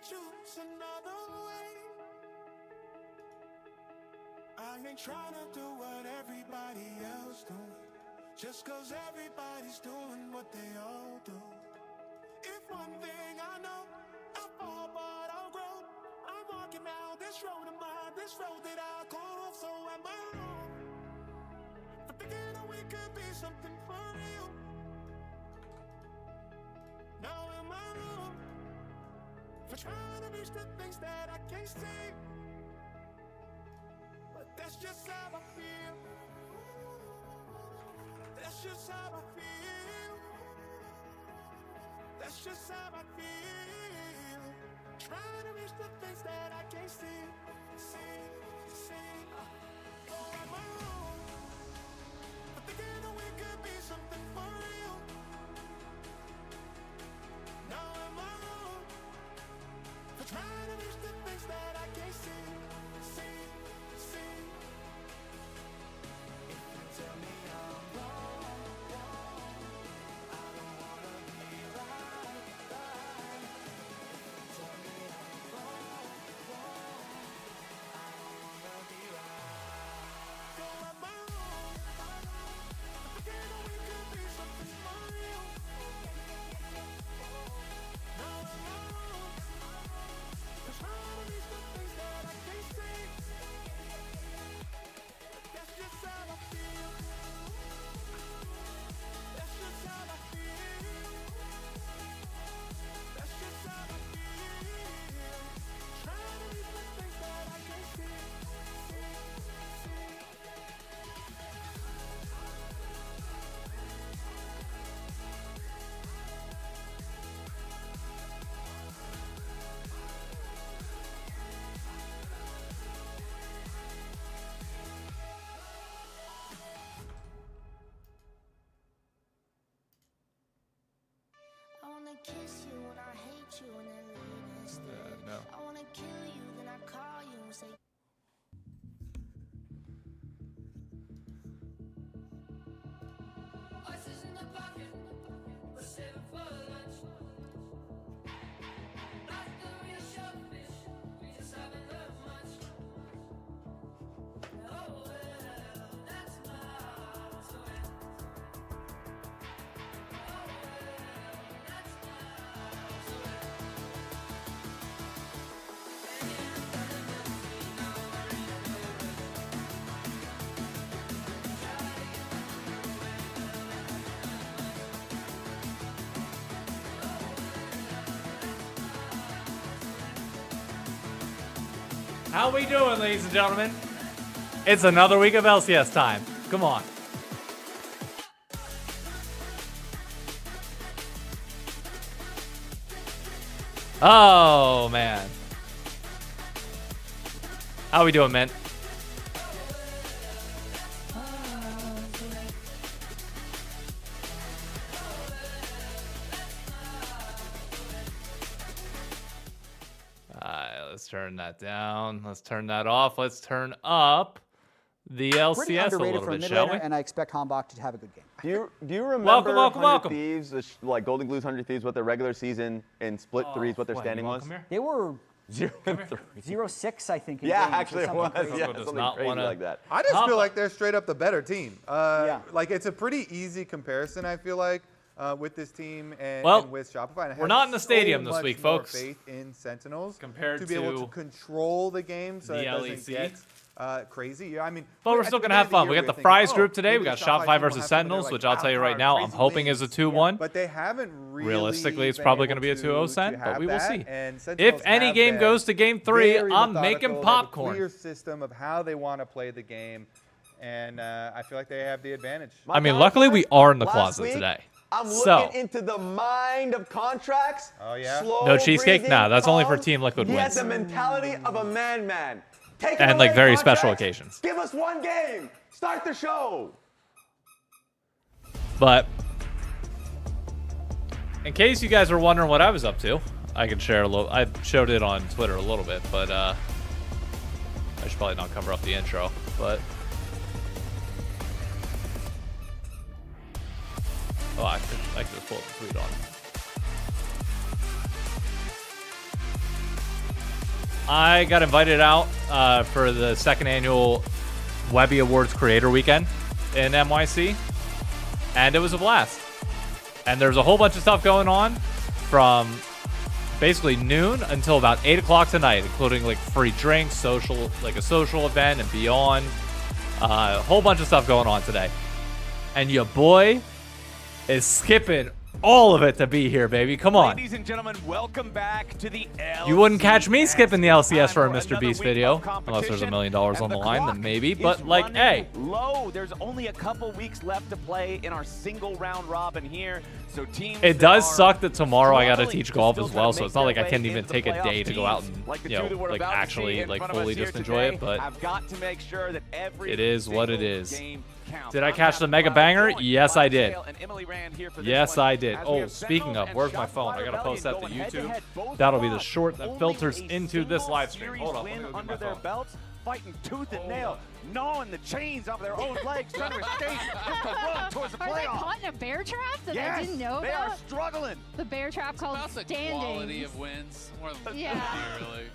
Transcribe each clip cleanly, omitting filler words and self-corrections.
choose another way. I ain't trying to do what everybody else doing, just cause everybody's doing what they all do. If one thing I know, I fall but I'll grow. I'm walking down this road of mine, this road that I call. So am I wrong for thinking that we could be something for real? Now am I wrong for trying to reach the things that I can't see? But that's just how I feel. That's just how I feel. That's just how I feel. Trying to reach the things that I can't see. Oh, am I wrong for thinking that we could be something for real? Now am I wrong for trying to reach the things that I can't see? If you tell me I'm wrong, I don't wanna be right. If you tell me I'm wrong, I don't wanna be right. So am I wrong for thinking that we could be something for real? Now am I wrong for trying to reach the things that I can't see? That's just how I feel. That's just how I feel. That's just how I feel. Trying to reach the things that I can't see. I wanna kiss you and I hate you and then leave instead. No. I wanna kill you, then I call you and say Ice is in the pocket, we're saving for lunch. Not the real shellfish, we just haven't learned much. Oh well, that's not so bad. Oh well, that's not so bad. How we doing, ladies and gentlemen? It's another week of LCS time. Come on. Oh, man. How we doing, man? Let's turn that down. Let's turn that off. Let's turn up the Pretty LCS a underrated little for a bit, mid shall we? laner, and I expect Hanbok to have a good game. Do you remember Welcome. 100 Thieves, like Golden Glue's 100 Thieves, what their regular season in split threes, what their What, standing you wanna was? come here? They were 0-3. 0-6, I think. In Yeah, games or actually it something was. crazy. Yeah, Does something not crazy wanna- like that. I just Hop feel up. like they're straight up the better team. Yeah. Like it's a pretty easy comparison, I feel like, with this team and, Well, and with Shopify. And I we're have not in the so stadium this much week, more folks. Faith in Sentinels Compared to be able to to control the game so the it doesn't LEC. get crazy. Yeah, I mean, But we're at still the going to have beginning of fun. We year, got the we were Fries thinking, group oh, today. We maybe got the Shopify team will versus have some of their, Sentinels, like, which I'll tell you right outpowered now, I'm crazy hoping is a wins. 2-1. But they haven't really Realistically, it's been probably able gonna be a 2-0 to set, but have we will that, see. and If Sentinels any have game been goes to game 3, very I'm methodical. making They have a popcorn. clear system of how they want to play the game, and I feel like they have the advantage. I mean, luckily we are in the Last closet week, today. I'm So, looking into the mind of contracts. Oh, yeah? Slow No cheesecake? breathing, Nah, that's only for calm. Team Liquid He wins. has the mentality of a man. Take it And, like, away, very special contracts. occasions. Give us one game. Start the show. but in case you guys were wondering what I was up to, I can share a little. I showed it on Twitter a little bit, but I should probably not cover up the intro. But oh, I could just pull the tweet on. I got invited out for the second annual Webby Awards Creator Weekend in NYC, and it was a blast. And there's a whole bunch of stuff going on from basically noon until about 8 o'clock tonight, including like free drinks, social, like a social event and beyond. A whole bunch of stuff going on today. And your boy is skipping all of it to be here, baby. Come on. Ladies and gentlemen, welcome back to the LCS. You wouldn't catch me skipping the LCS for a Mr. Beast video, unless there's $1 million on the line, then maybe. But like, hey, low. There's only a couple weeks left to play in our single round robin here. So teams it does suck that tomorrow I gotta teach golf as well, so it's not like I can even take a day to go out and like actually like fully just enjoy it. But I've got to make sure that every it is what it is. game counts. Did I catch the mega banger? Yes, I did. And Emily Rand here for this Yes, one. I did. As we Oh, have speaking Sentinel of, and where's my Shopify phone? I gotta post that to Rebellion going YouTube. head-to-head, both That'll be the squads. short that Only filters a into this single live stream. series Hold up, let win me go get under my their phone. belts, fighting tooth and nail, gnawing the chains off their own legs, trying to escape just to run towards the Are they playoffs. caught in a bear trap that Yes, I didn't know they are about? struggling. The bear trap called About the standing. quality of wins more than Yeah. really.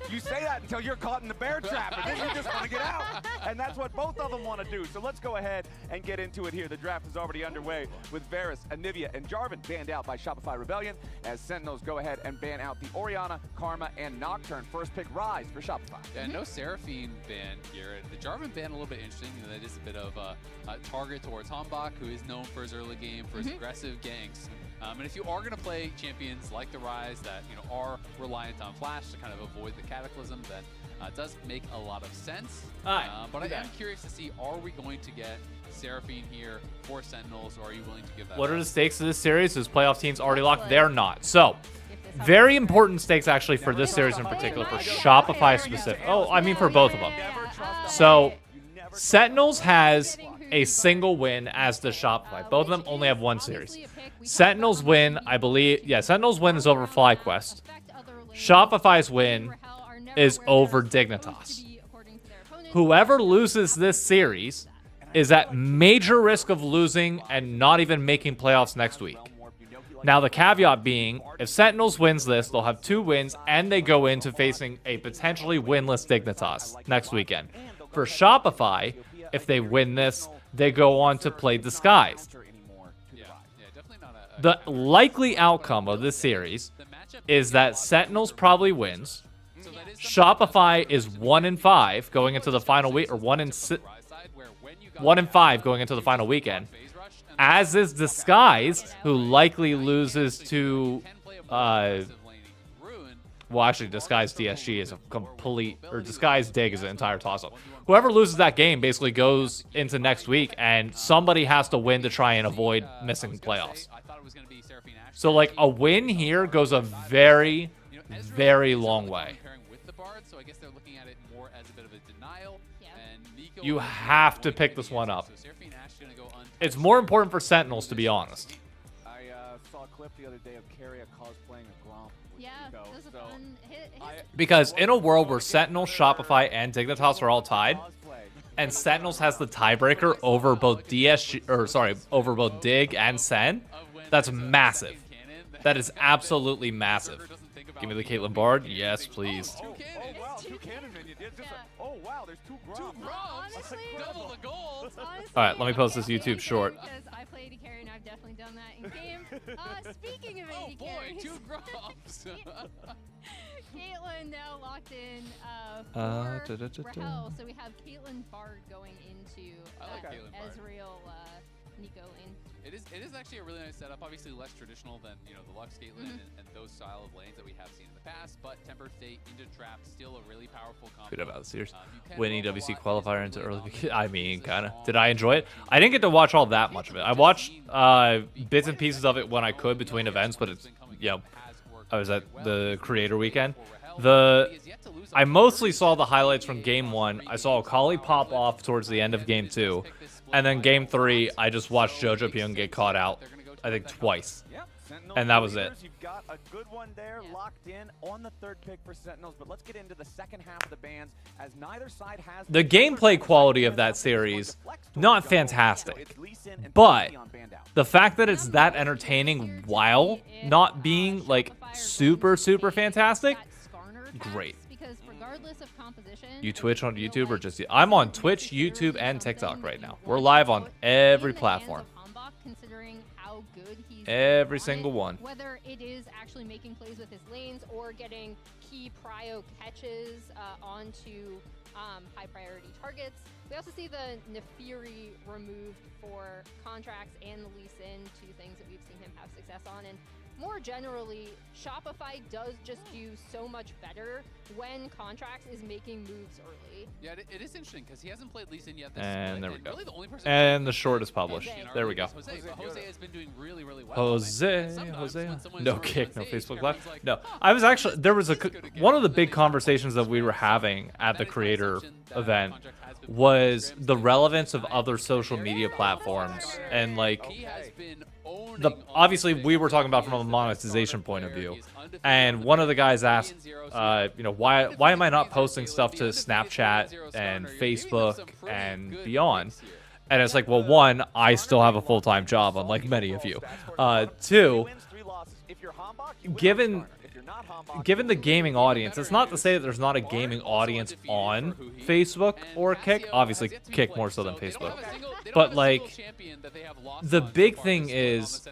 You say that until you're caught in the bear trap, and then you just want to get out. And that's what both of them want to do. So let's go ahead and get into it here. The draft is already underway with Varus, Anivia, and Jarvan banned out by Shopify Rebellion as Sentinels go ahead and ban out the Orianna, Karma, and Nocturne. First pick Rise for Shopify. Yeah, no Seraphine ban here. The Jarvan ban a little bit interesting. You know, that is a bit of a target towards Hambach, who is known for his early game, for his aggressive ganks. And if you are going to play champions like the Rise that are reliant on Flash to kind of avoid the Cataclysm, then it does make a lot of sense. But I am curious to see, are we going to get Seraphine here for Sentinels, or are you willing to give that What up? are the stakes of this series? Is playoff teams already locked? They're not. So, very important stakes actually for this series in particular, for Shopify specific. Oh, I mean for both of them. So, Sentinels has a single win as the Shopify. Both of them only have one series. Sentinels win, I believe. Yeah, Sentinels win is over FlyQuest. Shopify's win is over Dignitas. Whoever loses this series is at major risk of losing and not even making playoffs next week. Now, the caveat being, if Sentinels wins this, they'll have 2 wins, and they go into facing a potentially winless Dignitas next weekend. For Shopify, if they win this, they go on to play Disguised. Yeah, definitely not a The likely outcome of this series is that Sentinels probably wins. Shopify is 1-5 going into the final week, or 1-5 going into the final weekend. As is Disguised, who likely loses to, well, actually, Disguised DSG is a complete, or Disguised Dig is an entire toss-up. Whoever loses that game basically goes into next week, and somebody has to win to try and avoid missing playoffs. So, like, a win here goes a very, very long way. So I guess they're looking at it more as a bit of a denial. And Nico You have to pick this one up. It's more important for Sentinels, to be honest. I saw a clip the other day of Carrier cosplaying a Gromp. Yeah, that was a fun hit. Because in a world where Sentinel, Shopify, and Dignitas are all tied, and Sentinels has the tiebreaker over both DSG, or sorry, over both Dig and Sen, that's massive. That is absolutely massive. Give me the Caitlyn Bard. Yes, please. Oh, wow, 2 cannon minions. Oh, wow, there's 2 Gromps. Honestly, double the gold. All right, let me post this YouTube short. Because I play AD carry and I've definitely done that in game. Speaking of AD Oh boy, carries, 2 Gromps. Caitlyn now locked in for hell. So we have Caitlyn Bard going into I like Caitlyn Bard. Ezreal, Nico in. It is actually a really nice setup. Obviously less traditional than the Lux Caitlyn and those style of lanes that we have seen in the past. But Temper State into Trap, still a really powerful combo. Tweet about the series. You can Win roam a EWC lot, qualifier it's into really early. dominant I mean, versus kind of. all Did I enjoy it? I didn't get to watch all that much of it. I watched bits and pieces of it when I could between events, but it's I was at the Creator Weekend. I mostly saw the highlights from Game 1. I saw Akali pop off towards the end of Game 2. And then Game 3, I just watched JoJo Pyong get caught out, I think twice. And that was it. You've got a good one there locked in on the 3rd pick for Sentinels, but let's get into the second half of the bans as neither side has The gameplay quality of that series, not fantastic. But the fact that it's that entertaining while not being like super fantastic, great. Because for regardless of composition. You Twitch on YouTube or just... I'm on Twitch, YouTube, and TikTok right now. We're live on every platform. Considering how good he's Every on single it, one. whether it is actually making plays with his lanes or getting key prio catches onto high priority targets. We also see the Nefiri removed for contracts and the Lee Sin, two things that we've seen him have success on. And more generally, Shopify does just do so much better when Contracts is making moves early. Yeah, it is interesting because he hasn't played Lee Sin yet. This And split, there we go. Really the only person And the short is published. There we go. Jose, but Jose has been doing really, really well. Jose. when someone's No already kick, on no stage, Facebook everyone's Live. like, No, "Oh, I was actually, there was this is good again." one of the And big they conversations that switch we were over. having at the That is my creator assumption that event Contract has been was playing the scrims relevance of and other he's social very media well platforms. prepared. And like, He has been owning the all obviously these we were things. talking about He from a is the best monetization starter point of player. view. He's undefeated And on the one of the field. guys asked, 3-0 you know, why am I not posting stuff to Undefeated 3-0 Snapchat starter. and You're giving him Facebook some pretty and good beyond? picks here. And it's like, well, one, I still have a full-time job, unlike many of you. Two, given the gaming audience, it's not to say that there's not a gaming audience on Facebook or Kick. Obviously, Kick more so than Facebook. But like, the big thing is,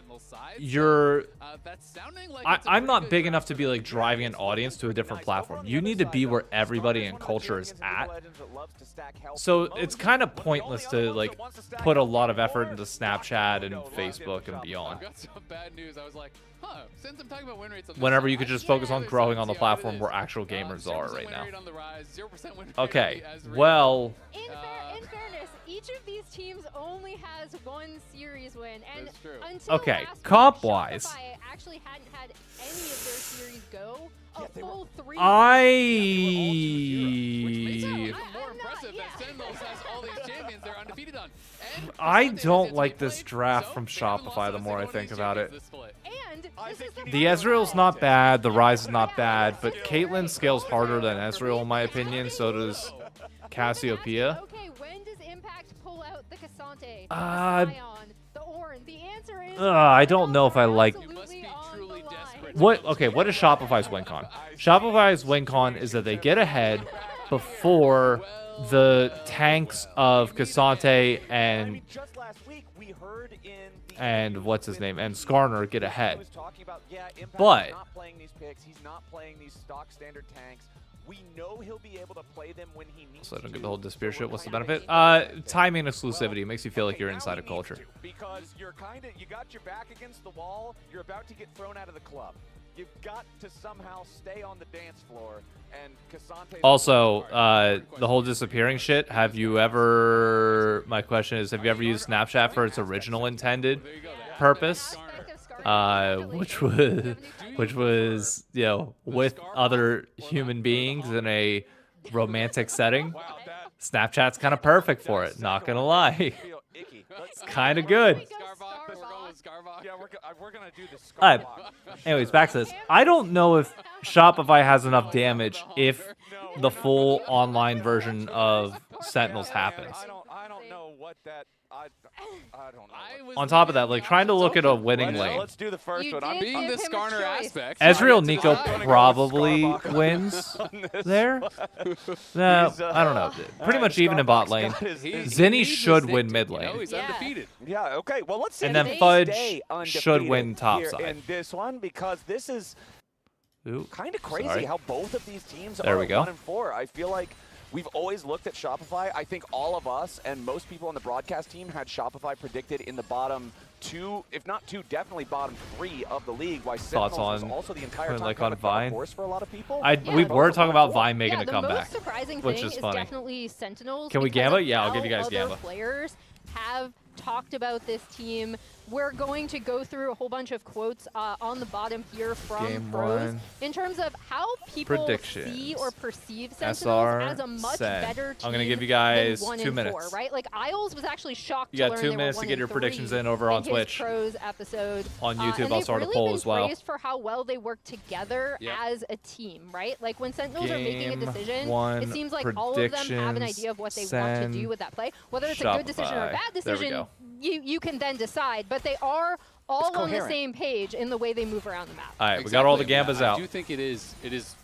I'm not big enough to be like driving an audience to a different platform. You need to be where everybody in culture is at. So it's kind of pointless to like put a lot of effort into Snapchat and Facebook and beyond. I got some bad news. I was like, since I'm talking about win rates on this Whenever side, you could I just should focus have on this growing side, on the see how it platform is. where actual gamers 0% are right win now. rate on the rise, 0% win rate Okay, as rated. well, In fairness, each of these teams only has one series win, and That's true. until Okay, last week, comp-wise. Shopify actually hadn't had any of their series go a full 3. Which makes it even more impressive that Sentinels has all these champions they're undefeated on. And I Sunday don't has like yet this played, draft so from they haven't Shopify lost the a more I single one of think these about champions it. this split. And this is The Ezreal's not bad, the Rise is not bad, but Caitlyn scales harder than Ezreal in my opinion, so does Cassiopeia. Okay, when does Impact pull out the Cassante, the Uh, Sion, the Ornn? The answer is I don't know if I like... You must be truly desperate. What is Shopify's win con? Shopify's win con is that they get ahead before the tanks of Cassante and what's his name and Skarner get ahead. But we know he'll be able to play them when he needs so I don't to. get the whole Disappear shit. What's the benefit? Timing exclusivity makes you feel like you're inside a culture. Because you got your back against the wall, you're about to get thrown out of the club. You've got to somehow stay on the dance floor, and Cassante. Also, the whole disappearing shit. Have you ever? My question is, have you ever used Snapchat for its original intended purpose? Which was you know with other human beings in a romantic setting. Snapchat's kind of perfect for it. Not gonna lie, it's kind of good. Yeah, we're gonna do the Alright. Anyways, back to this. I don't know if Shopify has enough damage if the full online version of Sentinels happens. I don't know what that. I don't know. On top of that, like trying to look at a winning lane. Let's do the first You one. did Being the give him a Skarner choice. aspect. Ezreal Nico I'm gonna go probably with Skarbock wins on this there. one. No, He's, I don't know. Pretty much even in bot lane. Zinni should win mid lane. He's Yeah. undefeated. Yeah. Okay. Well, let's see. And if then they Fudge stay should undefeated win top here side. in this one because this is Ooh, kind of crazy sorry. how both of these teams There are we go. 1-4. I feel like we've always looked at Shopify. I think all of us and most people on the broadcast team had Shopify predicted in the bottom 2, if not 2, definitely bottom 3 of the league. Why Thoughts Sentinels was on- also the entire time like kind on of a dark Vine? horse for a lot of people. We were talking about Vine making Yeah, a the comeback, most surprising which thing is funny. definitely Sentinels. Can we because Gamba? of Yeah, I'll give you how guys other Gamba. Players have talked about this team. We're going to go through a whole bunch of quotes on the bottom here from Game pros one. in terms of how people Predictions. see or perceive Sentinels SR as a much SEN. better team. I'm gonna give you than guys 1 2 and 4, minutes. right? Like Isles was actually shocked You to got learn 2 they were minutes to 1 get and your 3 predictions in over on his Twitch. pros episode. On YouTube, and I'll they've start a really poll been as well. praised for how well they work together Yep. as a team, right? Like when Sentinels are making a Game decision, one, it seems like all of them have an predictions, idea of what they want to SEN, do with that play. Whether it's a good decision or a Shopify. bad There we decision, go. you can then decide. But they are all on the coherent. same page in the way they move around the map. All right, we got all the Exactly. Gambas I out. do think it is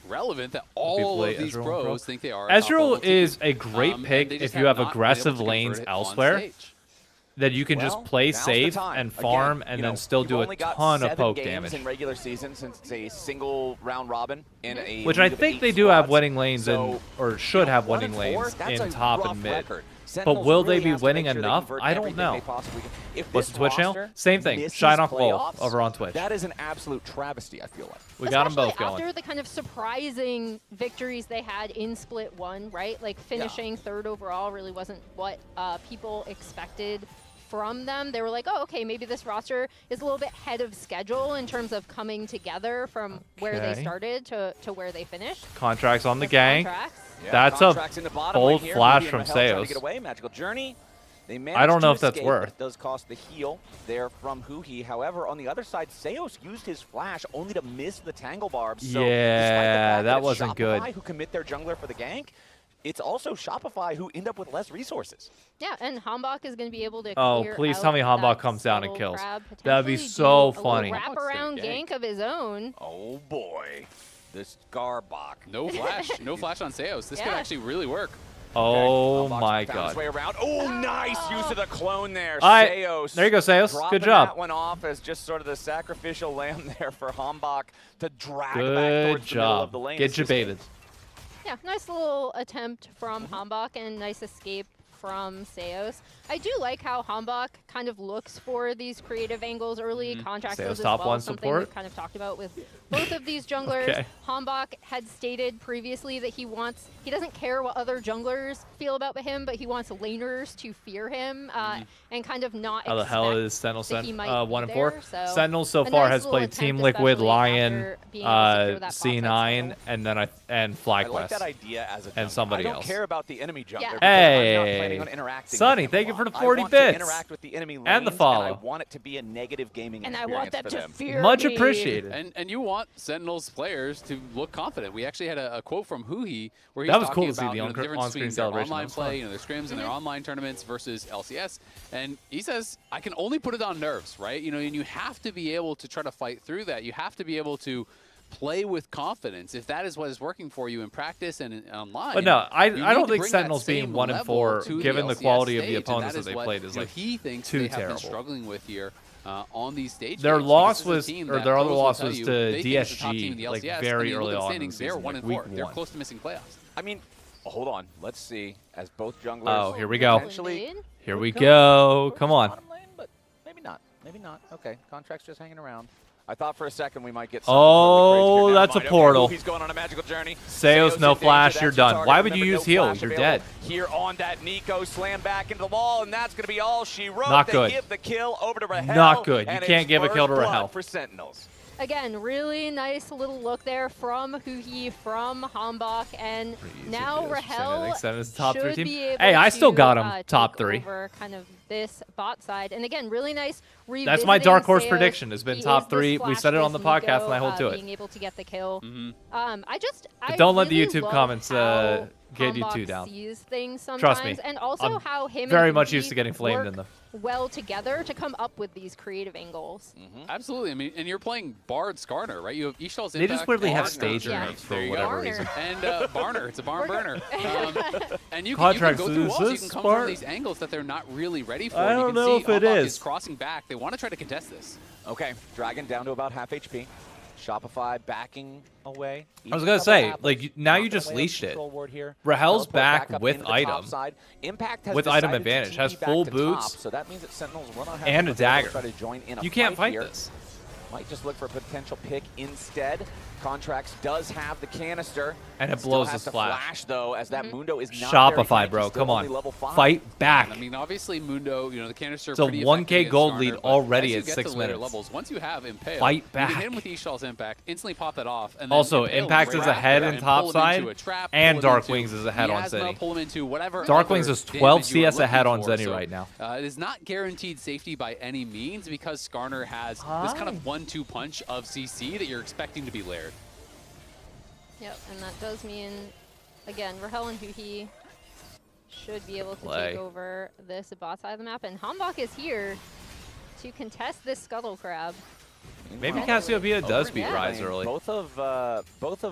relevant that all play of these Ezreal and pros Pro. think they are a top Ezreal level team. is a great And pick they just if you have not been able aggressive to convert lanes it on elsewhere. stage. That you can just play now's the safe time. and farm Again, and you then know, still you've do a only got ton of 7 poke games damage. in regular season since it's a single round robin in a Which league I of think 8 they do have squads. winning lanes So, or should have 1 winning and 4, lanes that's in a top rough and mid. record. But Sentinels will really they be have to winning make sure they enough? convert I don't everything know. they possibly can. If What's this the Twitch channel? roster Same thing. misses ShyKnock Bowl playoffs, over on Twitch. That is an absolute travesty, I feel like. We got them Especially both going. after the kind of surprising victories they had in Split 1, right? Like finishing 3rd overall really wasn't what people expected from them. They were like, oh, okay, maybe this roster is a little bit ahead of schedule in terms of coming together from where they Okay. started to where they finished. Contracts on the With gank. contracts. Yeah, That's a contracts in the bottom bold right here. flash Ruby from and Rahel trying to Seos. get away. Magical Journey. They I don't know managed if to that's escape, worth. but it does cost the heal there from Huhi. However, on the other side, Seos used his flash only to miss the Tangle Barbs. So despite the Yeah, fact that it's wasn't good. Shopify who commit their jungler for the gank, it's also Shopify who end up with less resources. Yeah, and Hambach is going to be able to Oh, clear please out tell me Hambach that comes down and Scuttle kills. Crab, That'd be potentially so do a little funny. wraparound Hambach's gonna gank of his own. Oh boy, this Garbach. No flash. No flash on Seos. This could Yeah. actually really work. Oh Hambach's my found his god. way around. Oh, nice use of the clone there. All right. Seos. There you go, Seos. Dropping Good job. That one off as just sort of the sacrificial lamb there for Hambach to drag back Good towards the middle of job. the lane. Get It's you just- baited. Yeah, nice little attempt from Hambach and nice escape from Seos. I do like how Hambach kind of looks for these creative angles early. Contracts Seos as top well, one something support. we've kind of talked about with both of these junglers. Okay. Hambach had stated previously that he doesn't care what other junglers feel about him, but he wants laners to fear him and kind of not How the hell expect is Sentinel that he sent? might be 1 and 4. there, so Sentinel so a far nice has little played Team attempt, Liquid, especially Lion, after being able to secure that bot side C9, Scuttle. and then and I like FlyQuest. that idea as a jungler. somebody I don't else. care about the enemy jungler Yeah. because I'm not Hey. planning on interacting Sonny, with them thank a you for the lot. 40 I want to bits. interact with the enemy And the lanes, I follow. want it to be a negative gaming And I experience want them for to them. fear Much me. appreciated. And you want Sentinel's players to look confident. We actually had a quote from Huhi where he's That was talking cool to see about the you know, the difference on-screen between their celebration. That online was fun. play, their scrims and their online tournaments versus LCS. And he says, I can only put it on nerves, right? You know, and you have to be able to try to fight through that. You have to be able to play with confidence if that is what is working for you in practice and online. But no, I you need don't to think bring that Sentinels being same 1 and level 4, to given the LCS quality of the stage, and opponents that that they what, played, is you know, like he thinks too they have terrible. been struggling with here on these stage Their games, loss because this is a was, team or that their other pros will loss tell was you to they think it's the top team in DSG, the like LCS, very and you look early at the on in the standings, they're season, 1 like and week 4. They're 1. close to missing playoffs. I mean, hold on. Let's see. As both junglers. Oh, here we go. Potentially Indeed. Here we go. Come on. bottom lane, but maybe not. Maybe not. Okay, contract's just hanging around. I thought for a second we might get. Oh, that's a portal. He's going on a magical journey. Seos, no in danger, flash, that's you're your done. target. Why would you Remember, use no heal? flash You're available dead. Here on that Nico slam back into the wall, and that's going to be all she wrote. Not They good. give the kill over to Rahel. Not good. You and can't it's give a kill to first blood Rahel. for Sentinels. Again, really nice little look there from Huhi, from Hambach, and now Rahel Sentinels top 3 should team. be able Hey, I still to, got him top take 3. over kind of this bot side. And again, really nice revisiting That's my dark horse Seos. prediction. Has been He top is the 3. We said it on the splashless podcast, Nico, and I hold to it. Being able to get the kill. But I don't let the really YouTube love comments how get you Hambach too down. sees things sometimes, Trust me. and also I'm how him very and much Huhi used to getting flamed work in them. well together to come up with these creative angles. Absolutely. I mean, and you're playing Bard Skarner, right? You have Ishtal's They just Impact, weirdly have Barner. stage Yeah. nerfs for There you go. whatever Barner. reason. And Barner, it's a barn burner. And you can Contracts, go through is walls. You this can come smart? from these angles that they're not really ready for. I And you don't can know see if it Hambach is. crossing back. They want to try to contest this. Okay, Dragon down to about half HP. Shopify backing away. I was gonna say, like, now you just leashed it. Rahel's back with item. Impact with item advantage, has full boots, so that means that Sentinels will not have and a enough ability to dagger. try to join in a You can't fight here. this. Might just look for a potential pick instead. Contracts does have the canister. And it Still blows has the to flash. though, as that Mundo is not Shopify, very bro. tanky, still Come only on. level 5. Fight back. I mean, obviously, Mundo, you know, the canister. It's a pretty 1K effective against gold Skarner, lead but already as you at get 6 to later minutes. levels, once you have Impale, Fight you back. can hit him with Ishtal's Impact, instantly pop that off. And then Also, Impale Impact right is back ahead there in and top pull him side, into a trap, and pull him Dark into Wings is ahead on miasma, Zenny. Pull him into whatever Dark other Wings is damage 12 you are CS ahead looking on for. Zenny So, right now. It is not guaranteed safety by any means because Skarner has this kind of 1-2 punch of CC that you're expecting to be layered. Yep, and that does mean, again, Rahel and Huhi should be able to Play. take over this bot side of the map, and Hambach is here to contest this Scuttle Crab. Maybe Cassiopeia does beat Yeah. Rise early. Both of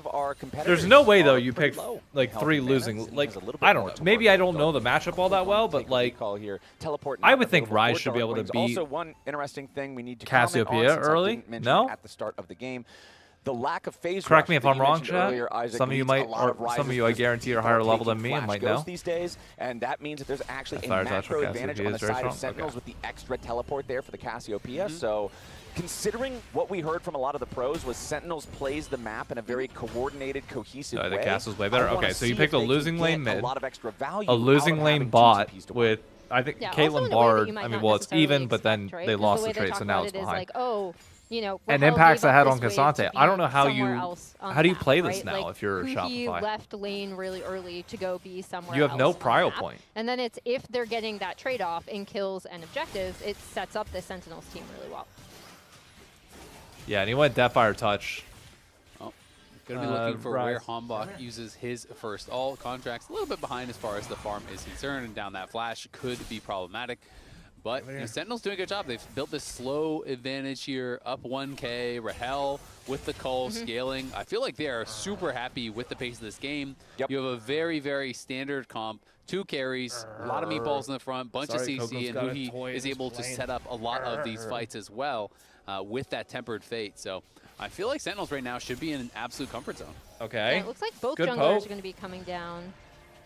our competitors. There's no way though are you pretty pick low like in health 3 and losing. mana, and Like has a little bit I don't more know. to Maybe work I with. don't know the Darkwing matchup all that well, but take a like call here. Teleport I not would think available Rise for should be able to Darkwings. beat Also, one interesting thing we need to Cassiopeia comment on, since I early? didn't mention No? at the start of the game. The lack of phase correct rush me if that I'm you wrong, mentioned chat. earlier, Isaac, Some of you leads a might, lot of or some of Rises you I versus guarantee are people higher level taking than me and flash might ghosts know. these days, and that means that there's actually a Fire touch macro for advantage Cassiopeia on the is very side of strong. Sentinels Okay. with the extra teleport there for the Cassiopeia. So, considering what we heard from a lot of the pros was Sentinels plays the map in a very coordinated, cohesive No, I way. think Castle's way better. I wanna Okay, so you see picked if a they can losing lane get mid, a lot of extra value a out of losing having lane two bot GPs to work. with I think Yeah, also in Caitlyn a way that Bard. you might I mean, not well, it's necessarily even, but then expect, right? they 'Cause lost the way the they trade, talk so now about it's it is behind. like, oh, you know, And Rahel Impact's gave up ahead this on wave Cassante. to I don't be know how somewhere you- else on how do you the map, play this right? now Like, if you're Huhi Shopify? left lane really early to go be somewhere You have no else on the prio map. point. And then it's if they're getting that trade-off in kills and objectives, it sets up the Sentinels team really well. Yeah, and he went Deathfire Touch. Going to be looking for where Rise. Hombach uses his first all. Contracts a little bit behind as far as the farm is concerned, and down that flash could be problematic. But you know, Sentinel's doing a good job. They've built this slow advantage here, up 1K. Rahel with the call scaling. I feel like they are super happy with the pace of this game. Yep. You have a very, very standard comp. 2 carries, a lot of meatballs in the front, bunch of Sorry, CC, Coco's and got a Huhi toy is in his able to plane. set up a lot of these fights as well with that tempered fate. So I feel like Sentinels right now should be in an absolute comfort zone. Okay. Yeah, it looks like both Good junglers poke. are going to be coming down.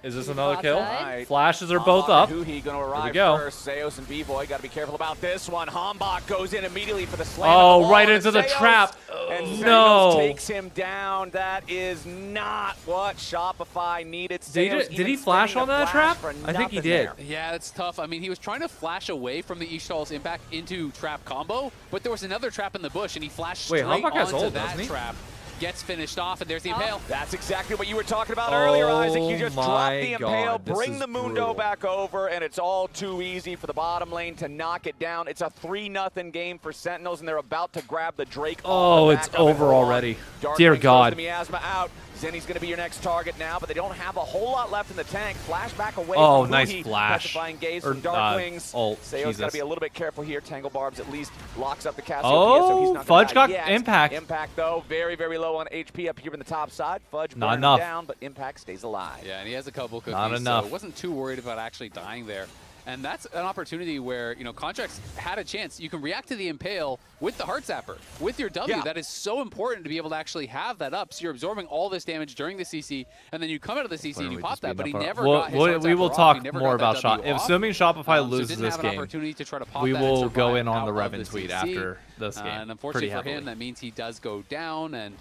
Is this to the another bot kill? side. Right. Flashes are both up. Huhi going to arrive go. first. Seos and B-Boy got to be careful about this one. Hombach goes in immediately for the slam. Oh, of the right wall, into and the Seos- trap. And No. Seos takes him down. That is not what Shopify needed. Did he flash on that trap? I think he did. Yeah, it's tough. I mean, he was trying to flash away from the Ishtal's impact into trap combo, but there was another trap in the bush, and he flashed Wait, straight Hombach has onto ult, that doesn't he? trap. Gets finished off, and there's the impale. That's exactly what you were talking about earlier, Isaac. You just drop my the impale, God, this bring is the Mundo brutal. back over, and it's all too easy for the bottom lane to knock it down. It's a 3-0 game for Sentinels, and they're about to grab the Drake. Oh, off the it's back of it. over Hold on. already. Darkwing Dear throws God. the miasma out. Zenny's going to be your next target now, but they don't have a whole lot left in the tank. Flashback away Oh, from nice Huhi. flash. Petrifying gaze Or, from Darkwings. ult, Seo's got to Jesus. be a little bit careful here. Tangle Barbs at least locks up the Cassiopeia, Oh, so he's not Fudge gonna die got yet. impact. Impact, though, very, very low on HP up here in the top side. Fudge Not burning enough. down, but Impact stays alive. Yeah, and he has a couple cookies, Not enough. so wasn't too worried about actually dying there. And that's an opportunity where, you know, Contracts had a chance. You can react to the Impale with the Heart Zapper, with your W. Yeah. That is so important to be able to actually have that up. So you're absorbing all this damage during the CC, and then you come out of the CC and you Literally pop just that, beating but he up our- never We'll- got his we- Heart we will Zapper off. talk He never more got about that Shop. W off. Assuming Shopify So loses didn't this have an game, opportunity to try to pop we that and will go survive in on out the of Revan the tweet CC. after this game. And unfortunately Pretty for him, heavily. that means he does go down and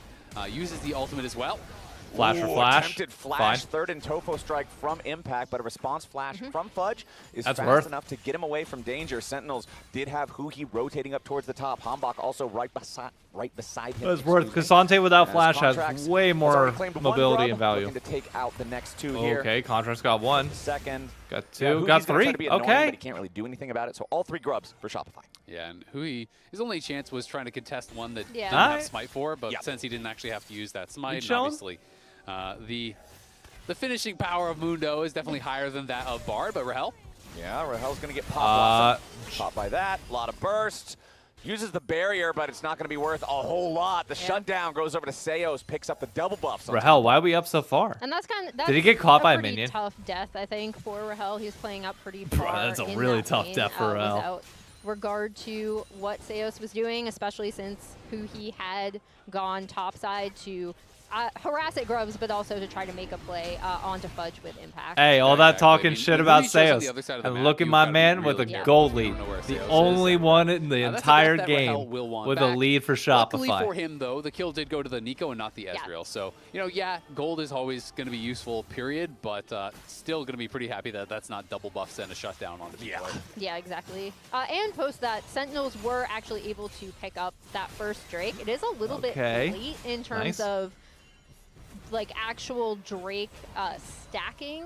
uses the ultimate as well. Flash for Ooh, flash. Attempted flash, Fine. third and Tofo strike from Impact, but a response flash from Fudge is That's fast worth. enough to get him away from danger. Sentinels did have Huhi rotating up towards the top. Hombach also right beside him. It's worth. excuse me. Cassante without As flash has Contracts way has more already claimed one mobility grub, and value. looking to take out the next two here. Okay, Contract's got one. Second. Got Yeah, two. Huhi's Got gonna three. try to be annoying, Okay. but he can't really do anything about it. So all 3 grubs for Shopify. Yeah, and Huhi, his only chance was trying to contest one that Yeah. didn't have Alright. smite for, but Yeah. since he didn't actually have to use that smite, and chilling. obviously the finishing power of Mundo is definitely higher than that of Bard, but Rahel? Yeah, Rahel's going to get popped. Popped by that. A lot of bursts. Uses the barrier, but it's not going to be worth a whole lot. The shutdown goes over to Seos, picks up the double buffs. Rahel, why are we up so far? And that's kind of Did he get caught by a pretty minion? tough death, I think, for Rahel. He's playing up pretty Bro, far. that's a in really that tough lane, death for Rahel. Without regard to what Seos was doing, especially since he had gone topside to harass at Grubs, but also to try to make a play onto Fudge with Impact. Hey, all that Exactly. talking I mean, shit when about Huhi shows on the other Seos. side of the And map, look at you've my gotta be man with a really careful. gold You lead. don't know where The Seos only is. one in the That's a death entire that Rahel game will want with a back. lead for Luckily Shopify. for him, though, the kill did go to the Nico and not the Ezreal. So, you know, yeah, gold is always going to be useful, period, but still going to be pretty happy that that's not double buffs and a shutdown on the people. Yeah, exactly. And post that, Sentinels were actually able to pick up that first Drake. It is a little bit late in terms Nice. of like actual Drake stacking,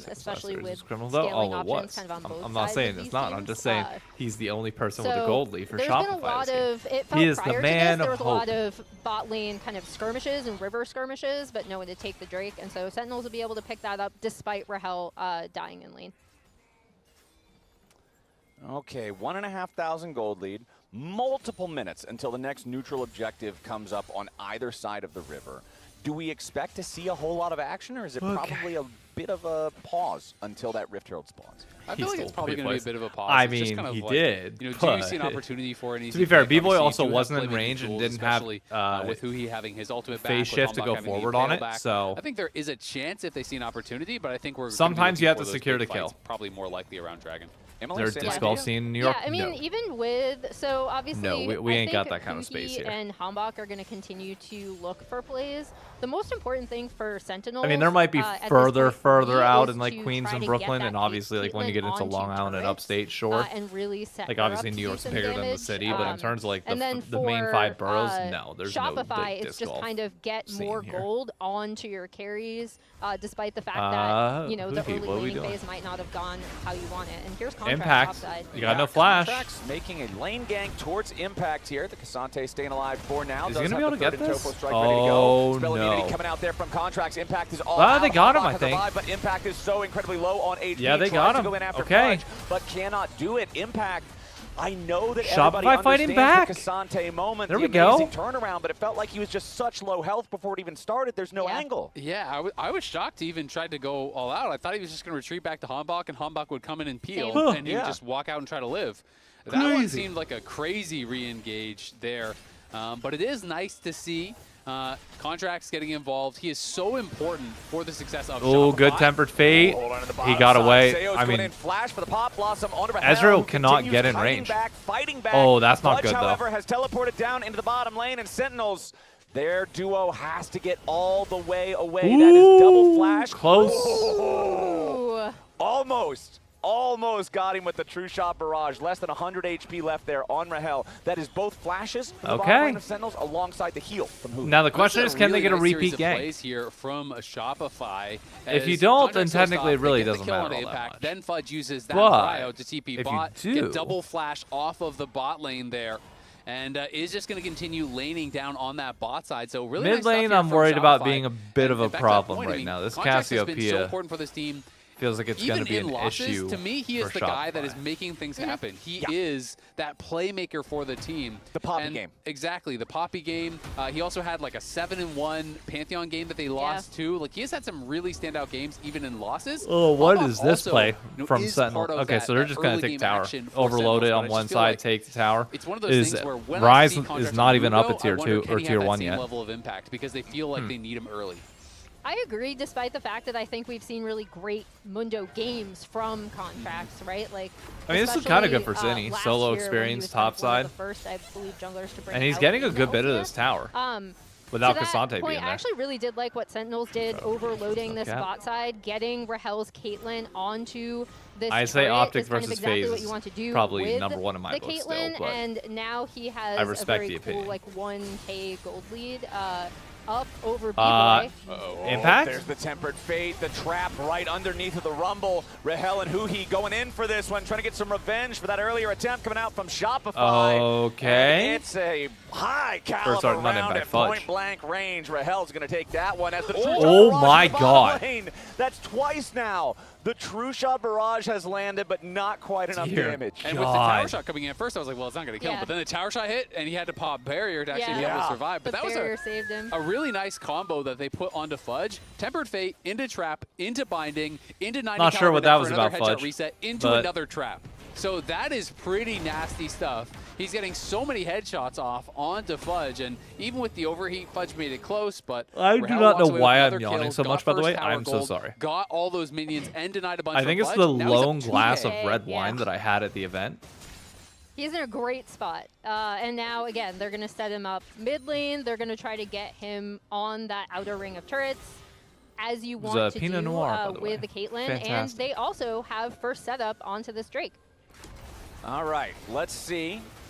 especially Is with this criminal though? scaling Oh, it options was. kind of on both I'm not sides saying of it's these not. I'm teams. just saying he's the only person with a So gold lead for there's Shopify. been a lot this game. of, it felt He is the prior to man this, there of was a lot hope. of bot lane kind of skirmishes and river skirmishes, but no one to take the Drake, and so Sentinels will be able to pick that up despite Rahel dying in lane. Okay, 1,500 gold lead. Multiple minutes until the next neutral objective comes up on either side of the river. Do we expect to see a whole lot of action, or is it probably a bit of a pause until that Rift Herald spawns? I feel like it's probably going to be a bit of a pause. I It's just mean, kind of he like, did. You know, do but you see an opportunity for it? To be fair, B-Boy Obviously, also you do have wasn't in playmaking range and tools, didn't have especially, with who he having his ultimate back, phase with shift to Tombak go having the forward on tail it. back. So I think there is a chance if they see an opportunity, but I think we're sometimes you have to those secure big the kill. fights, probably more likely around Dragon. There's disc golf scene in New York. Yeah, I mean, No. even with obviously, No, we I ain't got think that kind of space Huhi here. and Hambach are going to continue to look for plays. The most important thing for Sentinels, I mean, there might be at this further point out is in like to Queens try and to Brooklyn, get and that obviously like when you get into Caitlyn Long onto Island and turrets, upstate shore, and really set like her obviously up to New do York's some bigger than the damage. city, but in terms of like And then the main 5 boroughs, for, no, there's Shopify, no like, it's disc just golf kind of get more scene here. gold onto your carries, despite the fact that the Huhi, early what are we laning doing? phase might not have gone how you want it. And here's Contract Impact. topside. You got no flash. Contracts making a lane gang towards Impact here. The Cassante staying alive for now. Is he Does gonna have be able the to third get and this? Topo strike ready to go. Oh, Spell no. immunity coming out there from Contracts. Impact is all Ah, out. they got him, Hambach I has think. survived, but Impact is so incredibly low on HP. Yeah, they Tries got to him. go in after Okay. Fudge, but cannot do it. Impact. I know that Shopify everybody fighting understands back. the Cassante moment, There the we go. amazing turnaround, but it felt like he was just such low health before it even started. There's no angle. Yeah, I was shocked he even tried to go all out. I thought he was just going to retreat back to Hambach, and Hambach would come in and peel, Same. and he would just walk out and try to live. That one seemed like a crazy re-engage there. But it is nice to see Contracts getting involved. He is so important for the success of Oh, Shopify. good tempered fate. He got away. I mean, flash for the pop blossom onto Ezreal cannot get in range. Fighting back. Oh, that's not Fudge, good, though. however, has teleported down into the bottom lane, and Sentinels, their duo has to get all the way away. That is double flash. Close. Oh, almost got him with the True Shot Barrage. Less than 100 HP left there on Rahel. That is both flashes from the bottom lane of Sentinels alongside the heal from Huhi. Now the question is, can they get a really nice repeat series of gang? plays here from Shopify. If you as don't, then Contracts goes technically off, it really they get the doesn't kill matter on all that Impact, much. Then Fudge uses that But cryo to TP if you bot, do- get double flash off of the bot lane there. And is just going to continue laning down on that bot side. So really Mid nice stuff lane, here I'm from worried about Shopify. being a bit of a And back to that problem point, I right mean, now. This Contracts has been so Cassiopeia important for this team. feels like it's going to Even be in an losses, issue to me, he is for the guy that Shopify. is making things happen. He is that playmaker for the team. The Poppy game. Exactly, the Poppy game. He also had like a 7-1 Pantheon game that they lost to. Like he has had some really standout games, even in losses. Oh, what Hambach is this also, play you know, from is Sentinel? part of Okay, that- so they're that just going early to take game tower. action for Overload it Sentinels, on but I one just feel side, like take the tower. It's one of those Is things where when I Rise see is Contracts not on even up Mundo, at tier I wonder, 2 can or he have tier that 1 same yet. level of impact because they feel like they need him early. I agree, despite the fact that I think we've seen really great Mundo games from Contracts, right? Like, I mean, this is kind of good for especially, Zinni. last Solo year when he experience, was kind of top one of side. the first, I believe, junglers to bring And he's out getting a in good bit of LCS. this tower. To Without that Cassante point, being I there. actually really did like what Sentinels did, overloading this yeah. bot side, getting Rahel's Caitlyn onto this I'd say turret Optic is kind of versus exactly FaZe what you want to do probably with number one in my the book still, Caitlyn, but and now he has I a respect very the cool opinion. like 1K gold lead up over Uh, B-Boy. Impact? There's the tempered fate, the trap right underneath of the rumble. Rahel and Huhi going in for this one, trying to get some revenge for that earlier attempt coming out from Shopify. Okay. And it's a high First caliber start, not round Impact, at Fudge. point blank range. Rahel's going to take that one as the True Oh Shot my Barrage in the bottom God. lane. That's twice now. The True Shot Barrage has landed, but not quite enough Dear damage. And with the tower God. shot coming in at first, I was like, well, it's not going to kill him. Yeah. But then the tower shot hit, and he had to pop barrier to actually be able to survive. But The that was barrier saved him. a really nice combo that they put onto Fudge. Tempered Fate, into Trap, into Binding, into 90 Not sure what that was for another about, headshot Fudge, reset, into but- another Trap. So that is pretty nasty stuff. He's getting so many headshots off onto Fudge, and even with the overheat, Fudge made it close, but I do Rahel not know walks away with why I'm another yawning kill, so got much, by the first way. tower I'm so gold, sorry. Got all those minions and denied a bunch I think from it's Fudge. the Now he's up lone glass of 2K, red yeah. wine that I had at the event. He's in a great spot. And now, again, they're going to set him up mid lane. They're going to try to get him on that outer ring of turrets, as you was want a to Pinot do Noir, by the way. with the Caitlyn. And Fantastic. they also have first setup onto this Drake. All right, let's see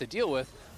to deal with.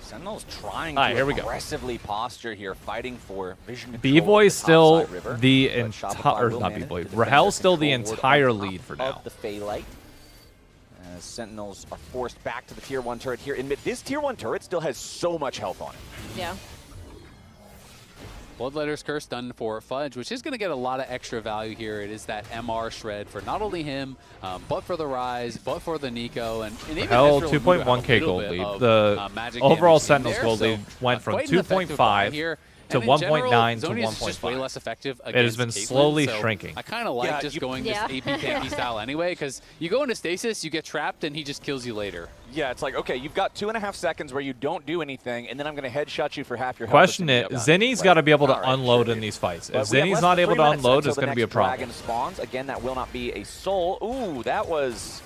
Sentinels trying All right, to here we go. aggressively posture here, fighting for vision control. B-Boy's of the still topside river, the but entire, Shopify or will not manage B-Boy, to defend Rahel's their still the control ward entire on top lead for now. Of the Phaelite. As Sentinels are forced back to the tier 1 turret here in mid. This tier 1 turret still has so much health on it. Yeah. Bloodletter's Curse done for Fudge, which is going to get a lot of extra value here. It is that MR shred for not only him, but for the Rise, but for the Nico, and even Hell, Ezreal and Ludo have a 2.1k little gold bit lead. of, The magic overall damage in Sentinels there, gold so, lead went from quite an effective buy 2.5 here. to And in general, 1.9 to Zhonya's is just way 1.5. less effective It has against been Caitlyn, slowly so shrinking. I kind of like just going this AP campy style anyway, because you go into stasis, you get trapped, and he just kills you later. Yeah, it's like, okay, you've got 2.5 seconds where you don't do anything, and then I'm going to headshot you for half your health. Question it, Zinni's got to be able to unload in these fights. If But we have Zinni's less not than able 3 to minutes unload, until it's the going to be a next problem. Dragon spawns. Again, that will not be a soul. Ooh, that was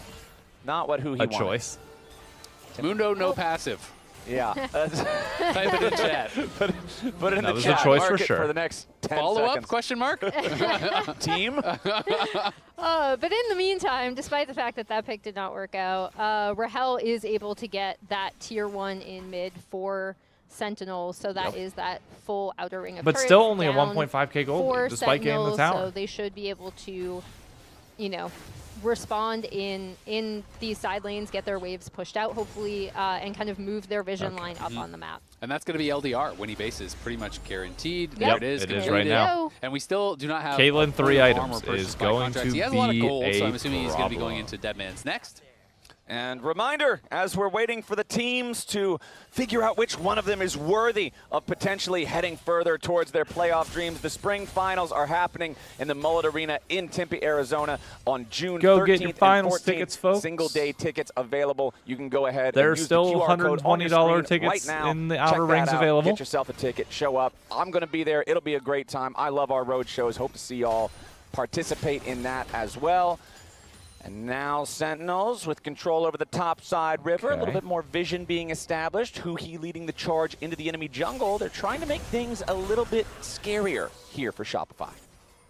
not what he wanted. choice. Mundo, no passive. Yeah. Type it in chat. Put it in That the was chat. a choice Mark for it sure. For the next 10 Follow seconds. up? Question mark? Team? But in the meantime, despite the fact that that pick did not work out, Rahel is able to get that tier 1 in mid for Sentinel, so that is that full outer ring of But turrets still only a down 1.5k gold for lead, despite getting the Sentinels, tower. So they should be able to, you know, respond in these side lanes, get their waves pushed out, hopefully, and kind of move their vision line up on the map. And that's going to be LDR. Winnie base is pretty much guaranteed. Yep. There it is. It is completed. right now. And we still do not have Caitlyn, a 3 full items armor purchase is by going contracts. to He has a lot of be gold, so a I'm assuming he's going to be going problem. into Deadman's next. And reminder, as we're waiting for the teams to figure out which one of them is worthy of potentially heading further towards their playoff dreams, the spring finals are happening in the Mullet Arena in Tempe, Arizona on June 13th Go get your and finals 14th. tickets, folks. Single-day tickets available. You can go ahead There's and use still the QR code on your $120 screen tickets right now. in the Check outer that rings out. available. Get yourself a ticket. Show up. I'm going to be there. It'll be a great time. I love our road shows. Hope to see y'all participate in that as well. And now Sentinels with control over the top side river. A little bit more vision being established. Huhi leading the charge into the enemy jungle. They're trying to make things a little bit scarier here for Shopify.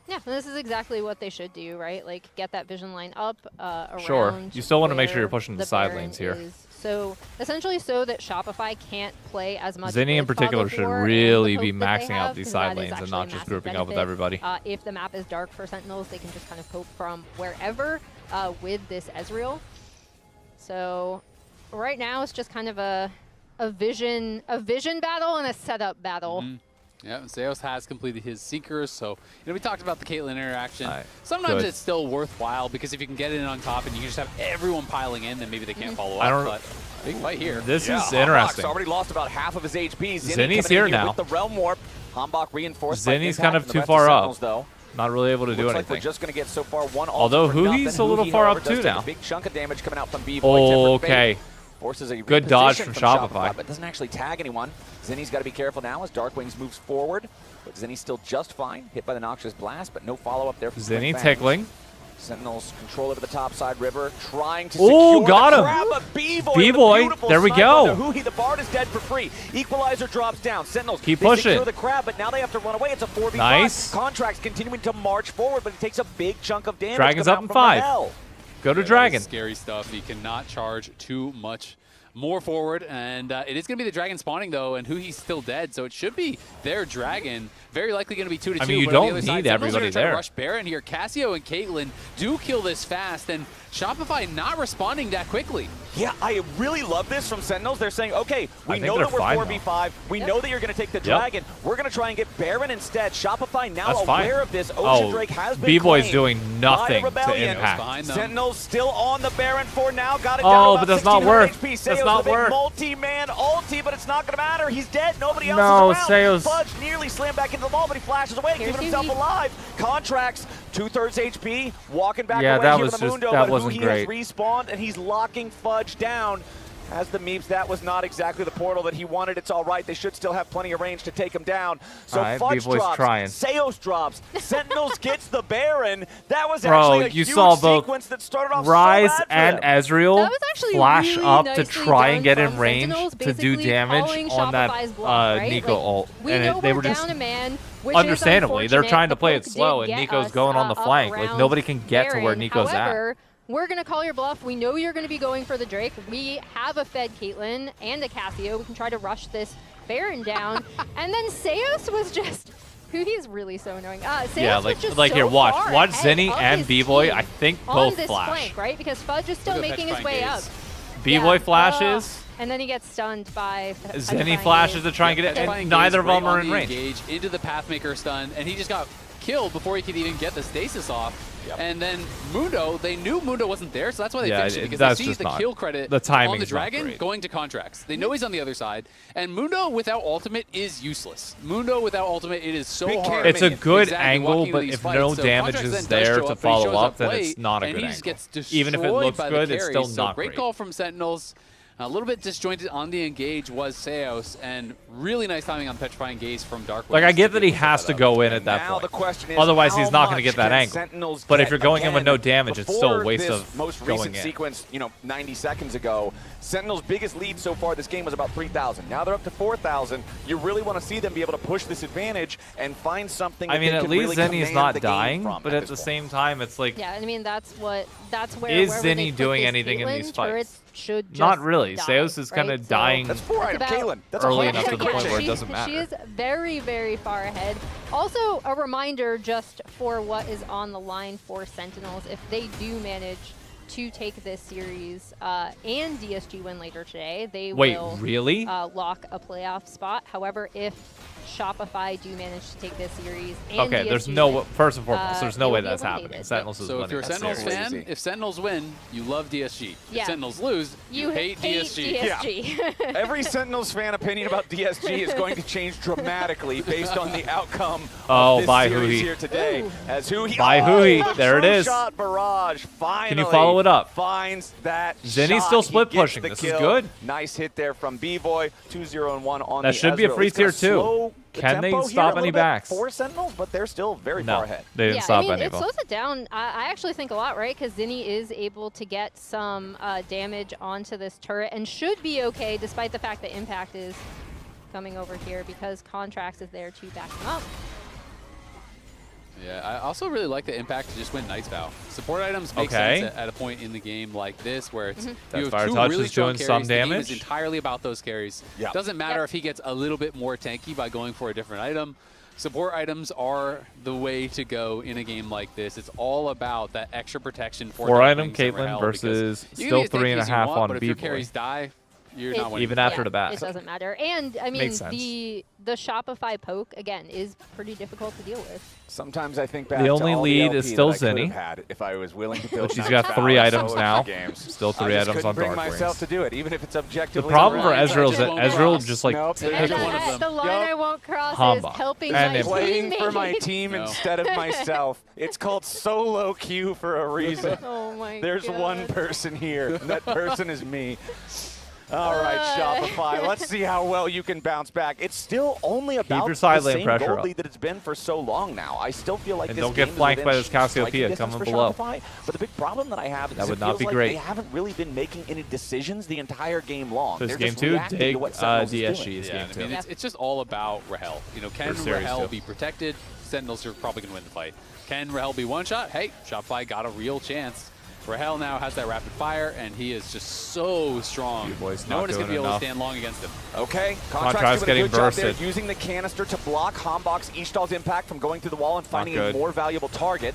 Yeah, this is exactly what they should do, right? Like, get that vision line up around. Sure. You still want to make sure you're where pushing the side lanes here. is. So, essentially so that Shopify can't play as much Zinni in with particular Fog of should War and really the be poke that they maxing out have, these 'cause side that is lanes and actually not a just massive grouping up with benefit. everybody. If the map is dark for Sentinels, they can just kind of poke from wherever with this Ezreal. So, right now it's just kind of a vision battle and a setup battle. Yeah, Zeus has completed his Seekers, so you know we talked about the Caitlyn interaction. Right. Sometimes Good. it's still worthwhile because if you can get it in on top and you can just have everyone piling in, then maybe they can't follow I up. don't- But big fight here. This is Hambach's interesting. already lost about half of his HP. Zinni's coming here in now. with the Realm Warp. Hambach reinforced by Zinni's Impact kind of and the too rest far Sentinels, up. though. Not really able to do Looks like we're anything. just going to get so far one ulti Although for Huhi's nothing. a little Huhi, far however, up does too take now. A big chunk of damage coming out from B-Boy. Okay. Forces a Good dodge reposition from Shopify, Shopify. but doesn't actually tag anyone. Zinni's got to be careful now as Darkwings moves forward. But Zinni's still just fine. Hit by the Noxious Blast, but no follow-up there from Zinni Fangs. tickling. Sentinels control over the top side river, trying to Ooh, secure got the him. grab, but B-Boy, B-Boy, there we go. Huhi, the Bard is dead for free. Equalizer drops down. Sentinels Keep they pushing. secure the crab, but now they have to run away. It's a 4v5. Nice. Contracts continuing to march forward, but he takes a big chunk of damage. Dragon's coming up out in from 5. Rahel. Go to Yeah, that Dragon. is scary stuff. He cannot charge too much more forward, and it is going to be the Dragon spawning, though, and Huhi's still dead, so it should be their Dragon. Very likely going to be 2-2. I mean, you but on the don't other need side, Sentinels are everybody gonna try to there. rush Baron here. Cassio and Caitlyn do kill this fast, and Shopify not responding that quickly. Yeah, I really love this from Sentinels. They're saying, okay, we think know they're that we're fine, 4v5. We know that you're going to take the Dragon. We're going to try and get Baron instead. Shopify now That's fine. aware of this. Ocean Oh, Drake has been B-Boy's claimed doing by the nothing to Rebellion. impact. Behind them. Sentinels still on the Baron for now. Got it Oh, down to but about that's not 1600 worth. HP. That's Seo's not with a big worth. multi-man ulti, but it's not going to matter. He's dead. Nobody else No, is around. Seo's- Fudge nearly slammed back into the wall, but he flashes away, Here's keeping himself Huhi. alive. Contracts, 2/3 HP, walking back Yeah, away that here was from the just- Mundo, that but wasn't Huhi great. has respawned, and he's locking Fudge down. As the Meeps, that was not exactly the portal that he wanted. It's all right. They should still have plenty of range to take him down. So All right, Fudge B-Boy's drops, trying. Seos drops, Sentinels gets the Baron. That was Bro, actually a you huge saw both sequence that started off Rise so bad for and them. Ezreal That was actually flash really up to nicely try and done get in from range Sentinels, to do basically damage calling on that Shopify's bluff, right? Nico Like, ult. we And know they we're were just down a man, which understandably, is they're trying to unfortunate. play The it poke slow, did and get Nico's us, going on the up flank. Like, around nobody can get to where Baron. Nico's at. However, we're going to call your bluff. We know you're going to be going for the Drake. We have a fed Caitlyn and a Cassio. We can try to rush this Baron down. And then Seos was just... He's really so annoying. Seos Yeah, was just like so here, watch far Zinni ahead of and his B-Boy. team I think on both this flash. flank, right? Because Fudge is still Look at making that his way flank up. is. B-Boy flashes. And then he gets stunned by... Zinni flashes to try and get it, Flying and neither of gaze them right are on in the range. engage into the Pathmaker stun, and he just got killed before he could even get the stasis off. And then Mundo, they knew Mundo wasn't there, so that's why they finished it, because that's they see just the not, kill credit the timing on the is not Dragon great. going to Contracts. They know he's on the other side, and Mundo without ultimate is useless. Mundo without ultimate, it is so hard. It's a good exactly angle, walking but into these if fights. no So damage Contracts is then does there show to up, but he follow shows up, then late, it's not a and good he just angle. gets Even if it destroyed looks by the good, it's carry. still So not great great. call from Sentinels. A little bit disjointed on the engage was Seos, and really nice timing on Petrifying Gaze from Darkwing. Like, I get that he has to go in at that Now point. the question is, Otherwise, he's how not going to much get that can angle. Sentinels But if get? you're going in with no Again, damage, it's still a before waste this of most going recent in. sequence, 90 seconds ago, Sentinel's biggest lead so far this game was about 3,000. Now they're up to 4,000. You really want to see them be able to push this advantage and find something. I that mean, they at can least really Zenny's command not the game dying, from but at at the this point. same time, it's like, Yeah, I mean that's where Is wherever they Zenny put doing this anything in Caitlyn these turret fights? should just Not really. die, Seos is kind right? of dying That's 4 item, about- Caitlyn. That's early a enough to the Yeah, point where it she- doesn't matter. She is very, very far ahead. Also, a reminder just for what is on the line for Sentinels. If they do manage to take this series and DSG win later today, they Wait, will really? lock a playoff spot. However, if Shopify do manage to take this series and Okay, there's DSG no, win, first and foremost, there's no they way will be that's eliminated. happening. Sentinels is So if winning you're a that Sentinels series. fan, if Sentinels win, you love DSG. Yeah. If Sentinels lose, you hate DSG. DSG. Every Sentinels fan opinion about DSG is going to change dramatically based on the outcome Oh, of this by series Hui. here today. Ooh. As Hui, By Hui, there it true is. Shot barrage finally Can you follow it up? finds that Zenny's shot. still He split gets pushing. the This is kill. good. Nice hit there from B-Boy. 2-0-1 on That the should be a Ezreal. free It's gonna tier, too. slow the Can they tempo here stop a any little bit backs? for Sentinels, but they're still very No, far ahead. they didn't Yeah, stop I mean, any it of them. slows it down. I actually think a lot, right? Because Zinni is able to get some damage onto this turret and should be okay, despite the fact that Impact is coming over here because Contracts is there to back him up. Yeah, I also really like the Impact to just win Knight's Vow. Support items make Okay. sense at a point in the game like this where it's That you Fire have two Touch really is strong doing carries. some The game damage. is entirely about those carries. Yeah. Doesn't matter Yep. if he gets a little bit more tanky by going for a different item. Support items are the way to go in a game like this. It's all about that extra protection for 4-item Darkwings and Caitlyn Rahel, versus because you still can be as tanky as you 3.5 want, on but if your B-Boy. carries die, you're It- not winning. Even after Yeah, the bat. it doesn't matter. And I mean, Makes sense. the Shopify poke again is pretty difficult to deal with. Sometimes I think back The to only all lead the is LP still that I could Zenny. have had if I was willing to build. But she's Knight's got Vow 3 in items solo now. games. Still 3 I just items couldn't on bring Dark myself Wings. to do it, even if it's The objectively. problem for correct. Ezreal is that won't Ezreal cross. just like Nope, Pick there's one of them. The line Yup. I won't cross Hamba. is helping And my Impact. Playing for my teammates. team No. instead of myself. It's called solo queue for a reason. Oh my There's God. one person here. And that person is me. All right, Shopify. Let's see how well you can bounce back. It's still only about your side the lane same pressure gold up. lead that it's been for so long now. I still feel like And this don't get game is flanked by within this Cassiopeia striking distance coming for below. Shopify. But the big problem that I have is That it would not feels be like great. they haven't really been making any decisions the entire game long. This They're game just 2, reacting to dig what Sentinels is DSG doing. is Yeah, game I 2. mean, it's just all about Rahel. You know, can For series Rahel two. be protected? Sentinels are probably going to win the fight. Can Rahel be one shot? Hey, Shopify got a real chance. Rahel now has that rapid fire, and he is just so strong. B-Boy's No not one is going to be doing able enough. to stand long against him. Okay, Contract's Contract's doing getting a good job there, bursted. using the canister to block Hombok's Ishtal's impact from going through the wall and finding a good. more valuable target.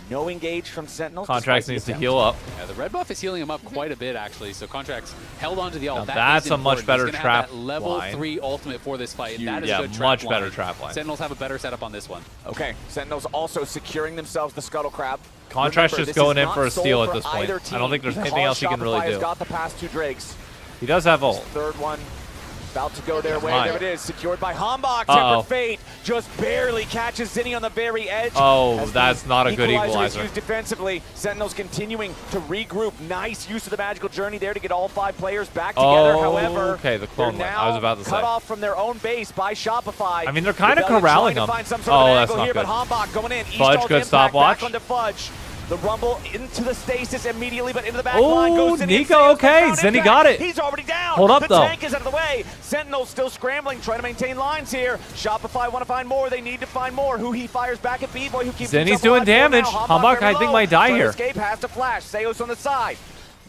No engage from Sentinels. Contracts despite needs the to attempt. heal up. Yeah, the red buff is healing him up quite a bit, actually. So Contracts held on to the ult. Now That that's is a much important. better He's gonna trap have that level line. 3 ultimate for this fight. And that is Yeah, a good trap much line. better trap line. Sentinels have a better setup on this one. Okay, Sentinels also securing themselves the Scuttle Crab. Contract's Remember, just this going is in not for a sold steal at for this point. either I don't think team there's anything because else he can really Shopify has do. got the past 2 Drakes. He does have ult. Third one about to go their way. Fine. There it is, secured by Hombok. Uh-oh. Tempered Fate just barely catches Zinni on the very edge. Oh, As that's the not a good is equalizer. used defensively. Sentinels continuing to regroup. Nice use of the magical journey there to get all 5 players back together. Oh, However, okay, the clone they're went. now I was about to cut say. off from their own base by Shopify. I mean, they're kinda Rebellion corralling trying to them. find some sort Oh, of that's angle not here, good. but Hombok going in. Fudge, Ishtal's good impact stopwatch. back onto Fudge. The rumble into the stasis immediately, but into the back Oh, line goes Zinni. Nico, okay. Zinni got it. He's already down. Hold up, the though. tank is out of the way. Sentinels still scrambling, trying to maintain lines here. Shopify want to find more. They need to find more. Who he fires back at B-Boy, who keeps Zinni's himself doing alive for damage. now. Hambak, very I think, low. might die Trying to here. escape, has to flash. Seos on the side.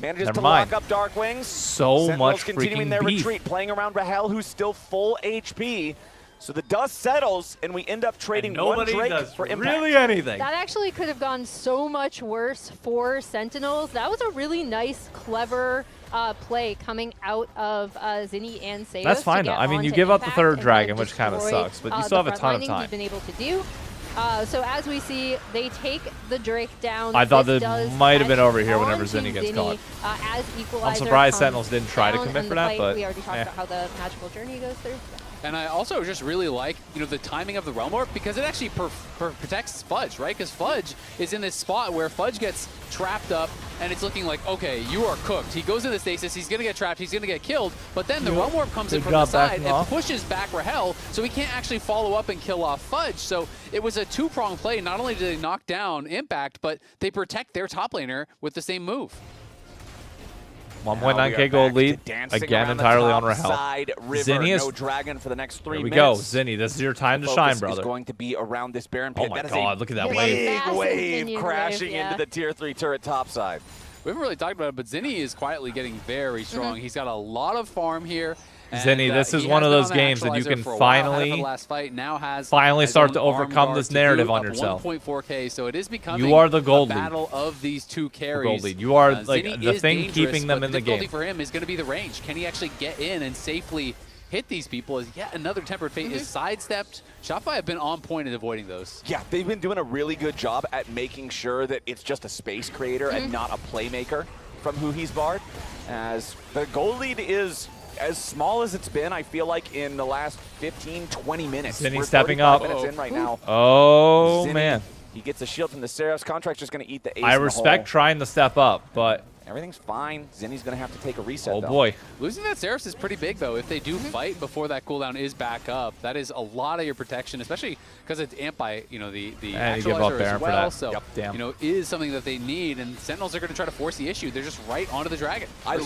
Manages Never to mind. lock up Darkwings. So Sentinels much continuing freaking their beef. retreat, playing around Rahel, who's still full HP. So the dust settles, and we end up trading one Nobody Drake does for impact. really anything. That actually could have gone so much worse for Sentinels. That was a really nice, clever play coming out of Zinni and Seos. That's fine, though. I mean, you give up the third dragon, which kind of sucks, but you still have a ton of time. He's been able to do. So as we see, they take the Drake down. I thought that might have been over here whenever Zinni gets caught. As equalizer I'm surprised Sentinels didn't try to commit for that, but we already talked about how the magical journey goes through. And I also just really like, the timing of the Realm Warp because it actually protects Fudge, right? Because Fudge is in this spot where Fudge gets trapped up, and it's looking like, okay, you are cooked. He goes into stasis, he's going to get trapped, he's going to get killed, but then the Realm Warp comes in from the side and pushes back Rahel, so he can't actually follow up and kill off Fudge. So it was a two-pronged play. Not only did they knock down Impact, but they protect their top laner with the same move. 1.9k gold lead, again entirely on Rahel. Zinni is no dragon for the next 3 minutes. There we go, Zinni. This is your time to shine, brother. Is going to be around this Baron pit. Oh my God, look at that wave. Big wave crashing into the tier 3 turret topside. We haven't really talked about it, but Zinni is quietly getting very strong. He's got a lot of farm here. Zinni, this is one of those games that you can finally start to overcome this narrative on yourself. 1.4k, so it is becoming you are the gold a battle of these two carries. Gold lead. You are like the thing dangerous, keeping them in the game. The difficulty for him is going to be the range. Can he actually get in and safely hit these people? As yet another Tempered Fate is sidestepped. Shopify have been on point at avoiding those. Yeah, they've been doing a really good job at making sure that it's just a space creator and not a playmaker from who he's barred. As the gold lead is as small as it's been, I feel like, in the last 15, 20 minutes. Zinni stepping up. Minutes in right now. Oh, Zinni, man. He gets a shield from the Seraph's. Contract's just going to eat the ace I respect trying to step up, but everything's fine. Zinni's going to have to take a reset, oh, though. boy. Losing that Seraphs is pretty big, though. If they do fight before that cooldown is back up, that is a lot of your protection, especially because it's amped by, the actualizer as well. So, is something that they need, and Sentinels are going to try to force the issue. They're just right onto the dragon. I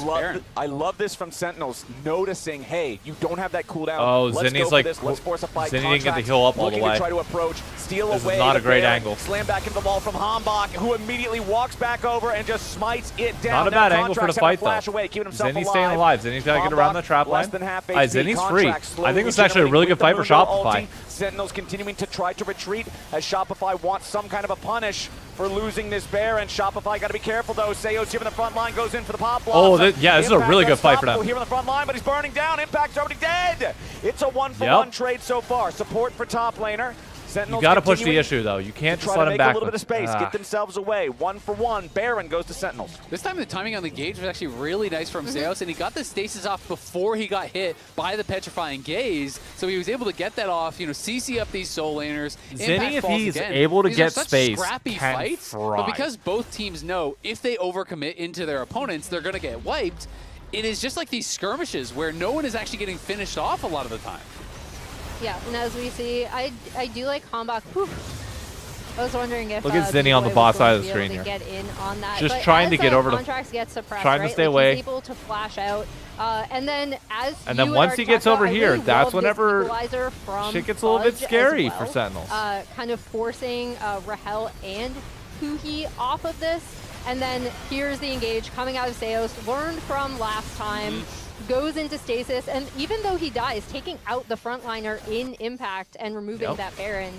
love this from Sentinels, noticing, hey, you don't have that cooldown. Oh, Let's Zinni's go like, for this. Let's force a fight. Zinni didn't get the heal up all the way. To try to approach, steal this away. Is not a great Baron, angle. Slam back into the wall from Hambach, who immediately walks back over and just smites it down. Not a bad angle for the fight, though. Away, Zinni's staying alive. Zinni's got to get around the trap line. Zinni's free. I think this is actually a really good fight for Shopify. Sentinels continuing to try to retreat as Shopify wants some kind of a punish for losing this Baron. Shopify got to be careful, though. Seos here in the front line goes in for the pop block. Oh, this is a really good fight for them. Here in the front line, but he's burning down. Impact's already dead. It's a 1-for-1 trade so far. Support for top laner. Sentinels you got to push the issue, though. You can't just let him back. A little bit of space, get themselves away. 1-for-1. Baron goes to Sentinels. This time the timing on the gauge was actually really nice from Seos, and he got the stasis off before he got hit by the petrifying gaze. So he was able to get that off, CC up these soul laners. Zinni, if he's able to get space, scrappy fights. But because both teams know if they overcommit into their opponents, they're going to get wiped. It is just like these skirmishes where no one is actually getting finished off a lot of the time. Yeah, and as we see, I do like Hambach. I was wondering if look at Zinni on the bot side of the screen here. Get in on that. Just but trying to get over contracts get suppressed, trying to stay away. He's able to flash out, and then once he gets over here, that's whenever shit gets a little bit scary for Sentinels. Kind of forcing Rahel and Huhi off of this, and then here's the engage coming out of Seos, learned from last time. Goes into stasis, and even though he dies, taking out the frontliner in Impact and removing that Baron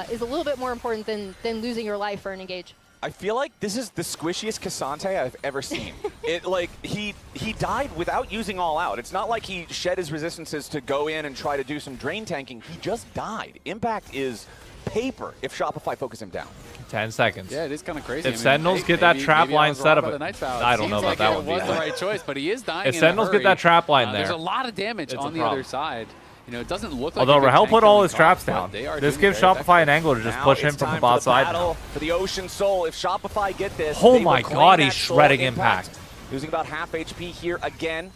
is a little bit more important than losing your life for an engage. I feel like this is the squishiest Cassante I've ever seen. He died without using all out. It's not like he shed his resistances to go in and try to do some drain tanking. He just died. Impact is paper if Shopify focus him down. 10 seconds. Yeah, it is kind of crazy. If Sentinels get that trap line set up, I don't know about that one. It was the right choice, but he is dying. If Sentinels get that trap line there, there's a lot of damage on the other side. It doesn't look like. Although Rahel put all his traps down, this gives Shopify an angle to just push him from the bot side. For the Ocean Soul, if Shopify get this, oh my God, he's shredding Impact. Losing about half HP here again.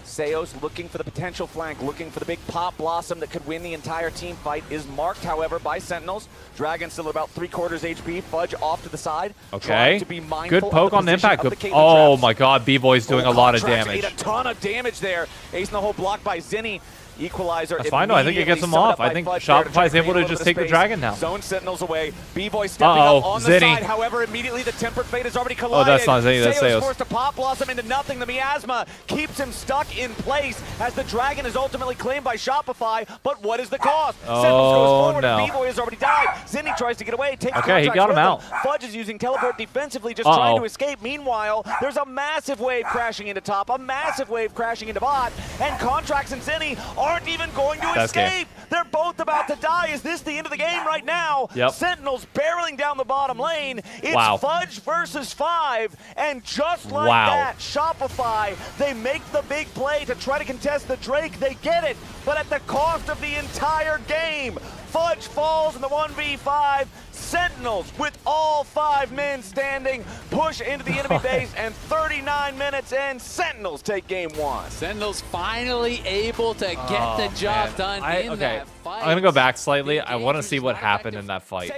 Seos looking for the potential flank, looking for the big pop blossom that could win the entire team fight, is marked, however, by Sentinels. Dragon still about 3/4 HP. Fudge off to the side. Okay. To be good poke on the Impact. Oh my God, B-Boy's doing a lot of damage. Ate a ton of damage there. Ace in the hole blocked by Zinni. Equalizer. That's fine, though. I think it gets him off. I think Shopify's able to just take the Dragon now. Zone Sentinels away. B-Boy stepping up on the Zinni. side. However, immediately the Tempered Fate has already collided. Oh, that's not Zinni, that's Seo's Seos. forced to pop Blossom into nothing. The Miasma keeps him stuck in place as the Dragon is ultimately claimed by Shopify. But what is the cost? Sentinels goes forward no. and B-Boy has already died. Zinni tries to get away. Takes Okay, he contracts got him with out. Fudge is using teleport defensively, just trying to escape. Meanwhile, there's a massive wave crashing into top, a massive wave crashing into bot, and Contracts and Zinni aren't even going to escape. They're both about to die. Is this the end of the game right now? Yep. Sentinels barreling down the bottom lane. It's Fudge versus 5, and just like that, Shopify, they make the big play to try to contest the Drake. They get it, but at the cost of the entire game. Fudge falls in the 1v5. Sentinels, with all 5 men standing, push into the enemy base, and 39 minutes in, Sentinels take game 1. Sentinels finally able to get the job done in that fight. I'm going to go back slightly. I want to see what happened in that fight.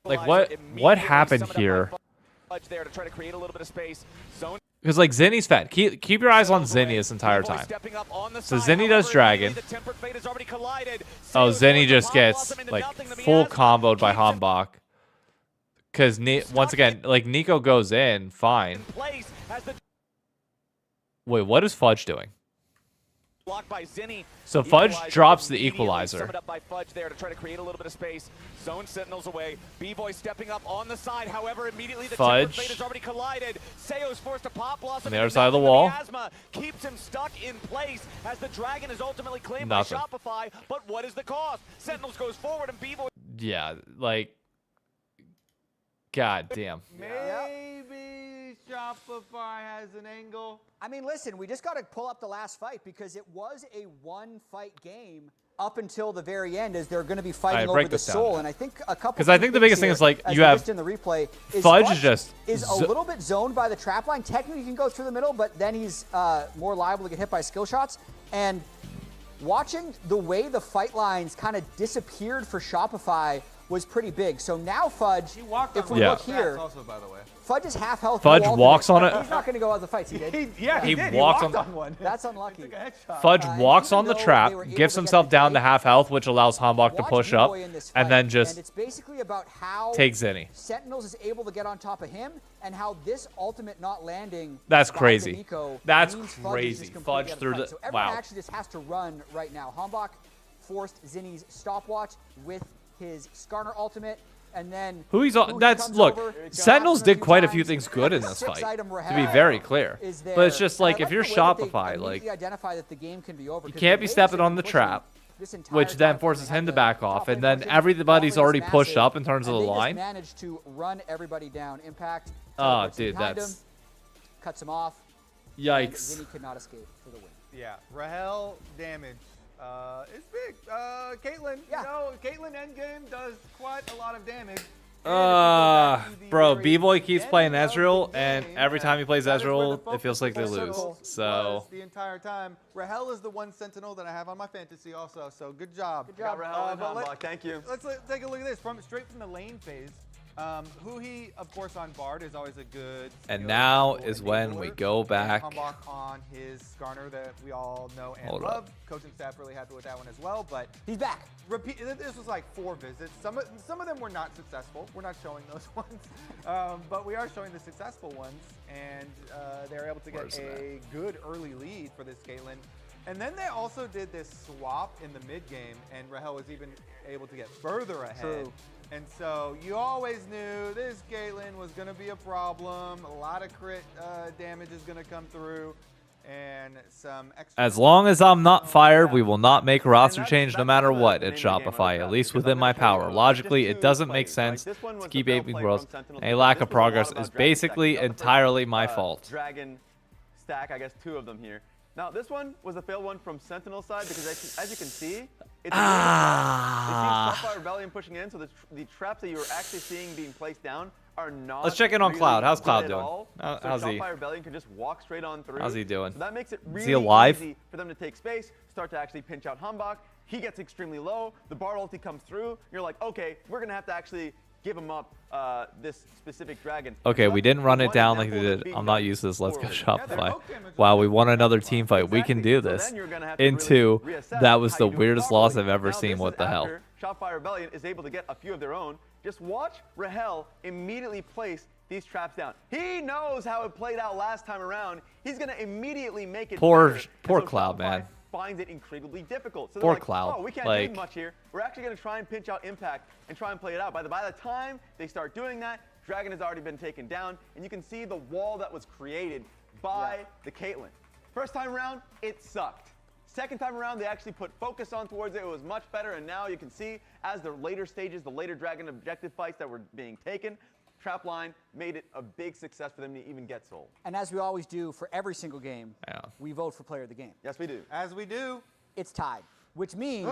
Like, what happened here? There to try to create a little bit of space. Because, like, Zinni's fed. Keep your eyes on Zinni this entire time. So Zinni does Dragon. Oh, Zinni just gets, like, full comboed by Hanbok. Because, once again, like, Nico goes in, fine. Wait, what is Fudge doing? So Fudge drops the equalizer. By Fudge there to try to create a little bit of space. Zone Sentinels away. B-Boy stepping up on the side. However, immediately the Tempered Fate has already collided. Seo's forced to pop Blossom on the other side of the wall. Miasma keeps him stuck in place as the Dragon is ultimately claimed by Shopify. But what is the cost? Sentinels goes forward and B-Boy. Yeah, like, god damn. Maybe Shopify has an angle. I mean, listen, we just got to pull up the last fight because it was a one-fight game up until the very end, as they're going to be fighting over the soul. And I think a couple. Because I think the biggest thing is, like, you have in the replay is Fudge is a little bit zoned by the trap line. Technically, he can go through the middle, but then he's more liable to get hit by skill shots. And watching the way the fight lines kind of disappeared for Shopify was pretty big. So now Fudge, if we look here, also, by the way. Fudge is half health. Fudge walks on it. He's not going to go out of the fights. He did. He walked on one. That's unlucky. Fudge walks on the trap, gives himself down to half health, which allows Hanbok to push up, and then just it's basically about how take Zinni. Sentinels is able to get on top of him, and how this ultimate not landing. That's crazy. Nico That's means crazy. Fudge through the so everyone actually just has to run right now. Hanbok forced Zinni's stopwatch with his Skarner ultimate. And then Sentinels did quite a few things good in this fight, to be very clear. But it's just like, if you're Shopify, like, you can't be stepping on the trap, which then forces him to back off, and then everybody's already pushed up in terms of the line. Managed to run everybody down. Impact. Oh, dude, that's cuts him off. Yikes. Zinni could not escape for the win. Yeah, Rahel damage. It's big. Caitlyn, you know, Caitlyn endgame does quite a lot of damage. Bro, B-Boy keeps playing Ezreal, and every time he plays Ezreal, it feels like they lose. So the entire time, Rahel is the one Sentinel that I have on my fantasy also. So good job. Good job, Rahel. Thank you. Let's take a look at this straight from the lane phase. Huhi, of course, on Bard is always a good. And now is when we go back. Hanbok on his Skarner that we all know and love. Coaching staff really happy with that one as well, but he's back. This was like 4 visits. Some of them were not successful. We're not showing those ones, but we are showing the successful ones, and they're able to get a good early lead for this Caitlyn. And then they also did this swap in the mid game, and Rahel was even able to get further ahead. True. And so you always knew this Caitlyn was going to be a problem. A lot of crit damage is going to come through. And some extra. As long as I'm not fired, we will not make a roster change no matter what at Shopify, at least within my power. Logically, it doesn't make sense to keep aping worlds. Any lack of progress is basically entirely my fault. Dragon stack, I guess 2 of them here. Now, this one was a failed one from Sentinel side because, as you can see, it's Sunfire Rebellion pushing in, so the traps that you were actually seeing being placed down are not. Let's check in on really Cloud. How's Cloud good doing? at all. How's he? Sunfire Rebellion can just walk straight on through. How's he doing? So that makes it really Is he alive? easy for them to take space, start to actually pinch out Hanbok. He gets extremely low. The Bard ulti comes through. You're like, okay, we're going to have to actually give him up this specific dragon. Okay, we didn't run it One down like they example is did. being I'm not done used to this. Let's go poorly. Shopify. Wow, we won another team fight. We can do So this. then you're gonna have to In really 2, reassess that was how the you do it weirdest loss properly. I've ever Now, seen. this What is the hell? after Shopify Rebellion is able to get a few of their own. Just watch Rahel immediately place these traps down. He knows how it played out last time around. He's going to immediately make it Poor better. And poor so Cloud, Shopify man. finds it incredibly difficult. So they're Poor like, Cloud. oh, we can't Like- do much here. We're actually going to try and pinch out Impact and try and play it out. By the time they start doing that, Dragon has already been taken down, and you can see the wall that was created by the Caitlyn. First time around, it sucked. Second time around, they actually put focus on towards it. It was much better, and now you can see as the later stages, the later Dragon objective fights that were being taken, Trapline made it a big success for them to even get sold. And as we always do for every single game, we vote for player of the game. Yes, we do. As we do. It's tied, which means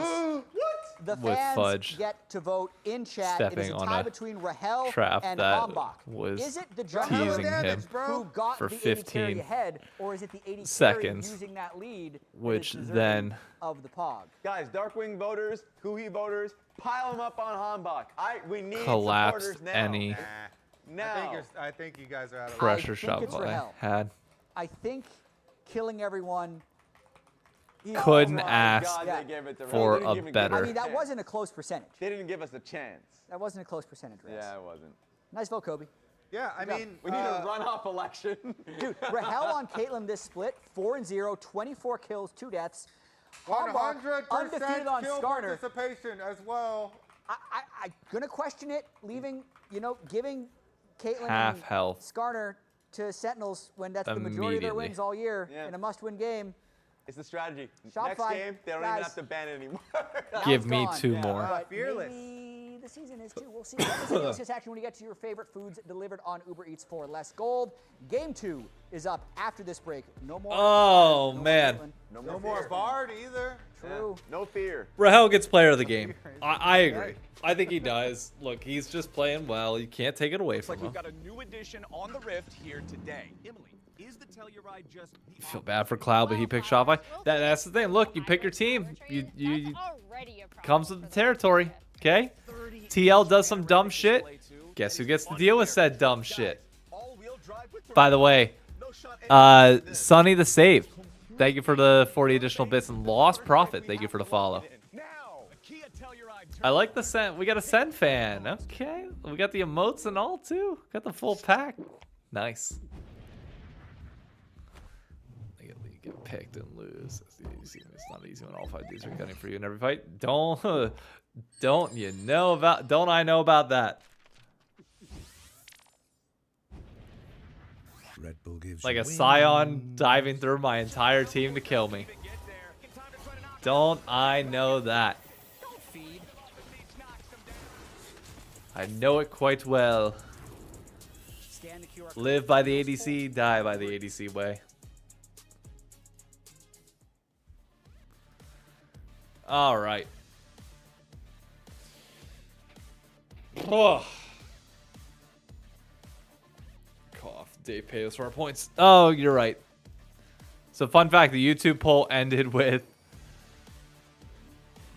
the With fans Fudge get to vote in chat. It is stepping a on tie a between Rahel trap and that Ambach. was Is it the teasing jungler him who got for the 80 carry 15 ahead, or is it the 80 carry seconds, using that lead, that which is deserving then of the pog? Guys, Darkwing voters, Kuhi voters, pile them up on Hambach. We need collapsed supporters now. any Now. I think you guys are out of pressure think it's Shopify Rahel. had. I think killing everyone. Couldn't my ask God, they gave it to for Rahel. They didn't a even give better. us I mean, that wasn't a close percentage. They didn't give us a chance. That wasn't a close percentage, Rez. Yeah, it wasn't. Nice vote, Kobe. Yeah, I Good job. mean, We need a runoff election. Dude, Rahel on Caitlyn this split, 4-0, 24 kills, 2 deaths. Hambach, 100% undefeated on kill Skarner. participation as well. I'm gonna question it, giving Caitlyn Half and health. Skarner to Sentinels when that's the majority of their Immediately. wins all year Yeah. in a must-win game. It's the strategy. Shopify, Next game, they don't even guys. have to ban it anymore. Now Give it's me gone. 2 more. But Fearless. maybe the season is too. We'll see. What is the LCS action when you get to your favorite foods delivered on Uber Eats for less gold? Game 2 is up after this break. No more. Oh, no man. More Caitlyn. No more Bard either. True. No fear. Rahel gets player of the game. I agree. I think he does. Look, he's just playing well. You can't take it away from Like we've him. got a new addition on the Rift here today. Emily, is the Telluride just the Feel bad for Cloud, but he picked Shopify. That's the thing. Look, you pick your team. You comes with the territory. Okay. TL does some dumb shit. Guess who gets to deal with said dumb shit? By the way, Sonny the Save. Thank you for the 40 additional bits and Lost Profit. Thank you for the follow. I like the Sen. We got a Sen fan. Okay. We got the emotes and all too. Got the full pack. Nice. They get picked and lose. It's not easy when all 5 dudes are gunning for you in every fight. Don't you know about? Don't I know about that? Red Bull gives Like you a Scion diving through my entire team to kill me. Don't I know that? I know it quite well. Live by the ADC, die by the ADC way. All right. Oh. Cough. Dave pay us for our points. Oh, you're right. So fun fact, the YouTube poll ended with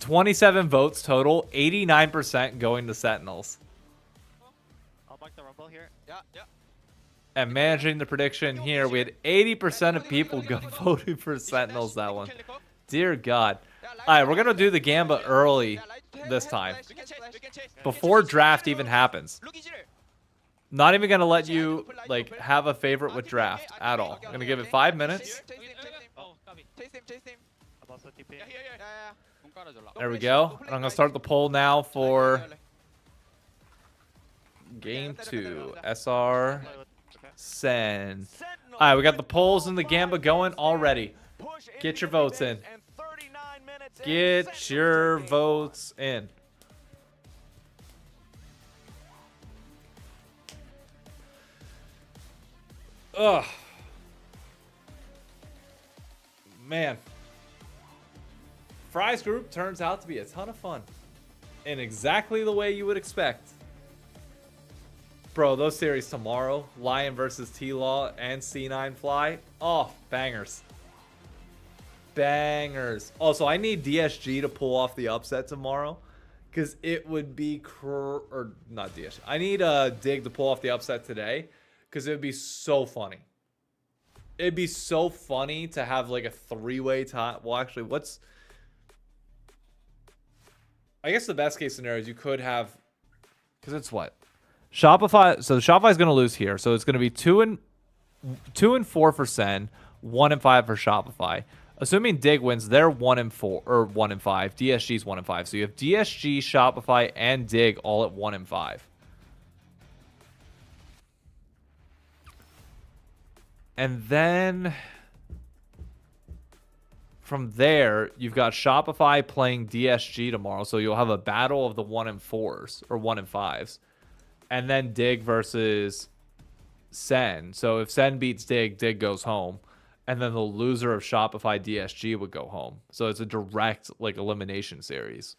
27 votes total, 89% going to Sentinels. I'll mark the rumble here. Yeah, yeah. And managing the prediction here, we had 80% of people voting for Sentinels that one. Dear God. All right, we're going to do the Gamba early this time. Before draft even happens. Not even going to let you like have a favorite with draft at all. I'm going to give it 5 minutes. There we go. And I'm going to start the poll now for Game 2. SR SEN. All right, we got the polls and the Gamba going already. Get your votes in. Get your votes in. Ugh. Man. Fry's group turns out to be a ton of fun. In exactly the way you would expect. Bro, those series tomorrow, Lion versus T-Law and C9 Fly. Oh, bangers. Bangers. Also, I need DSG to pull off the upset tomorrow. because it would be or not DSG. I need Dig to pull off the upset today because it would be so funny. It'd be so funny to have like a 3-way tie. Well, actually, I guess the best case scenario is you could have, because it's what? Shopify. So Shopify's going to lose here. So it's going to be 2 and 4 for SEN, 1 and 5 for Shopify. Assuming Dig wins, they're 1 and 4 or 1 and 5. DSG's 1 and 5. So you have DSG, Shopify, and Dig all at 1 and 5. And then from there, you've got Shopify playing DSG tomorrow. So you'll have a battle of the 1 and 4s or 1 and 5s. And then Dig versus SEN. So if SEN beats Dig, Dig goes home. And then the loser of Shopify DSG would go home. So it's a direct like elimination series.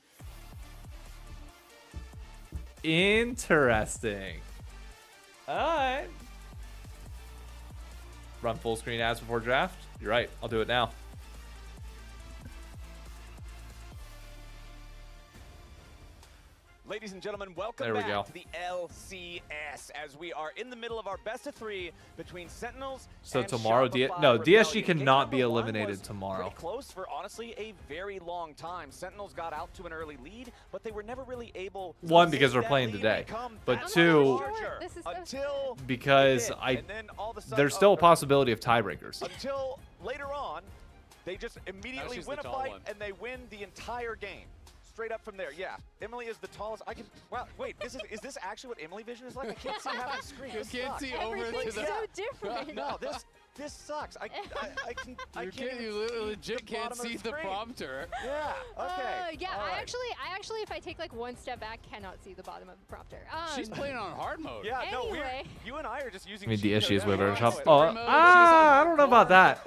Interesting. All right. Run full screen ads before draft? You're right. I'll do it now. Ladies and gentlemen, welcome There we back go. to the LCS as we are in the middle of our best of 3 between Sentinels So and tomorrow, Shopify no, Rebellion. DSG Game cannot be number 1 eliminated was tomorrow. Pretty close for honestly a very long time. Sentinels got out to an early lead, but they were never really able. One, to because see we're that playing lead today, become but that two, larger This is so until because they did. And then all of a sudden, there's still a possibility of tiebreakers. until later on, they just immediately she's win the a tall fight one. and they win the entire game. Straight up from there, yeah. Emily is the tallest. I can. Wow, wait. Is this actually what Emily vision is like? I can't see half the screen. You This can't sucks. see over to Everything's the. so different. No, this sucks. I can't even You see legit the can't bottom of see the screen. prompter. Yeah. Okay. Yeah, all I right. actually, if I take like one step back, cannot see the bottom of the prompter. She's playing on hard mode. Yeah. No, Anyway. you and I are just using. I mean, cheat DSG is codes. way better than I Shopify. don't Oh, know. I don't know about that.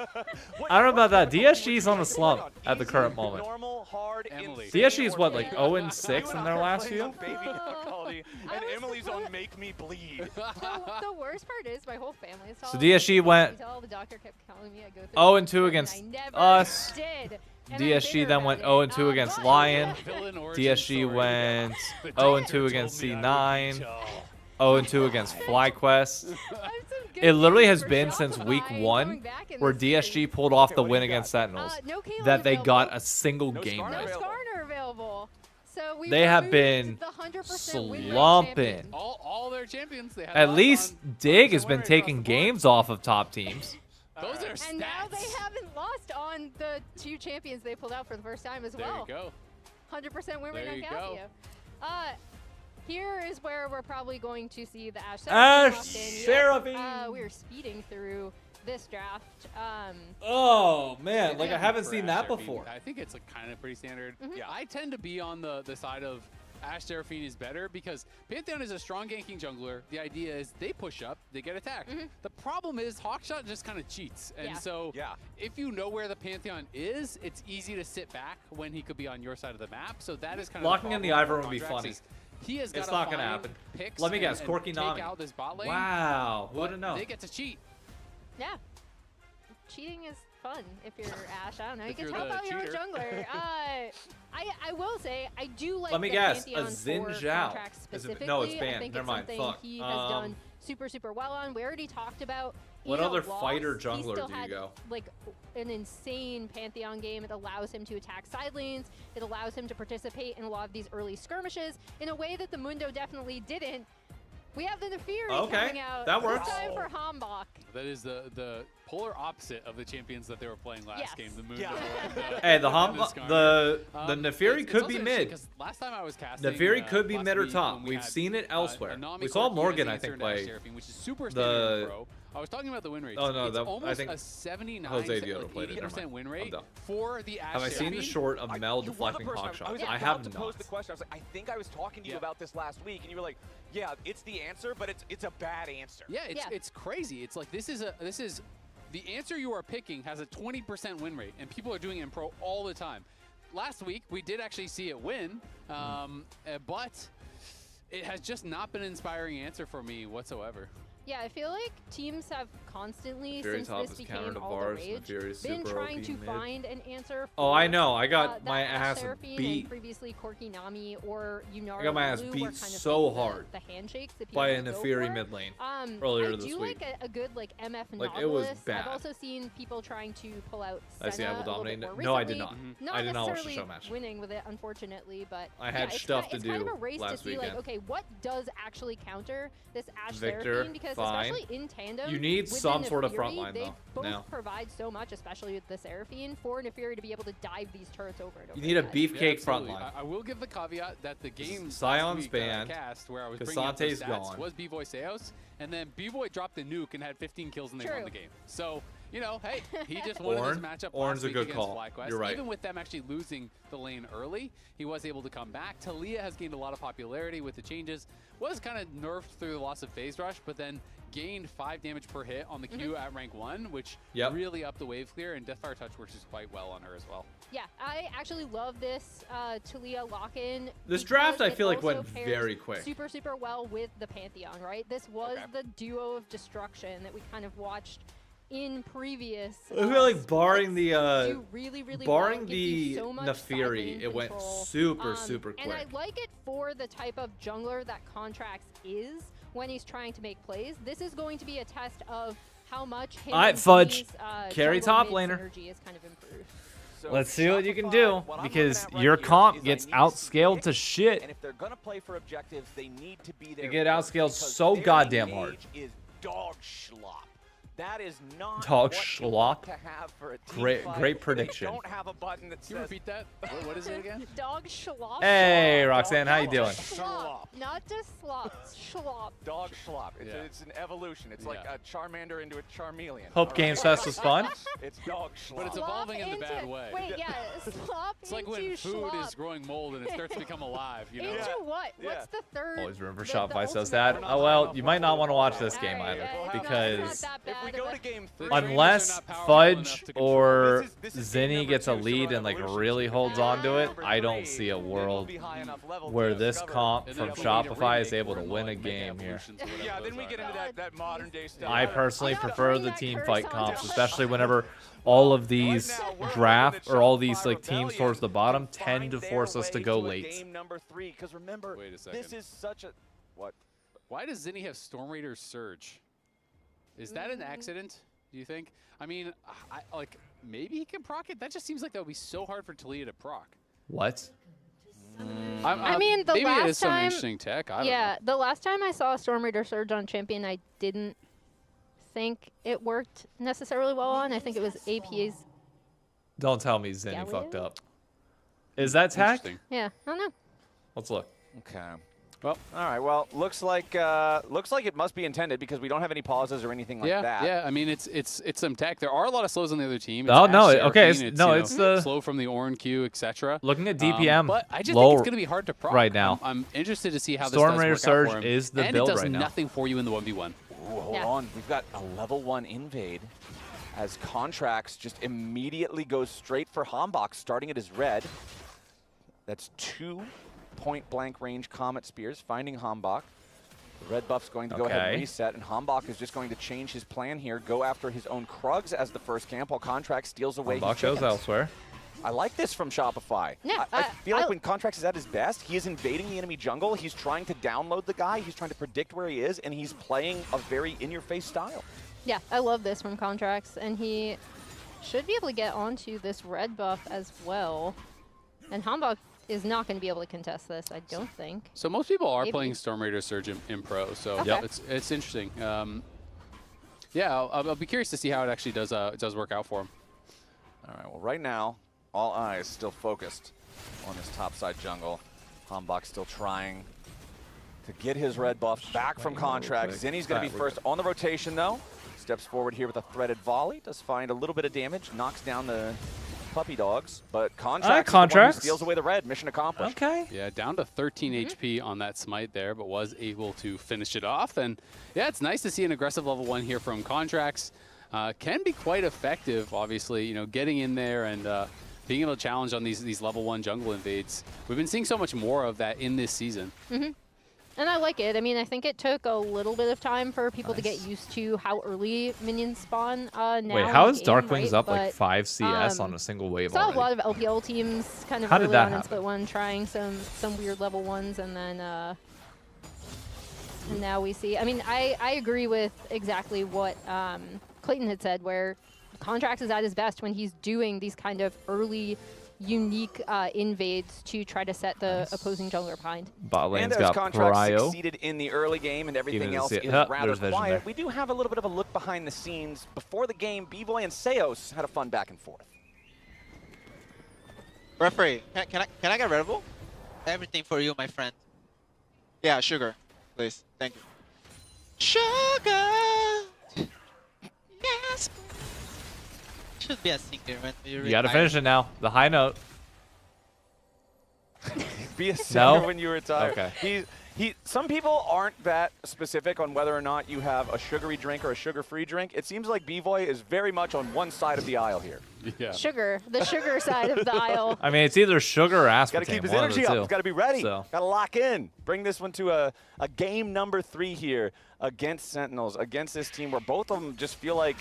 What- I don't know about that. what difficulty DSG's would on you a slump pick at the Easy, current moment. Normal, hard, Emily. insane, DSG is or what, like bad? 0 and 6 You in and their I are last playing few? on baby difficulty, I and was Emily's supposed- on make me bleed. The worst part is my whole family is tall. So DSG went Until the doctor kept calling me. I go through 0 and 2 and against I never us. Did. And I'm DSG bitter then about went it. 0 and 2 against but- Lion. Villain origin DSG story. went The 0 and doctor 2 told against me I would C9. be tall. 0 and 2 against FlyQuest. I have some good It literally news has for been since week Shopify 1 going back in where this series. DSG pulled off the what do win you got? against Sentinels No Kayla that they got available. a single No game Skarner No with. available. Skarner available. So we They have removed been the 100% win rate slumping. champion. All their champions. They had At lots least on Dig has Skarner been across taking the board. games off of top teams. Those are stats. And now they haven't lost on the 2 champions they pulled out for the first time as There well. you go. 100% win rate There on you go. Casio. Here is where we're probably going to see the Ash Ash walked in. Yes, Seraphine! we were speeding through this draft. Oh man, like I Yeah, haven't for seen Ash that Seraphine, before. I think it's like kind of pretty standard. Mhm. Yeah, I tend to be on the side of Ash Seraphine is better because Pantheon is a strong ganking jungler. The idea is they push up, they get attacked. The problem is Hawkshot just kind of cheats. And Yeah. so Yeah. if you know where the Pantheon is, it's easy to sit back when he could be on your side of the map. So that is kind of Locking in the Ivern would be Contracts funny. is He has got It's to not gonna find happen. picks Let me guess, and Corky take Nami. out this bot lane. Wow, who but would have known? They get to cheat. Yeah. Cheating is fun if you're Ash. I don't know. You If can you're help the out your own cheater. jungler. I will say I do like Let me the guess, a Pantheon Xin 4 Zhao. contract Is it- specifically. no, it's I banned. think Never it's mind. something Fuck. he has done super well on. We already talked about. What he's other a loss. fighter He jungler still do you had, go? Like an insane Pantheon game. It allows him to attack side lanes. It allows him to participate in a lot of these early skirmishes in a way that the Mundo definitely didn't. We have the Nefiri Okay, coming out. that works. This time for Hambach. That is the polar opposite of the champions that they were playing last Yes. game. The Moon. Yeah. Hey, the Skarner. Nefiri could be mid. Because last time I was casting, Nefiri could be last mid or week top. when we We've had, seen it elsewhere. Anami, We saw Corki, Morgan, Ace I Answer, think, and Ash play Seraphine, which is super standard in pro. I was talking about the win rates. Oh, no, it's that- I almost think a 79, Jose like Viola played it. Never 80% mind. win I'm rate done. for the Ash Have I seen the Seraphine. short of Mel You were the deflecting person hawk I was shots? I about have to not. pose the question. I was like, I think I was talking to you about this last week, and you were like, "Yeah, it's the answer, but it's a bad answer." Yeah, it's crazy. It's like this is the answer you are picking has a 20% win rate, and people are doing it in pro all the time. Last week we did actually see it win, but it has just not been an inspiring answer for me whatsoever. Yeah, I feel like teams have constantly, Fury since top this is became counter to all the Vars, rage, Fury's been super trying OP to mid. find an answer Oh, for, I know. I got that my Ash ass Seraphine beat. and previously Corki Nami or Yunara I got my ass Lulu beat were kind of so making hard the handshakes that people by would a go Nefiri for. mid lane I earlier do this week. like a good like MF Like, novelist. it was bad. I've also seen people trying to pull out I see, I will Senna a little dominate bit it. more No, I did recently. not. Not I did not watch the necessarily show match. winning with it, unfortunately, but I had yeah, stuff to it's kind of do a race last to see weekend. like, okay, what does actually counter this Ash Victor, Seraphine? Because fine. especially in tandem, You need with the some sort of Nefiri, front line, they though, both now. provide so much, especially with the Seraphine, for Nefiri to be able to dive these turrets over and over. You need a again. beefcake front absolutely. line. I will give the caveat that the game Scion's last week that I banned. cast where I was bringing up the Casante's stats gone. was B-Boy Seos, and then B-Boy dropped the nuke and had 15 kills and they won True. the game. So, you know, hey, he just won Ornn? his matchup Ornn's last a week good against call. FlyQuest. You're right. Even with them actually losing the lane early, he was able to come back. Talia has gained a lot of popularity with the changes. Was kind of nerfed through the loss of Phase Rush, but then gained 5 damage per hit on the Q at rank 1, which really upped the wave clear, and Deathfire Touch works quite well on her as well. Yeah, I actually love this Talia lock-in. This because draft, I it feel like, also went pairs very quick. Super, super well with the Pantheon, right? This was the duo of destruction that we kind of watched in previous. I feel like barring the do really, really barring well, gives you the so much side Nefiri, lane it went control. super, super quick. And I like it for the type of jungler that Contracts is when he's trying to make plays. This is going to be a test of how much him All right, and Fudge. Jimmy's, Carry jungle top mid laner. synergy is kind of improved. Let's see what you can do, because your comp gets outscaled to shit. And if they're gonna play for objectives, they need to be there. They get first, outscaled because so their goddamn hard. engage is dog schlop. That is not Dog what you want schlop. to have for a team Great- fight. great prediction. They don't have a button that Can you says. repeat that? What is it again? Dog schlop. Hey, Roxanne, how you doing? Schlop, not just slop. Schlop. Dog schlop. It's, Yeah. it's an evolution. It's like a Charmander into a Charmeleon. Hope All Games right? Fest was fun. It's dog schlop. But it's evolving in the bad way. Wait, yeah, slop It's like into when food schlop. is growing mold and it starts to become alive, you know? Into what? What's the third? Always remember the Shopify says ultimate that. one? Oh well, you might not want to watch this game Alright, either, yeah, because it's not that If we bad go of to a- game 3, unless Fudge or Zinni gets a lead and like really holds on to it, I don't see a world where this comp from Shopify is able to win a game here. Yeah, then we get into that modern day stuff. I personally prefer the team fight comps, especially whenever all of these draft or all these like teams towards the bottom tend to force us to go late. Game number 3, because remember, Wait a second. this is such a what? Why does Zinni have Storm Raider's Surge? Is that an accident, do you think? I mean, like, maybe he can proc it? That just seems like that would be so hard for Talia to proc. What? I mean, the maybe last it is some time, interesting tech. I don't yeah, the last time I saw a Storm Raider Surge on Champion, I didn't think it worked necessarily well on. I think it was AP's. Don't tell me Zinni Galleon? fucked up. Is that tech? Interesting. Yeah, I don't know. Let's look. Okay. Well, all right. Well, looks like it must be intended because we don't have any pauses or anything like yeah, that. yeah. I mean, it's some tech. There are a lot of slows on the other team. Oh, Ash no, Seraphine, okay, It's, no, you know, it's the- slow from the Ornn Q, etc. Looking at DPM, but I just low think it's going to be hard to proc right now. I'm interested to see how Storm this Raider does work out for Surge him. is the and build it does right now. nothing for you in the 1v1. Ooh, hold on. We've got a level 1 invade as Contracts just immediately goes straight for Hambach, starting at his red. That's 2 point-blank range Comet Spears, finding Hambach. The red buff's going to go ahead and Okay. reset, and Hambach is just going to change his plan here, go after his own Krugs as the first camp, while Contracts steals away his Buck goes chickens. elsewhere. I like this from Shopify. Yeah, I feel like when Contracts is at his best, he is invading the enemy jungle, he's trying to download the guy, he's trying to predict where he is, and he's playing a very in-your-face style. Yeah, I love this from Contracts, and he should be able to get onto this red buff as well. And Hambach is not going to be able to contest this, I don't think. So most people are Maybe. playing Storm Raider Surge in pro, so Okay. it's interesting. Yeah, I'll be curious to see how it actually does work out for him. All right, well, right now, all eyes still focused on this topside jungle. Hambach still trying to get his red buff back from Contract. Zinni's going to be first on the rotation, though. Steps forward here with a threaded volley. Does find a little bit of damage. Knocks down the puppy dogs. But Contract steals away the red. Mission accomplished. Okay. Yeah, down to 13 HP on that smite there, but was able to finish it off. And yeah, it's nice to see an aggressive level 1 here from Contracts. Can be quite effective, obviously, you know, getting in there and being able to challenge on these level 1 jungle invades. We've been seeing so much more of that in this season. And I like it. I mean, I think it took a little bit of time for people to get used to how early minions spawn now. Wait, how is in the game, Darkwing's right? up like But, 5 CS on a single wave saw already? a lot of LPL teams kind of How did early that on in happen? Split 1 trying some weird level 1s, and then and now we see. I mean, I agree with exactly what Clayton had said, where Contracts is at his best when he's doing these kind of early unique invades to try to set the opposing jungler behind. Bot lane's and as got Contracts Prio. succeeded in the early game and everything else is There's rather Vision quiet, there. we do have a little bit of a look behind the scenes. Before the game, B-Boy and Seos had a fun back and forth. Referee, can I get Red Bull? Everything for you, my friend. Yeah, sugar, please. Thank you. Sugar. Yes. Should be a singer when we You gotta finish it now. The high note. Be a singer No? when you retire. Okay. Some people aren't that specific on whether or not you have a sugary drink or a sugar-free drink. It seems like B-Boy is very much on one side of the aisle here. Yeah. Sugar, the sugar side of the aisle. I mean, it's either sugar or aspartame. Got to keep his one of energy the up. two. He's got to be ready. So. Got to lock in. Bring this one to a game number 3 here against Sentinels, against this team where both of them just feel like,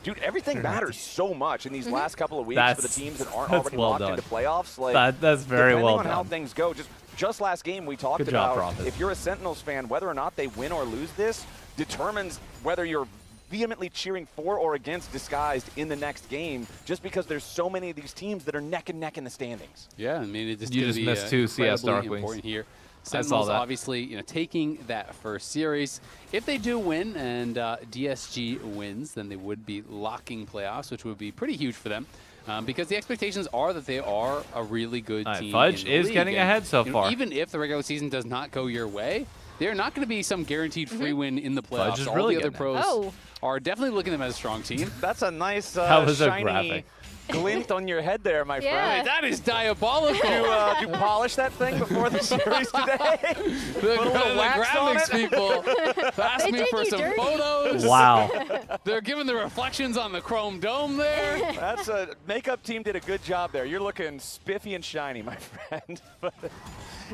dude, everything matters so much in these last couple of weeks for the teams that aren't already well locked done. into playoffs. Like, That's very well depending on how done. things go, just last game we talked Good job, about Prophet. if you're a Sentinels fan, whether or not they win or lose this determines whether you're vehemently cheering for or against Disguised in the next game, just because there's so many of these teams that are neck and neck in the standings. Yeah, I mean, it's You just be, missed 2 CS incredibly Darkwings. important here. I saw Sentinels that. obviously, taking that first series. If they do win and DSG wins, then they would be locking playoffs, which would be pretty huge for them. Because the expectations are that they are a really good team. Fudge in the is league. getting And, ahead so far. Even if the regular season does not go your way, they're not going to be some guaranteed free win in the playoffs. Fudge is All really the other getting pros are definitely looking at them as a strong team. That's a nice That was a shiny graphic. glint on your head there, my Yeah. friend. That is diabolical. Did you polish that thing before the series today? The Put a little wax on graphics it? people asked They me did for you some dirty. photos. Wow. They're giving the reflections on the chrome dome there. That's a makeup team did a good job there. You're looking spiffy and shiny, my friend. But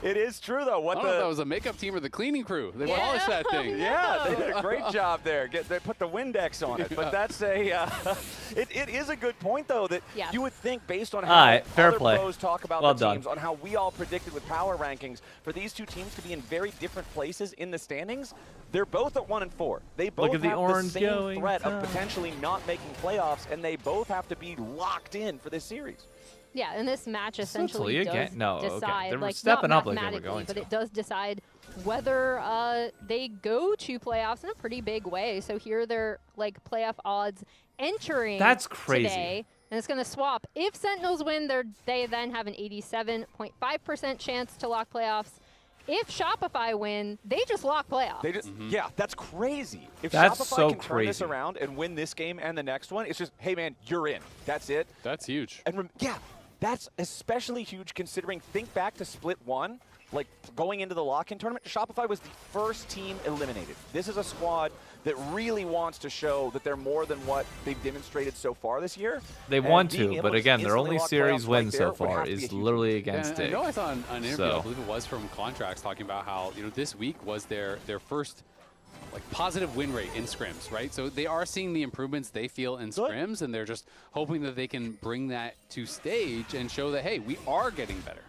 it is true though. I don't know if that was a makeup team or the cleaning crew. They polished that thing. Yeah, they did a great job there. They put the Windex on it. But that's it is a good point though that you would think based on how Alright, fair other play. pros talk about Well the done. teams, on how we all predicted with power rankings, for these two teams to be in very different places in the standings. They're both at 1 and 4. They both at the have orange the same going threat of down. potentially not making playoffs, and they both have to be locked in for this series. Yeah, and this match essentially you does can't- no, okay. decide, They're like stepping not up like they were mathematically, going but to. it does decide whether they go to playoffs in a pretty big way. So here they're like playoff odds entering That's crazy. today, and it's going to swap. If Sentinels win, they then have an 87.5% chance to lock playoffs. If Shopify win, they just lock playoffs. They just, yeah, that's crazy. If That's Shopify so can turn this crazy. around and win this game and the next one, it's just, hey man, you're in. That's it. That's huge. And yeah, that's especially huge considering, think back to Split 1, like going into the lock-in tournament, Shopify was the first team eliminated. This is a squad that really wants to show that they're more than what they've demonstrated so far this year. They And want being to, able but again, their instantly only lock series playoffs win right so there would far have to be a is huge literally win. against I Dig. know I saw an interview, So. I believe it was from Contracts, talking about how this week was their first positive win rate in scrims, right? So they are seeing the improvements they feel in scrims, and they're just hoping that they can bring that to stage and show that, hey, we are getting better.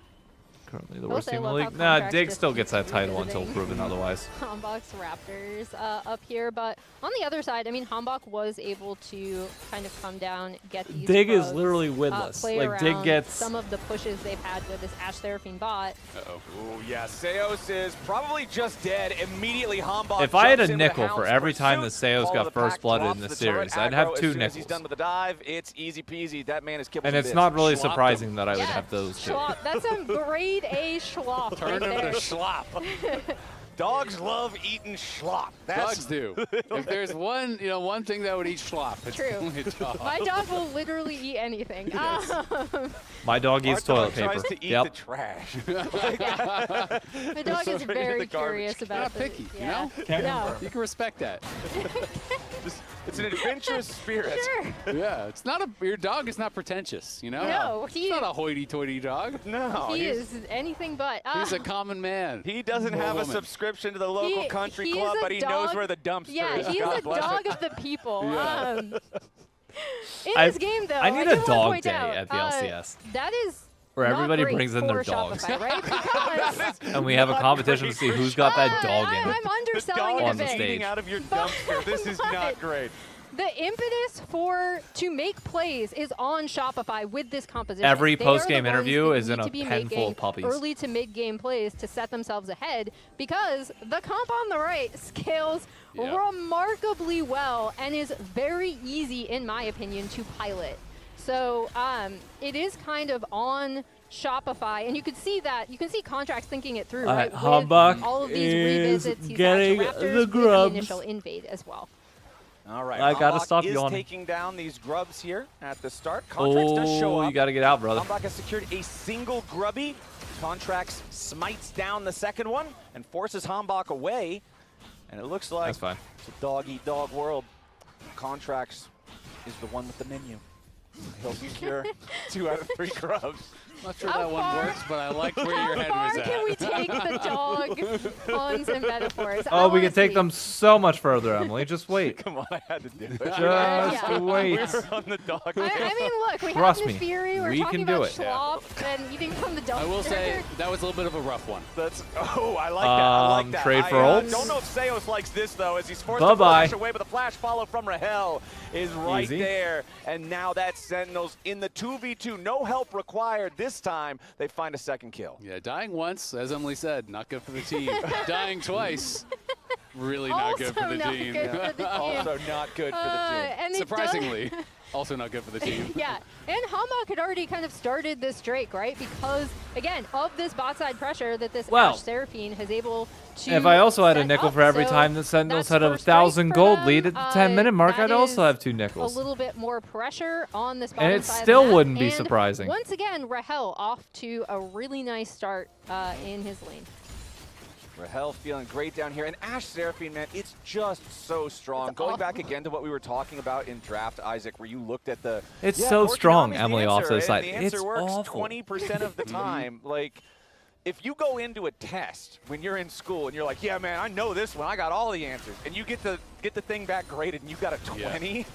Currently the Will worst say team in the love how league. Nah, Contracts Dig just still gets that keeps title until revisiting proven otherwise. Hambach's Raptors up here, but on the other side, I mean, Hambach was able to kind of come down, get these Dig is pros, literally winless. play Like, Dig around gets- some of the pushes they've had with this Ashe Seraphine bot. Uh-oh. Ooh, yeah, Seos is probably just dead. Immediately, Hambach If I had a jumps in with nickel for Hound's every time pursuit. that Seos All got the first pack blooded drops in the the series, turret I'd have aggro as 2 soon as he's done nickels. with the dive. It's easy peasy. That man is kibble And some it's bits. not really Schlopped him. surprising that I would Yes, have those two. Schlop. That's some grade A schlop right Turned him there. to schlop. Dogs love eating schlop. Dogs do. If there's one thing that would eat schlop, it's True. only a dog. My dog will literally eat anything. Yes. My dog eats Our toilet dog paper. tries to eat Yep. the trash. My dog is Throw it in the very garbage curious can. about Not picky, yeah. you know? No. You can respect that. Just It's an adventurous spirit. Sure. Yeah, it's not your dog is not pretentious, you know? No, he's not a hoity-toity dog. No. He is anything but. He's a common man. He doesn't have a subscription to the local country he's club, a but he knows dog- where the dumpster Yeah, is. he's God a bless dog him. of the people. Yeah. In this game, though, I need do a wanna dog point day out, at the LCS. That is Where not everybody great brings in for their dogs. Shopify, right? Because And we have a competition to see who's got that dog in I'm underselling it a on the bit. stage. Eating out of your dumpster. This is not great. The impetus to make plays is on Shopify with this composition. Every They are the post-game ones interview that is need in a to be pen full making of puppies. Early to mid-game plays to set themselves ahead because the comp on the right scales remarkably well and is very easy, in my opinion, to pilot. So it is kind of on Shopify, and you can see that. You can see Contracts thinking it through, right? With Humbug all of these is revisits, he's getting got Raptors the with grubs. the initial invade as well. All right. I gotta Hambach stop is yawning. taking down these grubs here at the start. Contracts does show Oh, up. you got to get out, brother. Hambach has secured a single grubby. Contracts smites down the second one and forces Hambach away. And it looks like That's fine. it's a dog-eat-dog world. Contracts is the one with the menu. He'll secure 2 out of 3 grubs. Not sure that one works, but I like where your head was at. How far can we take the dog puns and metaphors? I Oh, we wanna can take see. them so much further, Emily. Just wait. Come on, I had to do it. Just wait. We're on the dog. I mean, look, we Trust have me, Nefiri, we're we talking can do about it. Schlop and eating from the dumpster. I will say that was a little bit of a rough one. That's I like that. I like that. Trade for I ults? don't know if Seos likes this though, as he's forced Bye-bye. to flash away, but the flash follow from Rahel is right Easy. there. And now that Sentinels in the 2v2, no help required this time. They find a second kill. Yeah, dying once, as Emily said, not good for the team. Dying twice, really not good for the not team. good for the team. Also not good for the team. And it Surprisingly, also not good for the team. yeah, and Hambach had already kind of started this Drake, right? Because, again, of this bot side pressure that this Well, Ashe Seraphine has able to If I also had a set nickel up. for every So time the Sentinels that's had a first strike 1,000 for gold them. lead at the 10-minute mark, That I'd also is have 2 nickels. A little bit more pressure on this bottom And it side of still the map. wouldn't be And surprising. Once again, Rahel off to a really nice start in his lane. Rahel feeling great down here. And Ashe Seraphine, man, it's just so strong. Going back again to what we were talking about in draft, Isaac, where you looked at the... It's yeah, so Korchinami's strong, the Emily, off to the answer, side. and the answer It's works awful. 20% of the time. Like, if you go into a test when you're in school and you're like, yeah, man, I know this one. I got all the answers. And you get the thing back graded and you got a 20.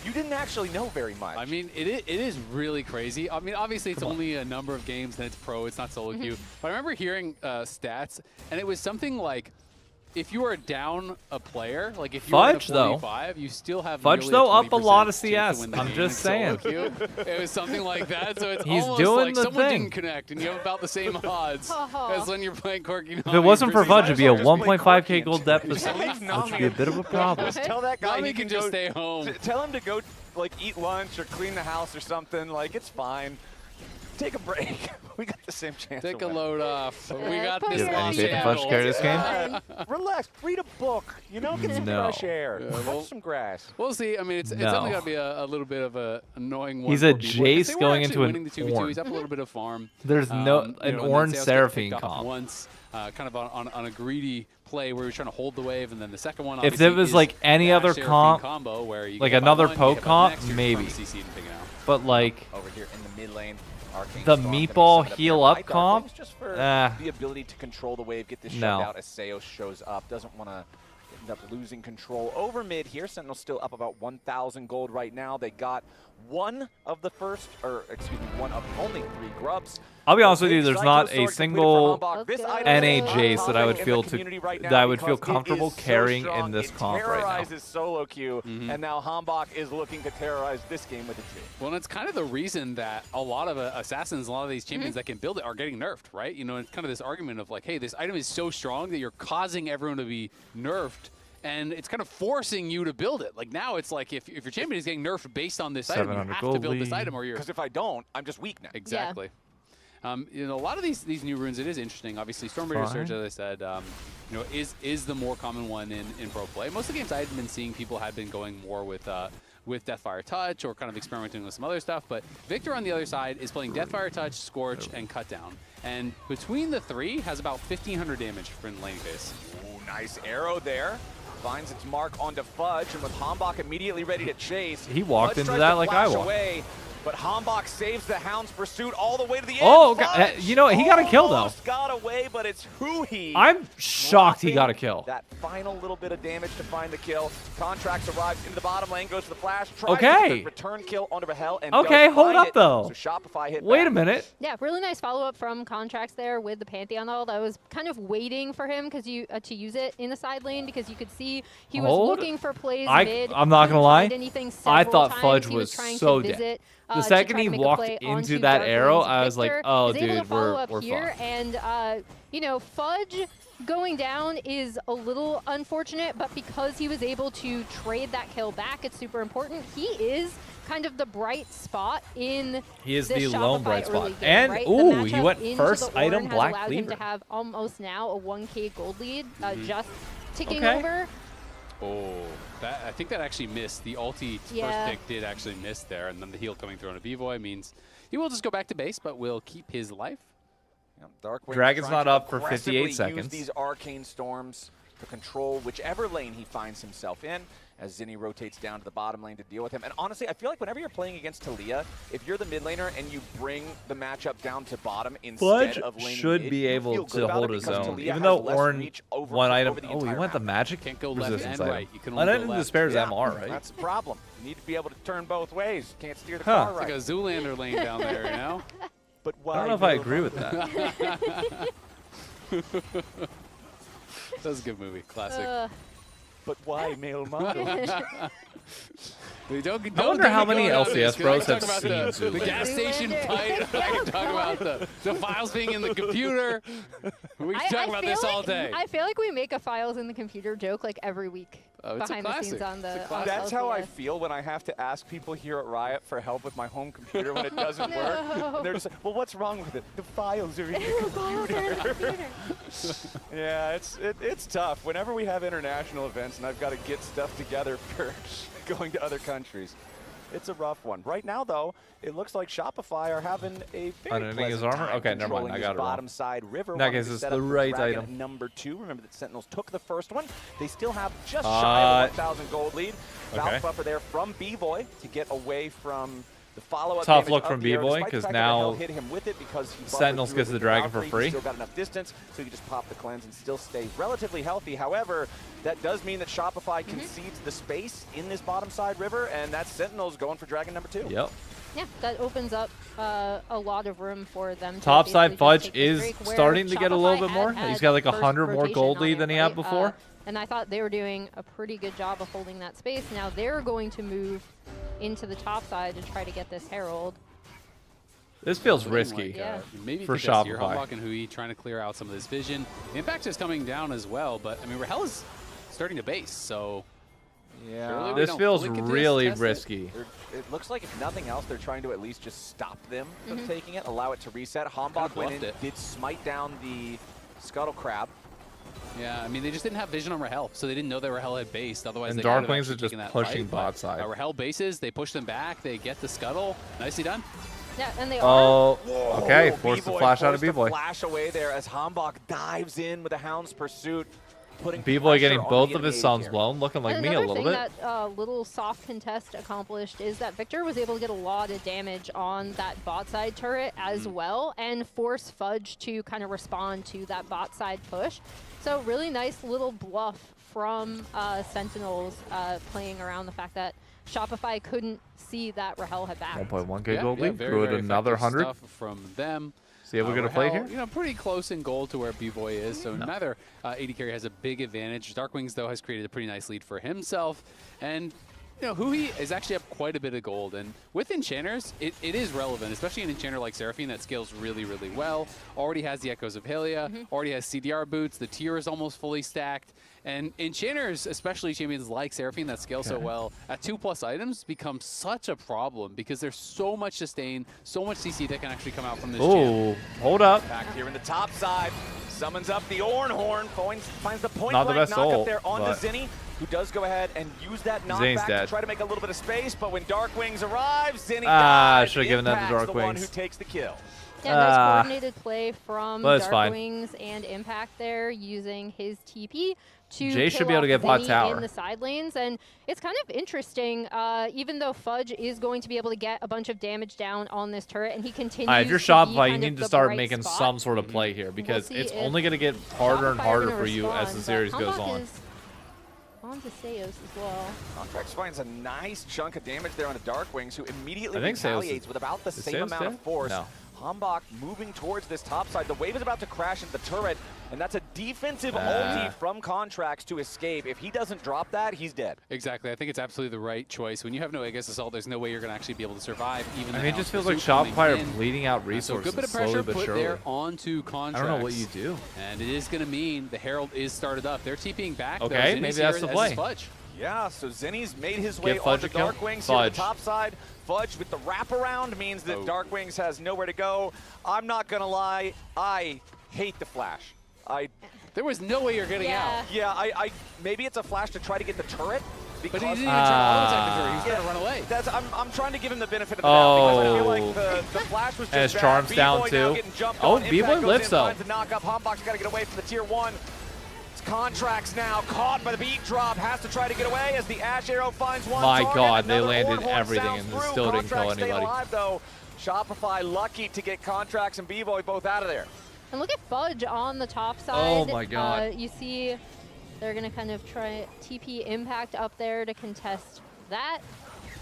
You didn't actually know very much. I mean, it is really crazy. I mean, obviously, it's only a number of games, and it's pro, it's not solo queue. But I remember hearing stats, and it was something like, if you are down a player, like if you're in a Fudge, though. 45, you still have Fudge, nearly though, up a 20% lot of chance to CS. win the I'm game just in solo saying. queue. It was something like that, so it's He's almost doing like the someone thing. didn't connect, and you have about the same odds as when you're playing Korchinami. If it wasn't for versus Fudge, it'd be a Ashe. 1.5k gold deficit, Leave which Nami would be a bit of a problem. Just tell that guy Nami he can go- just stay home. Tell him to go, like, eat lunch or clean the house or something. Like, it's fine. Take a break. We got the same chance. Take to a win. load off. We got put this. your Any Los faith in Fudge to carry this game? Relax. Read a book. You know, get some No. fresh air. well- Touch some grass. We'll see. I mean, it's No. only got to be a little bit of a annoying one. He's for a B-Boy, 'cause they Jace were going actually into an winning the 2v2. Ornn. He's up a little bit of farm. There's no- you know, an and then Ornn Seos got Seraphine picked off comp. once, kind of on a greedy play where he was trying to hold the wave, and then the second one. If obviously, it was is like any the other Ashe Seraphine comp, combo where you like get another by one, poke you get by comp, next, you're maybe. from CC and pick it out. But like Over here in the mid lane. Arcane the Storm gonna be meatball set up heal there up by comp, Darklings just for the ability to control the wave, get this No. shut out as Seos shows up. Doesn't want to end up losing control over mid here. Sentinel's still up about 1,000 gold right now. They got one of the first, or excuse me, one of only 3 grubs. I'll be honest with Big you, there's cycle not sword a completed for single Hambach. This item NA is a hot Jace that I would topic in feel the community right now that I would feel because it comfortable is so carrying strong. in this It comp right now. terrorizes solo queue, and now Hambach is looking to terrorize this game with a G. Well, and it's kind of the reason that a lot of assassins, a lot of these champions that can build it are getting nerfed, right? You know, it's kind of this argument of like, hey, this item is so strong that you're causing everyone to be nerfed, and it's kind of forcing you to build it. Like now it's like if your champion is getting nerfed based on this item, you 700 have to gold build this lead. item or you're... Because if I don't, I'm just weak now. Exactly. You know, a lot of these new runes, it is interesting. Obviously, Stormbreaker Surge, as I said, you know, is the more common one in pro play. Most of the games I had been seeing, people had been going more with Deathfire Touch or kind of experimenting with some other stuff. But Victor on the other side is playing Deathfire Touch, Scorch, and Cut Down. And between the 3 has about 1,500 damage for in lane phase. Ooh, nice arrow there. finds its mark onto Fudge, and with Hambach immediately ready to chase, He walked Fudge into tries that to like I flash walked. away, but Hambach saves the Hound's pursuit all the way to the end. Oh, Fudge you know, he got a kill, though. almost got away, but it's Huhi. I'm shocked he got a kill. That final little bit of damage to find the kill. Contracts arrives into the bottom lane, goes for the flash, tries to Okay. get the return kill onto Rahel, and Okay, does hold find up, it. though. So Shopify hit Wait back. a minute. Yeah, really nice follow-up from Contracts there with the Pantheon ult. I was kind of waiting for him because to use it in the side lane because you could see he was Hold. looking for plays I'm mid. not gonna lie. Anything I several thought times. Fudge He was trying so to dead. visit, The to second try he to make a walked play into onto that Dark arrow, Lane's I was like, Victor. oh, Is able to dude, follow up we're here, fine. and you know, Fudge going down is a little unfortunate, but because he was able to trade that kill back, it's super important. He is kind of the bright spot in He is this the lone Shopify bright spot. early game, And, right? The ooh, he matchup went into first the item, Ornn has Black allowed him Cleaver. to have almost now a 1K gold lead, just ticking Okay. over. Oh, I think that actually missed. The ulti Yeah. first pick did actually miss there, and then the heal coming through on a B-Boy means he will just go back to base, but will keep his life. Darkwing Dragon's trying not to up for 58 aggressively seconds. Use these arcane storms to control whichever lane he finds himself in as Zinni rotates down to the bottom lane to deal with him. And honestly, I feel like whenever you're playing against Taliyah, if you're the mid laner and you bring the matchup down to bottom instead Fudge of laning should mid, be you able feel good to about hold it his because own. Taliyah Even has though less Ornn reach over one item. the Oh, he entire went the map. magic Can't go left resistance and item. right. You can only go Unending left. Despair is Yeah, MR, right? That's the problem. You need to be able to turn both ways. Can't steer the Huh. car It's right. like a Zoolander lane down there, you know? But why I don't know if I go agree with that. That was a good movie. Classic. But why male model? Don't I wonder get how me many going on LCS this, 'cause bros I can have talk about seen the gas station fight. I can talk about the files being in the computer. We can talk about this all day. I feel like we make a files in the computer joke like every week Oh, it's a behind the scenes classic. on the. It's a on classic. That's how I LCS. feel when I have to ask people here at Riot for help with my home computer when it doesn't work. No. And they're just like, well, what's wrong with it? The files are in the computer. Yeah, it's tough. Whenever we have international events and I've got to get stuff together for going to other countries, it's a rough one. Right now, though, it looks like Shopify are having a very Unending his pleasant armor? time Okay, never mind. controlling I this got it wrong. bottom side river. In that Wanting case, to it's set the up for right Dragon item. number 2. Remember that Sentinels took the first one. They still have just shy of a 1,000 gold lead. Valve Okay. buffer there from B-Boy to get away from the follow-up Tough damage look of from the arrow, B-Boy, despite the 'cause fact that now Rahel hit him with it because he buffered Sentinels through gets it the with dragon for Valkyrie. free. He still got enough distance, so he can just pop the cleanse and still stay relatively healthy. However, that does mean that Shopify concedes the space in this bottom side river, and that's Sentinels going for dragon number 2. Yep. Yeah, that opens up a lot of room for them. To Topside basically just Fudge take this is break, where starting to get a little Shopify bit more. had He's got like first 100 more rotation gold on lead it, than he right? had before. And I thought they were doing a pretty good job of holding that space. Now they're going to move into the top side to try to get this Herald. This feels Looking risky like, Yeah. maybe for contest here. Shopify. Hambach and Hui trying to clear out some of this vision. The impact is coming down as well, but I mean, Rahel is starting to base, so Yeah. surely we This don't feels fully contest really it. risky. It looks like if nothing else, they're trying to at least just stop them from taking it, allow it to reset. Hambach went in, bluffed it. did smite down the Scuttle Crab. Yeah, I mean, they just didn't have vision on Rahel, so they didn't know that Rahel had based. Otherwise, And they could have Darkwings actually are just taken that pushing fight, bot but, side. Rahel bases, they push them back, they get the Scuttle. Nicely done. Yeah, and they are. Oh, okay. Oh, Forced the B-Boy flash out of forced to B-Boy. Flash away there as Hambach dives in with a Hound's Pursuit, putting B-Boy pressure getting on both the of his enemy sons here. blown, looking like And me a another little thing bit. that little soft contest accomplished is that Victor was able to get a lot of damage on that bot side turret as well and force Fudge to kind of respond to that bot side push. So really nice little bluff from Sentinels playing around the fact that Shopify couldn't see that Rahel had backed. 1.1k gold lead. very, Threw it very another effective 100. stuff from them. See if we're going to play Rahel, here. You know, pretty close in gold to where B-Boy is, so neither AD carry has a big advantage. Darkwings, though, has created a pretty nice lead for himself, and you know, Hui is actually up quite a bit of gold, and with Enchanters, it is relevant, especially an Enchanter like Seraphine that scales really, really well. Already has the Echoes of Hylia, already has CDR boots, the tier is almost fully stacked, and Enchanters, especially champions like Seraphine that scale so well, at 2+ items become such a problem because there's so much sustain, so much CC that can actually come out from this champ. Oh, hold up. Back here in the top side, summons up the Ornn Horn, finds the point Not the blank best knock up ult, there onto but- Zinni, who does go ahead and use that Zane's knockback dead. to try to make a little bit of space, but when Darkwings arrives, Zinni Ah, dies. should've given that to Impact's the one Darkwings. who takes the kill. Yeah, nice coordinated play from But it's fine. Darkwings and Impact there, using his TP to Jay should kill be able to off get bot Zinni tower. in the side lanes. And it's kind of interesting, even though Fudge is going to be able to get a bunch of damage down on this turret, and he continues If you're to be Shopify, you kind need of to the start bright making spot. some sort of play here because see it's if only going to get harder and Shopify are harder gonna for you as the respond, series but goes Hambach on. is on to Seos as well. Contracts finds a nice chunk of damage there on the Darkwings, who immediately I think Seos retaliates with about the is same Seos amount dead? of force. No. Hambach moving towards this top side. The wave is about to crash into the turret, and that's a defensive ulti from Contracts to escape. If he doesn't drop that, he's dead. Exactly. I think it's absolutely the right choice. When you have no Aegis Assault, there's no way you're going to actually be able to survive. Even I the mean, it House just feels like Pursuit coming Shopify are in. bleeding out So a resources good bit of slowly pressure but put surely. there onto Contracts. I don't know what you do. And it is going to mean the Herald is started up. They're TPing back. though. Okay, Zinni's maybe here that's the as play. is Fudge. Yeah, so Zinni's made his way Get Fudge onto a kill. Darkwings here to Fudge. the top side. Fudge with the wraparound means that Darkwings has nowhere to go. I'm not going to lie, I hate the flash. There was no way you're getting out. Yeah, I maybe it's a flash to try to get the turret. But he didn't even try to auto-attack the turret. He was trying to run away. That's, I'm trying to give him the benefit of the doubt because I feel like the flash was just And his bad. charm's B-Boy down now too. getting jumped Oh, on. B-Boy Impact goes lifts in, up. finds the knock up. Hambach's got to get away from the tier 1. It's Contracts now caught by the beat drop. Has to try to get away as the Ash Arrow finds one My target. God, they Another landed Ornhorn everything sounds and through. still didn't kill Contracts stay anybody. alive, though. Shopify lucky to get Contracts and B-Boy both out of there. And look at Fudge on the top side. Oh my God. You see they're going to kind of try TP Impact up there to contest that.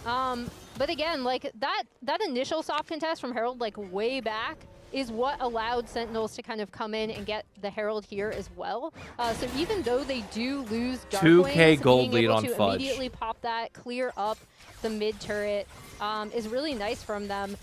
But again, like that initial soft contest from Herald, like way back, is what allowed Sentinels to kind of come in and get the Herald here as well. So even though they do lose Darkwings, 2K gold being lead able on to Fudge. immediately pop that, clear up the mid turret, is really nice from them.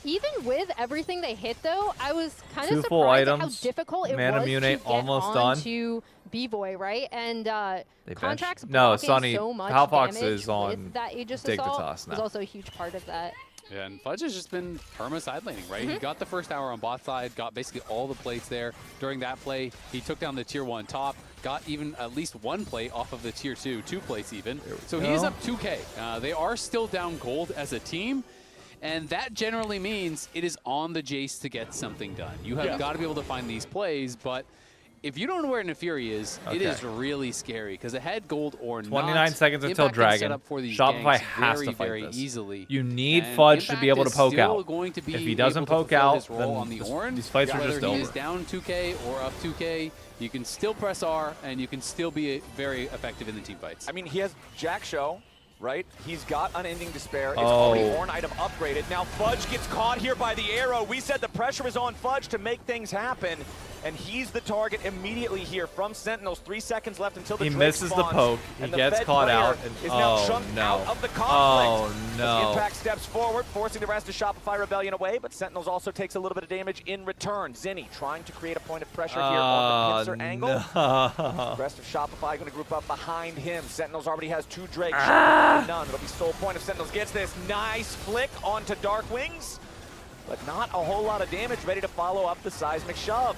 Even with everything they hit, though, I was kind of Two full surprised at how items. difficult it Mana was Mune to get almost on done. to B-Boy, right? And They Contracts benched. No, blocking Sonny, so much Palfox damage is on with that Aegis Take the Assault Toss was now. also a huge part of that. Yeah, and Fudge has just been perma side laning, right? He got the first tower on bot side, got basically all the plates there. During that play, he took down the tier 1 top, got even at least one plate off of the tier 2 plates even. So he is go. up 2K. They are still down gold as a team, and that generally means it is on the Jace to get something done. You have got to be able to find these plays, but if you don't know where Nefiri is, it is really scary because ahead gold or 29 not, seconds until Impact can set Dragon. up for these Shopify ganks has very, to fight very this. easily. You need And Fudge to Impact be able to is poke still out. going to be If he doesn't able to poke fulfill out, this role on then the Orin, these fights are whether just he over. is down 2K or up 2K, you can still press R and you can still be very effective in the team fights. I mean, he has Jack Show, right? He's got Unending Despair. It's already Ornn item upgraded. Now Fudge gets caught here by the arrow. We said the pressure is on Fudge to make things happen, and he's the target immediately here from Sentinels. 3 seconds left until the He Drake misses the spawns, poke. He and the gets Fed caught player out. And, is now oh, chunked no. out of the conflict. Oh, no. As Impact steps forward, forcing the rest of Shopify Rebellion away, but Sentinels also takes a little bit of damage in return. Zinni trying to create a point of pressure here on the pincer angle. No. The rest of Shopify going to group up behind him. Sentinels already has 2 Drakes. Shopify none. It'll be sole point if Sentinels gets this. Nice flick onto Darkwings, but not a whole lot of damage. Ready to follow up the seismic shove.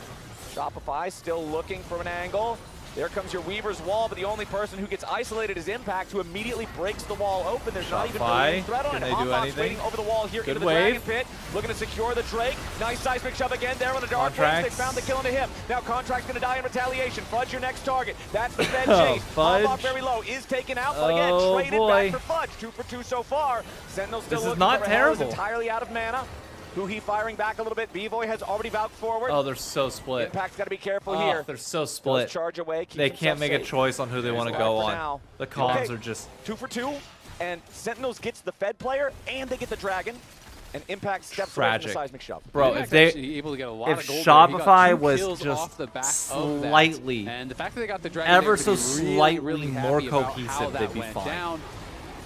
Shopify still looking for an angle. There comes your Weaver's Wall, but the only person who gets isolated is Impact, who immediately breaks the wall open. There's not even really any threat on Can it. they do Hambach's anything? waiting over the wall here Good into the wave. Dragon Pit, looking to secure the Drake. Nice seismic shove again there on the Dark Wings. They Contracts. found the kill into him. Now Contract's going to die in retaliation. Fudge your next target. That's the Fed Oh, chase. Fudge. Hambach very low, is taken out, but again, Oh, traded boy. back for Fudge. 2 for 2 so far. Sentinel still This is looking not for Herald, is terrible. entirely out of mana. Huhi firing back a little bit. B-Boy has already vouched forward. Oh, they're so split. Impact's got to be careful Oh, here. they're so Does split. charge away, keeps They himself can't make a safe. choice on who they want to There's go that for on. now. The comms Okay, are just... 2 for 2, and Sentinels gets the Fed player, and they get the Dragon, and Impact steps away from the Tragic. seismic shove. Bro, Impact if they... actually able to get a lot If of gold there. He got 2 Shopify was kills just off the back of that. slightly, And the fact that they got the Dragon ever there so to be really, slightly really more happy about how cohesive, that they'd be went fine. down.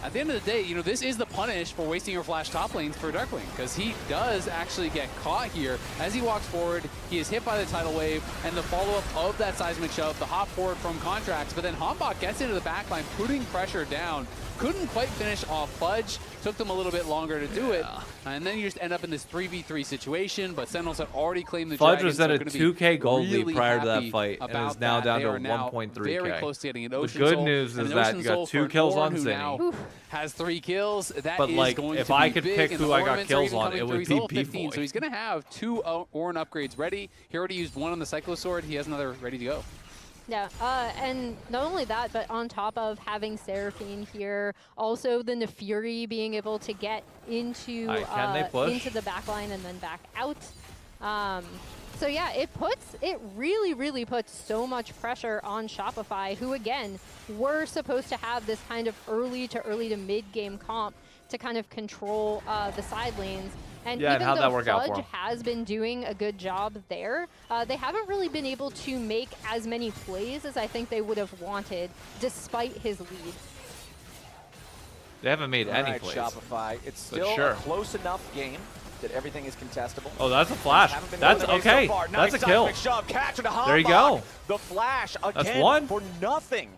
At the end of the day, you know, this is the punish for wasting your flash top lanes for Darkwing, because he does actually get caught here. As he walks forward, he is hit by the tidal wave, and the follow-up of that seismic shove, the hop forward from Contracts, but then Hambach gets into the backline, putting pressure down. Couldn't quite finish off Fudge. Took them a little bit longer to do it. And then you just end up in this 3v3 situation, but Sentinels had already claimed the Fudge Dragon, was so at a gonna be 2K gold lead really prior to that happy fight, and about is now that. down They to are now 1.3K. very close to getting an The Ocean good Soul, news and is an that Ocean you Soul got for 2 an kills Ornn on who Zinni. now has 3 kills. That But, is like, going if to be I could big, pick and who the I got ornaments are kills even on, coming it through. would He's be level 15, B-Boy. so he's going to have 2 Ornn upgrades ready. He already used 1 on the Cyclosword. He has another ready to go. Yeah, and not only that, but on top of having Seraphine here, also the Nefiri being able to get into can they push? into the back line and then back out. So yeah, it really puts so much pressure on Shopify, who again were supposed to have this kind of early to mid game comp to kind of control the side lanes. And Yeah, and even how'd though that work out for Fudge 'em? has been doing a good job there, they haven't really been able to make as many plays as I think they would have wanted, despite his lead. They haven't made any Alright, plays. Shopify. It's But still sure. a close enough game that everything is contestable. Oh, that's a flash. Haven't been That's going their way okay. so far. That's a Nice kill. seismic shove. Catch into There you Hambach. go. The flash again That's one. for nothing.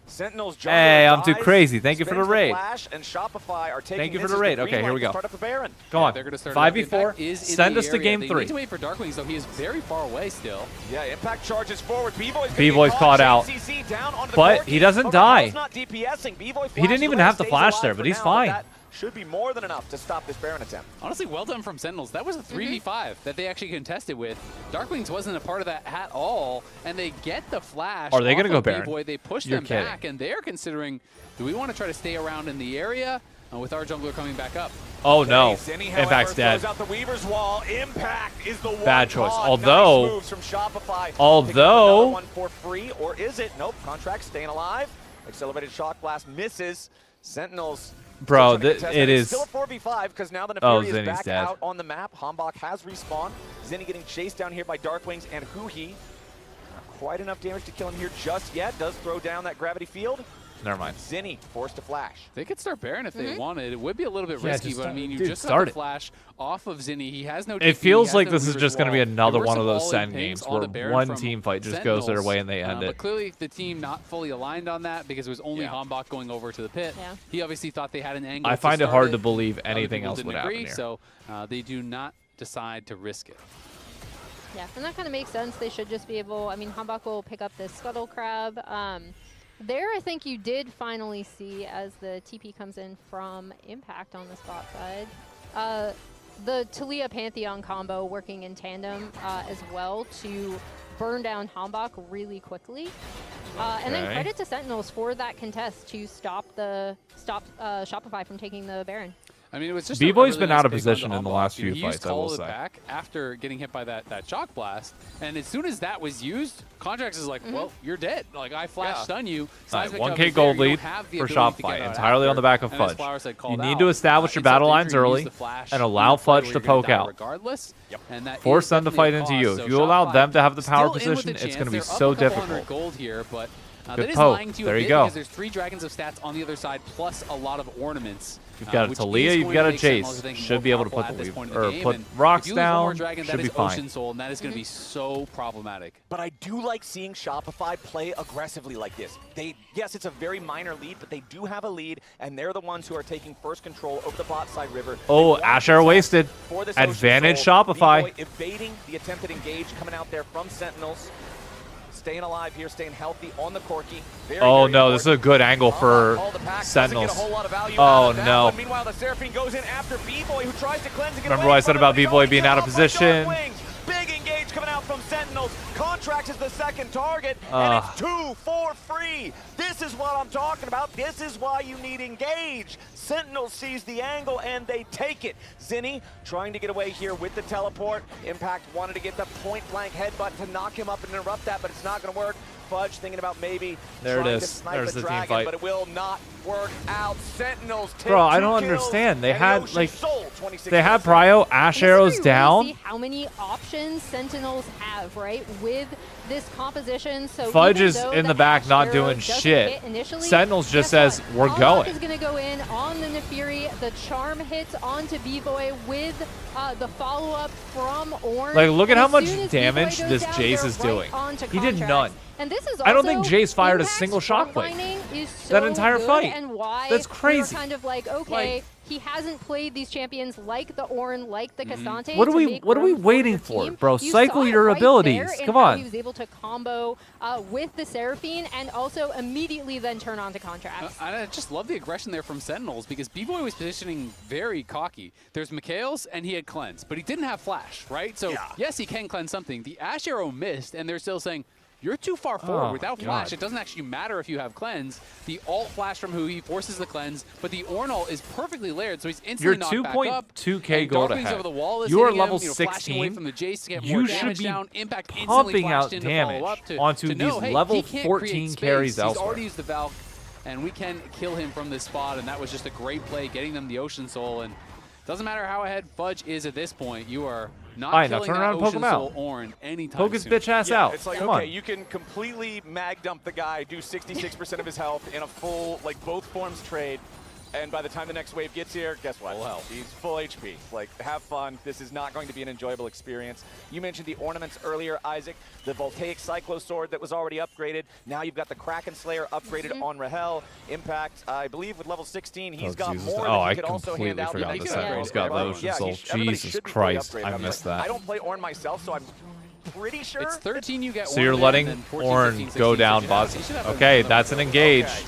Sentinels jump. Hey, I'm too crazy. Thank you for the spins raid. Flash and Shopify are taking Thank you for this the as raid. green Okay, here light we to go. Start up the Baron. Go on. They're going to start 5v4. Impact is in Send the us to area. game They 3. need to wait for Darkwings, though. He is very far away still. Yeah, Impact charges forward. B-Boy's caught out. JCC down onto the But Corki. he doesn't But die. Raquel's not DPSing. B-Boy He didn't even have to flash there, but he's fine. That should be more than enough to stop this Baron attempt. Honestly, well done from Sentinels. That was a 3v5 that they actually contested with. Darkwings wasn't a part of that at all, and they get the flash. Are they going gonna to go Baron? B-Boy. They push You're them kidding. back, and they're considering, do we want to try to stay around in the area with our jungler coming back up? Oh no. Zinni, however, Impact's dead. throws out the Weaver's Wall. Impact is the one Bad choice. caught. Although- nice moves from Shopify. although- Picking up another one for free, or is it? Nope. Contract staying alive. Accelerated shock blast misses. Sentinels. Bro, still trying to contest it that. It's is. still a 4v5 because now the Oh, Nefiri is Zinni's back dead. out on the map. Hambach has respawned. Zinni getting chased down here by Darkwings and Huhi. Not quite enough damage to kill him here just yet. Does throw down that gravity field. Never mind. Zinni forced to flash. They could start Baron if they wanted. It would be a little bit Yeah, risky, just but I start- mean, you dude, just got start the it. flash off of Zinni. He has no DP, It feels he has like no this is Weaver's just going to be Wall. another There were one of some those all-in SEN pings games on where the Baron one from team fight just goes their Sentinels, way and they end But it. clearly the team not fully aligned on that because it was only Hambach going over to the pit. Yeah. He obviously thought they had an angle I to find it start hard to believe Other anything people else didn't would happen agree, here. So they do not decide to risk it. Yeah, and that kind of makes sense. They should just be able, I mean, Hambach will pick up this Scuttle Crab. There, I think you did finally see, as the TP comes in from Impact on the spot side, the Talia Pantheon combo working in tandem as well to burn down Hambach really quickly. And then Okay. credit to Sentinels for that contest to stop Shopify from taking the Baron. I mean, it was just B-Boy's a really been nice out of pick position onto in the Hambach. last You know, few he used fights, I will call it say. back after getting hit by that shock blast, and as soon as that was used, Contracts is like, well, you're dead. Like, I flash stun you. Alright, Seismic 1K Shove is gold there. You lead don't have the for ability to get Shopify, out entirely on the back of after. And as Fudge. Flowers had You called need out, to establish your insult battle to lines injury, use early the flash and in a allow play Fudge where to you're gonna poke die out. regardless, and that Force is them to definitely fight a into cost. you. So If you allow Shopify them to have the power still in with position, a it's chance. going to be They're up so a couple difficult. hundred gold here, but Good that is poke. lying to you There a you bit go. because there's 3 Dragons of stats on the other side, plus a lot of ornaments. You've got a which Talia, is you've going got to a make Sentinels, I Jace. think, Should more be able to powerful put at the this point in Weaver, the or game. put And rocks if you lose one more down. dragon, that Should be is fine. Ocean Soul, and that is going to be so problematic. But I do like seeing Shopify play aggressively like this. Yes, it's a very minor lead, but they do have a lead, and they're the ones who are taking first control over the bot side river. Oh, Asher wasted. For this Ocean Advantage Soul. Shopify. B-Boy evading the attempted engage coming out there from Sentinels. Staying alive here, staying healthy on the Corki. Very, Oh very no, this is a good angle for All the pack Sentinels. doesn't get a whole lot of value Oh out of that no. one. Meanwhile, the Seraphine goes in after B-Boy, who tries to cleanse and get Remember away what I from said him, about but he's B-Boy only being cut out of off by position? Darkwings. Big engage coming out from Sentinels. Contracts is the second target, and it's 2 for free. This is what I'm talking about. This is why you need engage. Sentinel sees the angle, and they take it. Zinni trying to get away here with the teleport. Impact wanted to get the point-blank headbutt to knock him up and interrupt that, but it's not going to work. Fudge thinking about maybe There it trying is. to snipe There's a the team dragon, fight. but it will not work out. Sentinels take Bro, I 2 don't kills, understand. They and the had Ocean like Soul, 26 they had minutes. Prio, Ash This is where arrows you really down. see how many options Sentinels have, right, with this composition. So Fudge even is though in the back Ash not arrow doing doesn't shit. hit initially, Sentinels just guess says, what? "We're Hambach going." is going to go in on the Nefiri. The charm hits onto B-Boy with the follow-up from Ornn. Like, look at And how as much soon as damage B-Boy goes this down, Jace they're is right doing. onto He did Contracts. none. And this is I don't think also Jace fired a Impact's single shockwave. frontlining is That so entire good, fight. and why That's we were crazy. kind of like, okay, he hasn't played these champions like the Ornn, like the Cassante. What are we waiting for, bro? Cycle your abilities. Come on. He was able to combo with the Seraphine and also immediately then turn on to Contracts. I just love the aggression there from Sentinels because B-Boy was positioning very cocky. There's Mikhail's and he had Cleanse, but he didn't have Flash, right? So yes, he can cleanse something. The Ash Arrow missed, and they're still saying, you're too far forward without Flash. God. It doesn't actually matter if you have Cleanse. The alt Flash from Hui forces the Cleanse, but the Ornn ult is perfectly layered, so he's instantly knocked back up. You're 2.2k gold Darkwings ahead. Over the wall is you are hitting level him, flashing away 16. from the Jace to get You more should damage be down. Impact instantly pumping out flashed in to follow damage up onto to know, these hey, level he can't 14 create space. carries He's elsewhere. already used the Valk, and we can kill him from this spot, and that was just a great play, getting them the Ocean Soul. And doesn't matter how ahead Fudge is at this point, you are not All right, now killing turn that around and poke Ocean him Soul out. Ornn anytime Poke his soon. bitch ass out. It's like, Come okay, on. you can completely mag dump the guy, do 66% of his health in a full, like, both forms trade, and by the time the next wave gets here, guess what? Full health. He's full HP. Like, have fun. This is not going to be an enjoyable experience. You mentioned the ornaments earlier, Isaac. The Voltaic Cyclo Sword that was already upgraded. Now you've got the Kraken Slayer upgraded on Rahel. Impact, I believe, with level 16, he's got Jesus. more Oh, than he I could also hand completely out. forgot even the if he Sentinel's upgraded. got the Right? Ocean Yeah, Soul. everybody Jesus should be fully Christ, upgraded. I I'm missed like, that. I don't play Ornn myself, so I'm pretty sure. It's 13 you get So one you're man, letting and then 14, Ornn 15, 16, go down, 16. boss. He should have Okay, another that's an one. engage. Okay.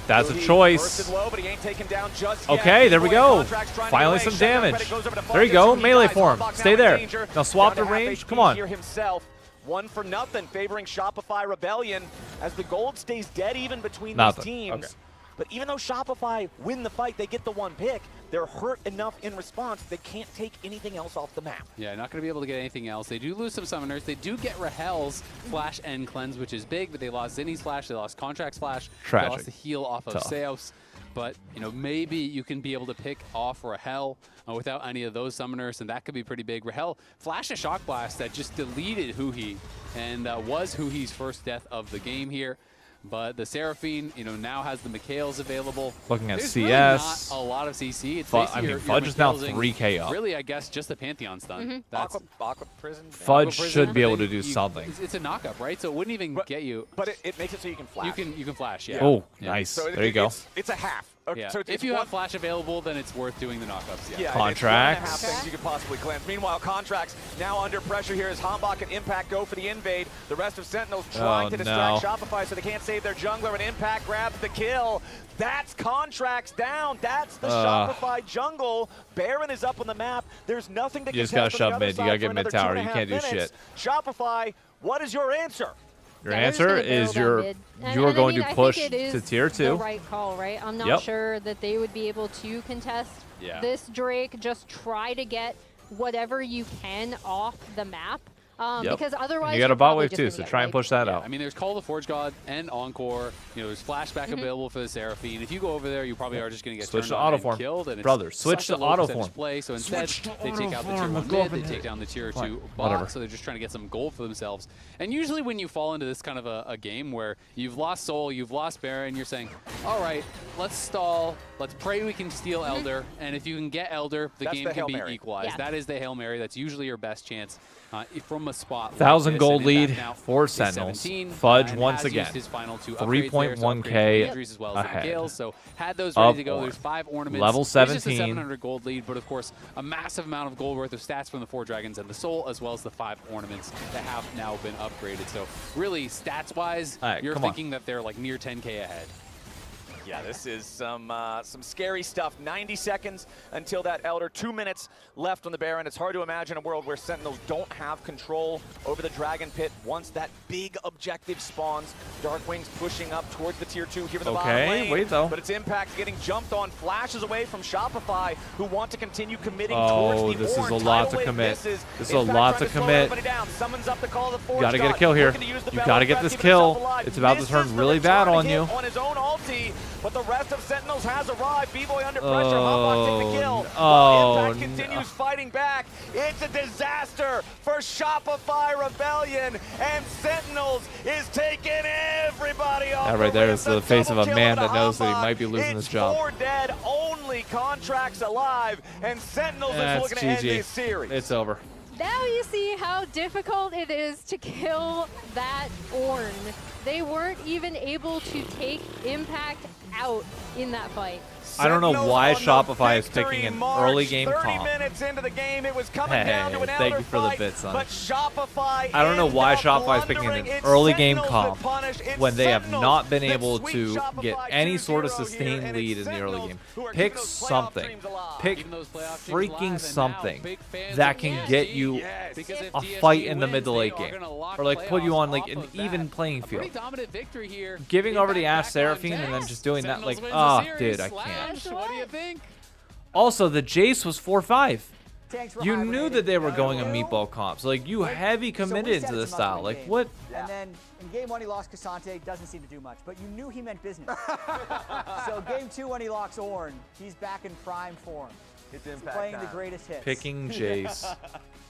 That's a Bursted choice. low, but he ain't taken down just yet. Okay, there we B-Boy go. Contracts trying to Finally get some away. ShyKnock damage. credit goes over to There you Falcon, go, so he melee dies. form. Hawk Stay now in there. danger. Now swap Down the to half range. HP Come on. here himself. 1 for nothing, favoring Shopify Rebellion as the gold stays dead even between Nothing. these teams. Okay. But even though Shopify win the fight, they get the one pick, they're hurt enough in response, they can't take anything else off the map. Yeah, not going to be able to get anything else. They do lose some summoners. They do get Rahel's Flash and Cleanse, which is big, but they lost Zinni's Flash, they lost Contract's Flash, Tragic. they lost the heal off of Tough. Seos. But, you know, maybe you can be able to pick off Rahel without any of those summoners, and that could be pretty big. Rahel flashed a Shock Blast that just deleted Hui, and was Hui's first death of the game here. But the Seraphine, you know, now has the Mikhails available. Looking at There's CS. really not a lot of CC. It's I basically mean, your Fudge is now Mikhailsing. 3K up. Really, I guess just the Pantheon's done. That's Aqua Prison. Fudge Prison, should be able to but do you- something. It's a knock-up, right? So it wouldn't even get you. But it makes it so you can flash. You can flash, yeah. Oh, Yeah. nice. So There you go. It's a half. Okay, Yeah. so it's if you one- have flash available, then it's worth doing the knockups. Yeah. Yeah, Contracts. it's 1.5 things you could possibly cleanse. Meanwhile, Contracts now under pressure here as Hambach and Impact go for the invade. The rest of Sentinels trying to distract Shopify so they can't save their jungler, and Impact grabs the kill. That's Contracts down. That's the Shopify jungle. Baron is up on the map. There's nothing to You just contest gotta on the shove other mid. You side gotta for get mid another tower. 2.5 You can't do minutes. shit. Shopify, what is your answer? Your Yeah, they're just answer gonna barrel is down you're mid. you're And going I mean, to I push think it to is tier 2. The right call, right? I'm not Yep. sure that they would be able to contest this Drake. Just try to get whatever you can off the map. Because otherwise, You got a you're bot probably wave just too, gonna so get try and wiped. push that out. I mean, there's Call of the Forge God and Encore. You know, there's flashback available for the Seraphine. If you go over there, you probably are just going to get Switch turned to on auto form. and killed. And it's Brother, switch such a to low auto percentage form. play. So instead, Switch to they take out the tier auto 1 form. mid, they take down the tier 2 Fine. bot. Whatever. So they're just trying to get some gold for themselves. And usually when you fall into this kind of a game where you've lost Soul, you've lost Baron, you're saying, all right, let's stall. Let's pray we can steal Elder. And if you can get Elder, the That's game the can Hail be Mary. equalized. Yeah. That is the Hail Mary. That's usually your best chance from a spot. 1,000 like this. gold And Impact lead now for is Sentinels. 17, Fudge and once has used again. his final 2 upgrades there, so 3.1K upgraded injuries as well as ahead. the Gales. So had those ready to go. Of There's 5 ornaments. Level It's just a 17. 700 gold lead, but of course a massive amount of gold worth of stats from the 4 dragons and the Soul, as well as the 5 ornaments that have now been upgraded. So really, stats-wise, right, you're come on. thinking that they're like near 10K ahead. Yeah, this is some scary stuff. 90 seconds until that Elder. 2 minutes left on the Baron. It's hard to imagine a world where Sentinels don't have control over the Dragon Pit once that big objective spawns. Darkwings pushing up towards the tier 2 here in the bottom lane. wait though. But it's Impact getting jumped on. Flashes away from Shopify, who want to continue committing Oh, towards the this is Ornn. a lot Tidal to wave commit. misses. This is a Impact lot trying to slow commit. everybody down. Summons up the Call of the Forge You gotta get a God. kill here. Looking to use the You Bellow gotta get Breath, this keep himself kill. alive. It's about to turn Misses the really bad return on hit you. on his own ulti, but the rest of Sentinels has arrived. B-Boy under pressure. Hambach take the kill. Oh, Impact continues fighting back. It's a disaster for Shopify Rebellion, and Sentinels is taking everybody off. That right there is the face of a Double man kill that knows that he Hambach. might be losing his job. 4 dead, only Contracts alive, and Sentinels is That's looking to end GG. this series. It's over. Now you see how difficult it is to kill that Ornn. They weren't even able to take Impact out in that fight. I don't know Sentinels why on the Shopify is victory picking an march. early game 30 comp. minutes into the game, it was coming Hey, down to an thank you elder for the fight, bits on but it. Shopify I don't know why ends up Shopify is picking blundering. an It's early game Sentinels comp that punish. It's when they have Sentinels not been that able sweep to get Shopify any sort of 2-0 here, sustained and lead it's in the early Sentinels game. who are Pick keeping those playoff something. dreams alive. Pick Keeping those playoff dreams alive, freaking and now something big fans that of can DSG, get you Yes. because if a DSG fight in the wins, mid to they late are game, gonna lock or like put you playoffs on like off an of even that. playing A pretty field. dominant victory here. Giving Beat over to back Ash on Seraphine and then Jax. just doing that, Sentinels like, wins the ah, series. dude, I Slash, can't. What do you think? Also, the Jace was 4-5. Tanks were You knew hibernating. that they were going a You knew. meatball comp. So like you heavy So we committed said to it's this a must-win style. Like game. what? And then in game 1 he lost Cassante, doesn't seem to do much, but you knew he meant business. So game 2 when he locks Ornn, he's back in prime form. It's He's impact playing the time. greatest hits. Picking Jace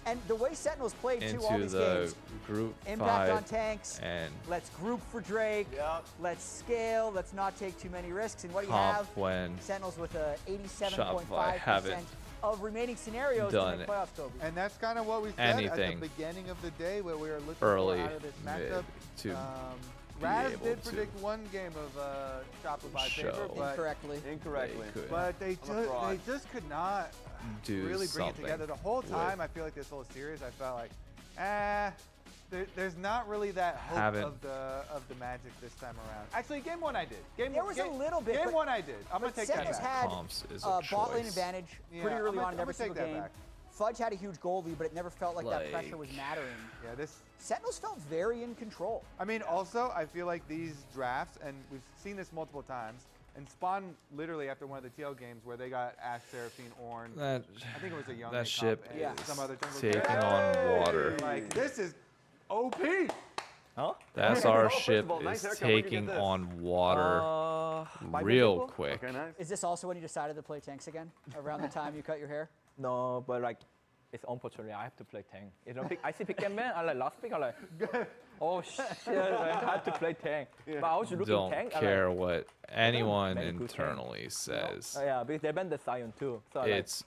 And the way Sentinels played too all into these the games, group impact on 5 tanks, and let's group for Drake, Yep. let's scale, let's not take too many risks. And what do you comp have? when Sentinels with a Shopify 87.5% haven't of remaining scenarios done to make playoffs, Kobe. And that's kind of what we said anything at the beginning of the day, where we were looking early for out of this mid matchup. to be Raz able did to predict one game of Shopify show. favor, but Incorrectly. Incorrectly. They could but they I'm a fraud. just could not do really bring it something together. The whole with time, I feel like this whole series, I felt like, there's not really that hope Haven't. of the Magic this time around. Actually, game 1 I did. There was a little bit, Game but- 1 I did. I'm gonna But take that Sentinels back. had comps is a bot lane choice. advantage Yeah, pretty I'm early gonna- on in I'm every gonna single take that game. back. Fudge had a huge goal lead, but it never felt like that pressure was Like- mattering. Yeah, this. Sentinels felt very in control. I mean, also, I feel like these drafts, and we've seen this multiple times, and Spawn literally after one of the TL games where they got Ash, Seraphine, Ornn. That I think it was a young that ship and Yeah. some other jungle taking player. on water. Like this is OP. Huh? That's Oh, our first ship of all, nice is haircut. Where'd you get taking this? on water By real Google? quick. Okay, nice. Is this also when you decided to play tanks again? Around the time you cut your hair? No, but like, it's unfortunately I have to play tank. You know, I see pick and man. I like last pick. I like, oh shit, I have to play tank. But I was looking Don't tank. care what anyone very good internally says. Yeah, because they banned the Sion too. So I like, It's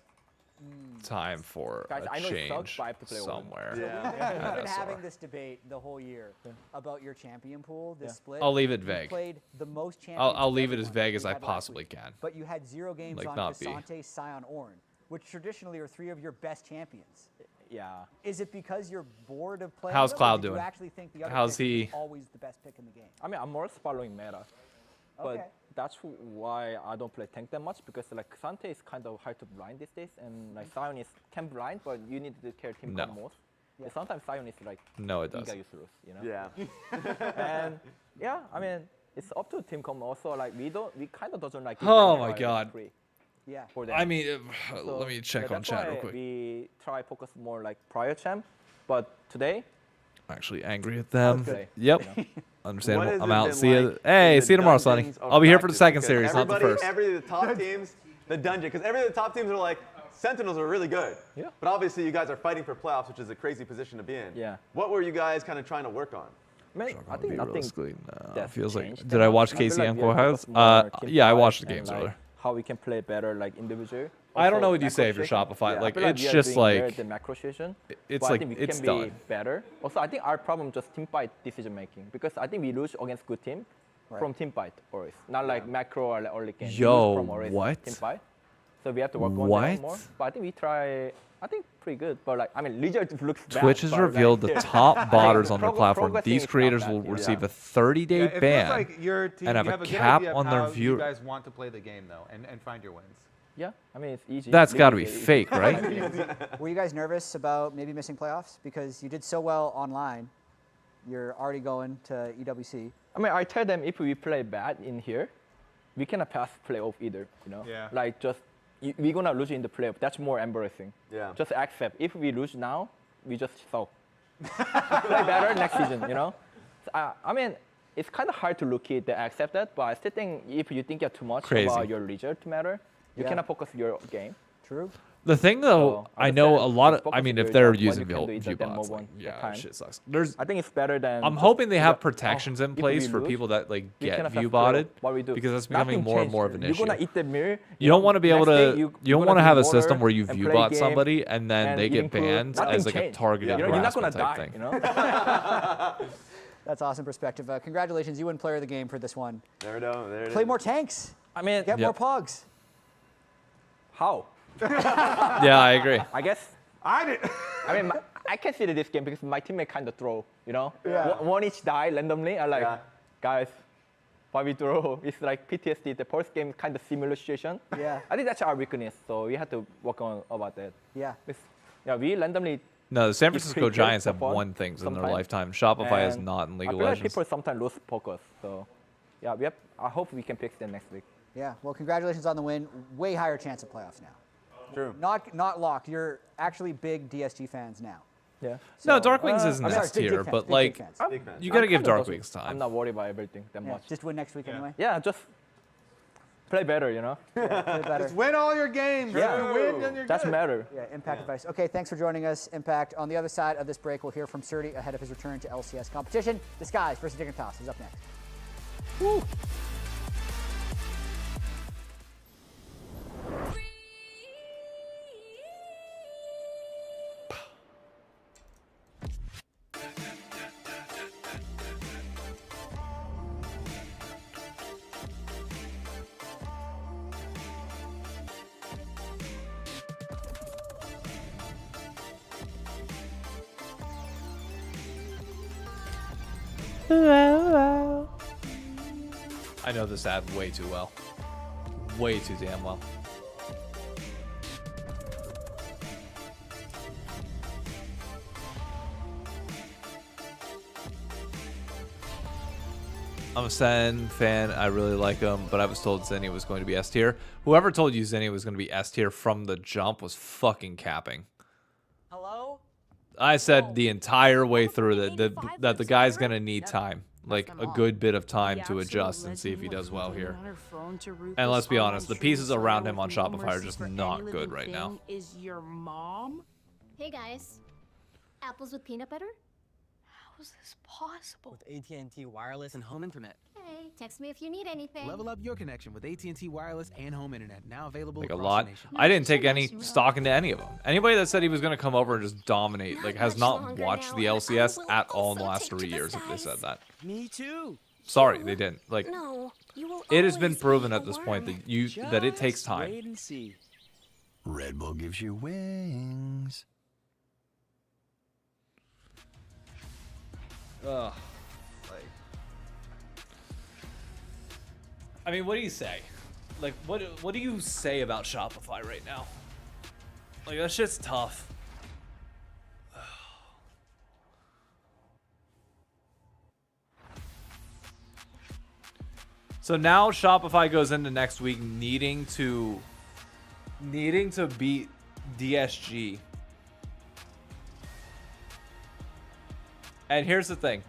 time for guys, I a know it sucks, change but I have to play one. somewhere. Yeah. We've been SR. having this debate the whole year about your champion pool, this split. I'll leave it You vague. played the most champions. I'll of leave it as everyone vague as you I had last possibly week. can. But you had 0 games Like, on not be. Cassante, Sion, Ornn, which traditionally are 3 of your best champions. yeah. Is it because you're bored of playing How's them, or Cloud did doing? you actually think the other How's pick he- was always the best pick in the game? I mean, I'm more following meta. But Okay. that's why I don't play tank that much, because like Sante is kind of hard to blind these days, and like Sion is can blind, but you need to care team No. comp most. Yeah. Sometimes Sion is like No, it Giga doesn't. useless, you know. Yeah. And yeah, I mean, it's up to team comp also. Like we kind of doesn't like. Oh give my them God. free Yeah. for them. I mean, So, let me check yeah, on that's chat why real quick. We try focus more like prior champ, but today Actually angry at them. Okay. Yep. You know? Understandable. What has I'm it out. been See you. like Hey, in the see you tomorrow, Sonny. dungeons of I'll be here for the practice? second Because series, not the everybody- first. Every of the top teams, the dungeon, because every of the top teams are like, Sentinels are really good. Yeah. But obviously you guys are fighting for playoffs, which is a crazy position to be in. Yeah. What were you guys kind of trying to work on? Man, I think nothing. No, that's feels like. changed Did that I much. watch I feel Casey like and we are House? focused more on team Yeah, I fight watched the and, games like, earlier. How we can play better, like individual. I don't know Also, what you say if you're macro Shopify. situation. Like, I feel it's we are just doing better like- than macro situation. it's but like, I think we it's can be done. better. Also, I think our problem just team fight decision making, because I think we lose against good team from team fight always, not like macro or like early game. We Yo, lose from always what? Team fight. So we have to work on What? that more. But I think we try. I think pretty good. But like, I mean, Lizard looks bad. Twitch has but, revealed like, the top botters on their prog- platform. progressing These is not creators bad, will yeah. receive a 30-day Yeah, it feels ban like your team, and have you a have a cap good idea on of their how view. you guys want to play the game though, and find your wins. Yeah, I mean, it's easy. That's got to be Lizard is fake, easy. right? Were you guys nervous about maybe missing playoffs? Because you did so well online. You're already going to EWC. I mean, I tell them if we play bad in here, we cannot pass playoff either. You know, Yeah. like just we're gonna lose in the playoff. That's more embarrassing. Yeah. Just accept. If we lose now, we just suck. Play better next season. You know. So, I mean, it's kind of hard to look at the accept that, but I still think if you think too much Crazy. about your result to matter, you Yeah. cannot focus your game. True. The thing, though, So, I know a understand, lot just of. I focus mean, on if your they're job, using what you can do is view then bots, move like, on yeah, time. shit sucks. There's. I think it's better than. I'm just- hoping they have oh, protections in if we place for lose, people that like we get cannot view have botted, playoff. What we do? because that's becoming Nothing more and more of an changed. issue. You're gonna eat the mirror. You don't want to be able next day to. you're You don't gonna want to drink have a water system where you and view play bot game somebody and then and they eating get food. banned Nothing as like a changed. targeted You're not gonna harassment type die. thing. You know. That's awesome perspective. Congratulations, you win player of the game for this one. There it is. Play more tanks. I mean, Get more pogs. how? Yeah, I agree. I guess. I mean, I can see this game because my teammate kind of throw, you know? Yeah. One each die randomly. I'm like, guys, why we throw? It's like PTSD. The first game kind of similar situation. Yeah. I think that's our weakness, so we have to work on about that. Yeah. Yeah, we randomly. No, the San give Francisco free kills Giants for have fun won things in their sometimes. lifetime. Shopify is And not in League I of feel like Legends. people sometimes lose focus, so yeah, I hope we can fix that next week. Yeah. Well, congratulations on the win. Way higher chance of playoffs now. True. Not locked. You're actually big DSG fans now. Yeah. No, So- Dark Wings isn't I'm sorry, S big tier, fans, but big like, fans. Big fans. you gotta give kinda Dark doesn't- Wings time. I'm not worried about everything that Yeah, much. just win next week anyway. Yeah, just play better, you know? Play better. just win all your games. Yeah. If you win, then you're That's good. matter. Yeah, Impact advice. Okay, thanks for joining us, Impact. On the other side of this break, we'll hear from Surdy ahead of his return to LCS competition. Disguise versus Dignitas is up next. Woo. I know this ad way too well. Way too damn well. I'm a SEN fan. I really like him, but I was told Zenny was going to be S tier. Whoever told you Zenny was going to be S tier from the jump was fucking capping. Hello? I said the entire way through that the guy's going to need time. Like a good bit of time to adjust and see if he does well here. And let's be honest, the pieces around him on Shopify are just not good right now. Is your mom? Hey guys, apples with peanut butter? How is this possible? With AT&T wireless and home internet. Hey, text me if you need anything. Level up your connection with AT&T wireless and home internet. Now available Like a across lot. the nation. I didn't take any stock into any of them. Anybody that said he was going to come over and just dominate, like, has not watched the LCS at all in the last 3 years if they said that. Me too. Sorry, they didn't. Like, No, you will it has been always proven be at the this point worm. that it takes Just time. Wait and see. Red Bull gives you wings. Ugh. Like, I mean, what do you say? Like, what do you say about Shopify right now? Like, that shit's tough. So now Shopify goes into next week needing to beat DSG. And here's the thing.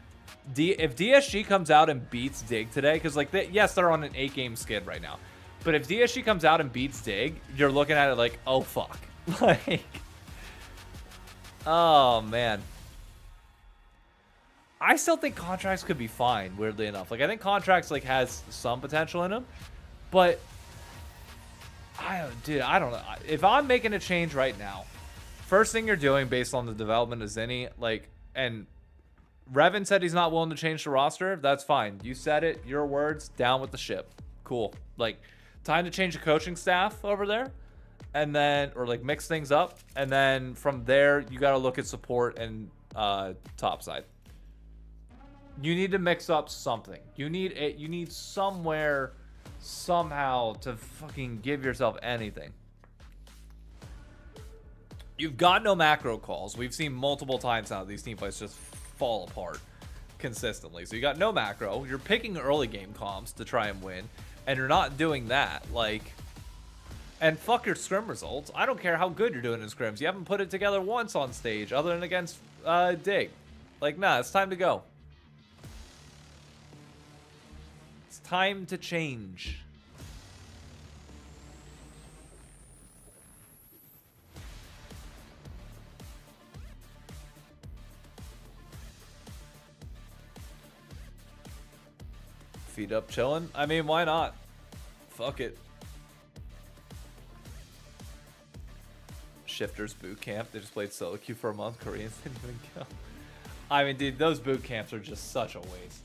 If DSG comes out and beats Dig today, because like yes, they're on an 8-game skid right now. But if DSG comes out and beats Dig, you're looking at it like, oh fuck. Like, oh man. I still think Contracts could be fine, weirdly enough. Like, I think Contracts like has some potential in him, but I don't know. If I'm making a change right now, first thing you're doing based on the development of Zenny, like, and Revan said he's not willing to change the roster. That's fine. You said it. Your words. Down with the ship. Cool. Like, time to change the coaching staff over there, and then, or like mix things up, and then from there you got to look at support and top side. You need to mix up something. You need somewhere, somehow to fucking give yourself anything. You've got no macro calls. We've seen multiple times now these team fights just fall apart consistently. So you got no macro. You're picking early game comps to try and win, and you're not doing that. Like, and fuck your scrim results. I don't care how good you're doing in scrims. You haven't put it together once on stage other than against Dig. Like, nah, it's time to go. It's time to change. Feet up chilling? I mean, why not? Fuck it. Shifters boot camp. They just played solo queue for a month. Koreans didn't even go. I mean, dude, those boot camps are just such a waste.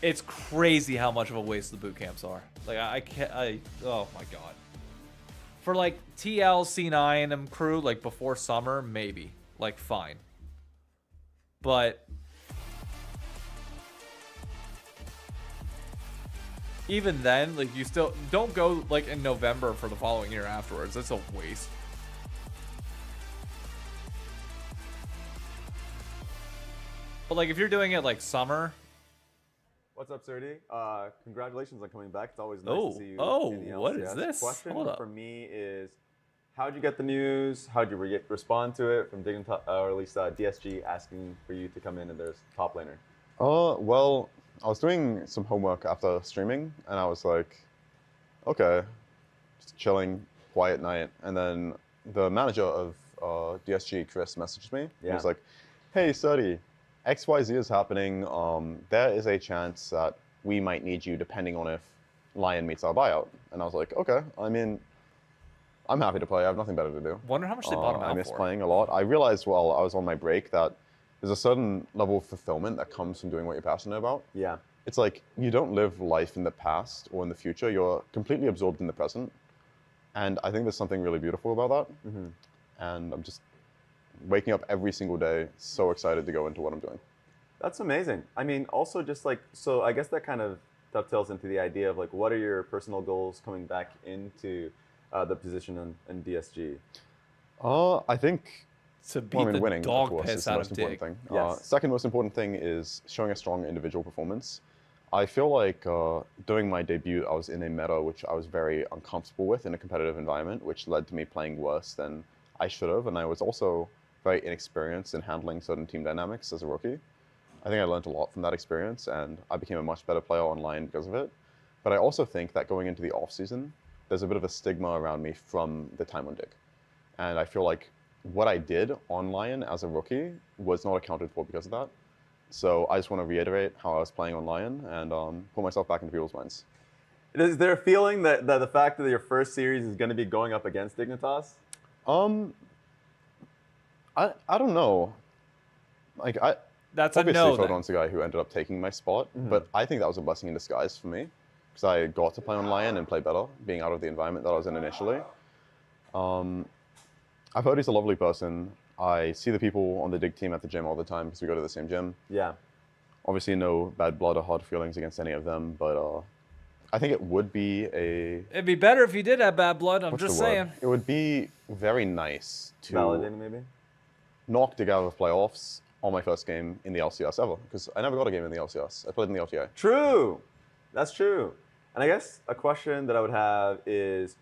It's crazy how much of a waste the boot camps are. Like, I can't, oh my god. For like TL, C9, and crew, like before summer, maybe. Like, fine. But even then, like, you still don't go like in November for the following year afterwards. It's a waste. But like, if you're doing it like summer. What's up, Serdi? Congratulations on coming back. It's always nice to see you. In the LCS. What is this? Question Hold up. for me is, how'd you get the news? How'd you respond to it from Dignitas, or at least DSG asking for you to come in and there's top laner? Well, I was doing some homework after streaming, and I was like, okay, just chilling, quiet night. And then the manager of DSG, Chris, messaged me. He was like, hey, Serdi, XYZ is happening. There is a chance that we might need you depending on if Lion meets our buyout. And I was like, okay, I mean, I'm happy to play. I have nothing better to do. Wonder how much they bought him out for. I miss playing a lot. I realized while I was on my break that there's a certain level of fulfillment that comes from doing what you're passionate about. Yeah. It's like you don't live life in the past or in the future. You're completely absorbed in the present. And I think there's something really beautiful about that. Mm-hmm. And I'm just waking up every single day so excited to go into what I'm doing. That's amazing. I mean, also just like, so I guess that kind of dovetails into the idea of like, what are your personal goals coming back into the position in DSG? I think to beat the winning, dog of course, piss is the out most of important Dig. thing. Yes. Second most important thing is showing a strong individual performance. I feel like during my debut, I was in a meta which I was very uncomfortable with in a competitive environment, which led to me playing worse than I should have. And I was also very inexperienced in handling certain team dynamics as a rookie. I think I learned a lot from that experience, and I became a much better player online because of it. But I also think that going into the off-season, there's a bit of a stigma around me from the time on Dig. And I feel like what I did on Lion as a rookie was not accounted for because of that. So I just want to reiterate how I was playing on Lion and put myself back into people's minds. Is there a feeling that the fact that your first series is going to be going up against Dignitas? I don't know. Like That's a obviously no. Photon's the guy who ended up taking my spot, but I think that was a blessing in disguise for me because I got to play on Lion and play better, being out of the environment that I was in initially. I've heard he's a lovely person. I see the people on the Dig team at the gym all the time because we go to the same gym. Yeah. Obviously, no bad blood or hard feelings against any of them, but I think it would be It'd be better if you did have bad blood. I'm just saying. It would be very nice to Validating, maybe? knock Dig out of playoffs on my first game in the LCS ever, because I never got a game in the LCS. I played in the LTA. True. That's true. And I guess a question that I would have is,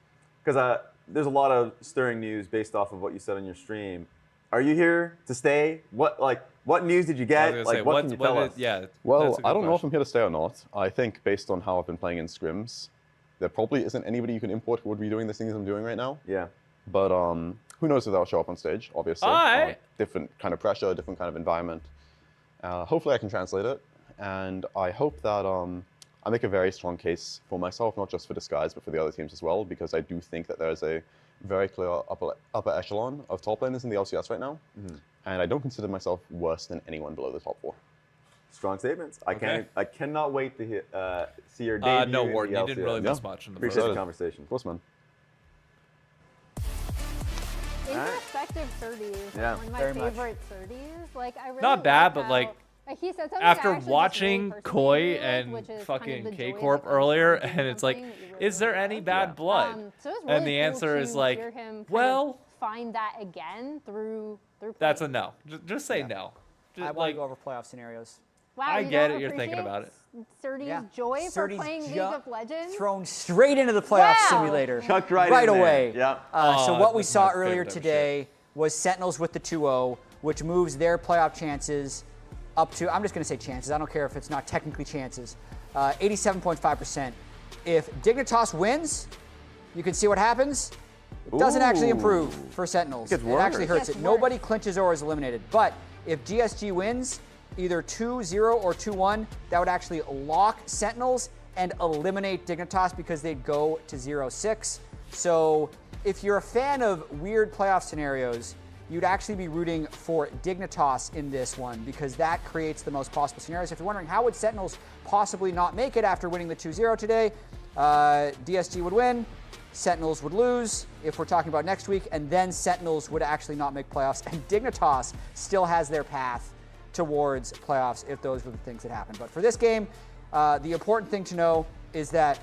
because there's a lot of stirring news based off of what you said on your stream. Are you here to stay? What news did you get? Like, what can you tell us? Yeah. Well, I don't know if I'm here to stay or not. I think based on how I've been playing in scrims, there probably isn't anybody you can import who would be doing the things I'm doing right now. Yeah. But who knows if they'll show up on stage, obviously. Alright. Different kind of pressure, different kind of environment. Hopefully I can translate it. And I hope that I make a very strong case for myself, not just for Disguise, but for the other teams as well, because I do think that there's a very clear upper echelon of top laners in the LCS right now. Mm-hmm. And I don't consider myself worse than anyone below the top 4. Strong statements. Okay. I cannot wait to see your debut. No, in Warden, the you didn't really LCS. miss much in the Appreciate first. the conversation. Of course, man. Introspective 30s. Yeah. One of my Very much. favorite 30s. Like, I really Not bad, like but how- like he said something after I actually watching just really Koi personally like, and which is fucking kind of the K joy Corp that comes earlier, from and doing it's like, something that you is there any bad blood? So it's And really the cool answer is to like, hear him kind well, of find that again through that's a playing. no. Just say no. I Just, want like, to go over playoff scenarios. Wow, I you get don't it, you're thinking appreciate about it. Surdy's Yeah. joy for Surdy's playing League jump of Legends. Thrown straight into the playoff Wow. simulator. Chucked right in there. away. Yeah. So Oh, what we that's saw my earlier favorite ever today was Sentinels with the 2-0, which moves their playoff chances up to, I'm just going to say chances. I don't care if it's not technically chances. 87.5%. If Dignitas wins, you can see what happens. It doesn't actually improve for Sentinels. Gets It actually worse. hurts it. Gets Nobody clinches or is eliminated. But if DSG wins, either 2-0 or 2-1, that would actually lock Sentinels and eliminate Dignitas because they'd go to 0-6. So if you're a fan of weird playoff scenarios, you'd actually be rooting for Dignitas in this one because that creates the most possible scenarios. If you're wondering how would Sentinels possibly not make it after winning the 2-0 today, DSG would win, Sentinels would lose if we're talking about next week, and then Sentinels would actually not make playoffs, and Dignitas still has their path towards playoffs if those were the things that happened. But for this game, the important thing to know is that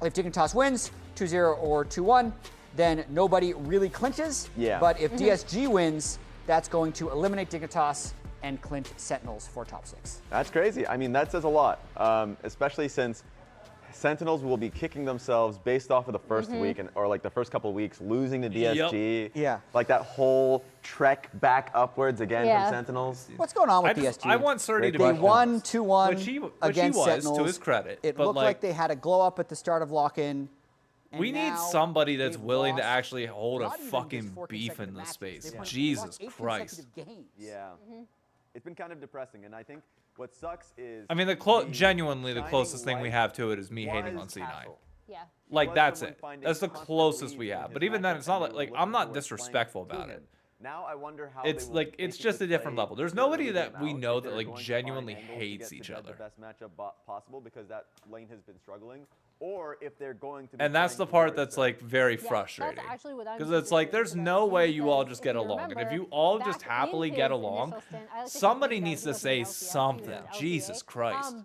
if Dignitas wins 2-0 or 2-1, then nobody really clinches. Yeah. But if DSG wins, that's going to eliminate Dignitas and clinch Sentinels for top 6. That's crazy. I mean, that says a lot, especially since Sentinels will be kicking themselves based off of the first week or like the first couple of weeks, losing to DSG. Yeah. Like that whole trek back upwards again from Sentinels. What's going on with DSG? I want Surdy to They be won 2-1 which he against was, Sentinels. to his credit. It but looked like they had a glow up at the start of lock-in. We need somebody that's willing to actually hold a fucking beef in this space. Jesus Christ. Yeah. It's been kind of depressing, and I think what sucks is... I mean, genuinely, the closest thing we have to it is me hating on C9. Yeah. Like, that's it. That's the closest we have. But even then, it's not like I'm not disrespectful about it. Now I wonder how it's like it's just a different level. There's nobody that we know that like genuinely hates each other. The best matchup possible because that lane has been struggling, or if they're going to. And that's the part that's like very frustrating. Because it's like there's no way you all just get along. And if you all just happily get along, somebody needs to say something. Jesus Christ.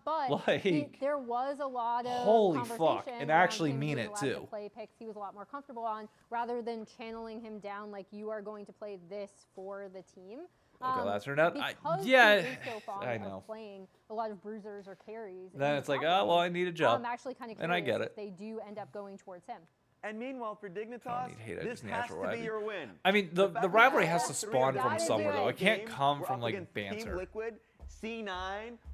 Like there was a lot of holy fuck, and actually mean it to too. play picks he was a lot more comfortable on, rather than channeling him down like you are going to play this for the team. Okay, that's turned out. Because Yeah, he is so fond I of know. playing a lot of bruisers or carries. Then in it's like, top oh well, I lanes. need a job. I'm actually kind of and I curious get if it. they do end up going towards him. And meanwhile, for Dignitas, this has to be your win. I mean, the rivalry has to Three spawn of from them somewhere though. It can't game, come we're from up like against Team banter. Liquid, C9,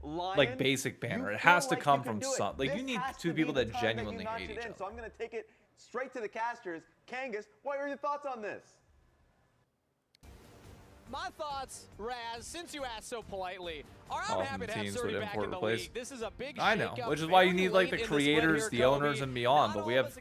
Lion. Like basic banter. It has to come from some. Like you need two people that genuinely hate each other. So I'm going to take it straight to the casters. Kangas, what are your thoughts on this? My thoughts, Raz, since you asked so politely, are All I'm happy to have teams Surdy would back import in the replace. league. This is a big I know, shakeup, which is why you very need like the late in the split creators, here, the Kobe. owners, and beyond. But we have,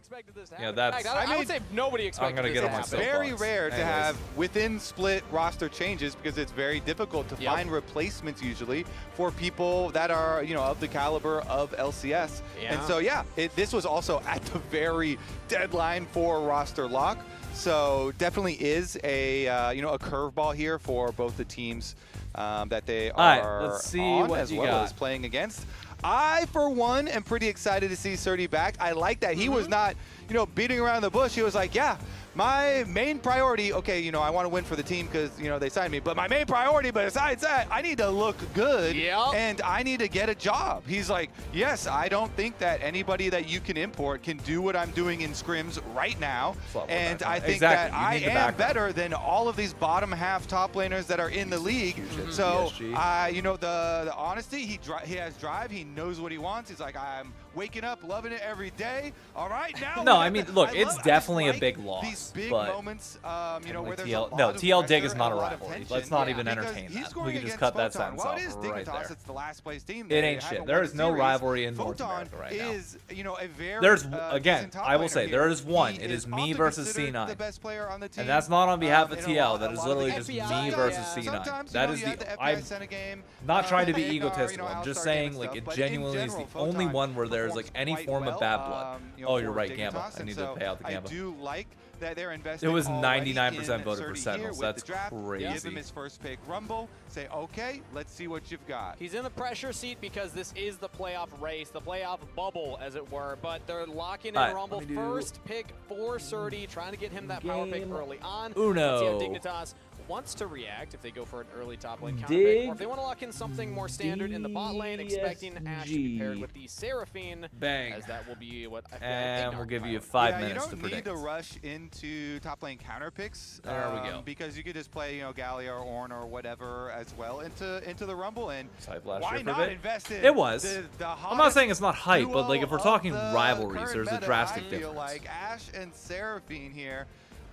yeah, that's. I would say nobody expected I'm gonna this get to on my happen. Very soapbox. rare to Anyways. have within split roster changes because it's very difficult to find replacements usually for people that are, you know, of the caliber of LCS. And so, yeah, this was also at the very deadline for roster lock. So definitely is a, you know, a curveball here for both the teams that they are let's see on what as you well got. as playing against. I, for one, am pretty excited to see Surdy back. I like that he was not, you know, beating around the bush. He was like, yeah, my main priority, okay, you know, I want to win for the team because, you know, they signed me. But my main priority, besides that, I need to look good and I need to get a job. He's like, yes, I don't think that anybody that you can import can do what I'm doing in scrims right now. And I think that I am better than all of these bottom half top laners that are in the league. So, you know, the honesty, he has drive. He knows what he wants. He's like, I'm waking up, loving it every day. All right, now. No, I mean, look, it's definitely a big loss. These big but moments, you know, where there's TL Dig is not a rivalry. Let's not even entertain he's that. We can just against cut that Photon. sentence Well, off it is right Dignitas, there. it's the last place team. It ain't shit. There is no rivalry in North Photon America right now. is, you know, a very There's again, decent top I will laner say here. there is one. He It is me often versus considered C9. the best player on the team. And that's not on behalf of in a TL. That is lot of literally the just FPS me versus C9. Sometimes, That you is know, you have the. the I'm FPS in a game, not trying to be Veigar, you know, egotistical. I'm just Alistar saying, game like, and it stuff, but in genuinely is the general, only Photon one where there's like performs any quite form of well, bad blood. you know, Oh, you're for right, Dignitas, Gamba. I and need so to pay out the I Gamba. do like that they're investing. It was already 99% in voted for Surdy Sentinels. here with That's the draft. crazy. Give him his first pick, Rumble. Say, okay, let's see what you've got. He's in the pressure seat because this is the playoff race, the playoff bubble, as it were. But they're locking in Rumble. First pick for Surdy, trying to get him that power pick early on. Let's see how Dignitas wants to react if they go for an early top lane counter pick, or if they want to lock in something more standard in the bot lane, expecting Ashe to be paired with the Seraphine. Bang. As that will be what I feel And like we'll give you Yeah, 5 minutes to you don't need predict. to rush into top lane counter picks. There we go. Because you could just play, you know, Gallia or Ornn or whatever as well into the Rumble, and for why a not bit. invest in It was. the I'm not saying it's not hype, but like if we're talking duo of the rivalries, current there's a meta, drastic I feel difference. like Ashe and Seraphine here.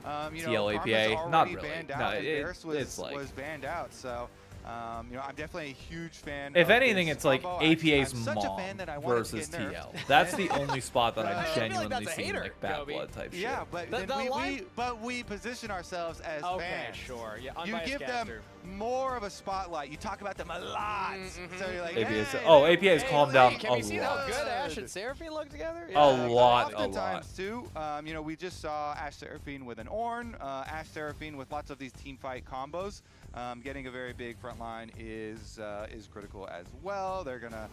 You know, TL Karma's APA, already not really. banned No, out, and it- Varus it's like- was banned out, so You know, I'm definitely a huge fan. If of anything, this it's like combo. APA's I'm such mom a fan that I wanted to versus get nerfed. TL. That's the only spot that I I've feel like genuinely that's a seen hater, like bad Kobe. blood type shit. Yeah, but then we position ourselves as fans. Sure. Yeah, You unbiased give them caster. more of a spotlight. You talk about them a lot. So you're like, APA's hey, APA's calmed down Can a we see how lot. good Ash and Seraphine look together? A lot. Oftentimes too, you know, we just saw Ash Seraphine with an Ornn, Ash Seraphine with lots of these team fight combos. Getting a very big front line is critical as well. They're gonna,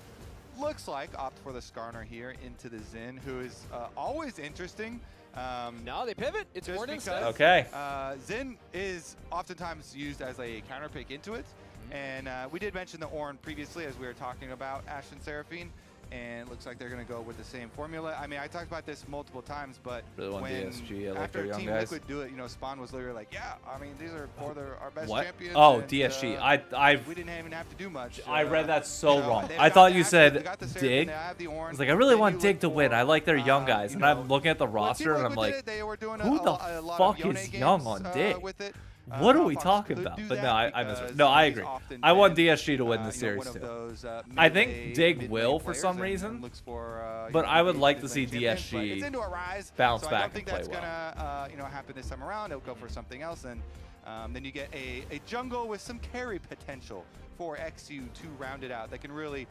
looks like, opt for the Skarner here into the Xin, who is always interesting. No, they pivot. It's just Ornn because, instead. Okay. Xin is oftentimes used as a counter pick into it. And we did mention the Ornn previously as we were talking about Ash and Seraphine. And it looks like they're going to go with the same formula. I mean, I talked about this multiple times, but Really want when DSG. I like after their young Team guys. Liquid do it, you know, Spawn was literally like, yeah, I mean, these are four of our best What? champions. Oh, and, DSG. we didn't even have to do much. I read that so you know, wrong. they've I got thought the you Ash, said they got the Seraphine, Dig. they have the Ornn. I was like, I really Then want you Dig look to win. I like their young guys, you and I'm know, looking at the when roster, Team and I'm Liquid did like, it, they were doing who a the lot fuck of Yone is young games, on Dig? with it. What are we Fox talking could about? do But no, that I misread. because No, I he's agree. often I want been, DSG to win the you know, series one of too. those, I think mid-lane Dig will for players some and reason, looks for, you but know, I would these like to see mid-lane champions, but it's DSG into a rise, bounce so back I don't think and play that's well. gonna you know, happen this time around. They'll go for something else, and then you get a jungle with some carry potential for XU to round it out. That can really,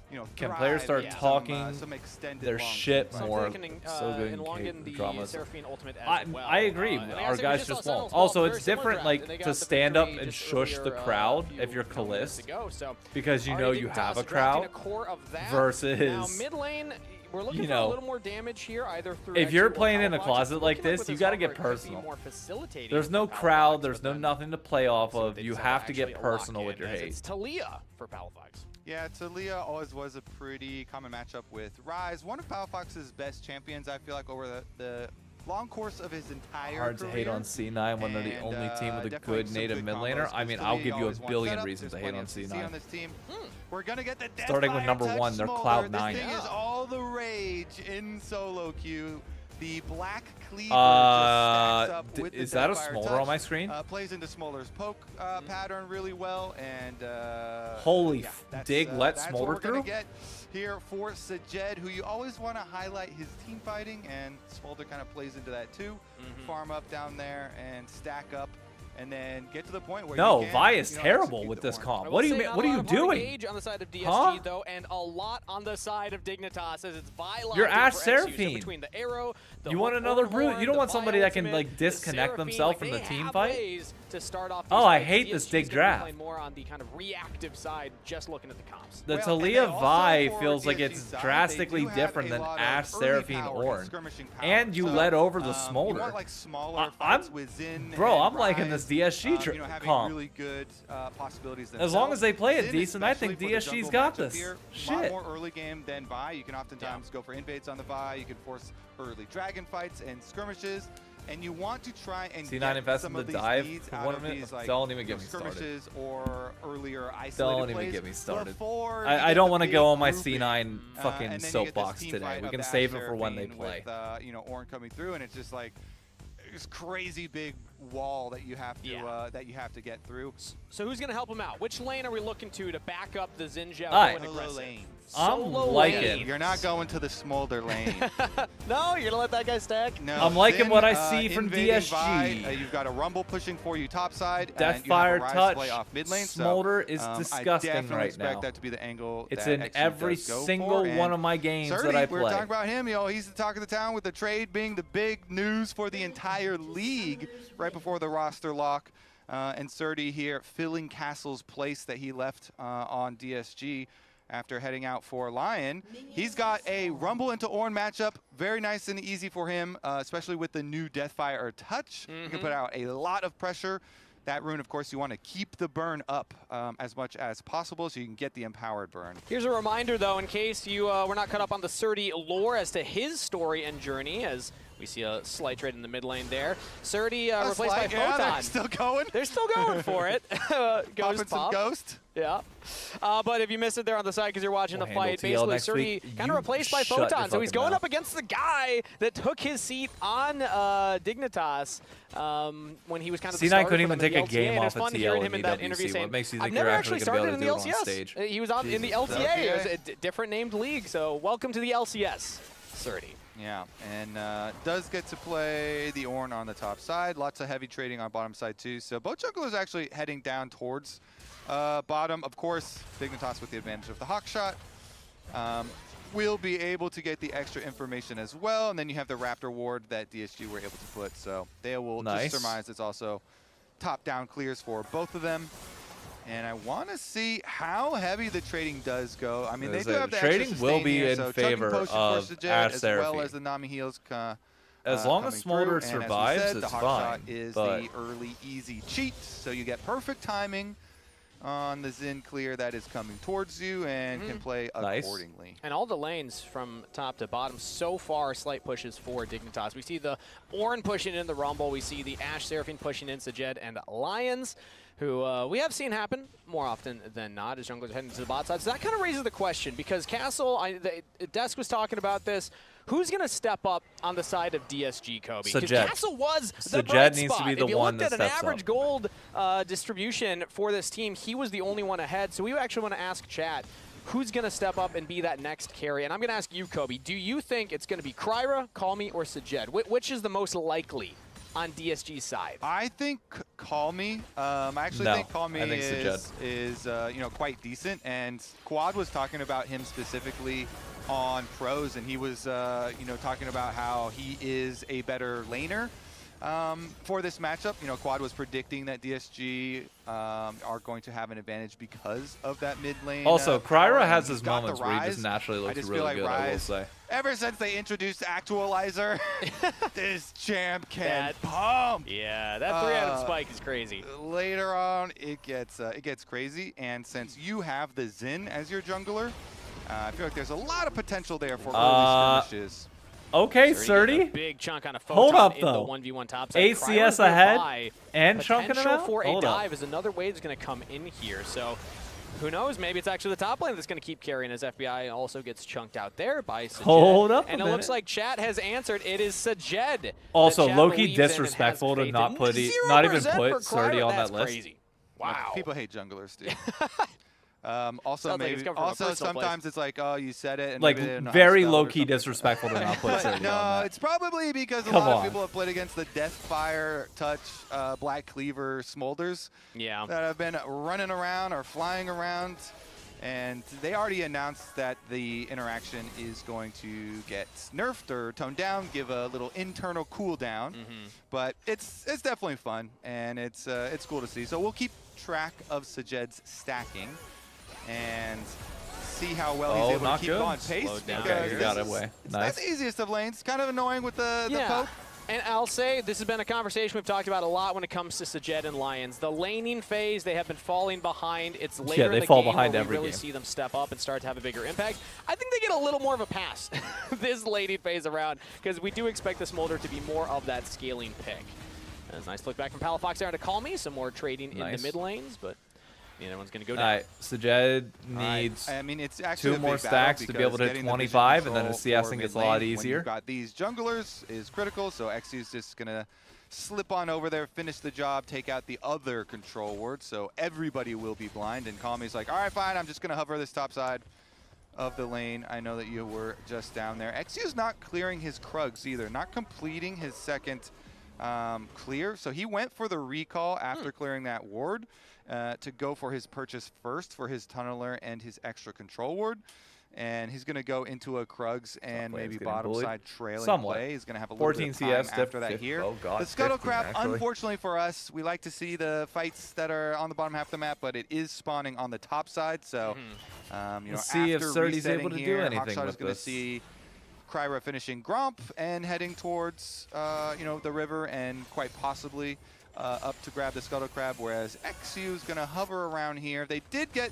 you know, Can players start thrive in talking some extended their long shit fights. more? Something that can, So good in elongate the dramas. Seraphine ultimate as well. I agree. And Our as we guys just just saw won't. Sentinels Also, very it's similar different, draft, like and they to got the stand up victory and just shush the earlier, crowd few if you're minutes Kalist, ago. So because you know already you Dignitas have a drafting crowd. a core of that. Versus, now mid lane, we're looking you for a know, little more damage here, either through if XU you're or playing in a Powerfox. closet It's like looking this, with you this got to offer, get it could be personal. more facilitating There's for no Powerfox, crowd. There's but no then nothing to play off of. they You decide have to actually get lock personal with in, your as hate. It's Talia for Powerfox. Yeah, Talia always was a pretty common matchup with Ryze. One of Powerfox's best champions, I feel like, over the long course of his entire Hard to career. hate on C9 when they're the And, only team with a definitely good some native mid combos, laner. I 'cause mean, Talia I'll give you a always wants billion setup. reasons to There's hate plenty on of CC C9. on this team. We're gonna get the Starting with Deathfire number touch 1, they're Smolder. Cloud 9. This thing is all the rage in solo queue. The black cleaver just stacks up with the is that a Deathfire Smolder touch. on my screen? Plays into Smolder's poke pattern really well, and Holy yeah, Dig let that's Smolder what we're gonna through? get here for Sajed, who you always want to highlight his team fighting, and Smolder kind of plays into that too. Farm up down there and stack up, and then get to the point where No, you can, Vi is you know, terrible execute with the this Ornn. comp. I What do will you say mean? What are not a you lot of hard doing? engage on the side of DSG Huh? though, and a lot on the side of Dignitas as it's Vi You're locked in Ash for XU. So Seraphine. between the arrow, the You want hook another Ornn brute? horn, You don't the want Vi somebody that can ultimate, like the disconnect Seraphine, themselves like, from the they team have fight? ways to start off Oh, these I fights. hate this DSG Dig is gonna be draft. playing more on the kind of reactive side, just looking at the comps. The Well, Talia and then Vi also feels for like DSG it's side, drastically they do have different a than lot of Ash, early Seraphine, power and Ornn. skirmishing power. And you So, led over the you Smolder. want like smaller I'm, fights with Xin bro, and I'm liking Ryze, this DSG you know, having comp. really good possibilities As long as they play it Xin, decent, I think especially for the DSG's jungle got matchup this. here, a lot Shit. more early game than Vi. You can oftentimes go for invades on the Vi. You can force early dragon fights and skirmishes. And you want to try and C9 get invested some in of the these dive leads for out 1 of minute. these, like, Don't even get me skirmishes started. or earlier isolated Don't even plays get me started. before you I get don't the want to big go on my grouping. C9 fucking And then you get this soapbox team today. fight We of can the save Ash it for when they Seraphine play. with, you know, Ornn coming through, and it's just like this crazy big wall that you have to get through. So who's going to help him out? Which lane are we looking to back up the Zinja Alright. going aggressive? I'm Solo liking. lane. You're not going to the Smolder lane. No, you're going to let that guy stack? No, I'm liking Xin, what I see from invading DSG. Vi, you've got a Rumble pushing for you topside, and you Deathfire have a Ryze touch. play off mid lane. Smolder is I disgusting definitely right expect now. that to be the angle. It's that in XU every does go single for. one And of my games Surdy, that I we were play. talking about him. You know, he's the talk of the town with the trade being the big news for the entire league right before the roster lock. And Surdy here filling Castle's place that he left on DSG after heading out for Lion. He's got a Rumble into Ornn matchup. Very nice and easy for him, especially with the new Deathfire touch. You can put out a lot of pressure. That rune, of course, you want to keep the burn up as much as possible so you can get the empowered burn. Here's a reminder, though, in case you were not caught up on the Surdy lore as to his story and journey, as We see a slight trade in the mid lane there. Surdy replaced by slight, yeah, Photon. they're still going. They're still going for it. Popping some Ghost. Yeah. But if you missed it there on the side because you're watching the fight, basically Surdy kind of replaced by Photon. So he's going up against the guy that took his seat on Dignitas when he was kind of the C9 starter couldn't for even them in take a the game LTA, off and of it's fun to hear TL him in in that EWC. interview saying, What makes you think I've you're never actually actually gonna be started in the able to do it on LCS. stage? He was on in the Jesus. LTA. It was Okay. a different named league. So welcome to the LCS, Surdy. Yeah, and does get to play the Ornn on the top side. Lots of heavy trading on bottom side too. So both junglers actually heading down towards bottom. Of course, Dignitas with the advantage of the Hawk shot. Will be able to get the extra information as well. And then you have the Raptor ward that DSG were able to put. So they will just surmise it's also top-down clears for both of them. And I want to see how heavy the trading does go. I mean, they do have the trading extra will sustain be here, in so favor chugging potion of for Sajed, as well Seraphine. as the Nami heals. As long as coming Smolder through. And survives, as we said, it's the Hawk fine, shot is but- the early easy cheat, so you get perfect timing on the Xin clear that is coming towards you and can play accordingly. And all the lanes from top to bottom so far, slight pushes for Dignitas. We see the Ornn pushing in the Rumble. We see the Ashe Seraphine pushing in Sajed and Lions, who we have seen happen more often than not as junglers are heading to the bot side. So that kind of raises the question, because Castle, Desk was talking about this, who's going to step up on the side of DSG, Kobe? Because Sajed. Castle was the Sajed bright needs to spot. be the If you one looked that at an steps average up. gold distribution for this team, he was the only one ahead. So we actually want to ask chat, who's going to step up and be that next carry? And I'm going to ask you, Kobe, do you think it's going to be Kryra, Call Me, or Sajed? Which is the most likely on DSG's side? I think Call Me. I actually No, think Call Me I think is quite decent. And Quad was talking about him specifically on pros, and he was talking about how he is a better laner for this matchup. Quad was predicting that DSG are going to have an advantage because of that mid lane. Also, power, Kryra and has he's his got the moments where he just Rise. naturally I looks just really feel like good, I will Rise, say. ever since they introduced Actualizer, this champ can pump. Yeah, that three-item spike is crazy. Later on, it gets crazy, and since you have the Xin as your jungler, I feel like there's a lot of potential there for early skirmishes. Okay, Surdy getting a Surdy. big chunk on a Hold Photon up, in the though. 1v1 top side. 8 CS ahead and chunking it Potential out? for a Hold up. dive is another wave that's going to come in here. So who knows? Maybe it's actually the top lane that's going to keep carrying as FBI also gets chunked out there by Sajed. Hold up a And it looks minute. like chat has answered. It is Sajed. Also, that chat low-key believes in and has disrespectful to faith not in. put not even 0% put for Surdy Kryra. on That's that list. crazy. Wow. People hate junglers, dude. Also, Sounds like it's maybe coming from a also personal place. sometimes it's like, oh, you said it, and Like, maybe they're not very spelled or low-key something. disrespectful to not put Surdy on No, that. it's probably because a Come lot of on. people have played against the Deathfire, Touch, Black Cleaver, Smolders. Yeah. That have been running around or flying around. And they already announced that the interaction is going to get nerfed or toned down, give a little internal cooldown. But it's definitely fun, and it's cool to see. So we'll keep track of Sajed's stacking and see how well he's able to keep on pace. Okay, he got it away. It's not Nice. the easiest of lanes. Kind of annoying with the poke. And I'll say this has been a conversation we've talked about a lot when it comes to Sajed and Lions. The laning phase, they have been falling behind. It's later they in the fall game behind where every we really game. see them step up and start to have a bigger impact. I think they get a little more of a pass this laning phase around, because we do expect the Smolder to be more of that scaling pick. That's a nice look back from Palafox there to Call Me. Some more trading in the Nice. mid lanes, but the other one's going to go All down. right, Sajed needs I mean, it's actually 2 a more big battle stacks to be able to hit because getting the vision 25, and then his control CSing for gets a mid lot lane when easier. you've got these junglers is critical, so XU's just going to slip on over there, finish the job, take out the other control ward, so everybody will be blind, and Kami's like, all right, fine, I'm just going to hover this top side of the lane. I know that you were just down there. XU's not clearing his Krugs either, not completing his second clear, so he went for the recall after clearing that ward to go for his purchase first for his tunneler and his extra control ward. And he's going to go into a Krugs and maybe bottom side trailing play. He's going to have a little 14 bit of time CS, after that here. Oh God, the Scuttle 15 Crab, actually. unfortunately for us, we like to see the fights that are on the bottom half of the map, but it is spawning on the top side. So, Let's see if after Surdy's able to resetting do here, anything Hawkshot with is going to this. see Kryra finishing Gromp and heading towards, the river and quite possibly up to grab the Scuttle Crab, whereas XU is going to hover around here. They did get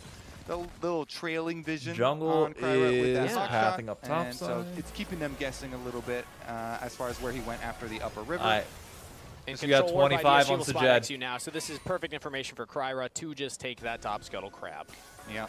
the little trailing vision Jungle on Kryra with that is hawk pathing shot, up top and so side. it's keeping them guessing a little bit as far as where he went after the upper river. All right. And So you got control orb by 25 DSG on will spot Sajed. XU now, so this is perfect information for Kryra to just take that top scuttle crab. Yeah,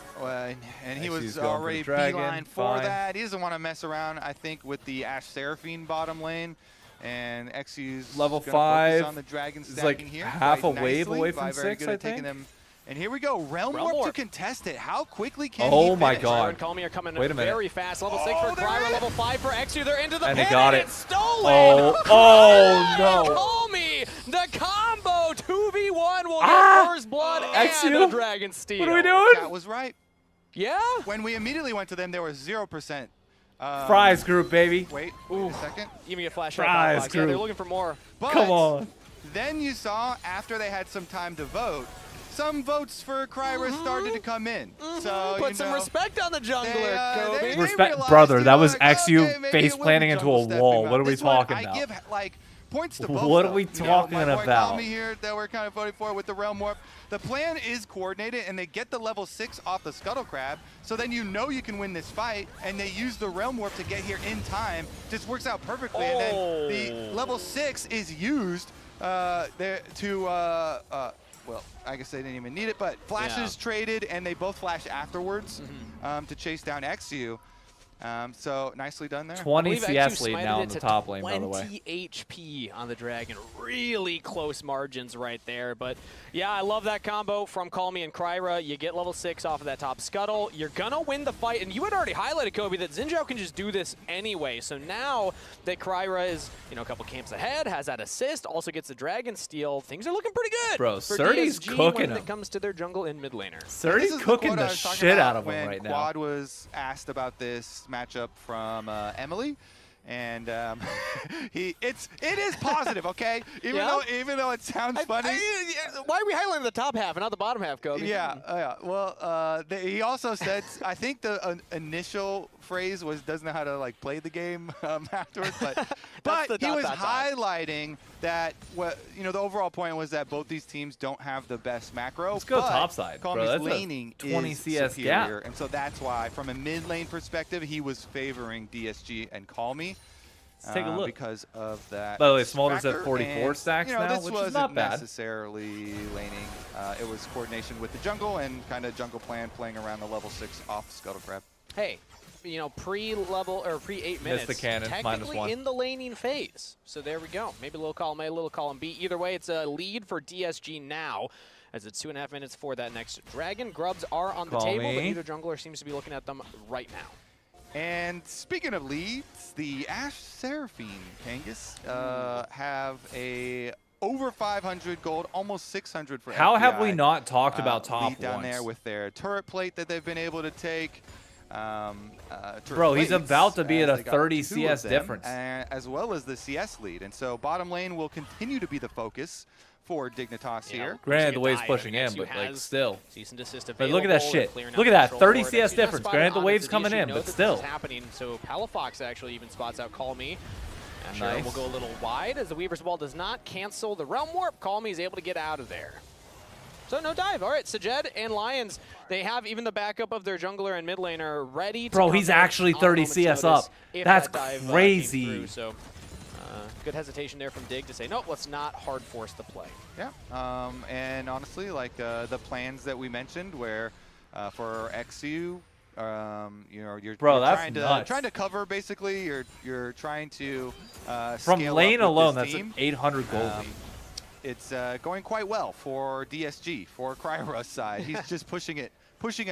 and he XU's was going for already the dragon, beeline for fine. that. He doesn't want to mess around, I think, with the Ashe Seraphine bottom lane. And XU's Level gonna 5 focus on the dragon is stacking like here. half quite a wave nicely. away Vi from very 6, good I at taking think. them. And here we go, Realm Warp to contest it. How quickly can he Oh my finish? God. And Call Me are coming Wait a minute. very fast. Level 6 for Kryra, level 5 for XU. They're into the And pin, he got and it. it's stolen! Oh no. Call Me! The combo 2v1 will get first blood and XU? a dragon steal. What are we doing? That was right. Yeah? When we immediately went to them, there was 0%. Fries group, baby. Wait a second. Even get flash Fries up. Yeah, they're group. looking for more. But Come on. then you saw, after they had some time to vote, some votes for Kryra started to come in. So Put you some know, respect on the jungler, Kobe. Respect, realized, brother. you That know, was like, XU okay, maybe face it will be planting into a jungle stepping wall. up. What are we This one, talking I about? give like points to both. What are though. we You know, talking my boy about? Kami here that we're kind of voting for with the Realm Warp. The plan is coordinated, and they get the level 6 off the Scuttle Crab, so then you know you can win this fight, and they use the Realm Warp to get here in time. Just works out perfectly, and then the level 6 is used there to, well, I guess they didn't even need it, but flashes traded, and they both flash afterwards to chase down XU. So nicely done there. 20 I believe CS XU lead smited now it in the to top lane, by the way. 20 HP on the dragon. Really close margins right there. But yeah, I love that combo from Call Me and Kryra. You get level 6 off of that top scuttle. You're going to win the fight. And you had already highlighted, Kobe, that Xin Zhao can just do this anyway. So now that Kryra is, you know, a couple camps ahead, has that assist, also gets the dragon steal, things are looking pretty good. Bro, for Surdy's DSG cooking when him. it comes to their jungle in mid laner. Surdy's cooking the shit out of him right now. Quad was asked about this matchup from Emily, and it is positive, okay? Even though it sounds funny. Why are we highlighting the top half and not the bottom half, Kobe? Yeah. Well, he also said, I think the initial phrase was doesn't know how to like play the game afterwards, but he was highlighting that the overall point was that both these teams don't have the best macro. Let's go topside, bro. That's laning a 20 is CS superior, gap. and so that's why, from a mid lane perspective, he was favoring DSG and Call Me. Let's take a look. Because of that. By the way, Smolder's at factor, 44 and, stacks now, this which wasn't is not bad. necessarily laning. It was coordination with the jungle and kind of jungle plan playing around the level 6 off Scuttle Crab. Hey, you know, pre-level or pre-8 minutes, the cannon, technically -1. in the laning phase. So there we go. Maybe a little column A, a little column B. Either way, it's a lead for DSG now, as it's 2.5 minutes for that next dragon. Grubs are on the table, but neither jungler seems to be looking at them right now. And speaking of leads, the Ashe Seraphine, Kangas, have a over 500 gold, almost 600 for How have we FPI, not talked about top lead down ones? there with their turret plate that they've been able to take. Bro, he's about to be at a they got 30 two CS of them, difference. as well as the CS lead. And so bottom lane will continue to be the focus for Dignitas here. Granted, the wave's pushing in, but like still. But look at that shit. Look at that, 30 CS difference. Granted, the wave's coming in, but still. This is happening. So Palafox actually even spots out Call Me. And Nice. will go a little wide as the Weaver's Ball does not cancel the Realm Warp. Call Me is able to get out of there. So no dive. All right, Sajed and Lions, they have even the backup of their jungler and mid laner ready to Bro, he's come in actually on 30 moment's CS notice up. if That's that dive, came crazy. through. So good hesitation there from Dig to say, nope, let's not hard force the play. Yeah, and honestly, like the plans that we mentioned, where for XU, you're trying to cover basically. You're trying to From scale lane up with alone, this that's team. an 800 gold lead. It's going quite well for DSG, for Kryra's side. He's just pushing it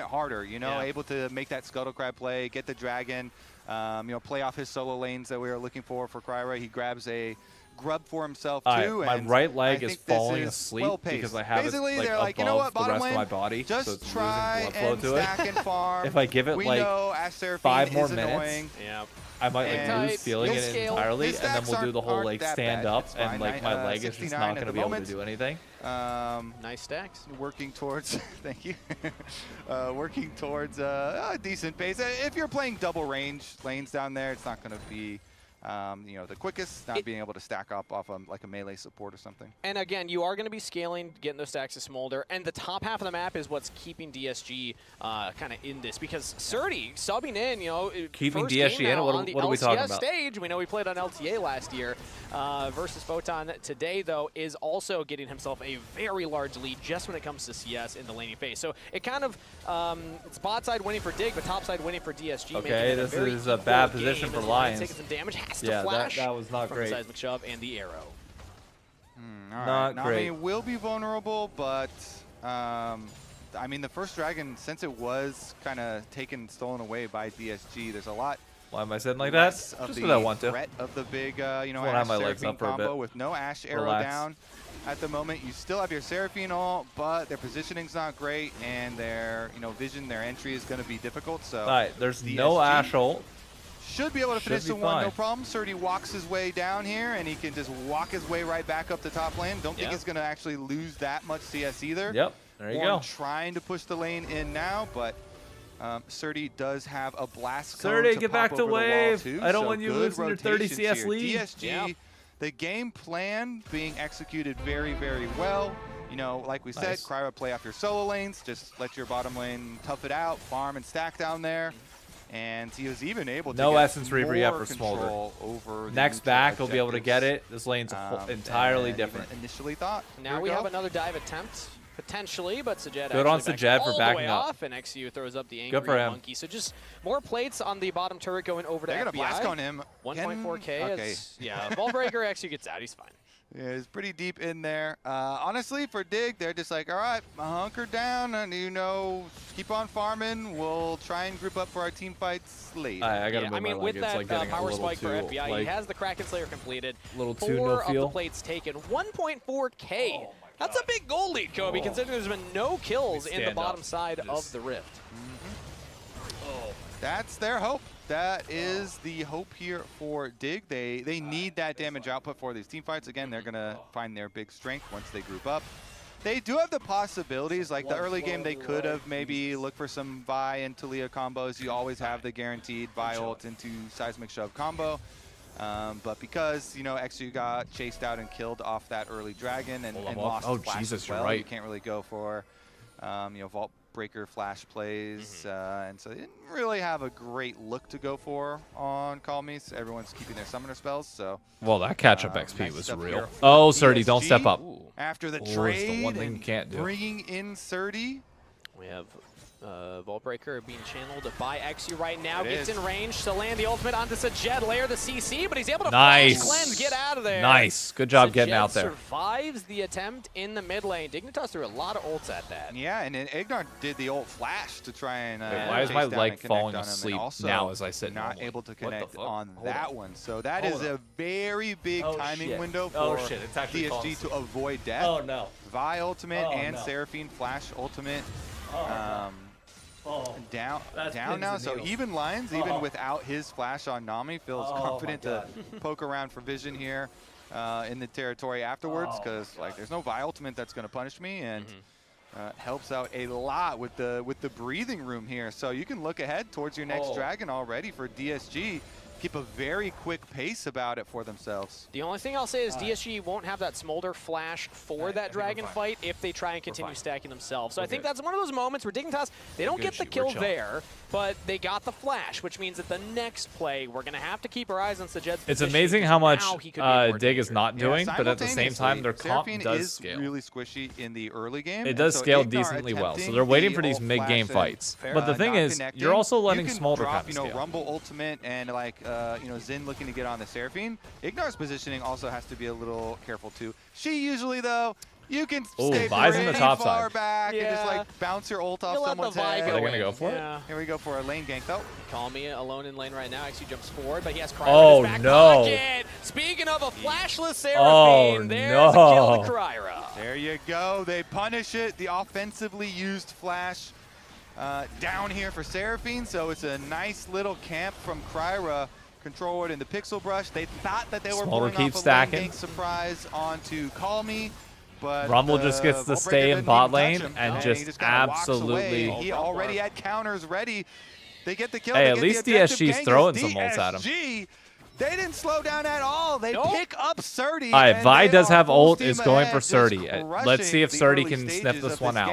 harder. Able to make that Scuttle Crab play, get the dragon. Play off his solo lanes that we were looking for Kryra. He grabs a grub for himself too. My and right leg I is think this falling is asleep well-paced. because I have Basically, it like they're above like, you know what, the bottom rest lane, of my body, just so it's try losing blood and flow to stack it. and farm. If I give it we like know Ashe Seraphine 5 more is minutes, annoying. I might And lose feeling he'll it scale. entirely, His and then stacks we'll do the whole aren't like that stand bad. up, It's and fine. like my leg is just 69 not at going to the be able to moment. do anything. Nice stacks. Working towards, thank you. Working towards a decent pace. If you're playing double range lanes down there, it's not going to be the quickest, not being able to stack up off like a melee support or something. And again, you are going to be scaling, getting those stacks of Smolder, and the top half of the map is what's keeping DSG kind of in this, because Surdy subbing in, keeping first DSG game in. now What on the are we talking LCS about? stage. We know he played on LTA last year versus Photon today, though, is also getting himself a very large lead just when it comes to CS in the laning phase. So it kind of, it's bot side winning for Dig, but top side winning for DSG. Okay, this is a bad position for Lions. Taking some damage, has to Yeah, flash that was not from great. the seismic shove and the arrow. All Not right. great. Nami will be vulnerable, but I mean, the first dragon, since it was kind of stolen away by DSG, there's a lot. Why am I sitting like that? Just because I want to. Threat of the big, Wanna Ashe have my legs Seraphine up for a combo bit. with no Ashe arrow Relax. down at the moment. You still have your Seraphine ult, but their positioning's not great, and their vision, their entry is going to be difficult. So All right, there's DSG no Ashe ult. should be able to finish be the one, no fine. problem. Surdy walks his way down here, and he can just walk his way right back up the top lane. Don't think he's going to actually lose that much CS either. Yep, there you Warren go. trying to push the lane in now, but Surdy does have a blast cone Surdy, to get pop back to over the wall wave. too, I don't so want you good losing your 30 rotations CS here. lead. DSG, the game plan being executed very, very well. Like we said, Nice. Cryo play off your solo lanes. Just let your bottom lane tough it out, farm and stack down there. And he was even able to No get Essence Reaper yet more for Smolder. control over the Next neutral back, he'll be able to get objectives, it. This lane's entirely than different. even initially thought. Now Here we go. have another dive attempt, potentially, but Sajed Good on actually backs Sajed for all the backing way up. off, and XU throws up the angry Good for him. monkey. So just more plates on the bottom turret going over to They're FBI. gonna blast on him. 1.4K. Okay. Yeah, ball breaker. XU gets out. He's fine. Yeah, it's pretty deep in there. Honestly, for Dig, they're just like, all right, hunker down, and keep on farming. We'll try and group up for our team fights later. I gotta Yeah, move I mean, my with leg. It's that like getting a power little spike for too, FBI, like, he has the Kraken Slayer completed. little too 4 no of the feel. plates taken. 1.4K. That's a big goal lead, Kobe, considering there's been no kills in the stand bottom up. side of the Rift. That's their hope. That is the hope here for Dig. They need that damage output for these team fights. Again, they're going to find their big strength once they group up. They do have the possibilities, like the early game they could have maybe looked for some Vi and Talia combos. You always have the guaranteed Vi ult into Seismic Shove combo. But because, XU got chased out and killed off that early dragon and lost flash Jesus, as you're well, right. you can't really go for, Vault Breaker flash plays. And so they didn't really have a great look to go for on Call Me. So everyone's keeping their summoner spells. So Well, that catch-up XP nice was stuff real. here. Oh, Surdy, don't step up. After the Oh, it's the trade one thing you and can't do. bringing in Surdy. We have Vault Breaker being channeled by XU right now. It Gets is. in range to land the ultimate onto Sajed, layer the CC, but he's able to Nice. flash cleanse, get out of there. Nice. Good job getting Sajed out there. survives the attempt in the mid lane. Dignitas threw a lot of ults at that. Yeah, and then Ignar did the ult flash to try and Why is chase my down leg and connect falling on him, and asleep also now as I sit not normally? able to What the connect fuck? on Hold that on. one. So that Hold is a on. very big Oh, timing shit. window Oh, for shit. It's actually falling DSG to asleep. avoid death. Oh, no. Vi ultimate Oh, and no. Seraphine flash ultimate. Oh, Down that's now. pins and So needles. even Lions, even Oh. without his flash on Nami, feels Oh, confident my to poke around for vision here in the territory afterwards, Oh, because there's no Vi ultimate that's going to punish me, and helps out a lot with the breathing room here. So you can look ahead towards your next dragon already for DSG. Keep a very quick pace about it for themselves. The only thing I'll say is DSG won't have that Smolder flash for that dragon fight if they try and continue stacking themselves. So I think that's one of those moments where Dignitas, they don't get the kill there, but they got the flash, which means that the next play, we're going to have to keep our eyes on Sajed's It's position, amazing because how much now he could be more Dig is dangerous. not doing, but at the same time, their comp Seraphine does is scale. really squishy in the early game. It and does so scale Ignar decently well, so attempting they're waiting the for these ult mid-game flash and, fights. But the thing not is, connecting. you're also letting You can Smolder drop, kind of scale. Rumble ultimate and Zin looking to get on the Seraphine. Ignar's positioning also has to be a little careful too. She usually though, you can stay Vi's in the pretty top far side. back and just bounce your ult off You let the someone's Vi head. go Are they gonna in. go for it? Yeah. Here we go for a lane gank though. Call me alone in lane right now. XU jumps forward, but he has Cryo Oh, in his back no. pocket. Speaking of a flashless Seraphine, Oh, there's no. a kill to Kryra. There you go. They punish it. The offensively used flash down here for Seraphine. So it's a nice little camp from Kryra. Control it in the Pixel Brush. They thought that they were Smolder pulling keeps off a stacking. lane gank surprise onto Call Me. But Rumble just gets to Vault stay Breaker in didn't bot even touch lane him, and he just kinda walks absolutely- away. He already had counters ready. They get the kill. Hey, they at get least the objective. DSG's Gang throwing is some ults at him. DSG. They didn't slow down at all. They pick up Surdy. All right, Vi does have ult, is going for Surdy. Surdy. Let's see if Surdy can sniff this one out.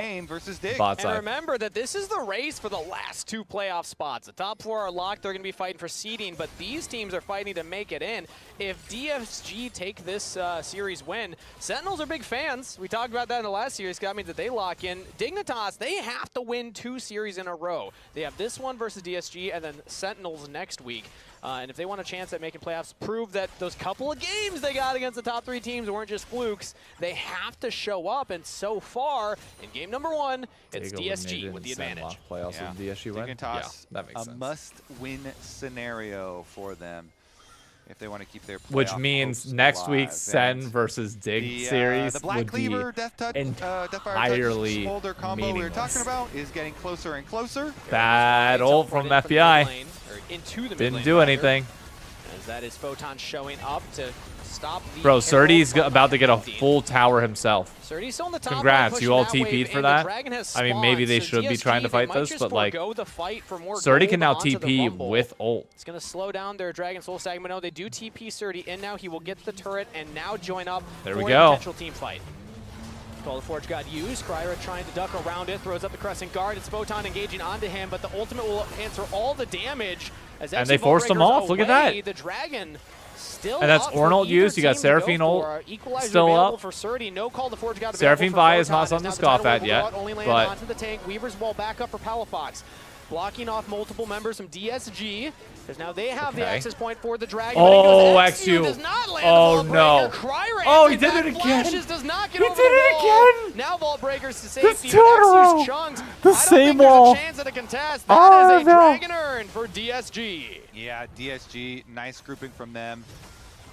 Bot And side. remember that this is the race for the last 2 playoff spots. The top 4 are locked. They're going to be fighting for seeding, but these teams are fighting to make it in. If DSG take this series win, Sentinels are big fans. We talked about that in the last series. That means that they lock in. Dignitas, they have to win 2 series in a row. They have this one versus DSG and then Sentinels next week. And if they want a chance at making playoffs, prove that those couple of games they got against the top 3 teams weren't just flukes, they have to show up. And so far, in game number 1, it's DSG with the advantage. Playoffs with DSG win? Dignitas, Yeah, that makes a sense. must-win scenario for them if they want to keep their Which playoff means hopes next alive. week's Sen versus Dig series The Black would be Cleaver, Death Touch, entirely Smolder combo we were meaningless. talking about is getting closer and closer. Bad ult from FBI. Into the Didn't do anything. As that is Photon showing up to stop the Bro, Herald Surdy's from about to get a 15. full tower himself. Surdy's still on the top. Congrats, you all pushing that TP'd wave, for and the that. Dragon has I mean, maybe spawned, they so should be DSG, trying to they fight might this, just but like, forgo the fight for more Surdy can now gold onto the TP Rumble. with ult. It's going to slow down their Dragon Soul segment. No, they do TP Surdy in now. He will get the turret and now join up There for we a go. potential team fight. Call the Forge got used. Kryra trying to duck around it, throws up the Crescent Guard. It's Photon engaging onto him, but the ultimate will answer all the damage. As And FC they forced him Ballbreaker's off. Look at away, that. The Dragon still And that's up for Ornult either used. You got team to go Seraphine for. ult Equalizer still available up. for Surdy. No call the Forge got available Seraphine for Vi is Photon. not something As to now the scoff tidal at wave yet, will go out, only land but onto the tank. Weaver's wall back up for Palafox. Blocking off multiple members from DSG. Because now they have the Okay. access point for the Dragon. Oh, but XU. does not land Oh, the no. Vault Breaker. Kryra Oh, he anti-back did it again. flashes, does not get He over did the it wall. again. Now Vault Breakers to That's safety. two in a row. XU's chunks. The I don't same think there's wall. a chance at a contest. That Oh, is a no. Dragon earn for DSG. Yeah, DSG, nice grouping from them.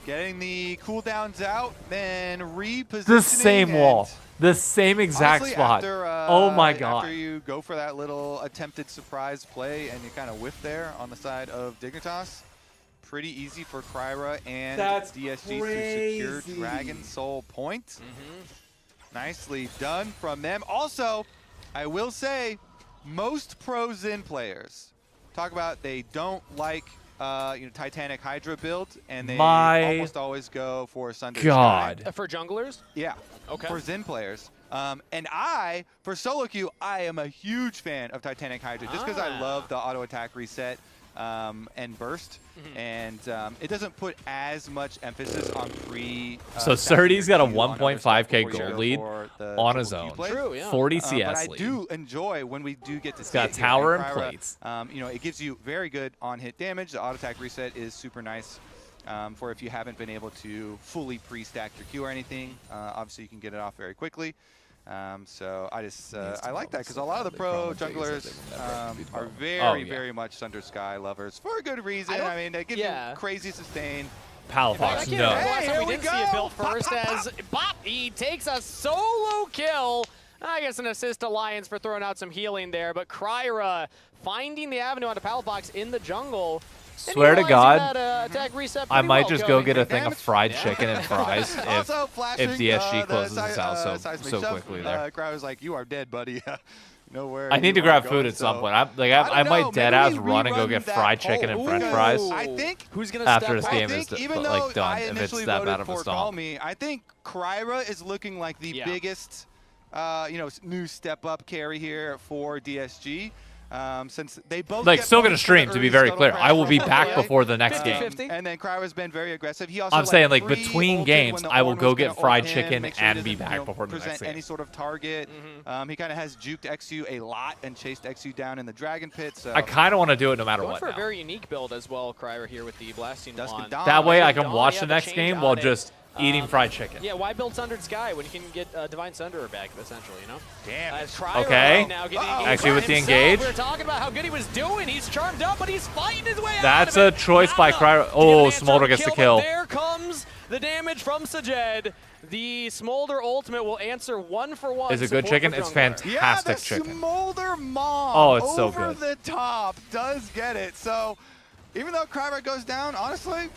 Getting the cooldowns out, then repositioning. the same and wall. The same exact honestly, spot. After, Oh my god. After you go for that little attempted surprise play and you kind of whiff there on the side of Dignitas, pretty easy for Kryra and That's DSG crazy. to secure Dragon Soul point. Nicely done from them. Also, I will say, most pro Zen players talk about they don't like Titanic Hydra build, and they almost always go for Sunder God. Sky. For junglers? Yeah. Okay. For Zen players. And I, for solo queue, I am a huge fan of Titanic Hydra just because I love the auto attack reset and burst. And it doesn't put as much emphasis on pre. So Surdy's got a 1.5k gold lead on his own. 40 CS But I lead. do enjoy when we do get to see got it here. tower and Kryra, plates. It gives you very good on-hit damage. The auto attack reset is super nice. For if you haven't been able to fully pre-stack your Q or anything, obviously you can get it off very quickly. So I just I like that because a lot of the pro junglers are very much Sunder Sky lovers for a good reason. I mean, they give you crazy sustain. Palafox, no. Last time we didn't see it built first as Bop, he takes a solo kill. I guess an assist to Lions for throwing out some healing there, but Kryra finding the avenue onto Palafox in the jungle. Swear to God, attack reset I pretty might well just going. go get a thing of fried chicken and fries Also if flashing, DSG the closes si- his house seismic so shove. quickly there. Kryra's like, you are dead, buddy. Nowhere. I need to grab food at some point. I might dead ass run and go get fried chicken and French fries. I think who's gonna after step this up? game is even like though done. I If it's initially that voted bad of a for Call stomp. Me, I think Kryra is looking like the biggest, new step up carry here for DSG. Since they both Like, get still gonna points for stream, the to be early very scuttle clear. crash I will be on back play. before the next game. 50-50. And then Kryra's been very aggressive. He also I'm saying, like, pre-ulted between games, when the I will Ornn go was get gonna fried ult him, chicken make sure he and be doesn't, back before the next present game. any sort of target. He kind of has juked XU a lot and chased XU down in the Dragon Pit. So I kind of want to do it no matter Going what for a now. very unique build as well, Kryra here with the blasting wand. That way I can Dawn, watch yeah, the the next change game on while it. just eating fried chicken. Yeah, why build Sundered Sky when you can get Divine Sunderer back, essentially, you know? Damn. Okay. Now getting Actually, with the himself. engage. We were talking about how good he was doing. He's charmed up, but he's fighting his way That's out a of it. choice by Kryra. Oh, Smolder gets the But kill. there comes the damage from Sajed. The Smolder ultimate will answer 1-for-1. Is it good support chicken? for It's jungler. fantastic Yeah, the chicken. Smolder Mom Oh, it's so over good. the top does get it. So even though Kryra goes down, honestly,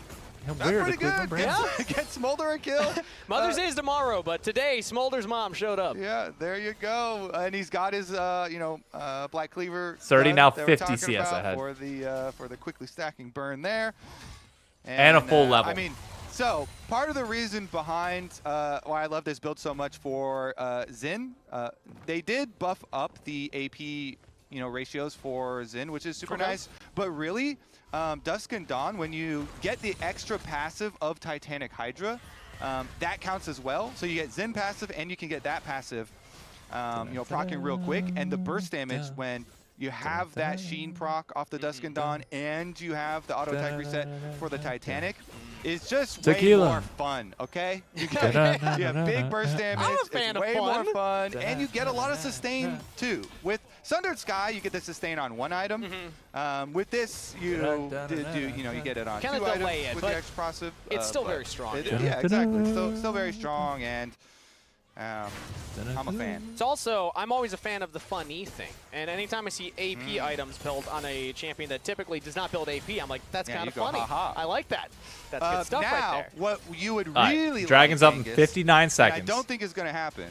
that's weird, pretty the Cleveland good. brand. Get Smolder a kill. Mother's Day is tomorrow, but today Smolder's mom showed up. Yeah, there you go. And he's got his, Black Cleaver. 30 done now that we're 50 talking CS about ahead. for the quickly stacking burn there. And a full level. I mean, so part of the reason behind why I love this build so much for Xin, they did buff up the AP ratios for Xin, which is super nice. But really, Dusk and Dawn, when you get the extra passive of Titanic Hydra, that counts as well. So you get Xin passive and you can get that passive, proccing real quick. And the burst damage when you have that Sheen proc off the Dusk and Dawn and you have the auto attack reset for the Titanic is just way more fun, okay? You have big burst damage, it's way more fun, and you get a lot of sustain too. With Sundered Sky, you get the sustain on one item. With this, you get it on Kinda two delay items it, with but the extra passive. it's still very strong. Yeah, exactly. Still very strong, and I'm a fan. It's also, I'm always a fan of the funny thing. And anytime I see AP items built on a champion that typically does not build AP, I'm like, that's kind of funny. I like that. That's good stuff right there. What you would really Dragon's like, up in Genghis, 59 seconds. I don't think is going to happen.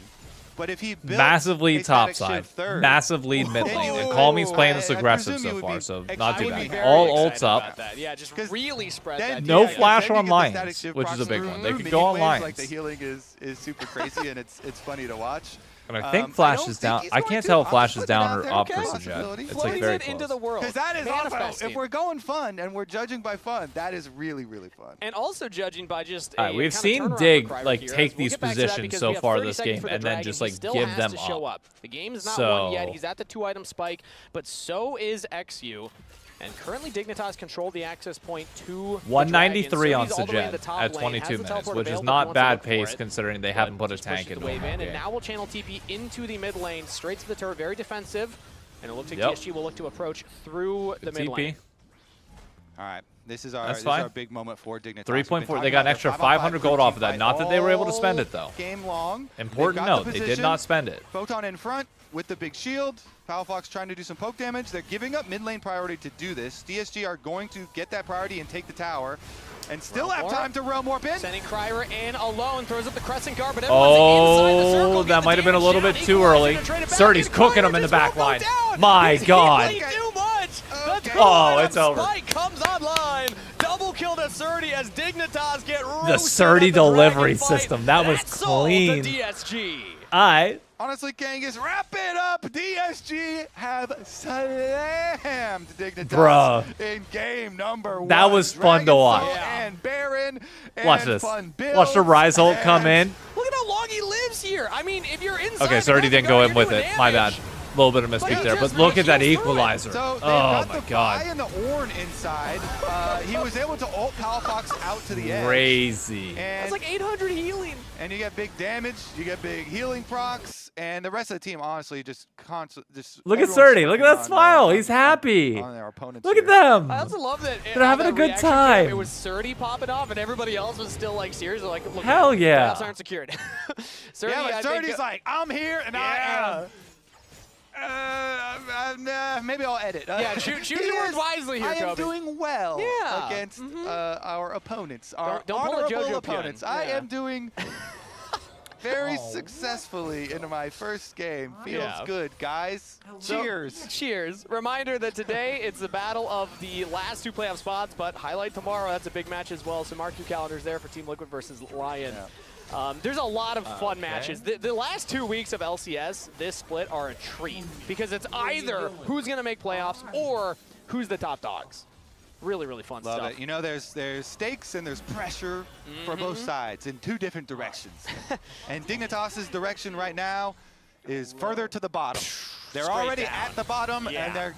But if he built Massive lead a top static side, shift third, massive lead mid lane. And Calming's playing this aggressive so far, so not too bad. Very All excited ults about up. that. Yeah, just really spread that. No flash then you on get the Lions, static shift which is a procs big through one. They could minion go on waves, Lions. Like the healing is super crazy and it's funny to watch. And I think Flash is down. I can't tell if Flash is down or up versus Jet. It's like very close. into the world. Because that is also, Manifesting. if we're going fun and we're judging by fun, that is really, really fun. And also judging by just We've seen Dig take these positions so far this game and then just like give them up. The game is not won yet. He's at the 2-item spike, but so is XU. And currently Dignitas controlled the access point to 193 on Dragon. Sajet at 22 minutes, which is not bad pace considering they haven't put a tank in the wave in, game. and now we'll channel TP into the mid lane, straight to the turret, very defensive. And it looks like DSG will look to approach through the mid lane. All right, this is our big moment for Dignitas. 3.4. They got an extra 500 gold off of that. Not that they were able to spend it though. Game long. Important note, they did not spend it. Photon in front with the big shield. Fox trying to do some poke damage. They're giving up mid lane priority to do this. DSG are going to get that priority and take the tower. And still have time to roam warp in. Sending Cryer in alone, throws up the Crescent Guard, but everyone's inside the circle. That might have been a little bit too early. Surdy's cooking him in the back line. My God. Too much. Oh, it's over. Spike comes online. Double kill to Surdy as Dignitas get The Surdy delivery system. That was clean. DSG. Honestly, Genghis, wrap it up. DSG have slammed Dignitas in game number 1. That was fun to watch. And Baron and Watch this. Fun Bills Watch the Rise ult come in. Look at how long he lives here. I mean, if you're inside. Okay, Surdy didn't go in with it. My bad. A little bit of misspeak there, but look at that equalizer. So oh my God. And the Ornn inside. He was able to ult Fox out to the edge. Crazy. That's like 800 healing. And you get big damage, you get big healing procs, and the rest of the team honestly just look at Surdy. Look at that smile. He's happy. Look at them. I also love that. They're having a good time. It was Surdy popping off, and everybody else was still like serious. Like, look, hell yeah. playoffs aren't secured. Surdy, yeah, but Surdy's like, I'm here, and maybe I'll edit. Choose your words wisely here, I am Kobe. doing well against our opponents, our honorable opponents. I am doing very successfully in my first game. Feels good, guys. Cheers. Cheers. Reminder that today it's the battle of the last 2 playoff spots, but highlight tomorrow. That's a big match as well. So mark your calendars there for Team Liquid versus Lion. There's a lot of fun matches. The last 2 weeks of LCS, this split are a treat because it's either who's going to make playoffs or who's the top dogs. Really, really fun stuff. Love it. You know, there's stakes and there's pressure for both sides in 2 different directions. And Dignitas' direction right now is further to the bottom. They're already at the bottom, and they're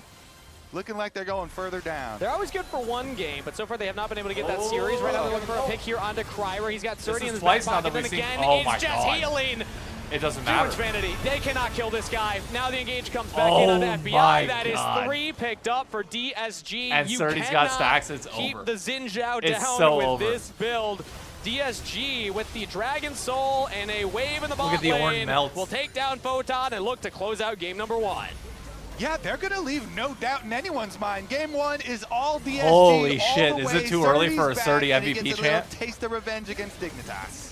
looking like they're going further down. They're always good for 1 game, but so far they have not been able to get that series. Right now they're looking for a pick here onto Cryer. He's got 30 in his back pocket, and again, it's just healing. It doesn't Too matter. much vanity. They cannot kill this guy. Now the engage comes back in on FBI. That is 3 picked up for DSG. And Surdy's got stacks. It's keep over. the Xinjiao It's down so with over. this build. DSG with the Dragon Soul and a wave in the bot Look at the Ornn lane melts. will take down Photon and look to close out game number 1. Yeah, they're going to leave no doubt in anyone's mind. Game 1 is all DSG. Holy all shit, the is way. it too early for a Surdy's Surdy back, and he MVP gets a chant? little taste of revenge against Dignitas.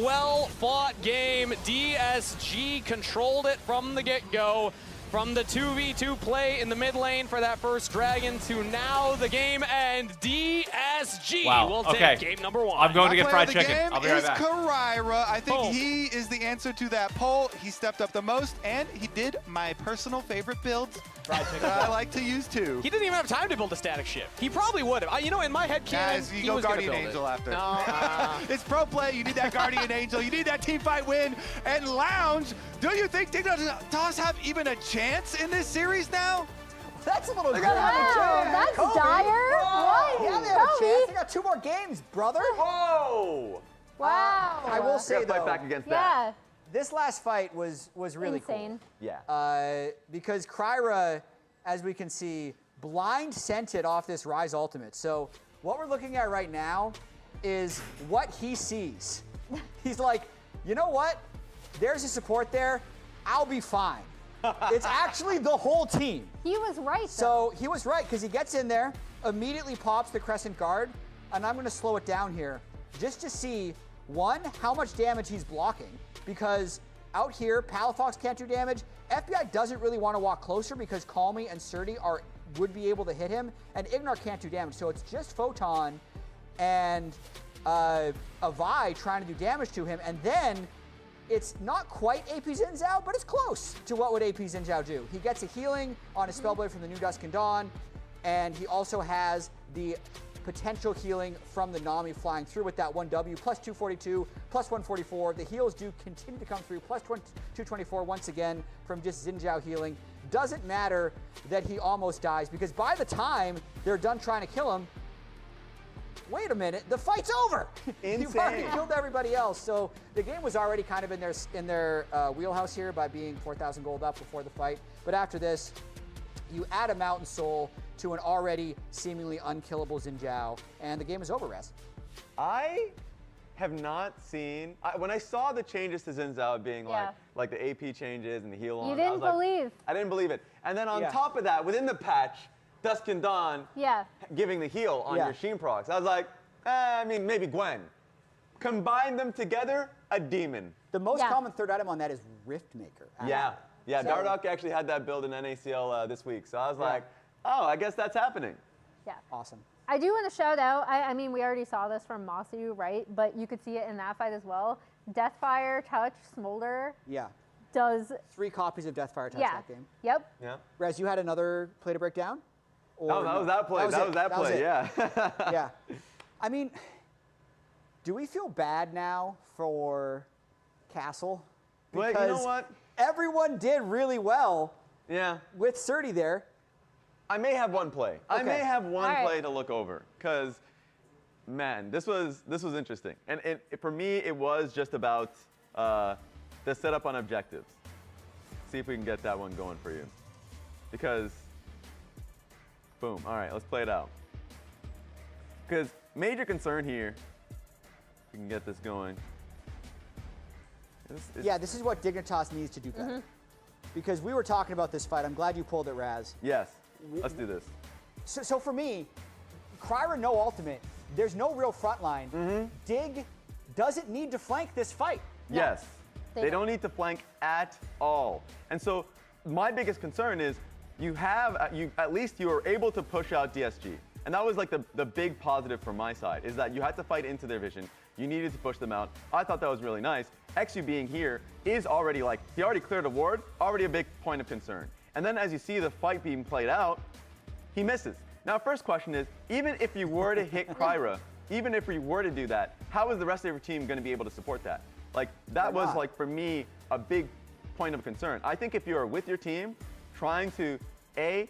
Well-fought game. DSG controlled it from the get-go. From the 2v2 play in the mid lane for that first dragon to now the game and DSG will take game number 1. I'm going to get fried the chicken. Game I'll be right is back. Kyra. I think Boom. he is the answer to that poll. He stepped up the most, and he did my personal favorite builds that I like to use too. He didn't even have time to build a static shift. He probably would have. You know, in my head canon, Guys, you he go was gonna Guardian build Angel it. after. No, It's pro play. You need that Guardian Angel. You need that team fight win. And Lounge, do you think Dignitas have even a chance in this series now? That's a little They good. gotta have a Wow, chance. that's Kobe. dire. Whoa. Yeah, they have a chance. They got 2 more games, brother. Whoa! Wow. I will say Gotta though, fight back against that. this last fight was really Insane. cool. Yeah. Because Kyra, as we can see, blind sent it off this Rise ultimate. So what we're looking at right now is what he sees. He's like, you know what? There's a support there. I'll be fine. It's actually the whole team. He was right. So he was right because he gets in there, immediately pops the Crescent Guard, and I'm going to slow it down here just to see, one, how much damage he's blocking. Because out here, Palafox can't do damage. FBI doesn't really want to walk closer because Calmy and Surdy would be able to hit him, and Ignar can't do damage. So it's just Photon and Avai trying to do damage to him, and then it's not quite AP Xin Zhao, but it's close to what would AP Xin Zhao do. He gets a healing on his Spellblade from the New Dusk and Dawn, and he also has the potential healing from the Nami flying through with that 1W, plus 242, plus 144. The heals do continue to come through, plus 224 once again from just Xin Zhao healing. Doesn't matter that he almost dies, because by the time they're done trying to kill him, wait a minute, the fight's over. You've already killed everybody else. So the game was already kind of in their wheelhouse here by being 4,000 gold up before the fight. But after this, you add a Mountain Soul to an already seemingly unkillable Xin Zhao, and the game is over, Rez. I have not seen, when I saw the changes to Xin Zhao being like the AP changes and the heal on, You didn't believe. I didn't believe it. And then on top of that, within the patch, Dusk and Dawn giving the heal on your Sheen procs. I was like, I mean, maybe Gwen. Combine them together, a demon. The most common third item on that is Riftmaker. Yeah, So- Dardock actually had that build in NACL this week. So I was like, oh, I guess that's happening. Yeah. Awesome. I do want to shout out, I mean, we already saw this from Masu, right? But you could see it in that fight as well. Deathfire, Touch, Smolder Yeah. does... 3 copies of Deathfire Touch that game. Yep. Yeah. Rez, you had another play to break down? Oh, that was that play. That was that play, yeah. Yeah. I mean, do we feel bad now for Castle? Well, you know what? Everyone did really well with Surdy there. I may have one play. I Okay. may have one All right. play to look over because, man, this was interesting. And for me, it was just about the setup on objectives. See if we can get that one going for you. Because, boom. All right, let's play it out. Because major concern here, we can get this going. Yeah, this is what Dignitas needs to do better. Because we were talking about this fight. I'm glad you pulled it, Raz. Yes, let's do this. So for me, Kryra no ultimate. There's no real front line. Dig doesn't need to flank this fight. Yes. They don't need to flank at all. And so my biggest concern is you have, at least you are able to push out DSG. And that was like the big positive from my side, is that you had to fight into their vision. You needed to push them out. I thought that was really nice. XU being here is already like, he already cleared a ward, already a big point of concern. And then as you see the fight being played out, he misses. Now, first question is, even if you were to hit Kryra, even if you were to do that, how is the rest of your team going to be able to support that? Like, that was, like, for me, a big point of concern. I think if you're with your team trying to, A,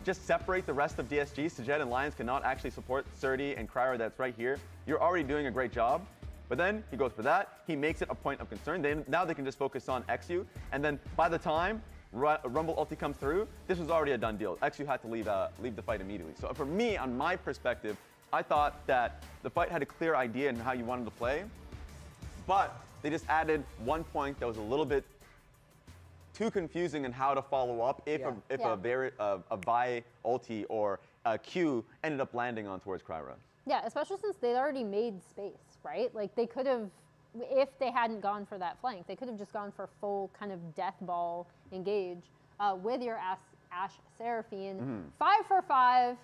just separate the rest of DSG, Sajet and Lions cannot actually support Surdy and Kryra that's right here, you're already doing a great job. But then he goes for that, he makes it a point of concern. Now they can just focus on XU, and then by the time Rumble ulti comes through, this was already a done deal. XU had to leave the fight immediately. So for me, on my perspective, I thought that the fight had a clear idea in how you wanted to play, but they just added one point that was a little bit too confusing in how to follow up if a Vi ulti or a Q ended up landing on towards Kryra. Yeah, especially since they'd already made space, right? Like they could have, if they hadn't gone for that flank, they could have just gone for full kind of death ball engage. with your Ashe Seraphine. 5 for 5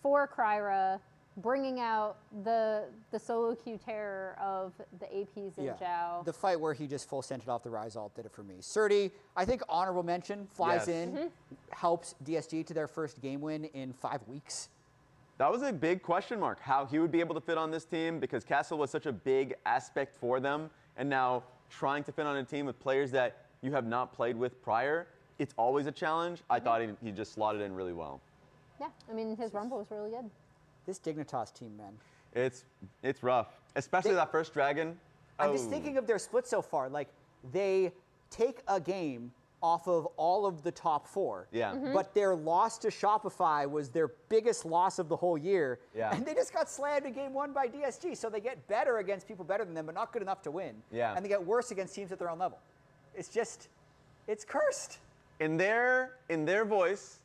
for Kryra, bringing out the solo queue terror of the APs in Zhao. The fight where he just full centered off the Rise ult did it for me. Surdy, I think honorable mention, flies in, helps DSG to their first game win in 5 weeks. That was a big question mark, how he would be able to fit on this team because Castle was such a big aspect for them. And now trying to fit on a team with players that you have not played with prior, it's always a challenge. I thought he just slotted in really well. Yeah, I mean, his Rumble was really good. This Dignitas team, man. It's rough, especially that first Dragon. I'm just thinking of their split so far. Like, they take a game off of all of the top 4. Yeah. But their loss to Shopify was their biggest loss of the whole year. Yeah. And they just got slammed in game 1 by DSG. So they get better against people better than them, but not good enough to win. Yeah. And they get worse against teams at their own level. It's just, it's cursed. In their voice,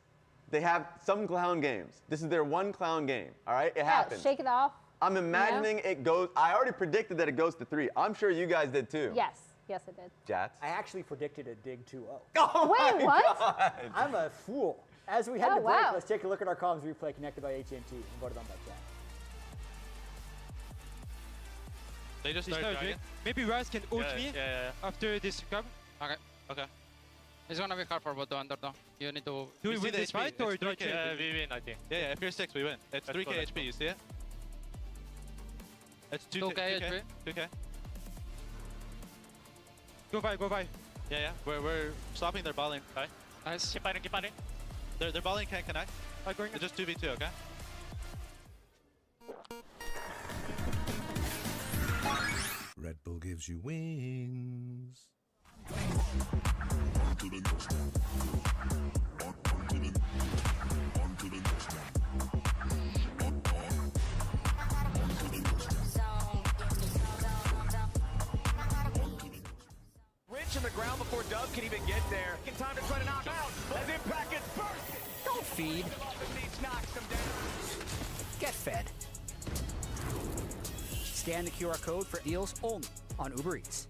they have some clown games. This is their one clown game, all right? It happens. Shake it off. I'm imagining it goes, I already predicted that it goes to 3. I'm sure you guys did too. Yes, yes it did. Jats? I actually predicted a Dig 2-0. Oh Wait, what? God. I'm a fool. As we head to break, wow. let's take a look at our comms replay connected by AT&T and voted on by chat. They just started dragging. Maybe Rise can ult me after this recover. Okay. Okay. It's gonna be hard for bot to under though. You need to... Do we win this fight or do I change? We win, I think. Yeah, if you're 6, we win. It's 3k HP, you see it? It's 2k HP. 2k. Go by. Yeah. We're stopping their ball lane. Right? Nice. Keep fighting. Their ball lane can't connect. It's just 2v2, okay? Red Bull gives you wings. Rich in the ground before Dub can even get there. In time to try to knock out as Impact gets bursted. Don't feed. Knocks him down. Get fed. Scan the QR code for deals only on Uber Eats.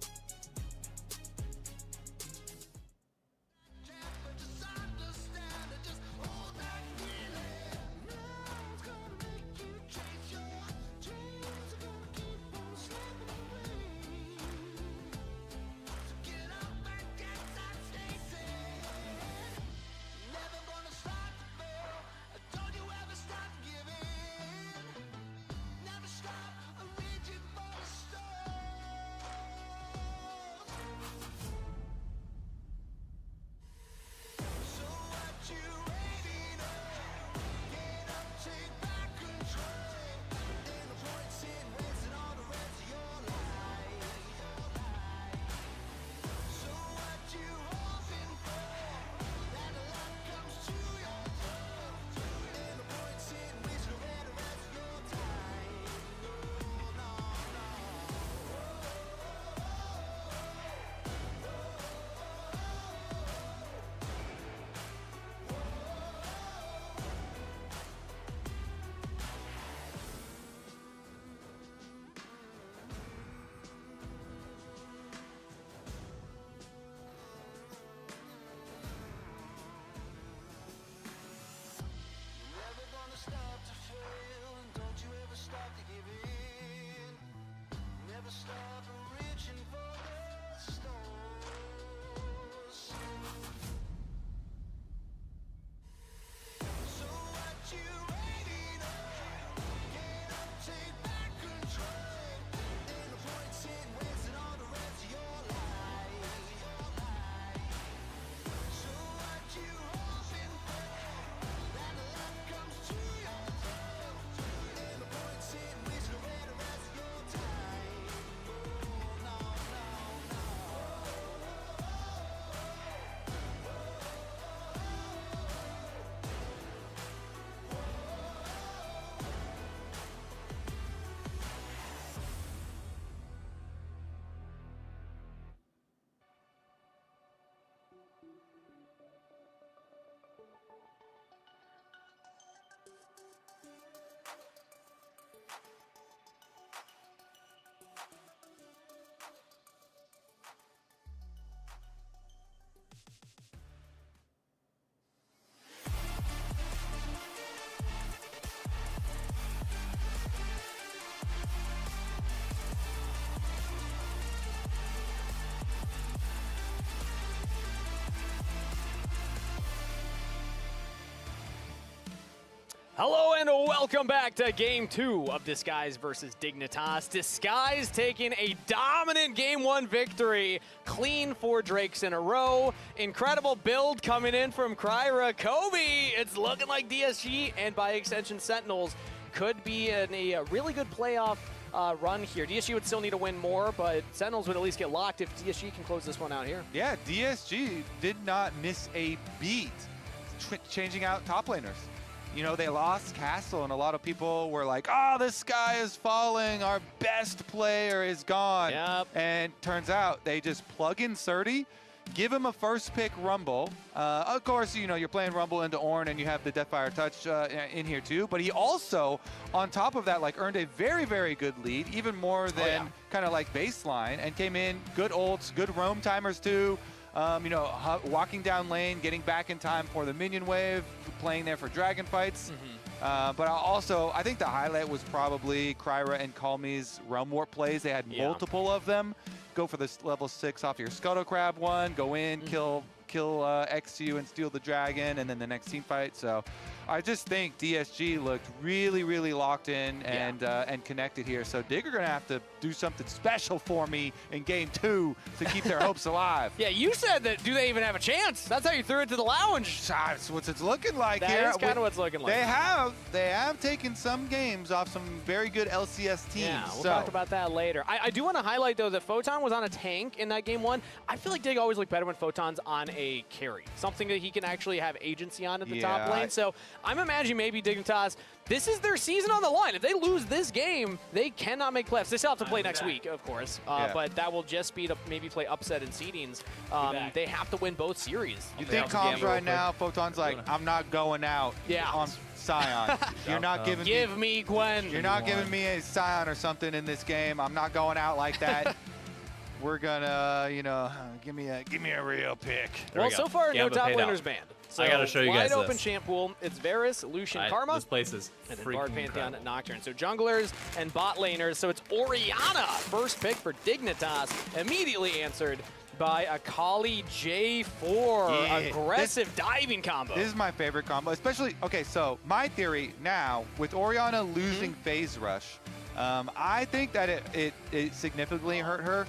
Hello and welcome back to Game 2 of Disguise versus Dignitas. Disguise taking a dominant Game 1 victory. Clean 4 Drakes in a row. Incredible build coming in from Kryra. Kobe, it's looking like DSG and by extension Sentinels could be in a really good playoff run here. DSG would still need to win more, but Sentinels would at least get locked if DSG can close this one out here. Yeah, DSG did not miss a beat changing out top laners. You know, they lost Castle, and a lot of people were like, oh, the sky is falling. Our best player is gone. Yep. And turns out they just plug in Surdy, give him a first pick Rumble. Of course, you know, you're playing Rumble into Ornn, and you have the Deathfire Touch in here too. But he also, on top of that, like earned a very, very good lead, even more than kind of like baseline, and came in, good ults, good roam timers too. You know, walking down lane, getting back in time for the minion wave, playing there for dragon fights. But I think the highlight was probably Kryra and Calmy's Realm Warp plays. They had multiple of them. Go for this level 6 off your Scuttle Crab one, go in, kill XU and steal the dragon, and then the next team fight. So I just think DSG looked really, really locked in and connected here. So Dig are going to have to do something special for me in Game 2 to keep their hopes alive. Yeah, you said that, do they even have a chance? That's how you threw it to the lounge. That's what it's looking like here. That is kind of what's looking like. They have taken some games off some very good LCS teams. Yeah, we'll talk about that later. I do want to highlight, though, that Photon was on a tank in that Game 1. I feel like Dig always looked better when Photon's on a carry, something that he can actually have agency on at the top lane. So I'm imagining maybe Dignitas, this is their season on the line. If they lose this game, they cannot make playoffs. They still have to play next week, of course, but that will just be to maybe play upset in seedings. They have to win both series. You think Comms right now, Photon's like, I'm not going out on Sion. You're not giving me Gwen. You're not giving me a Sion or something in this game. I'm not going out like that. We're gonna, you know, give me a real pick. Well, so far, no top laners banned. So I gotta show you guys wide open this. champ pool. It's Varus, Lucian, Karma. This place is and then freaking Bard, Pantheon, incredible. Nocturne. So junglers and bot laners. So it's Orianna, first pick for Dignitas, immediately answered by Akali J4. Aggressive diving combo. This is my favorite combo, especially, okay, so my theory now, with Orianna losing phase rush, I think that it significantly hurt her.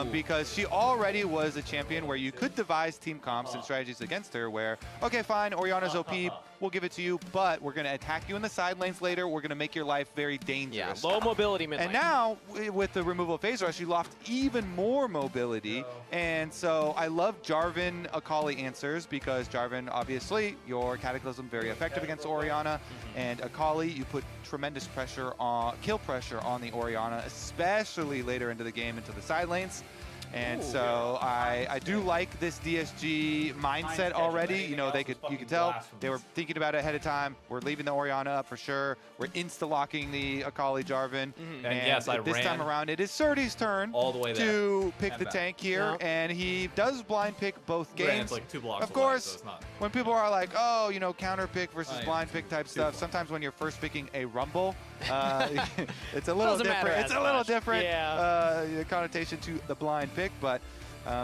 Because she already was a champion where you could devise team comps and strategies against her where, okay, fine, Orianna's OP, we'll give it to you, but we're going to attack you in the side lanes later. We're going to make your life very dangerous. Yeah, low mobility mid lane. And now, with the removal of phase rush, you lost even more mobility. And so I love Jarvan Akali answers because Jarvan, obviously, your Cataclysm very effective against Orianna. And Akali, you put tremendous pressure on, kill pressure on the Orianna, especially later into the game, into the side lanes. And so I do like this DSG mindset already. You know, you could tell they were thinking about it ahead of time. We're leaving the Orianna up for sure. We're insta-locking the Akali Jarvan. And yes, this time around, it is Surdy's turn all the way to pick the tank here. And he does blind pick both games. It's like 2 blocks of away, course, so it's not. when people are like, oh, you know, counter pick versus blind pick type stuff, sometimes when you're first picking a Rumble, it's a little different. It's a little different connotation to the blind pick, but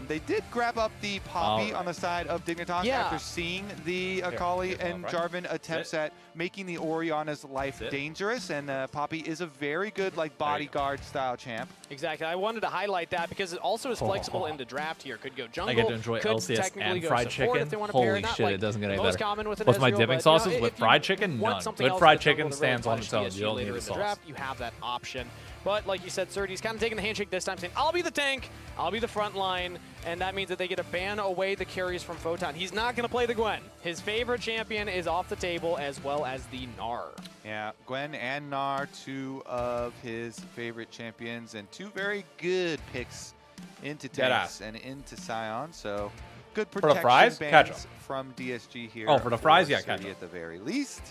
they did grab up the Poppy on the side of Dignitas after seeing the Akali and Jarvan attempts at making the Orianna's life dangerous, and Poppy is a very good like bodyguard style champ. Exactly. I wanted to highlight that because it also is flexible in the draft here. Could go jungle. I get to enjoy could LCS technically and go fried support chicken. if they want to pair. Holy Not shit, like it doesn't get any most better. common with an What's my Ezreal, dipping but, sauces? you know, With if you fried chicken? want None. something Good else fried in the jungle chicken to stands really on its own. punish You don't DSG need later the in the sauce. draft, you have that option. But like you said, Surdy's kind of taking the handshake this time, saying, I'll be the tank, I'll be the front line, and that means that they get to ban away the carries from Photon. He's not going to play the Gwen. His favorite champion is off the table, as well as the Gnar. Yeah, Gwen and Gnar, 2 of his favorite champions, and 2 very good picks into tanks and into Sion. So good protection For the fries, catch 'em. from DSG here. Oh, for the fries, yeah, Surdy catch 'em. at the very least.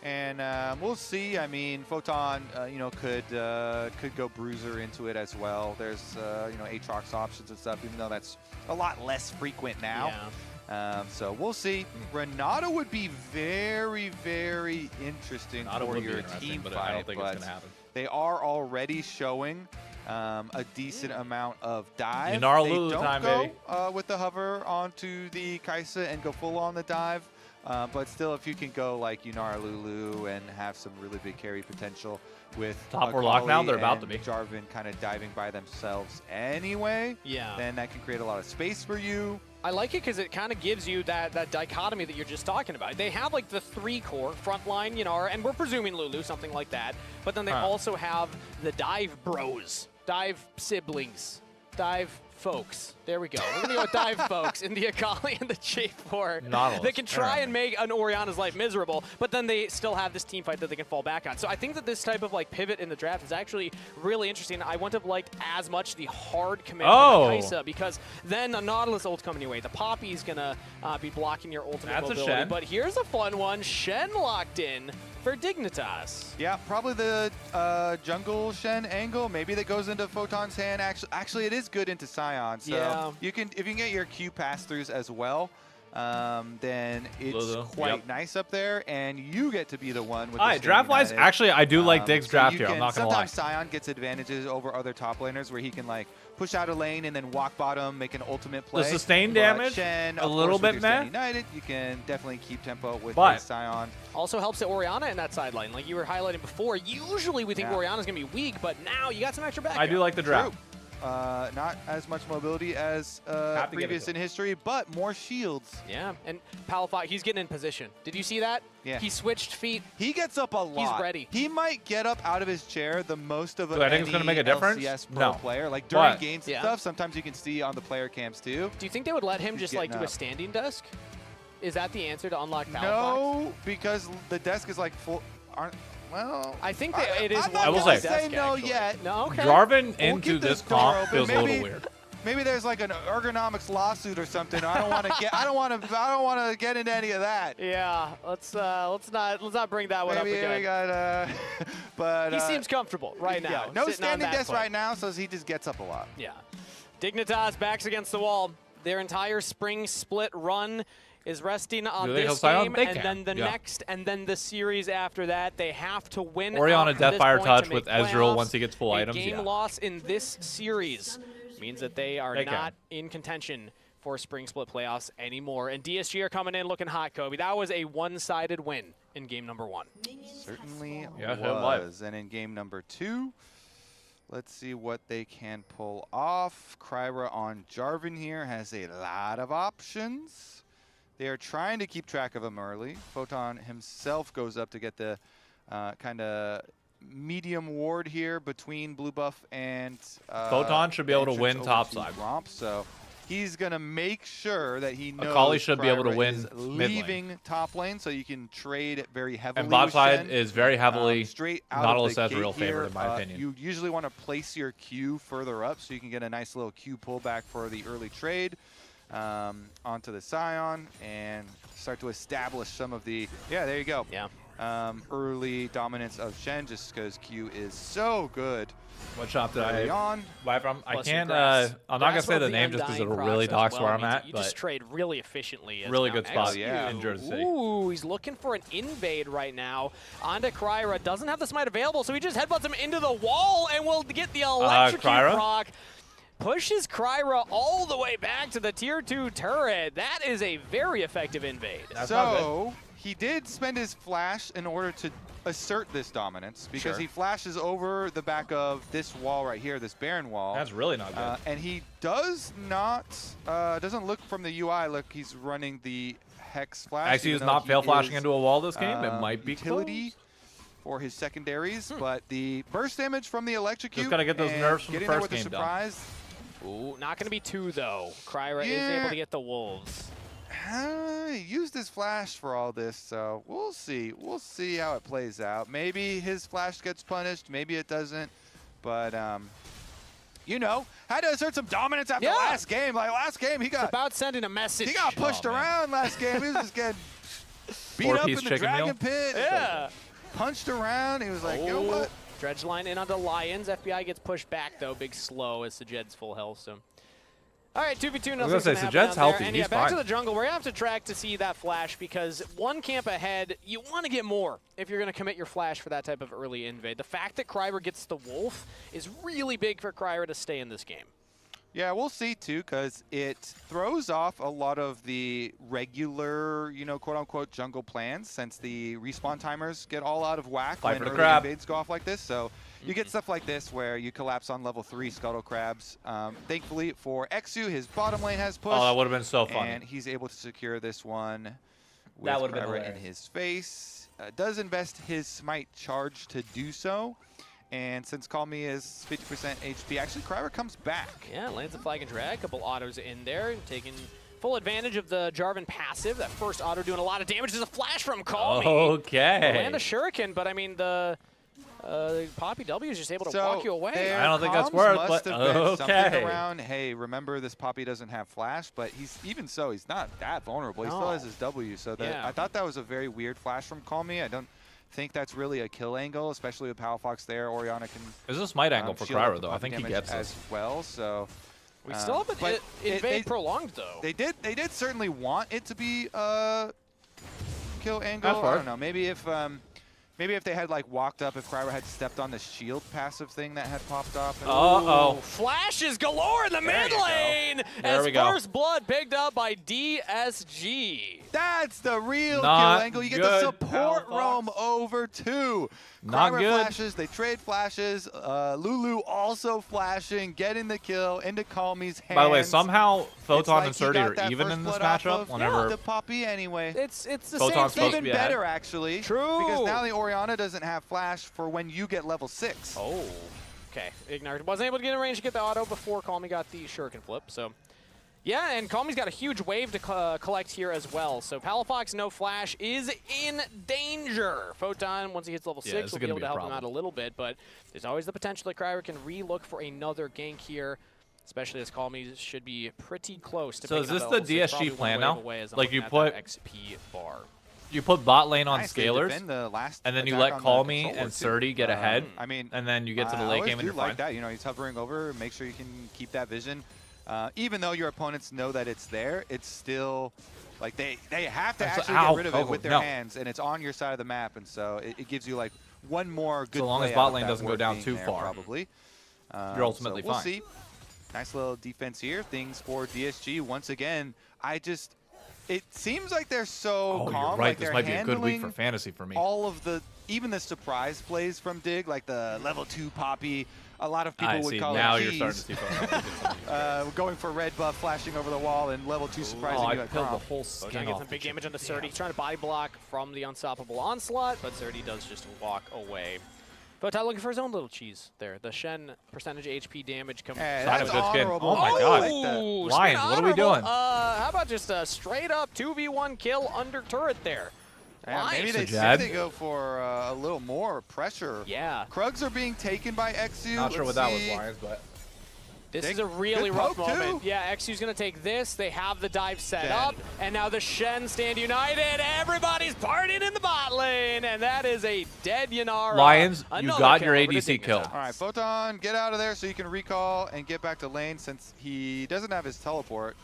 And we'll see. I mean, Photon, you know, could go Bruiser into it as well. There's, you know, Aatrox options and stuff, even though that's a lot less frequent now. So we'll see. Renata would be very, very interesting for your team but fight. I don't think it's going to happen. They are already showing a decent amount of dive. Ynnara They Lulu don't time, go baby. with the hover onto the Kai'Sa and go full on the dive. But still, if you can go like Yunar Lulu and have some really big carry potential with Top four lock now, Akali they're about to and be. Jarvan kind of diving by themselves anyway, then that can create a lot of space for you. I like it because it kind of gives you that dichotomy that you're just talking about. They have like the 3 core, frontline, Yunar, and we're presuming Lulu, something like that. But then they also have the dive bros, dive siblings, dive folks. There we go. We're going to go with dive folks in the Akali and the J4. Nautilus. They can try and make an Orianna's life miserable, but then they still have this team fight that they can fall back on. So I think that this type of like pivot in the draft is actually really interesting. I wouldn't have liked as much the hard commit from Kaisa, because then a Nautilus ult coming your way. The Poppy's going to be blocking your ultimate That's mobility. a Shen. But here's a fun one. Shen locked in for Dignitas. Yeah, probably the jungle Shen angle. Maybe that goes into Photon's hand. Actually, it is good into Sion. So you can, if you can get your Q pass-throughs as well, then it's quite nice up there, and you get to be the one with the draft-wise, actually, I do like Dig's draft here. I'm not going to lie. Sometimes Sion gets advantages over other top laners where he can like push out a lane and then walk bottom, make an ultimate play. The sustained damage, Shen, a little bit meh. United, you can definitely keep tempo with But Sion. Also helps at Orianna in that sideline. Like you were highlighting before, usually we think Orianna's going to be weak, but now you got some extra backup. I do like the draft. True. Not as much mobility as previous in history, but more shields. Yeah, and Palafi, he's getting in position. Did you see that? Yeah. He switched feet. He gets up a lot. He's ready. He might get up out of his chair the most of Do I think it's any going to make a difference? LCS pro No. player. Like during But- games and stuff, sometimes you can see on the player cams too. Do you think they would let him He's just like do getting a up. standing desk? Is that the answer to unlock Palafi? No, because the desk is like full. Well, I think that it is. I'm not I will gonna say, no yet. No, okay. Jarvan We'll into keep this door comp open. feels a little weird. Maybe there's like an ergonomics lawsuit or something. I don't want to get. I don't want to get into any of that. Yeah, let's not bring that one up Maybe again. we got. But He seems comfortable right now. Yeah, no sitting on standing that desk foot. right now, so he just gets up a lot. Yeah. Dignitas backs against the wall. Their entire spring split run is resting on Do they this have Sion? game, They and can, then the yeah. next, and then the series after that. They have to win. Orianna out from this Deathfire point Touch to with make Ezreal playoffs. once he gets full A items, game yeah. loss in this series means that they are They can. not in contention for spring split playoffs anymore. And DSG are coming in looking hot, Kobe. That was a one-sided win in game number 1. Certainly Yeah, was. And in game number 2, let's see what they can pull off. Kryra on Jarvan here has a lot of options. They are trying to keep track of him early. Photon himself goes up to get the kind of medium ward here between blue buff and Photon should be able to entrance win over topside. Romp, so he's going to make sure that he knows Akali should be able to Kryra win is mid lane. leaving top lane, so you can trade it very heavily. And bot with side Shen. is very heavily Straight out Nautilus of the Ezreal gate here, favored, in my opinion. You usually want to place your Q further up so you can get a nice little Q pullback for the early trade onto the Scion and start to establish some of the, there you go. Yeah. Early dominance of Shen just because Q is so good. What shop did early I on. buy from? I Plus can't, your grass. I'm not going to Grass say of the name just because Undying it'll really Cross as dox where I'm means at, you but just trade really efficiently. As really down good spot XQ. in Jersey City. Ooh, he's looking for an invade right now. Onto Kryra. Doesn't have the smite available, so he just headbutts him into the wall and will get the electrocute Kryra? proc. Pushes Kryra all the way back to the tier 2 turret. That is a very effective invade. So he did spend his flash in order to assert this dominance because Sure. he flashes over the back of this wall right here, this Baron wall. That's really not good. And he does not, doesn't look from the UI, look, he's running the Hex flash. Actually, he's even though not he fail flashing is, into a wall this game. It might be utility for his secondaries, but the burst damage from the electrocute. Just gotta get those and nerfs from the getting there first with a game done. surprise. Ooh, not going to be 2, though. Kryra is Yeah. able to get the wolves. He used his flash for all this, so we'll see. We'll see how it plays out. Maybe his flash gets punished, maybe it doesn't. But, you know, had to assert some dominance after last game. Like, last game, he got... It's about sending a message. He got pushed around last game. He was just getting beat up in the chicken Dragon meal. Pit. Yeah. Punched around. He was like, you know what? Dredge line in onto Lions. FBI gets pushed back, though. Big slow as Sajed's full health, so... All right, 2v2. I was gonna say, Sajed's healthy. And He's yeah, back fine. to the jungle. We're going to have to track to see that flash because one camp ahead, you want to get more if you're going to commit your flash for that type of early invade. The fact that Kryra gets the wolf is really big for Kryra to stay in this game. Yeah, we'll see too, because it throws off a lot of the regular, you know, quote-unquote jungle plans, since the respawn timers get all out of whack when early invades go off like this. So you get stuff like this where you collapse on level 3 Scuttle Crabs. Thankfully for Exu, his bottom lane has pushed. Oh, that would have been so funny. And he's able to secure this one with That would have been Kyra in hilarious. his face. Does invest his smite charge to do so. And since Call Me is 50% HP, actually Kryra comes back. Yeah, lands a flag and drag, couple autos in there, taking full advantage of the Jarvan passive. That first auto doing a lot of damage. There's a flash from Call Me. Okay. Land a shuriken, but I mean the Poppy W is just able to walk you away. I don't think that's worth, must but have been something okay. around, hey, remember this Poppy doesn't have flash, but he's even so, he's not that vulnerable. He still has his W, so that, I thought that was a very weird flash from Call Me. I don't think that's really a kill angle, especially with Palafox there. Orianna can. Is this smite angle for shield Kryra up though? I think he damage gets as this. well. So we still have an invade prolonged though. They did certainly want it to be a kill angle. That's I fair. don't know. Maybe if they had like walked up, if Kryra had stepped on the shield passive thing that had popped off. Uh-oh. Flashes galore in the mid lane There as we go. first blood picked up by DSG. That's the real Not kill angle. You get good, the support roam over too. Not Kryra good. flashes, they trade flashes. Lulu also flashing, getting the kill into Call Me's hands. By the way, somehow Photon like and he Surdy got are that even first in this blood off matchup. of Whenever the Poppy anyway. It's the Photon's same supposed to Even be ahead. better actually. True. Because now the Orianna doesn't have flash for when you get level 6. Oh. Okay. Ignar wasn't able to get in range to get the auto before Call Me got the shuriken flip. So yeah, and Call Me's got a huge wave to collect here as well. So Palafox, no flash, is in danger. Photon, once he hits level 6, will be able to help him out a little bit, but there's always the potential that Kryra can re-look for another gank here, especially as Call Me should be pretty close to So picking is up this that the level 6, DSG probably plan one wave now? away as I'm Like looking you at put that XP bar. You put bot lane on Nice, they scalers, defend the last and then you attack let on the Call Me controller, and too. Surdy get ahead. I mean, and then you get to the I late always game and do you're like fine. that. You know, he's hovering over. Make sure you can keep that vision. Even though your opponents know that it's there, it's still like they have to That's- actually ow, get rid of it oh, with their no. hands, and it's on your side of the map, and so it gives you like one more good. So long as play bot out of lane that doesn't go ward down being too there, far. probably. You're ultimately so we'll fine. see. Nice little defense here. Things for DSG once again. It seems like they're so Oh, calm. you're right. Like This they're might be a good week handling for fantasy for me. all of even the surprise plays from Dig, like the level 2 Poppy. A lot of people I would see. call Now it you're cheese. starting to see Photon. Going for red buff, flashing over the wall, and level 2 surprising I you at killed the Gromp. whole Photon skin gets off some the big chip. damage on the Surdy. He's trying to body block from the unstoppable onslaught, but Surdy does just walk away. Photon looking for his own little cheese there. The Shen percentage HP damage comes. That's honorable. Oh my I god. like that. Lions, what are we doing? How about just a straight up 2v1 kill under turret there? Yeah, maybe Nice. they go for a little more pressure. Yeah. Krugs are being taken by Exu. Not sure what Let's that was, see. Lions, but This Big- is a really good rough poke, moment. too. Yeah, XU's going to take this. They have the dive set Dead. up, and now the Shen stand united. Everybody's partying in the bot lane, and that is a dead Yanara. Lions, you Another got kill your over to ADC kill. Dignitas. All right, Photon, get out of there so you can recall and get back to lane since he doesn't have his teleport.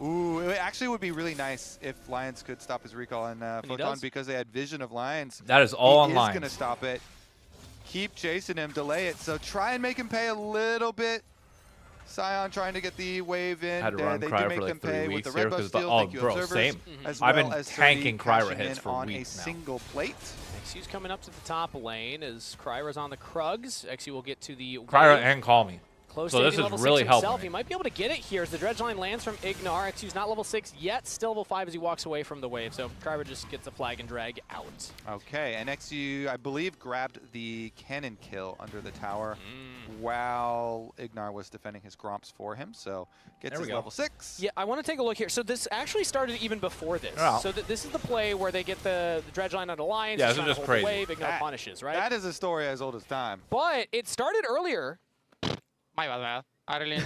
Ooh, it actually would be really nice if Lions could stop his recall and he Photon does. because they had vision of Lions. That is all on He is Lions. going to stop it. Keep chasing him, delay it. So try and make him pay a little bit. Scion trying to get the wave in. Had to run they do Kryra make for them like 3 pay with weeks the here red buff 'cause steal. oh, Thank you, bro, observers, same. as I've well been as tanking Surdy Kryra cashing hits in for on weeks a now. single plate. XU's coming up to the top lane as Kryra's on the Krugs. XU will get to the Kryra wave. and Call Me. Close So to this level is 6 really himself. helping He me. might be able to get it here as the dredge line lands from Ignar. XU's not level 6 yet, still level 5 as he walks away from the wave. So Kryra just gets a flag and drag out. Okay, and XU, I believe, grabbed the cannon kill under the tower while Ignar was defending his Gromps for him. So gets There we his go. level 6. Yeah, I want to take a look here. So this actually started even before this. Oh. So this is the play where they get the dredge line on Alliance. Yeah, he's this is trying to just hold crazy. the wave, Ignar That- punishes, right? That is a story as old as time. But it started earlier. My bad. I really.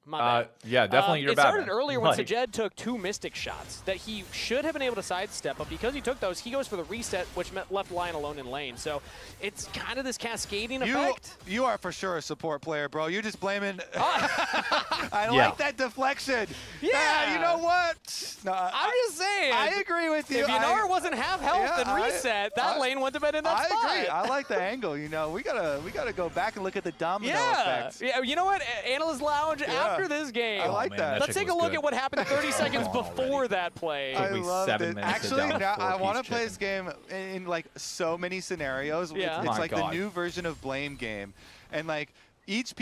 My bad. Yeah, definitely your it bad. started man. earlier when Like, Sajed took 2 Mystic shots that he should have been able to sidestep, but because he took those, he goes for the reset, which left Lion alone in lane. So it's kind of this cascading effect. You are for sure a support player, bro. You're just blaming. I I like that deflection. Yeah. You know what? No, I'm just saying. I agree with you. If Yanar wasn't half health and reset, that lane wouldn't have been in that spot. I agree. I like the angle. You know, we gotta go back and look at the domino effect. Yeah, you know what? Analyst Lounge after this game. I like that. Let's take a look at what happened 30 seconds before that play. I loved it. Actually, now I want to play this game in like so many scenarios. Yeah. It's like the new version of Blame game, and like each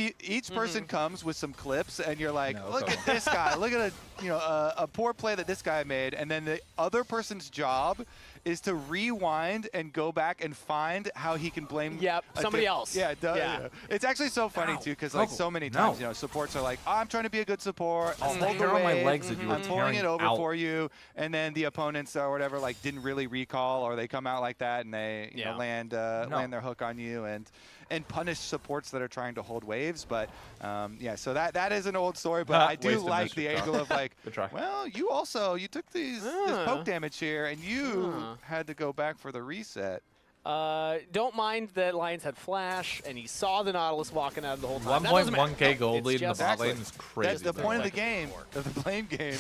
person comes with some clips, and you're like, look at this guy, look at a poor play that this guy made, and then the other person's job is to rewind and go back and find how he can blame somebody else. Yeah. It's actually so funny too, because like so many times, supports are like, I'm trying to be a good support. I'll hold the on my wave. legs that you were I'm pulling it over out. for you, and then the opponents or whatever like didn't really recall, or they come out like that and they land their hook on you and punish supports that are trying to hold waves. But so that is an old story, but I do like the angle of like, well, you took this poke damage here, and you had to go back for the reset. Don't mind that Lions had flash, and he saw the Nautilus walking out of the whole time. 1.1k gold lead in the bot lane is crazy. That's the point of the game, of the blame game,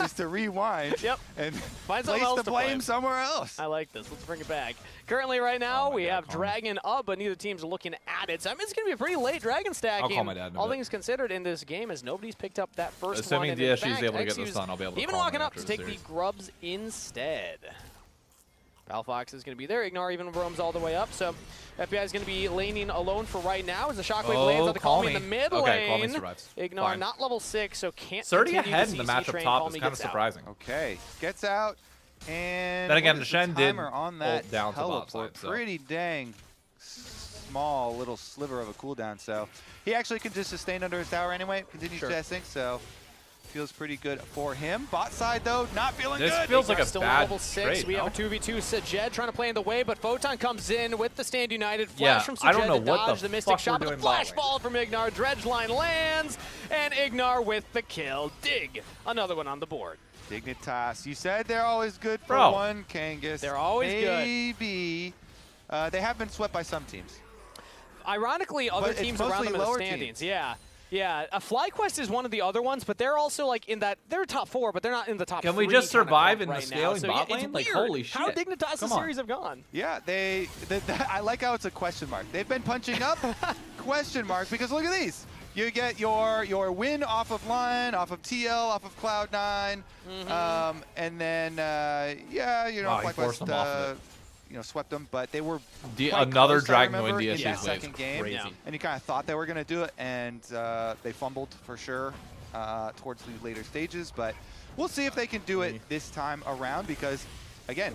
is to rewind and find place else the to blame somewhere else. I like this. Let's bring it back. Currently, right now, we have Dragon up, but neither team's looking at it. So, I mean, it's going to be a pretty late Dragon stacking. I'll call my dad in a all bit. things considered in this game, as nobody's picked up that first Assuming one. DSG is able to get this done, I'll be able to even call him walking up after to the take the series. grubs instead. Valfox is going to be there. Ignar even roams all the way up. So FBI is going to be laning alone for right now as the Shockwave lands on the Calmy in the mid lane. Calmy survives. Ignar Fine. not level 6, so can't 30 continue ahead the in the CC matchup train. top Calmy is kind of gets out. surprising. Okay, gets out, and Then again, what is Shen did timer on that ult down to bot teleport? side, so. Pretty dang small little sliver of a cooldown. So he actually can just sustain under his tower anyway. Continues chasing, so feels pretty good for him. Bot side though, not feeling good. This feels like a Still bad level 6. trade, We no? have a 2v2 Sajed trying to play in the way, but Photon comes in with the Stand United. Flash Yeah, from I don't Sajed know to what dodge the the Mystic fuck Shot. we're The doing flash bot ball from Ignar. Dredge line lands, and Ignar with the kill. Dig. Another one on the board. Dignitas, you said they're always good for Bro. one, Kangas. They're always good. Maybe. They have been swept by some teams. Ironically, other But it's teams around mostly them in the lower standings. teams. Yeah. FlyQuest is one of the other ones, but they're also like in that, they're top 4, but they're not in the top 3. Can we just kind of survive clump in the right scaling now. So, bot yeah, it's lane? Like, weird holy how shit. Dignitas' Come on. series have gone. Yeah, I like how it's a question mark. They've been punching up question mark because look at these. You get your win off of Line, off of TL, off of Cloud9, and then Wow, he forced them off of it. swept them, but they were another close, Dragon I to win remember, DSG's in wave. the second game, Crazy. and you kind of thought they were going to do it, and they fumbled for sure towards the later stages, but we'll see if they can do it this time around because, again,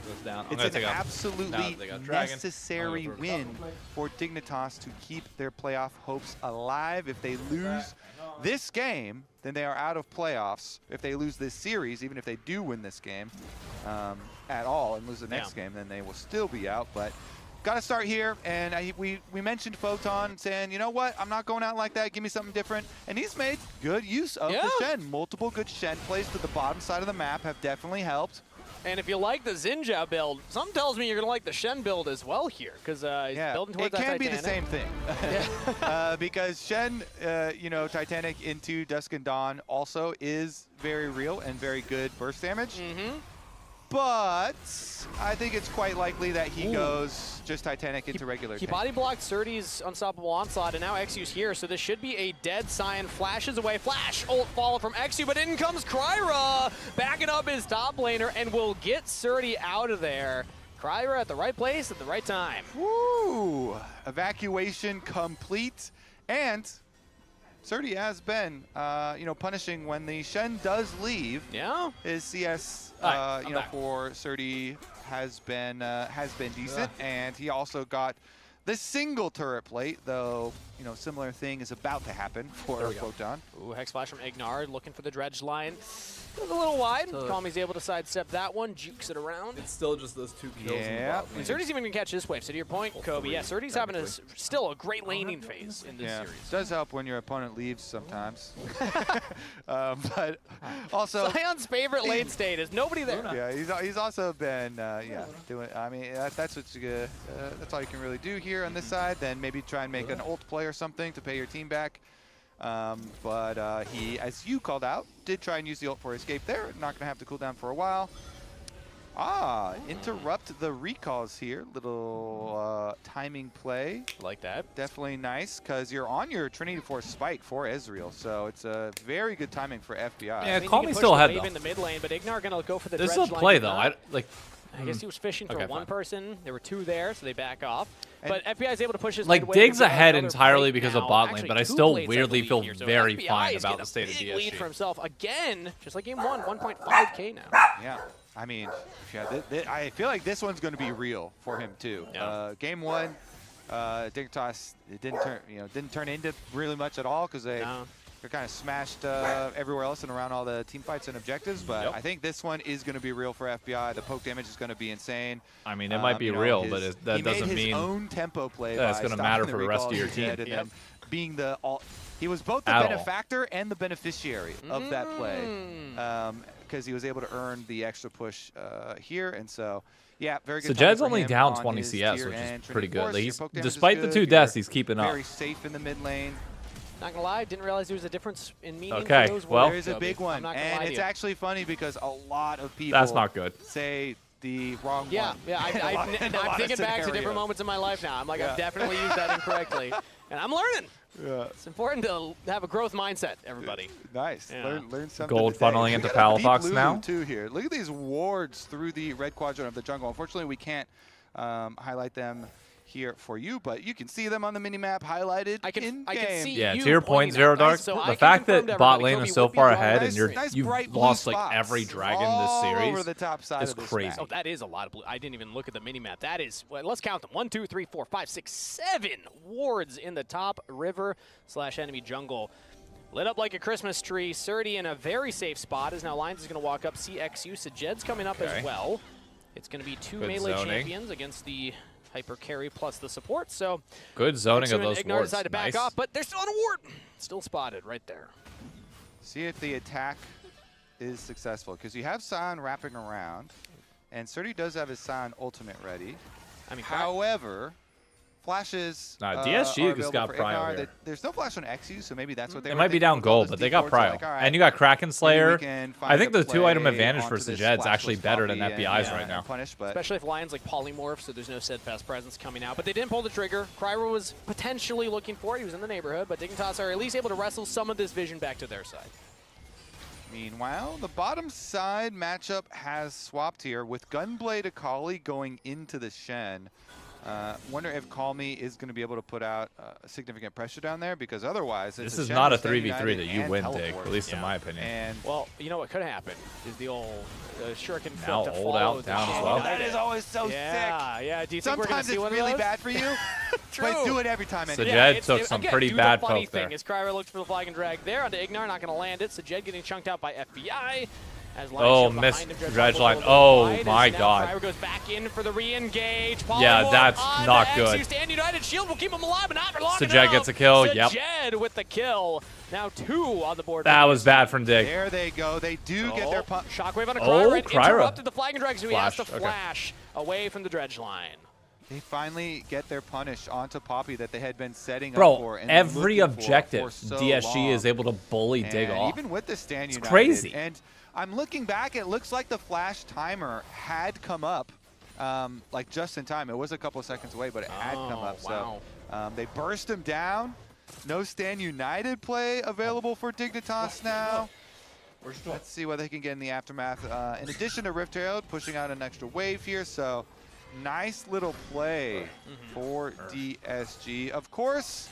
it's an absolutely necessary win for Dignitas to keep their playoff hopes alive. If they lose this game, then they are out of playoffs. If they lose this series, even if they do win this game at all and lose the next game, then they will still be out. But got to start here, and we mentioned Photon saying, you know what, I'm not going out like that, give me something different. And he's made good use of the Shen. Multiple good Shen plays to the bottom side of the map have definitely helped. And if you like the Xinjiao build, something tells me you're going to like the Shen build as well here, because he's building towards it that can be Titanic. the same thing. Because Shen, Titanic into Dusk and Dawn also is very real and very good burst damage. But I think it's quite likely that he goes just Titanic into regular He tank. body blocked Surdy's Unstoppable Onslaught, and now Xyu's here, so this should be a dead Cyan. Flashes away. Flash! Ult follow from Xyu, but in comes Kryra! Backing up his top laner, and will get Surdy out of there. Kryra at the right place at the right time. Woo! Evacuation complete. And Surdy has been, punishing when the Shen does leave. Yeah. His CS, for Surdy has been decent, and he also got the single turret plate, though, similar thing is about to happen for Photon. Ooh, Hex Flash from Ignar looking for the dredge line. It was a little wide. Calmy's able to sidestep that one, jukes it around. It's still just those 2 kills in the Yeah. bot lane. And Surdy's even going to catch this wave. So to your point, Kobe, yeah, Surdy's having still a great laning phase in this series. It does help when your opponent leaves sometimes. But also... Sion's favorite lane state is nobody there. Yeah, he's also been, doing... I mean, that's what you that's all you can really do here on this side. Then maybe try and make an ult play or something to pay your team back. But he, as you called out, did try and use the ult for escape there. Not going to have to cool down for a while. Interrupt the recalls here. Little timing play. Like that. Definitely nice, because you're on your Trinity Force spike for Ezreal, so it's a very good timing for FBI. Yeah, call me still ahead, though. In the mid lane, but Ignar going to go for the This is dredge a line play, to though. not- I guess he was fishing for Okay, one fine. person. There were two there, so they back off. But FBI is able to push his Like, mid wave Dig's into ahead another entirely plate because of now. bot lane, Actually, but I two still plates, weirdly believe, feel here. So very FBI fine is about getting the state of a big DSG. lead for himself again, just like game 1, 1.5K now. Yeah, I mean, yeah, I feel like this one's going to be real for him too. Yeah. Game 1, Dignitas didn't turn into really much at all because they're kind of smashed everywhere else and around all the team fights and objectives. But I think this one is going to be real for FBI. The poke damage is going to be insane. I mean, it might be real, but that doesn't he made mean his own tempo play. it's going to matter for the rest of your team. And then being he was both the benefactor and the beneficiary of that play, because he was able to earn the extra push here, and so. Yeah, very good. So timing Jed's for only him down on 20 his CS, tier which is and pretty Trinity good. Force. Like, Your poke damage is despite the good. 2 You're deaths, he's keeping up. Very safe in the mid lane. Not gonna lie, didn't realize there was a difference in meaning Okay, for those well, there is a big one, and it's actually funny because a lot of people That's not good. say the wrong one. Yeah, I'm I'm thinking back to different moments in my life now. I'm like, I've definitely used that incorrectly, and I'm learning. Yeah. It's important to have a growth mindset, everybody. Nice. Yeah. Learn something. Gold today. funneling We into got a deep Palafox Lulu now. too here. Look at these wards through the red quadrant of the jungle. Unfortunately, we can't highlight them here for you, but you can see them on the minimap highlighted in game. Yeah, to your point, Zero Dark, the fact that bot lane is so far ahead and you've lost like every dragon this series over the top side is of this crazy. map. Oh, that is a lot of blue. I didn't even look at the mini-map. That is, well, let's count them. 1, 2, 3, 4, 5, 6, 7 wards in the top river / enemy jungle. Lit up like a Christmas tree. Surdy in a very safe spot as now Lions is going to walk up. CXU. Jed's coming up as well. It's going to be 2 Good melee zoning. champions against the hyper carry plus the support. So Good zoning of those Ignar wards. decide to back Nice. off, but they're still on a ward. Still spotted right there. See if the attack is successful, because you have Sion wrapping around, and Surdy does have his Sion ultimate ready. I mean, however, flashes Nah, are DSG just available got for prio Ignar. here. There's no flash on XU, so maybe that's what they It were might be thinking down with all gold, those but they got deep wards. prio. Like, all right, And you got Kraken maybe we Slayer. can I find think a the 2-item play advantage onto versus this Jed's actually flashless better than Poppy FBI's and right now. Punish, but Especially if Lions like polymorph, so there's no steadfast presence coming out. But they didn't pull the trigger. Kryra was potentially looking for it. He was in the neighborhood, but Dignitas are at least able to wrestle some of this vision back to their side. meanwhile, the bottom side matchup has swapped here with Gunblade Akali going into the Shen. Wonder if Call Me is going to be able to put out significant pressure down there, because otherwise This it's is Shen not a with Stand 3v3 United that you and win, teleport. Dig, at least in my opinion. And well, you know what could happen is the old shuriken Now flip to ult follow out the down as Shen well. United. that is always so Yeah, yeah. Do you think we're gonna sometimes see it's one really of those? bad for you, but do it every time. So anyway. Jed took some again, pretty do bad the funny poke thing there. is Kryra looked for the flag and drag there onto Ignar, not going to land it. So Jed getting chunked out by FBI. As Oh, Lions missed behind him, dredge line. Jed Oh wide, my as now god. Kryra goes back in for the re-engage. Yeah, Polymorph that's on not the good. XU Stand United shield will keep him alive, but not for long So enough. Jed gets a kill, So yep. Jed with the kill. Now 2 on the board. That was bad from Dig. There they go. They do get their pump. Shockwave on a Oh, Kryra. and Kryra. Interrupted the flag and drag, so he has to Flash, okay. flash away from the dredge line. They finally get their punish onto Poppy that they had been setting up Bro, for. And every looking for objective so DSG long. is able to bully Dig And off. even with the Stand It's United. crazy. And I'm looking back, it looks like the flash timer had come up like just in time. It was a couple of seconds away, but it had come up. Wow. So they burst him down. No Stand United play available for Dignitas now. Let's see what they can get in the aftermath. In addition to Rift Herald pushing out an extra wave here, so nice little play for DSG. Of course,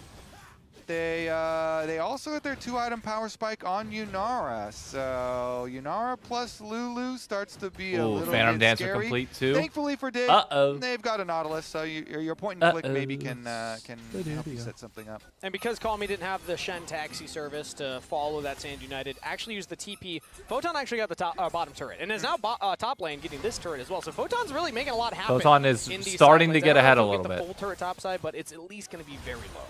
they also hit their 2-item power spike on Yunara. So Yunara plus Lulu starts to be a Ooh, little Phantom bit Dancer scary. complete too. Thankfully for Dig, Uh-oh. they've got a Nautilus, so your point and click maybe can help you set something up. And because Call Me didn't have the Shen taxi service to follow that Sand United, actually used the TP. Photon actually got the bottom turret, and is now top lane getting this turret as well. So Photon's really making a lot happen. Photon is in these starting side to lanes. get I don't ahead know a if we'll little get bit. the full turret top side, but it's at least going to be very low.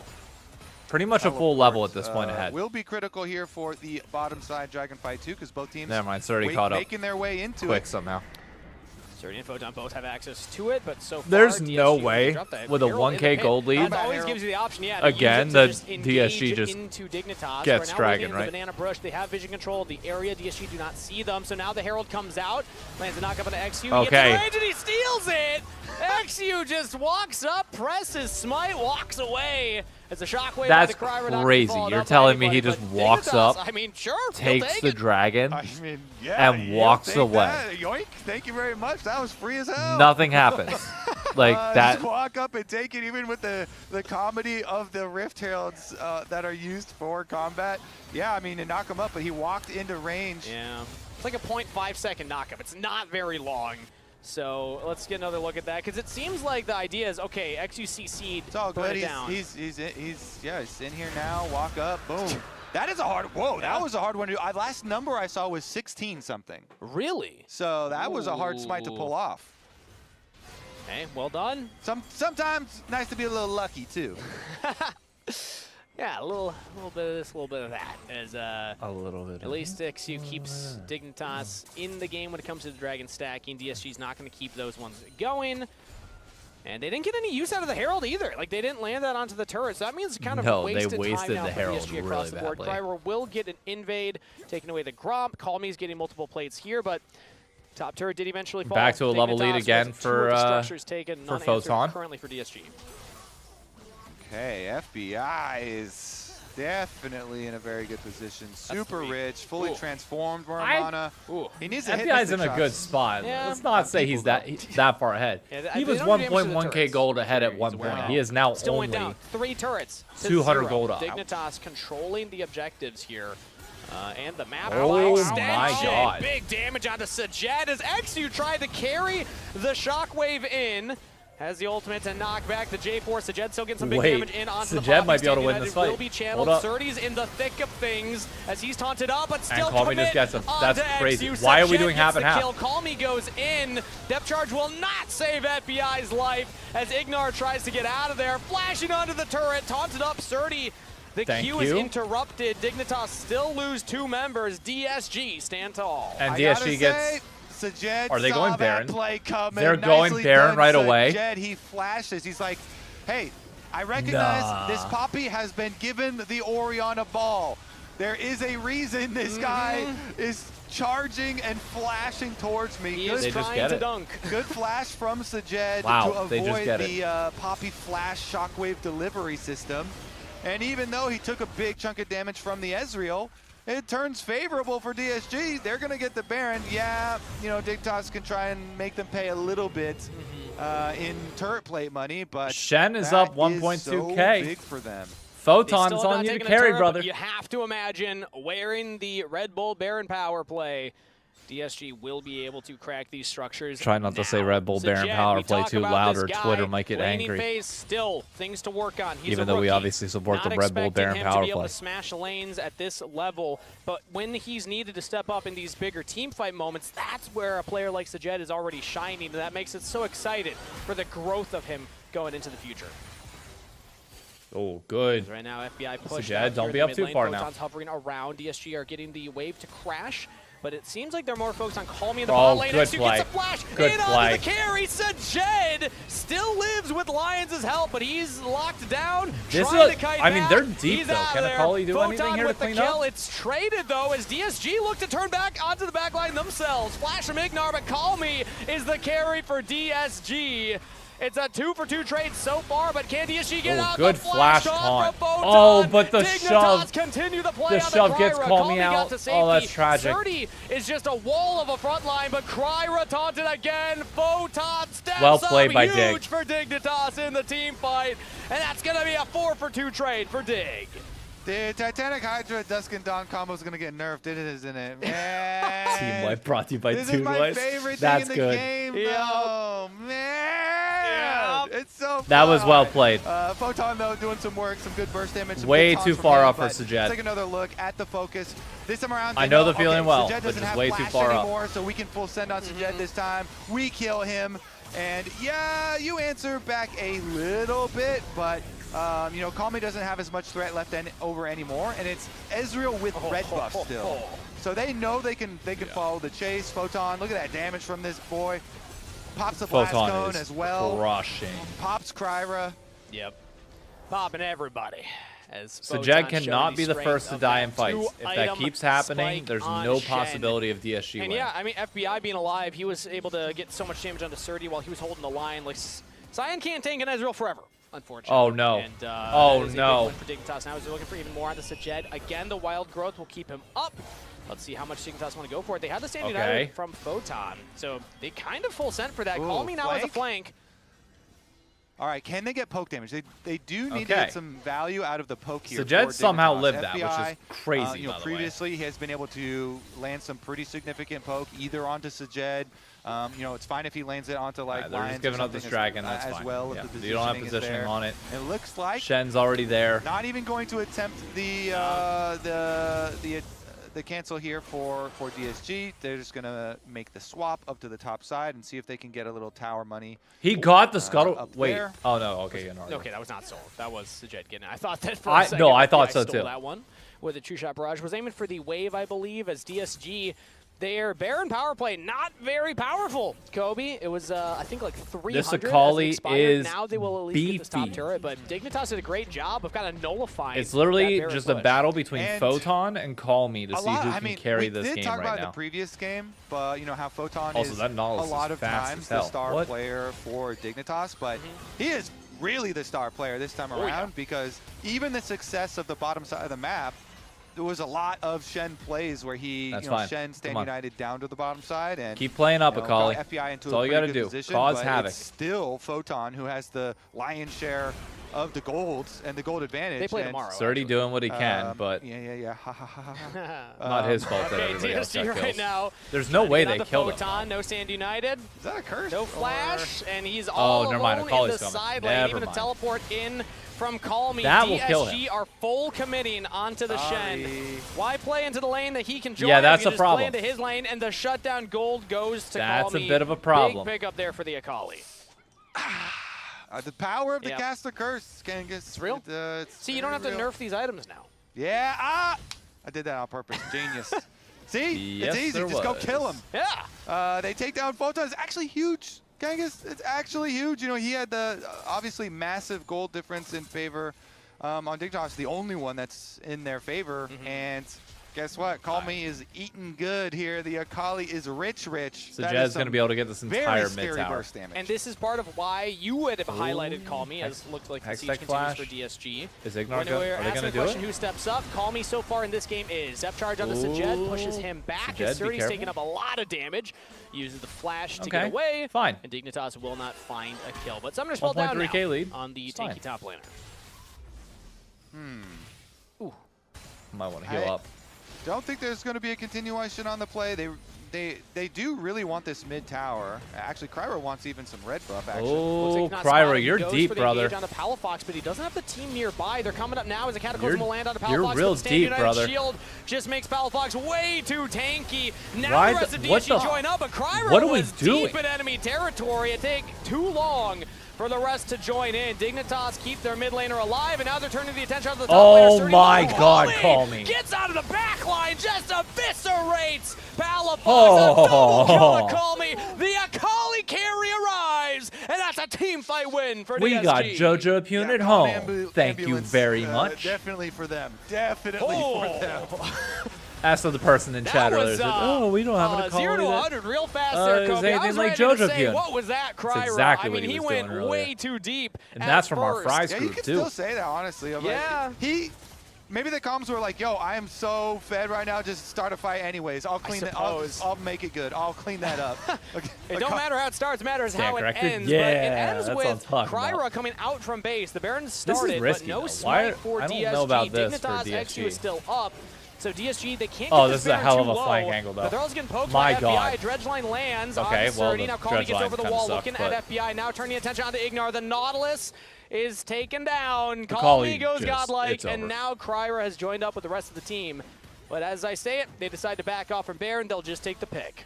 Pretty much a full level at this point ahead. Will be critical here for the bottom side Dragonfight too, because both teams Never mind, it's already caught up making their way into quick it. somehow. Surdy and Photon both have access to it, but so far, There's DSG no only way dropped that with a Herald in the 1K pit. gold lead. That always gives you the option, yeah, to Again, use the it to just engage DSG just into Dignitas. gets Right now, Dragon, we're right? the Banana Brush. They have vision control of the area. DSG do not see them, so now the Herald comes out, lands a knock-up on XU. He gets Okay. in range and he steals it! XU just walks up, presses Smite, walks away. It's a shockwave. That's by the Cryer, crazy. You're telling me he just walks Dignitas, up, I mean, sure, takes the dragon, I mean, yeah, and he'll walks take away. that. Yoink, thank you very much. That was free as hell. Nothing happens. Like that. Just walk up and take it, even with the comedy of the Rift Heralds that are used for combat. Yeah, I mean, to knock him up, but he walked into range. Yeah, it's like a 0.5 second knockup. It's not very long. So let's get another look at that, because it seems like the idea is, okay, XUCC'd, It's all burn good. it down. He's in here now. Walk up, boom. That is a hard. Whoa, that was a hard one to do. Last number I saw was 16 something. Really? So that was a hard smite to pull off. Hey, well done. Sometimes nice to be a little lucky too. Yeah, a little bit of this, a little bit of that. As a little bit. At least XU keeps Dignitas in the game when it comes to the Dragon stacking. DSG's not going to keep those ones going. And they didn't get any use out of the Herald either. Like, they didn't land that onto the turret, so that means kind of wasted time now the for Herald DSG across the board. badly. Cryer will get an invade, taking away the Gromp. Call Me's getting multiple plates here, but top turret did eventually fall. Back to a level lead Dignitas again with two of the structures taken, for unanswered Photon. currently for DSG. Okay, FBI is definitely in a very good position. Super rich, fully transformed Muramana. He needs to hit FBI's Mr. in a Chucks. good spot. Yeah. Let's not say he's that far ahead. Yeah, He they was don't do damage to the 1.1k turrets. gold ahead at one point. He is now Still only went down 3 turrets. to 200 0. gold up. Dignitas controlling the objectives here. And the map Oh extension. my God. Big damage onto Sajed as XU tried to carry the shockwave in. Has the ultimate to knock back the J4. Sajed still getting some big damage in onto the Sajed Poppy. might be able to Stand win United this fight. will be channeled. Hold up. Surdy's in the thick of things as he's taunted up, but still Call Me just commit gets him. That's onto crazy. XU. Why are we Sajed doing gets half and the half? kill. Call Me goes in. Depth charge will not save FBI's life as Ignar tries to get out of there. Flashing onto the turret, taunted up Surdy. The Thank queue is you. interrupted. Dignitas still lose 2 members. DSG stand tall. And I DSG gotta gets. say, Sajed Are they saw going that Baron? play coming. They're going Nicely Baron done, right away. Sajed, he flashes. He's like, hey, I recognize Nah. this Poppy has been given the Oriana ball. There is a reason this guy is charging and flashing towards me. He is trying to dunk. Good flash from Sajed Wow, to they just avoid get the Poppy flash shockwave delivery system. And even though he took a big chunk of damage from the Ezreal, it turns favorable for DSG. They're going to get the Baron. Yeah, you know, Dignitas can try and make them pay a little bit in turret plate money, but Shen is that up 1.2K. so big for them. Photon's Still on not you to taking a carry, turret, brother. but you have to imagine wearing the Red Bull Baron power play. DSG will be able to crack these structures. Try not to say now. Red Bull Baron Sajed, power we play talk too about loud this or guy. Twitter might get Laning angry. phase, still things to work on. He's Even a though we rookie. obviously support Not the Red Bull expecting Baron him power to be able play. to smash lanes at this level, but when he's needed to step up in these bigger team fight moments, that's where a player like Sajed is already shining, and that makes it so excited for the growth of him going into the future. Oh, good. Right now, FBI push. Sajed, don't be up too far now. Photon's hovering around. DSG are getting the wave to crash, but it seems like they're more focused on Call Me in the bot lane. good XU play. gets a flash Good in play. onto the carry. Sajed still lives with Lions' help, but he's locked down. This trying is to kite I mean, back. they're deep, He's though. out Can of there. Akali do anything Photon here to with the clean kill. up? It's traded, though, as DSG look to turn back onto the back line themselves. Flash from Ignar, but Call Me is the carry for DSG. It's a 2-for-2 trade so far, but can DSG get out? Good The flash taunt taunt. from Photon. Oh, but the Dignitas shove. continue the play The on shove gets Cryer. Call Me got out. to Oh, safety. that's tragic. Surdy is just a wall of a front line, but Cryer taunted again. Photon steps Well played up by huge Dig. for Dignitas in the team fight, and that's going to be a 4-for-2 trade for Dig. The Titanic Hydra Dusk and Dawn combo is going to get nerfed, isn't it? Man. Team Wipe brought to you by This Toon is my Boys. favorite That's thing in the good. game, Yep. though. Man. It's so fun. That was well played. Photon, though, doing some work, some good burst damage. Some Way good taunts too from far him, off for but Sajed. Let's take another look at the focus. This time around, I they know the feeling okay, well, Sajed but doesn't just have way too flash far up. anymore, so we can full send on Sajed this time. We kill him. And yeah, you answer back a little bit, but you know, Call Me doesn't have as much threat left over anymore, and it's Ezreal with red buff still. So they know they can follow the chase. Photon, look at that damage from this boy. Pops the blast Photon cone is as well. crushing. Pops Kryra. Yep. Popping everybody. As So Photon Jed showing cannot be the strength first to of die that in fights. If that two-item keeps happening, spike there's on no Shen. possibility of DSG And winning. yeah, I mean, FBI being alive, he was able to get so much damage onto Surdy while he was holding the line. Like, Cyan can't tank an Ezreal forever, unfortunately. Oh, no. And, Oh, that is a big no. win for Dignitas. Now he's looking for even more on the Sajed. Again, the wild growth will keep him up. Let's see how much Dignitas want to go for it. They had the stand Okay. United from Photon, so they kind of full sent for that. Ooh, Call me now as a flank? flank. All right, can they get poke damage? They do need to Okay. get some value out of the poke here. So Jed for somehow Dignitas. lived that, which is FBI, crazy, you know, by the way. previously he has been able to land some pretty significant poke either onto Sajed. You know, it's fine if he lands it onto like they're Lions just giving or up this something dragon. as, That's as fine. well. Yeah. If the You don't have positioning is positioning there. on it. It looks like Shen's already there. not even going to attempt the cancel here for DSG. They're just going to make the swap up to the top side and see if they can get a little tower money. He got the scuttle. up Wait. there. Oh, no. Okay. Okay, that was not sold. That was Sajed getting it. I thought that for I a second. I thought FBI so stole too. that one with a true shot barrage. Was aiming for the wave, I believe, as DSG. Their Baron power play, not very powerful, Kobe. It was, I think, like 300 This as it Akali expired. is Now they will at least get this top beefy. turret, but Dignitas did a great job of kind of nullifying It's literally that Baron just push. a battle between And Photon and Call Me to see who I can mean, carry we this did game talk right about now. the previous game, but you know how Photon Also, is that Nautilus a lot is of fast times as the hell. star What? player for Dignitas, but he is really the star player this time Oh, around because even the success of the bottom side of the map, there was a lot of Shen plays where he, That's you know, fine. Shen stand Come on. United down to the bottom side and Keep playing up, you know, Akali. got FBI into That's a all you pretty gotta good do. position, Cause but havoc. it's still Photon who has the lion's share of the golds and the gold advantage. They play and, tomorrow. Surdy doing what he can, but yeah. not his fault that Okay, everybody else DSG got right kills. now. There's no way Getting they onto killed him. Photon, no stand United. Is that a curse? No flash, and he's all never mind. alone in Akali's the coming. side lane. Never Even a mind. teleport in from Call Me. That will kill DSG him. are full committing onto the Shen. Why play into the lane that he can join? Yeah, that's You a just problem. Play into his lane, and the shutdown gold goes to Call That's a Me. bit of a problem. Big pickup there for the Akali. The power of the Yep. caster curse can get. It's real. See, you don't have to nerf these items now. Yeah, I did that on purpose. Genius. See, Yes, it's easy. there Just go was. kill him. Yeah. They take down Photon. It's actually huge. Genghis, it's actually huge. You know, he had the obviously massive gold difference in favor on Dignitas, the only one that's in their favor. And guess what? Call Me is eating good here. The Akali is rich. So That Jed's is going to some be able to get this very entire scary mid tower. burst damage. And this is part of why you would have highlighted Call Me, as it looked like the Hex siege Tech continues Flash. for DSG. Is Ignar When go- we're are they asking gonna the do question it? who steps up, Call Me so far in this game is F-Charge on the Sajed, pushes him back. Sajed, As be Surdy's careful. taking up a lot of damage, uses the flash to Okay, get away. fine. And Dignitas will not find a kill. But Summoner's fell down 1.3K now lead. on the It's tanky fine. top laner. Ooh. Might want to heal up. Don't think there's going to be a continuation on the play. They do really want this mid tower. Actually, Kryra wants even some red buff action. Oh, Not Kryra, spotted. He you're goes deep, for the brother. engage on the Palafox, but he doesn't have the team nearby. They're coming up now as a Cataclysm will land on the Palafox. you're real but the Stand deep, United brother. Shield just makes Palafox way too tanky. Now Why the rest of what DSG the- join up, but Kryra what are we was doing? deep in enemy territory. It take too long for the rest to join in. Dignitas keep their mid laner alive, and now they're turning the attention on the top Oh laner. my Surdy God, Holy Call Me. Gets out of the back line, just eviscerates Palafox. Oh. A double kill to Call Me. The Akali carry arrives, and that's a team fight win for We DSG. got JoJo Pune at home. Thank you ambulance, very much. Definitely for them. Definitely for them. Asked the person in chat earlier. Said, oh, we don't have an Akali 0 to that- 100 real fast there, is Kobe. I anything was like ready JoJo to say, Pune. what was that, That's Kryra? exactly I what mean, he he was went doing earlier. way too deep. And at that's from our first. Fries Yeah, group, you can too. still say that, honestly. I'm like, Yeah. Maybe the comms were like, yo, I am so fed right now, just start a fight anyways. I'll clean it up. I'll make it good. I'll clean that up. It don't matter how it starts, it matters Stand how it corrected? ends. Yeah, but it ends that's what I'm with talking Kryra about. coming out from base. The Baron is started, risky, but no though. smite for I don't DSG. know about this for Dignitas DSG. XU is still up. So DSG, they can't Oh, get this is a Baron hell of too a low, flank angle, though. But they're also getting poked My by God. FBI. Dredgeline lands Okay, on well, Surdy. the Now Call Me gets Dredgeline over the kinda wall, sucked, looking but- at FBI. Now turning attention on to Ignar. The Nautilus is taken down. Call Akali Me goes just- godlike, it's and over. now Kryra has joined up with the rest of the team. But as I say it, they decide to back off from Baron. They'll just take the pick.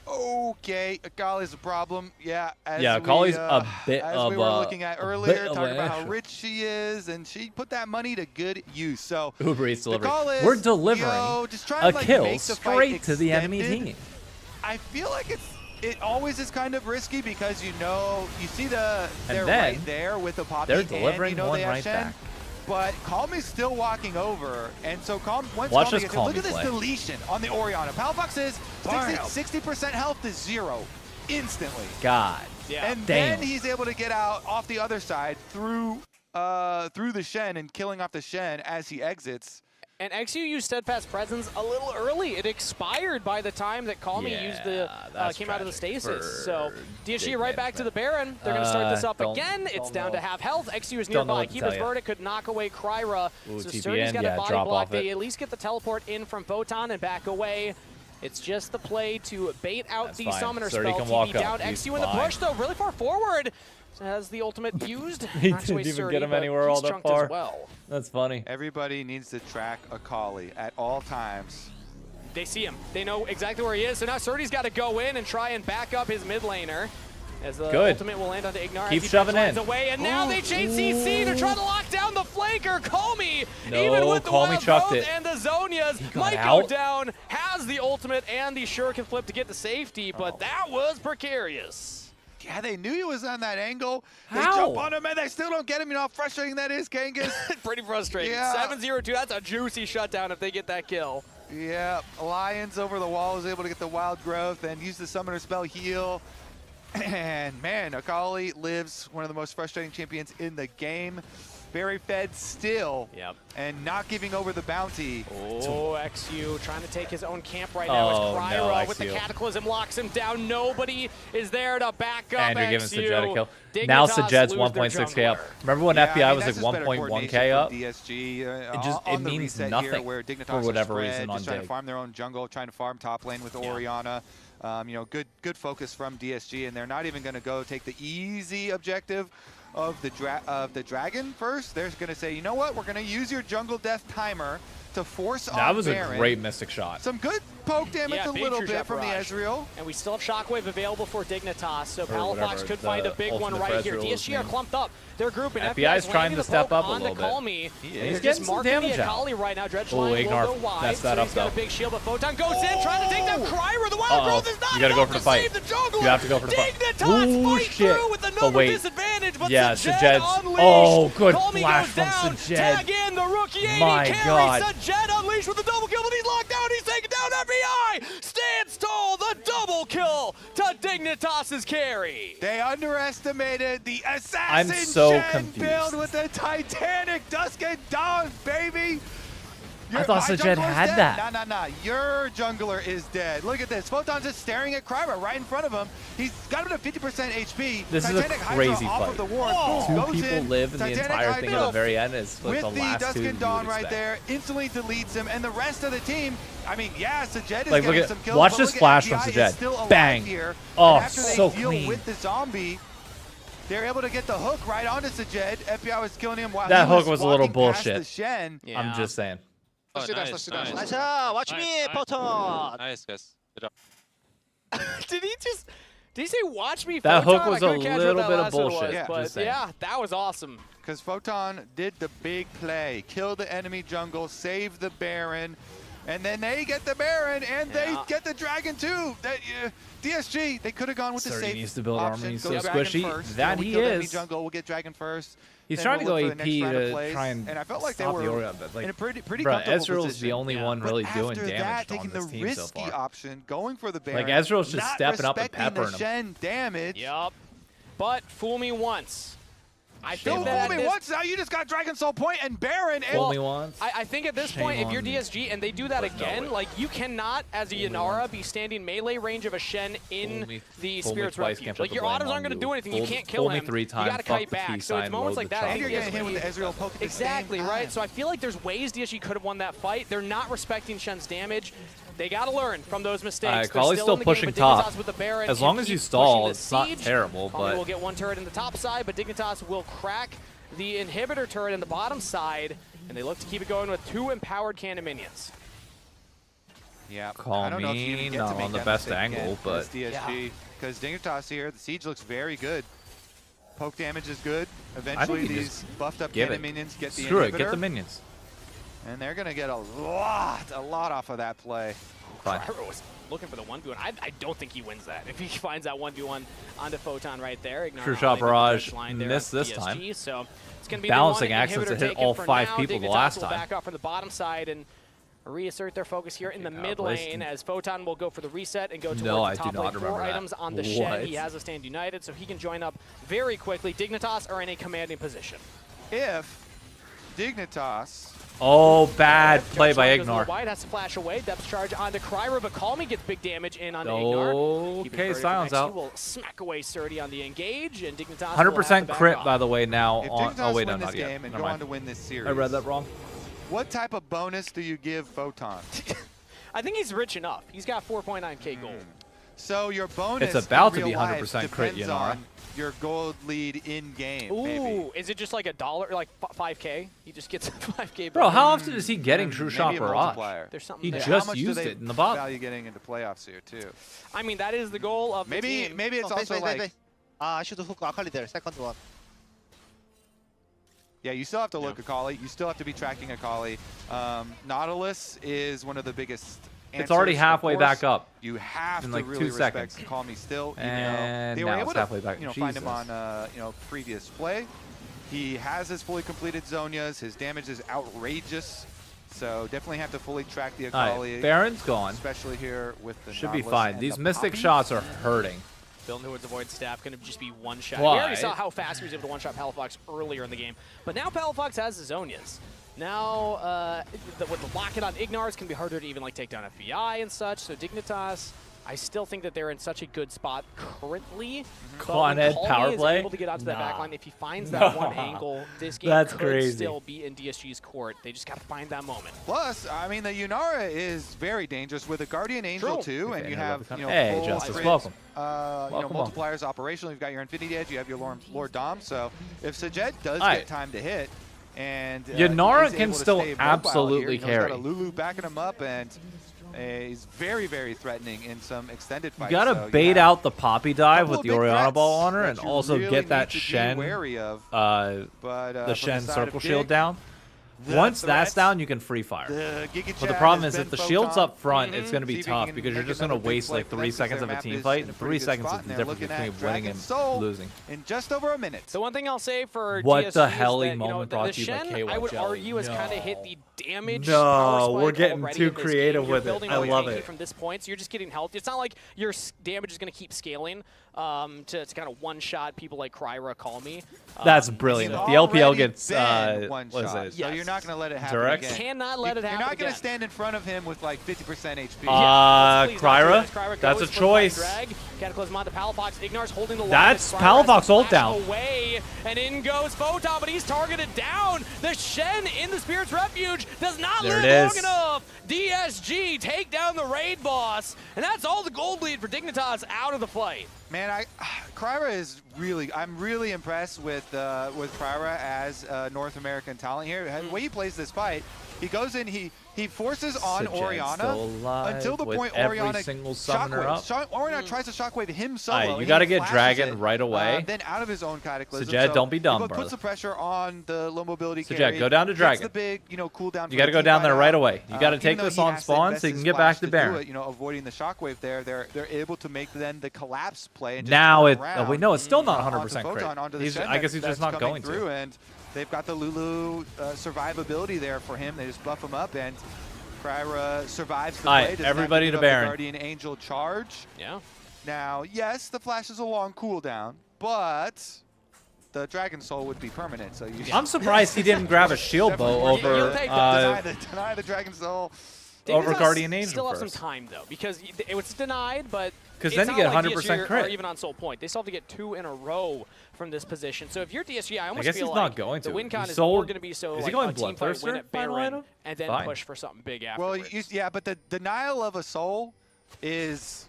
Okay, Akali's a problem. Yeah, Akali's a bit as of we were a- looking at a earlier, bit of talking an about how issue. rich she is, and she put that money to good use. So Uber Eats the delivery. call is, We're delivering yo, just try a to, like, kill make the fight straight to the enemy extended. team. I feel like it's it always is kind of risky because you see they're then right there with the Poppy. they're delivering and, you know, one they have right Shen, back. But Calmy's still walking over, and so once Watch Calmy this gets here, look at Calmy this play. deletion on the Orianna. Palfox is 60% health to 0 instantly. God. And Damn. then he's able to get out off the other side through the Shen and killing off the Shen as he exits. And XU used Steadfast Presence a little early. It expired by the time that Calmy used came out of the stasis. So DSG right back to the Baron. They're going to start this up again. It's down to half health. XU is nearby. Keeper's Verdict could knock away Kryra. Ooh, So TPN, Sturdy's got a body drop block. off They it. at least get the teleport in from Photon and back away. It's just the play to bait out the fine. Summoner Sturdy spell. can walk TV down. up. He's XU in the fine. push, though, really far forward. Has the ultimate used. He Knocks away didn't even Sturdy, get him but anywhere all he's that chunked far. as well. That's funny. Everybody needs to track Akali at all times. They see him. They know exactly where he is. So now Sturdy's got to go in and try and back up his mid laner. As the ultimate will land on the Ignar. Keep as he shoving in. away, and now they chain CC. They're trying to lock down the flanker. Calmy, No, even with the Calmy wild chucked growth it. and the Zonias, might go out. down. Has the ultimate and the Shuriken flip to get the safety, but that was precarious. Yeah, they knew he was on that angle. They How? jump on him, and they still don't get him. You know how frustrating that is, Kangas? Pretty frustrating. Yeah. 7-0-2, that's a juicy shutdown if they get that kill. Yeah, Lions over the wall is able to get the wild growth and use the summoner spell heal. And man, Akali lives one of the most frustrating champions in the game. Very fed still. Yep. And not giving over the bounty. Oh, XU trying to take his own camp right now as Kryra with the Cataclysm locks him down. Nobody is there to back up And you're giving XU. Sajed a kill. Now Dignitas Sajed's lose their 1.6k up. jungler. Remember when Yeah, FBI I mean, was that's like just better 1.1k up? coordination from DSG, It just on the means reset nothing here where Dignitas for are whatever spread, reason on just trying to Dig. farm their own jungle, trying to farm top lane with Orianna. You know, good focus from DSG, and they're not even going to go take the easy objective of the dragon first. They're going to say, you know what, we're going to use your jungle death timer to force on That was Baron. a great Mystic shot. Some good poke damage a big little true bit shot from the barrage. Ezreal. And we still have Shockwave available for Dignitas, so Palafox whatever could the find a big one ultimate right for here. Ezreal is DSG are named. clumped up. They're grouping. FBI's trying to step up a little bit. Calmy. He is. They're He's just getting some marking damage the out. Akali right now. Dredge Oh, line will Ignar go wide, messed so that he's up, got though. a big shield, but Photon goes in, trying to take down Kryra. The wild growth is not You gotta go enough for the to fight. save the jungle. You have to go for the fight. Dignitas Ooh, fight shit. through with the But number wait. disadvantage, but Yeah, Sajed Sajed's. unleashed. Oh, good Calmy flash goes from down. Sajed. Tag in the rookie AD My carry. God. Sajed unleashed with the double kill, but he's locked down. He's taken down. FBI stands tall. The double kill to Dignitas's carry. They underestimated the I'm assassin so Shen confused. build with the Titanic Dusk and Dawn, baby. I thought my Sajed jungler's had dead. that. Nah. Your jungler is dead. Look at this. Photon's just staring at Kryra right in front of him. He's got him at 50% HP. This Titanic is a Hydra crazy off fight. of the ward. Two Goes people in. live in the Titanic entire thing at Hydra the very end. It's like with the the last Dusk two and Dawn you would right expect. there instantly deletes him, and the rest of the team. I mean, yeah, Sajed is Like, look getting at- some kills. watch but this look at flash from FBI is Sajed. still alive Bang. Here. Oh, And after so they deal clean. with the zombie, they're able to get the hook right onto Sajed. FBI was killing him while That he hook was a little walking past bullshit. The Shen. I'm just saying. Oh, nice. Nice, watch me, Photon. Nice, guys. Good job. Did he say watch me? That Photon? hook was I a couldn't catch what little that bit of last one bullshit, was, just but saying. yeah, that was awesome. Because Photon did the big play, kill the enemy jungle, save the Baron, and then they get the Baron, and they get the Dragon too. DSG, they could have gone with the Sturdy safe needs to build option. armor. He's Go so Dragon squishy. first. That we he kill the enemy is. jungle, we'll get Dragon first. He's then trying we'll to go look for the AP next round of to plays. try and I felt like they stop were the Orion, but like, in a pretty bruh, comfortable Ezreal's position. the only one really But doing after damage that, on taking this the team so risky far. option, going for the Baron. Like, Ezreal's just not stepping up and respecting peppering the him. Shen damage. Yup. But fool me once. I Don't think that fool me this- once. Now you just got Dragon Soul Point and Baron. And Fool me once. I think at this Shame point, if you're on me. DSG and they do that again, like you cannot, as a Yanara, be standing melee range of a Shen in the fool me Spirit's twice, Refuge. can't put Like the your blame autos on aren't going to you. do anything. You Fool- can't fool kill me him. 3 You times, got to fuck kite the back. peace So it's sign, moments load like the that. I And think you're getting hit with the DSG Ezreal poke at the Exactly, same right? time. So I feel like there's ways DSG could have won that fight. They're not respecting Shen's damage. They got to learn from those mistakes. They're Kali's still in the pushing game, but Dignitas top. with the Baron As long and as you keep stall, pushing the it's not siege. terrible, Calmy but- will get one turret in the top side, but Dignitas will crack the inhibitor turret in the bottom side, and they look to keep it going with 2 empowered cannon minions. Yeah, Call I don't know if you me even get not to make on the that best mistake angle, again but- as DSG, because Dignitas here, the siege looks very good. Poke damage is good. Eventually, you these just buffed up give cannon it. minions get the Screw inhibitor. it, get the minions. And they're gonna get a lot off of that play. fine. Cryo was looking for the 1v1. I don't think he wins that. If he finds that 1v1 onto Photon right there. True Shot Barrage missed this DSG, time. so it's going to be Balancing the accents to hit all 5 people the last time. Back off from the bottom side and reassert their focus here in the mid lane as Photon will go for the reset and go towards the top lane. 4 items on the Shen. He has a Stand United, so he can join up very quickly. Dignitas are in a commanding position. If Dignitas... Oh, bad play by Ignore. Ignar. Wide has to flash away. Depth charge onto Kryra, but Call Me gets big damage in onto Ignar. Okay, silence out. Will smack away Surdy on the engage, and Dignitas 100% crit, by the way, now. If On, Dignitas oh, wait, no, win this not yet. game and Never go mind. on to win this series, I read that wrong. What type of bonus do you give Photon? I think he's rich enough. He's got 4.9k gold. So your bonus It's about to in be real 100% life crit, depends Yanara. on your gold lead in game. Ooh, maybe. is it just like $1, like 5k? He just gets 5k. Bro, how often is he getting True Shot Barrage? There's something He there. just used it in the bottom. Value getting into playoffs here too. I mean, that is the goal of the team. Maybe it's also like. I should hook Akali there. Second one. Yeah, you still have to look Akali. You still have to be tracking Akali. Nautilus is one of the biggest. It's already answers, halfway of course. back up. You have in to like really 2 seconds. respect Call Me still. And they were now able it's halfway to back. find him Jesus. on previous play. He has his fully completed Zonias. His damage is outrageous. So definitely have to fully track the All Akali. right, Baron's gone. Especially here with the Should be Nautilus fine. and These the Mystic Poppy. shots are hurting. Building towards the Void Staff, going to just be one shot. Why? We already saw how fast he was able to one-shot Palafox earlier in the game, but now Palafox has his Zonias. Now, with the lock-in on Ignar, it's going to be harder to even like take down FBI and such, so Dignitas, I still think that they're in such a good spot currently. Con Ed power is play? able to get out to that Nah. backline. If he finds that one angle, this game That's could crazy. still be in DSG's court. They just got to find that moment. Plus, I mean, the Yunara is very dangerous with a Guardian Angel too, and you have Hey, full Justice, crit, welcome. Welcome, Welcome. multipliers operational. You've got your Infinity Edge, you have your Lord Dom. So if Sajet does Alright. get time to hit, and Yanara is can able to still stay mobile absolutely here, he's got carry. a Lulu backing him up, and he's very, very threatening in some extended You fights. gotta so bait have out the Poppy dive couple with of the big Oriana threats ball on her, that and you also really get that need to be Shen, wary of. the from Shen the side circle of shield Gig, down. the Once that's threats, down, you can free fire. Giga But the Chad problem has is if been the shield's Photon. up front, it's going to See be if he tough can because you're make just going to another big waste play like for 3 them, 'cause seconds their of a map team is fight. in a And pretty 3 good seconds spot, is the and they're difference looking between at winning Dragon and Soul losing. in just over a minute. The one thing I'll say for What DSG the is helly that, moment the brought to you by Shen, KY I would Jelly. argue, has kind of hit the damage. No, power spike we're getting already too in this creative game. with You're it. building I away love tanky it. From this point, so you're just getting health. It's not like your damage is going to keep scaling to kind of one-shot people like Kryra, Call Me. That's brilliant. If the LPL gets one what is shot, it? so you're not going to let it happen Direct? again. Cannot let it happen You're not going again. to stand in front of him with like 50% HP. Kryra? That's a choice. Cataclysm onto Palafox. Ignar's holding the line. That's as Kryra has Palafox to ult flash down. Away, and in goes Photon, but he's targeted down. The Shen in the Spirit's Refuge does not There live it long is. enough. DSG take down the raid boss, and that's all the gold lead for Dignitas out of the fight. Man, Kryra is really. I'm really impressed with Kryra as a North American talent here. The way he plays this fight, he goes in, he forces on Sajet's Oriana still alive until the with point every Oriana single summoner up. Oriana tries to shockwave him solo. Alright, you and gotta he get flashes Dragon it, right away. Then out of his own Cataclysm. Sajet, so don't be dumb, he brother. puts the pressure on the low mobility Sajet, carry. go down to gets Dragon. the big, cooldown. You got to go down there right away. You got to take this on spawn so you can get back to Baron. Avoiding the shockwave there, they're able to make then the collapse play. And just Now turn it. around Oh wait, no, it's still not onto 100% Photon, onto the crit. Shen I guess he's that's just not coming going through, to. And they've got the Lulu survivability there for him. They just buff him up, and Kryra survives the play. Doesn't have everybody give to up the Baron. Guardian Angel charge. Yeah. Now, yes, the flash is a long cooldown, but the Dragon Soul would be permanent. So you. I'm surprised he didn't grab a shield bow over deny the Dragon Soul. over Dignitas Guardian Angel still have first. some time though, because it was denied, but 'Cause it's then you not get like 100% DSG crit. Or even on Soul Point, they still have to get 2 in a row from this position. So if you're DSG, I almost guess feel he's like not going the to. win con He is sold- more going to be so is like he going a team fight win Bloodthirster at final Baron item? and then Fine. push for something big Well, afterwards. yeah, but the denial of a soul is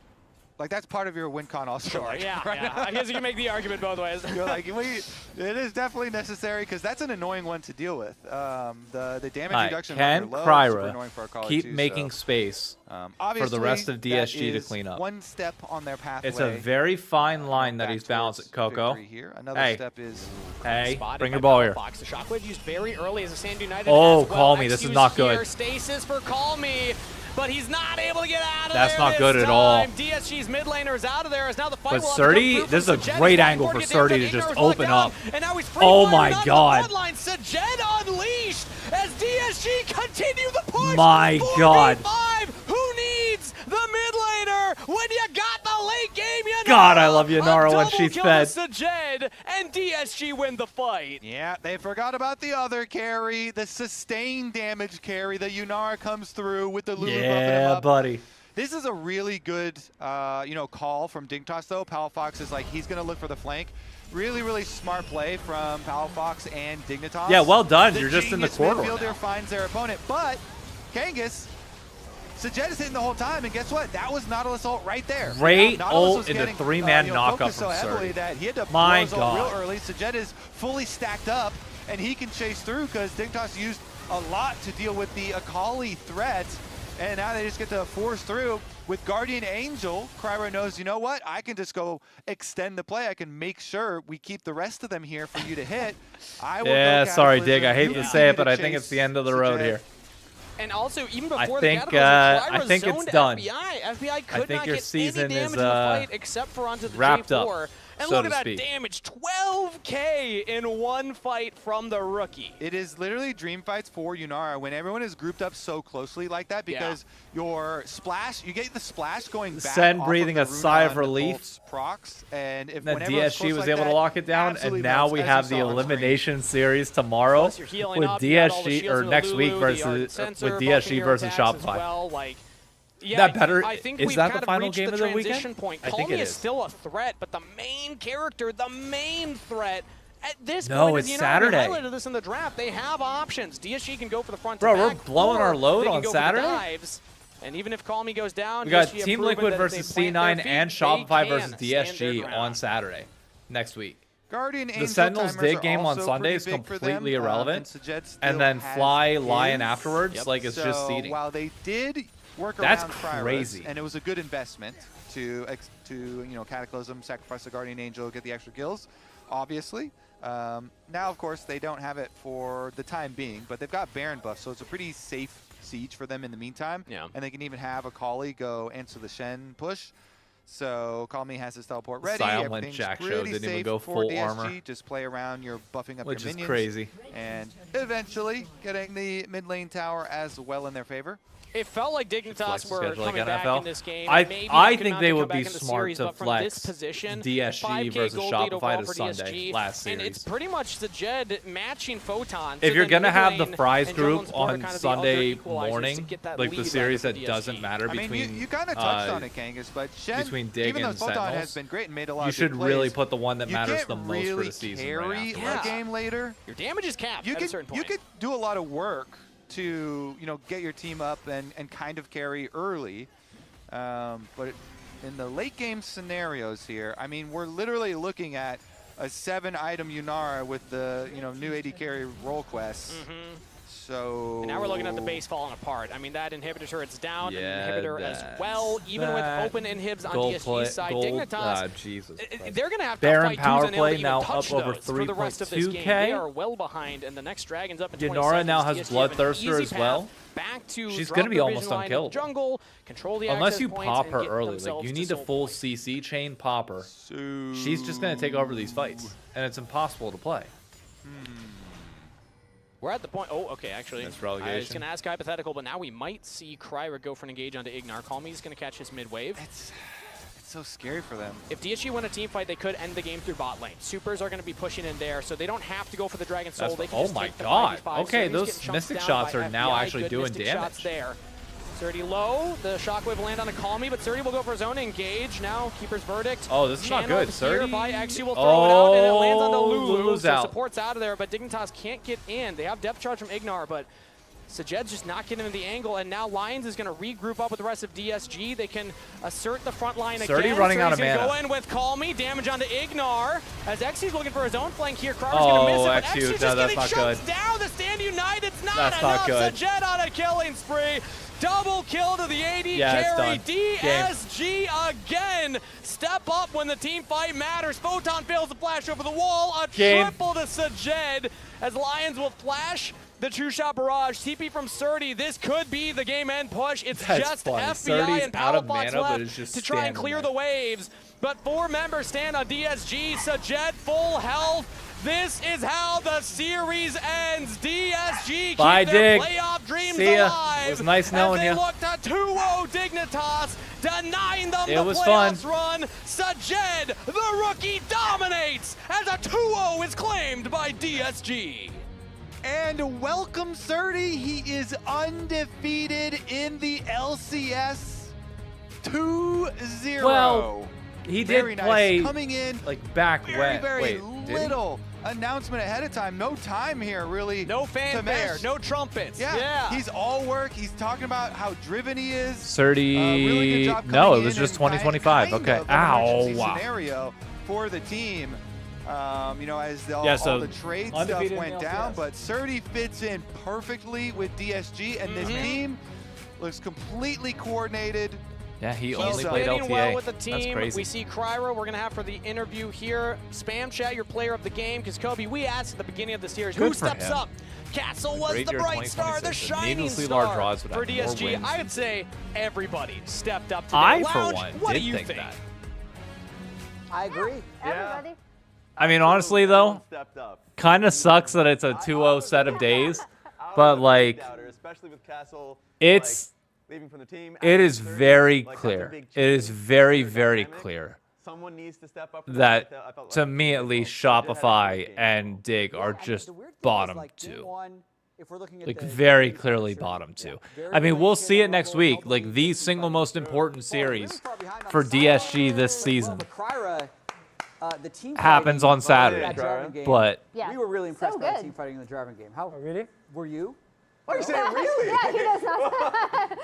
like that's part of your win con also. Sure, like, yeah, right? yeah. I guess you can make the argument both ways. You're like, it is definitely necessary because that's an annoying one to deal with. The damage Alright, reduction can on your low is super annoying for our Kryra colleague keep too, making so. space for Obviously, the rest of that DSG to is clean up? one step on their pathway. It's a very fine line that he's balancing, Coco. Here. Another Hey, step is hey, Spotted bring by your ball here. Palafox. The shockwave used very early as a Sand United. Oh, as well. Call Me, this is Xq's not good. Here. Stasis for Call Me. but he's not able to get out of That's there not good at all. DSG's mid laner is out of there as now the fight But will have to come Surdy, through this is from a Sajed. great He's angle for trying to get Surdy down, to but just Ignor's locked open down, up. And now he's Oh free-firing my onto the God. bloodline. Sajed unleashed as DSG continue the push. My 4v5. God. Who needs the mid laner when you got the late game? You God, I love Yunara when she's fed. Sajed and DSG win the fight. Yeah, they forgot about the other carry, the sustained damage carry that Yunara comes through with the Lulu buffing him Yeah, up. buddy. This is a really good, call from Dignitas though. Palafox is like, he's going to look for the flank. Really, really smart play from Palafox and Dignitas. Yeah, well done. The You're just in the genius corridor midfielder now. finds their opponent, but Kangas, Sajed is hitting the whole time, and guess what? That was Nautilus ult right there. Great Nautilus ult was into getting, three-man knockup focused from so heavily Surdy. that he had to My blow his ult God. real early. Sajed is fully stacked up, and he can chase through because Dignitas used a lot to deal with the Akali threat, and now they just get to force through. With Guardian Angel, Cryro knows, you know what? I can just go extend the play. I can make sure we keep the rest of them here for you to hit. I will Yeah, go sorry, Cataclysm. Dig. I hate You to continue say it, but to I think chase it's the end of the road Sajed. here. And also, even I before think, the Cataclysm, I Cryro think it's zoned done. FBI. FBI could I think not your get season any damage is in the fight except for onto the wrapped J4. up, And so look to at that speak. damage, 12K in one fight from the rookie. It is literally dream fights for Yunara when everyone is grouped up so closely like that because your splash, you get the splash going back Sen off breathing of a the sigh of Runan relief. Bolt's procs, and if Then when everyone's DSG close was like able to that, lock it down, absolutely and now melts, we as have you the saw on screen. elimination series tomorrow Plus you're healing with up, you got all the DSG shields or in the next week Lulu, the versus Art Sensor with buffing DSG your versus attacks as Shopify. well, like, yeah, that better? I think Is we've that kind the of final reached game the of the transition weekend? point. I Call think Me it is is. still a threat, but the main character, the main threat at this No, point it's is, Saturday. we highlighted this in the draft. They have options. DSG can go for the front Bro, to we're back, blowing or our load they can on go for the Saturday? dives. And even if Call Me goes down, We got DSG have Team proven Liquid that if versus they plant C9 their and feet, Shopify they versus can stand their DSG ground. on Saturday next week. Guardian The Angel Sentinels timers Dig are game on also Sunday pretty is big for completely them, irrelevant. and Sajed still And then has Fly his. Lion afterwards, like it's just So seeding. while they did work That's around Cryros, crazy. and it was a good investment to Cataclysm, sacrifice the Guardian Angel, get the extra kills, obviously. Now, of course, they don't have it for the time being, but they've got Baron buff, so it's a pretty safe siege for them in the meantime. Yeah. And they can even have a Kali go answer the Shen push. So Call Me has his teleport ready. Silent Everything's Jack Show pretty didn't even safe go for full DSG. armor. Just play around, you're buffing up Which your is minions. crazy. And eventually getting the mid lane tower as well in their favor. It felt like Dignitas were schedule coming like back NFL. in this game. I Maybe think could they not would come be back in the smart series, to but from flex this position, DSG 5K versus gold lead overall Shopify to for Sunday DSG, last And series. it's pretty much the Jed matching Photon. If so you're then gonna have the mid lane Fries and jungle and group support are on kind of the Sunday other equalizers to morning, get that like the lead series right that for doesn't DSG. matter I mean, between you kind of touched on it, Kangas, but Shen, between Dig even though and Photon Sentinels, has been great and made a lot you of should good really plays, put the one that you matters can't the most really for the season carry right now. a game later. Your damage is capped at a certain point. You could do a lot of work to get your team up and kind of carry early, but in the late game scenarios here, I mean, we're literally looking at a 7-item Yunara with the new AD carry role quests. So And now we're looking at the base falling apart. I mean, that inhibitor turret's down, Yeah, and inhibitor as that's well. Even with that. open inhibs on Gold DSG's side, Dignitas, Jesus Christ. they're going to have Baron tough fight power twos unable play to even now touch up over those for the rest of this game. 3.2K. They are well behind, and the next Dragon's up in 20 Yunara seconds. now has DSG have an Bloodthirster easy as path well. Back to She's drop going to be their almost vision line in the unkillable. jungle, control the Unless access you points, pop and her get early. Like, themselves you to need a soul full point. CC chain popper. She's just going to take over these fights, and it's impossible to play. We're at the point. Oh, okay, actually. That's I was relegation. going to ask hypothetical, but now we might see Kryra go for an engage onto Ignar. Call Me is going to catch his mid wave. It's so scary for them. If DSG win a team fight, they could end the game through bot lane. Supers are going to be pushing in there, so they don't have to go for the Dragon Soul. They can Oh just my take the God. 5v5. Okay, Surdy's those getting chunked Mystic down shots by are now FBI. actually Good doing Mystic damage. shots there. Surdy low. The shockwave will land on a Call Me, but Surdy will go for his own engage. Now, Keeper's Verdict. Oh, this is not Channeled good. here Surdy. by XG will throw it out, and it lands on the Lulu. Lulu's So out. support's out of there, but Dignitas can't get in. They have depth charge from Ignar, but Sajed's just not getting into the angle, and now Lions is going to regroup up with the rest of DSG. They can assert the front line Surdy again. running out of Surdy's gonna mana. go in with Call Me, damage onto Ignar, as Xy's looking for his own flank here. Crawler's Oh, going to miss it, but Xy, Xy's no, just that's getting not chunked good. down. The Stand United's not That's enough. not good. Sajed on a killing spree. Double kill to the AD Yeah, carry. it's done. DSG again. Step up when the team fight matters. Photon fails to flash over the wall. A Game. triple to Sajed as Lions will flash the two-shot barrage. TP from Surdy. This could be the game-end push. It's That's just funny. FBI Surdy's and out of Palafox mana, but is left just to try and standing clear there. the waves. But 4 members stand on DSG. Sajed full health. This is how the series ends. DSG Bye, keep their Dig. playoff dreams See ya. alive. It was nice knowing as you. they look to 2-0 Dignitas, denying them It the was playoffs fun. run. Sajed, the rookie, dominates as a 2-0 is claimed by DSG. And welcome, Surdy. He is undefeated in the LCS 2-0. Well, he Very did nice. play Coming in like back when. very Wait, did he? little announcement ahead of time. No time here, really. No to fanfare, mesh. no trumpets. Yeah, he's all work. He's talking about how driven he is. 30. Really good job No, coming it was in just and 2025. kind Okay. of an emergency Ow. scenario for the team. You know, as all so the trade stuff undefeated in went the down, LCS. but Surdy fits in perfectly with DSG, and this team looks completely coordinated. Yeah, he He's only played fitting LTA. well with the That's team. crazy. We see Kryra. We're going to have for the interview here. Spam chat your player of the game, because Kobe, we asked at the beginning of the series, Good who for steps him. up? Castle was Great the year bright star, the 2026. shining Needlessly star large odds would for have more DSG. wins. I would say everybody stepped up today. I, for Lounge, one, what did do you think that. I agree. Everybody. I mean, honestly, though, kind of sucks that it's a 2-0 set of days, but like, especially with Castle, it's leaving from the team. it is very clear. It is very, very clear Someone needs to step up. that, to me at least, Shopify and Dig are just bottom two. If we're looking at Like the very clearly bottom two. I mean, we'll see it next week. Like the single most important series for DSG this season the team happens fighting on in Saturday. that Draven game, But we were really impressed by the good. team fighting in the Draven game. How really? were you? Why are you saying really? Yeah, he does not.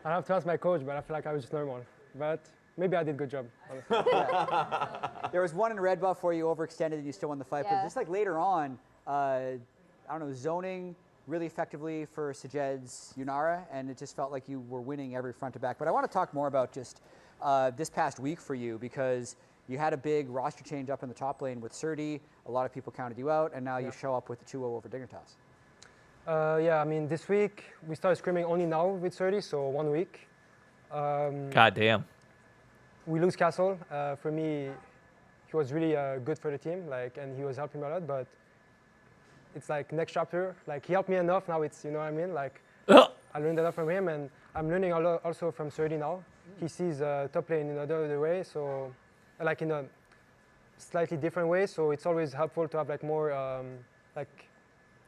I have to ask my coach, but I feel like I was just normal. But maybe I did a good job, honestly. There was one in red buff where you overextended and you still won the fight. But Yeah. just like later on, I don't know, zoning really effectively for Sajed's Yunara, and it just felt like you were winning every front to back. But I want to talk more about just this past week for you, because you had a big roster change up in the top lane with Surdy. A lot of people counted you out, and now you show up with the 2-0 over Dignitas. Yeah, I mean, this week we started scrimming only now with 30, so 1 week. God damn. We lose Castle. For me, he was really good for the team, like, and he was helping me a lot. But it's like next chapter, like he helped me enough. Now it's, you know what I mean? Like I learned enough from him, and I'm learning a lot also from Surdy now. He sees top lane in another way, so like in a slightly different way. So it's always helpful to have like more like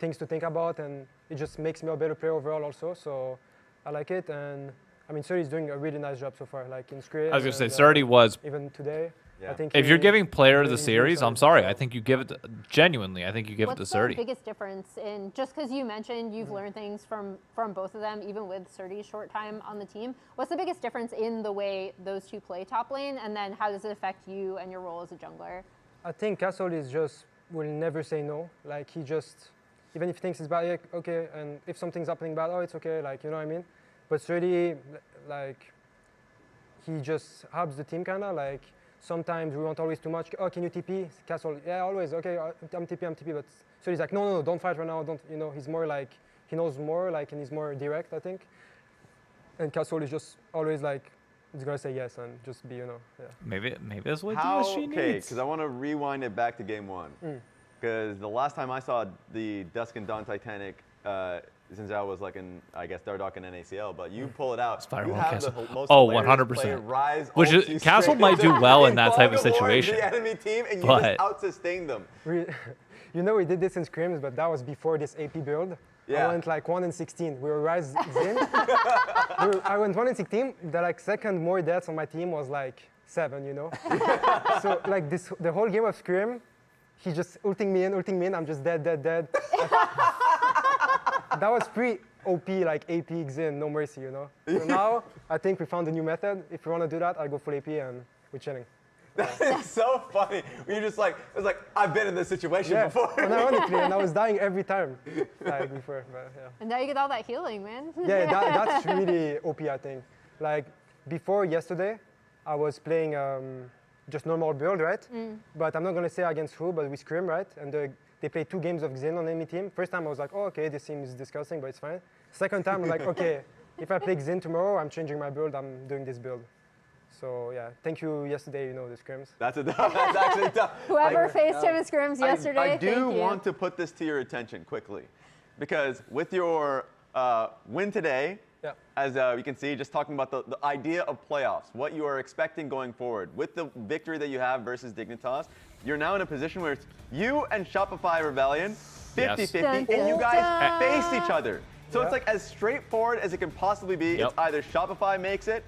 things to think about, and it just makes me a better player overall also. So I like it, and I mean, Surdy is doing a really nice job so far, like in script. I was gonna say, Surdy was even today. I think if you're giving player of the really series, good. I'm sorry. I think you give it genuinely. I think you give What's it to the Surdy. biggest difference in, just because you mentioned you've learned things from both of them, even with Surdy's short time on the team, what's the biggest difference in the way those two play top lane, and then how does it affect you and your role as a jungler? I think Castle is just will never say no. Like he just, even if he thinks it's bad, yeah, okay, and if something's happening bad, oh, it's okay, like, you know what I mean? But Surdy, like, he just helps the team kind of, like, sometimes we want always too much. Oh, can you TP? Castle, yeah, always, okay, I'm TP, but Surdy's like, no, don't fight right now, don't, you know, he's more like, he knows more, like, and he's more direct, I think. And Castle is just always like, he's gonna say yes and just be, you know, yeah. Maybe that's what How, DSG okay, needs. because I want to rewind it back to game one. Because the last time I saw the Dusk and Dawn Titanic, Zinzao was like in, I guess, Dardock and NACL, but you pull it out. Spider you One have Castle. the most Oh, players 100%. play Rise Which is, ulti Castle straight might do into well in that Fog type of of War, situation. The enemy team, and you But- just out-sustain them. You know, we did this in scrims, but that was before this AP build. Yeah. I went like 1-16. We were Rise Zin. I went 1-16. The like second more deaths on my team was like 7, you know? So like the whole game of scrim, he just ulting me in, I'm just dead. That was pre-OP, like AP Xin, no mercy, you know? So now, I think we found a new method. If you want to do that, I'll go full AP and we're chilling. That is so funny. You're just like, it's like, I've been in this situation before. And ironically, and I was dying every time, like before, but yeah. And now you get all that healing, man. Yeah, that's really OP, I think. Like, before yesterday, I was playing just normal build, right? But I'm not going to say against who, but we scrim, right? And the they played 2 games of Xin on enemy team. First time I was like, oh, okay, this team is disgusting, but it's fine. Second time I'm like, okay, if I play Xin tomorrow, I'm changing my build. I'm doing this build. So yeah, thank you yesterday, the scrims. That's actually tough. Whoever faced him in scrims yesterday, I do thank you. want to put this to your attention quickly, because with your win today, as you can see, just talking about the idea of playoffs, what you are expecting going forward, with the victory that you have versus Dignitas, you're now in a position where it's you and Shopify Rebellion, 50-50, and you guys face each other. So it's like as straightforward as it can possibly be. It's either Shopify makes it,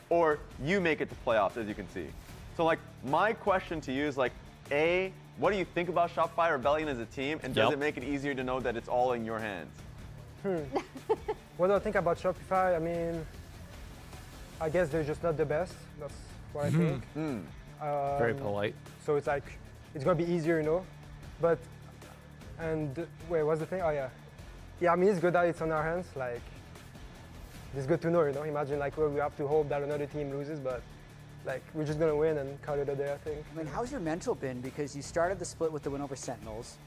or you make it to playoffs, as you can see. So like, my question to you is like, A, what do you think about Shopify Rebellion as a team, and does it make it easier to know that it's all in your hands? What do I think about Shopify? I mean, I guess they're just not the best. That's what I think. Very polite. So it's like, it's gonna be easier, But, and wait, what's the thing? Oh yeah. Yeah, I mean, it's good that it's on our hands. Like, it's good to know, Imagine like where we have to hope that another team loses, but like we're just gonna win and call it a day, I think. I mean, how's your mental been? Because you started the split with the win over Sentinels,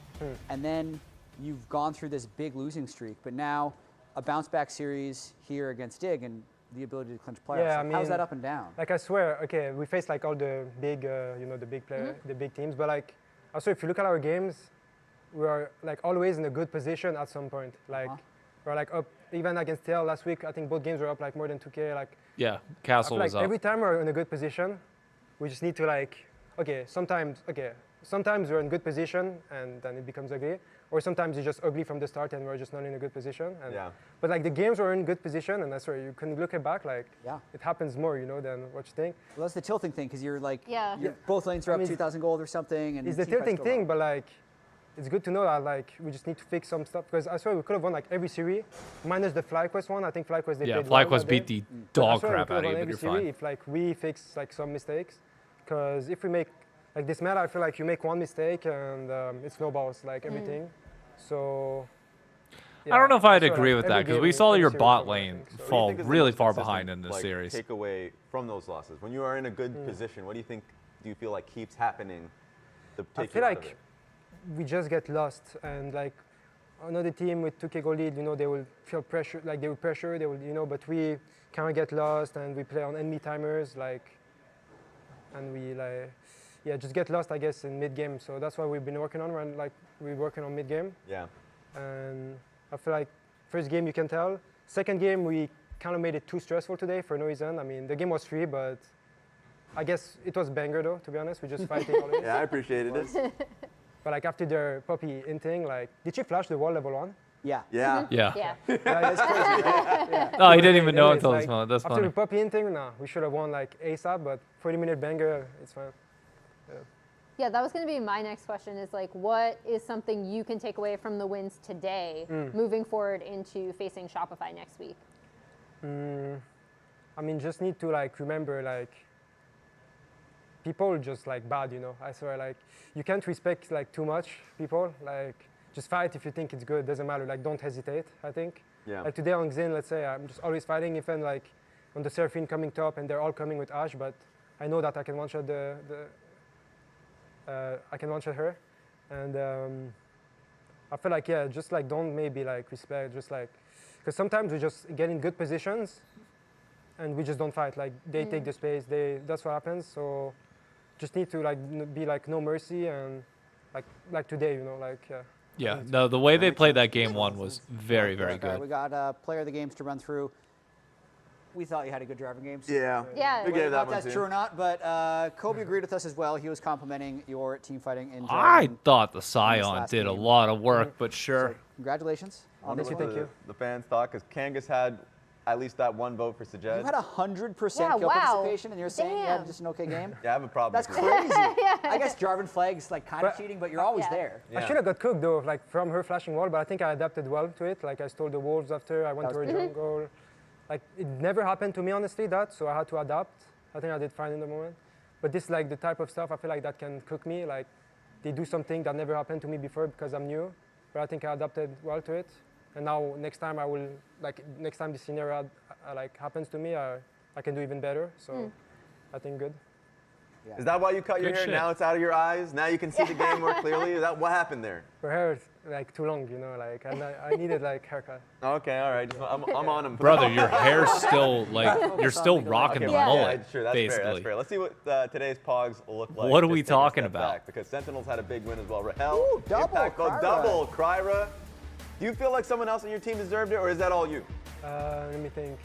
and then you've gone through this big losing streak, but now a bounce back series here against Dig and the ability to clinch playoffs. Yeah, Like, I mean, how's that up and down? Like I swear, okay, we faced like all the big, the big player, the big teams, but like also if you look at our games, we are like always in a good position at some point. Like we're like up, even against TL last week. I think both games were up like more than 2K. Like yeah, Castle was up. Every time we're in a good position, we just need to like sometimes we're in good position and then it becomes ugly, or sometimes it's just ugly from the start and we're just not in a good position. And but like the games were in good position, and that's where you can look it back, like it happens more, than what you think. Well, that's the tilting thing, because you're like, Yeah. both lanes are I up mean, 2,000 gold or something. And It's the team fights tilting go thing, well. but like, it's good to know that like we just need to fix some stuff, because I swear we could have won like every series, minus the FlyQuest one. I think FlyQuest they played well FlyQuest that beat day. the But I dog swear we crap could have out of won you, but every you're series fine. if like we fix like some mistakes, because if we make like this meta, I feel like you make one mistake and it snowballs like everything. So. I don't know if I'd so, like, agree with every that, because game we we- saw every your series bot we win, I lane think, so. What do you fall think is the really most far consistent, behind in this like, series. takeaway from those losses? When you are in a good position, what do you feel like keeps happening to I take feel you out of like it? we just get lost, and like another team with 2K goal lead, they will feel pressure, like they will pressure, they will, but we kind of get lost and we play on enemy timers, like, and we just get lost, I guess, in mid game. So that's what we've been working on. We're working on mid game. Yeah. And I feel like first game you can tell. Second game we kind of made it too stressful today for no reason. I mean, the game was free, but I guess it was banger though. To be honest, we just fighting always. Yeah, I appreciated it. But like after their puppy inting, like, did she flash the wall level 1? Yeah. Yeah. Yeah. That's crazy, right? Yeah. No, he didn't even know Anyways, until this like, moment. That's after funny. the puppy inting, we should have won like ASAP, but 40-minute banger, it's fine. Yeah, that was going to be my next question, is like, what is something you can take away from the wins today, moving forward into facing Shopify next week? I mean, just need to like remember, like, people just like bad, I swear, like, you can't respect like too much people. Like, just fight if you think it's good. Doesn't matter. Like, don't hesitate, I think. Yeah. Like today on Xin, let's say I'm just always fighting, even like on the Seraphine coming top and they're all coming with Ash, but I know that I can one-shot I can one-shot her, and I feel like just like don't maybe like respect, just like, because sometimes we just get in good positions, and we just don't fight. Like they take the space, that's what happens. So just need to like be like no mercy, and like today, Yeah, no, the way they played that game 1 was very, very Okay, good. we got player of the games to run through. We thought you had a good driving games. Yeah. Yeah. We gave that If one that's too. true or not, but Kobe agreed with us as well. He was complimenting your team fighting in I driving. thought the this Scion last did a game. lot of work, but sure. So, congratulations. on Wonder this what one. the fans thought, because Kangas had at least that one vote for Sajed. You had 100% Yeah, kill wow. participation, and you're saying you had Damn. just an okay game? Yeah, I have a problem. That's with that. crazy. I guess Jarvan Flag's like kind of But- cheating, but you're always Yeah. there. I should have got cooked though, like from her flashing wall, but I think I adapted well to it. Like I stole the wolves after, I went That to her was good. jungle. Like it never happened to me honestly, so I had to adapt. I think I did fine in the moment. But this like the type of stuff I feel like that can cook me. Like they do something that never happened to me before because I'm new, but I think I adapted well to it. And now next time I will, like next time this scenario like happens to me, I can do even better. So I think good. Yeah. Is that why you cut your Good hair? shit. Now it's out of your eyes? Now you can see the game more clearly? Is that what happened there? Her hair is like too long, you know, like, and I needed like haircut. Okay, all right. I'm on him. Brother, your hair's still like you're still rocking the mullet, Yeah, sure, that's basically. fair. That's fair. Let's see what today's Pogs look like. What are Just we take a talking step about? back, because Sentinels had a big win as well. Hell, Ooh, double, Impact, Kryra. double, Kryra. Do you feel like someone else on your team deserved it, or is that all you? Let me think.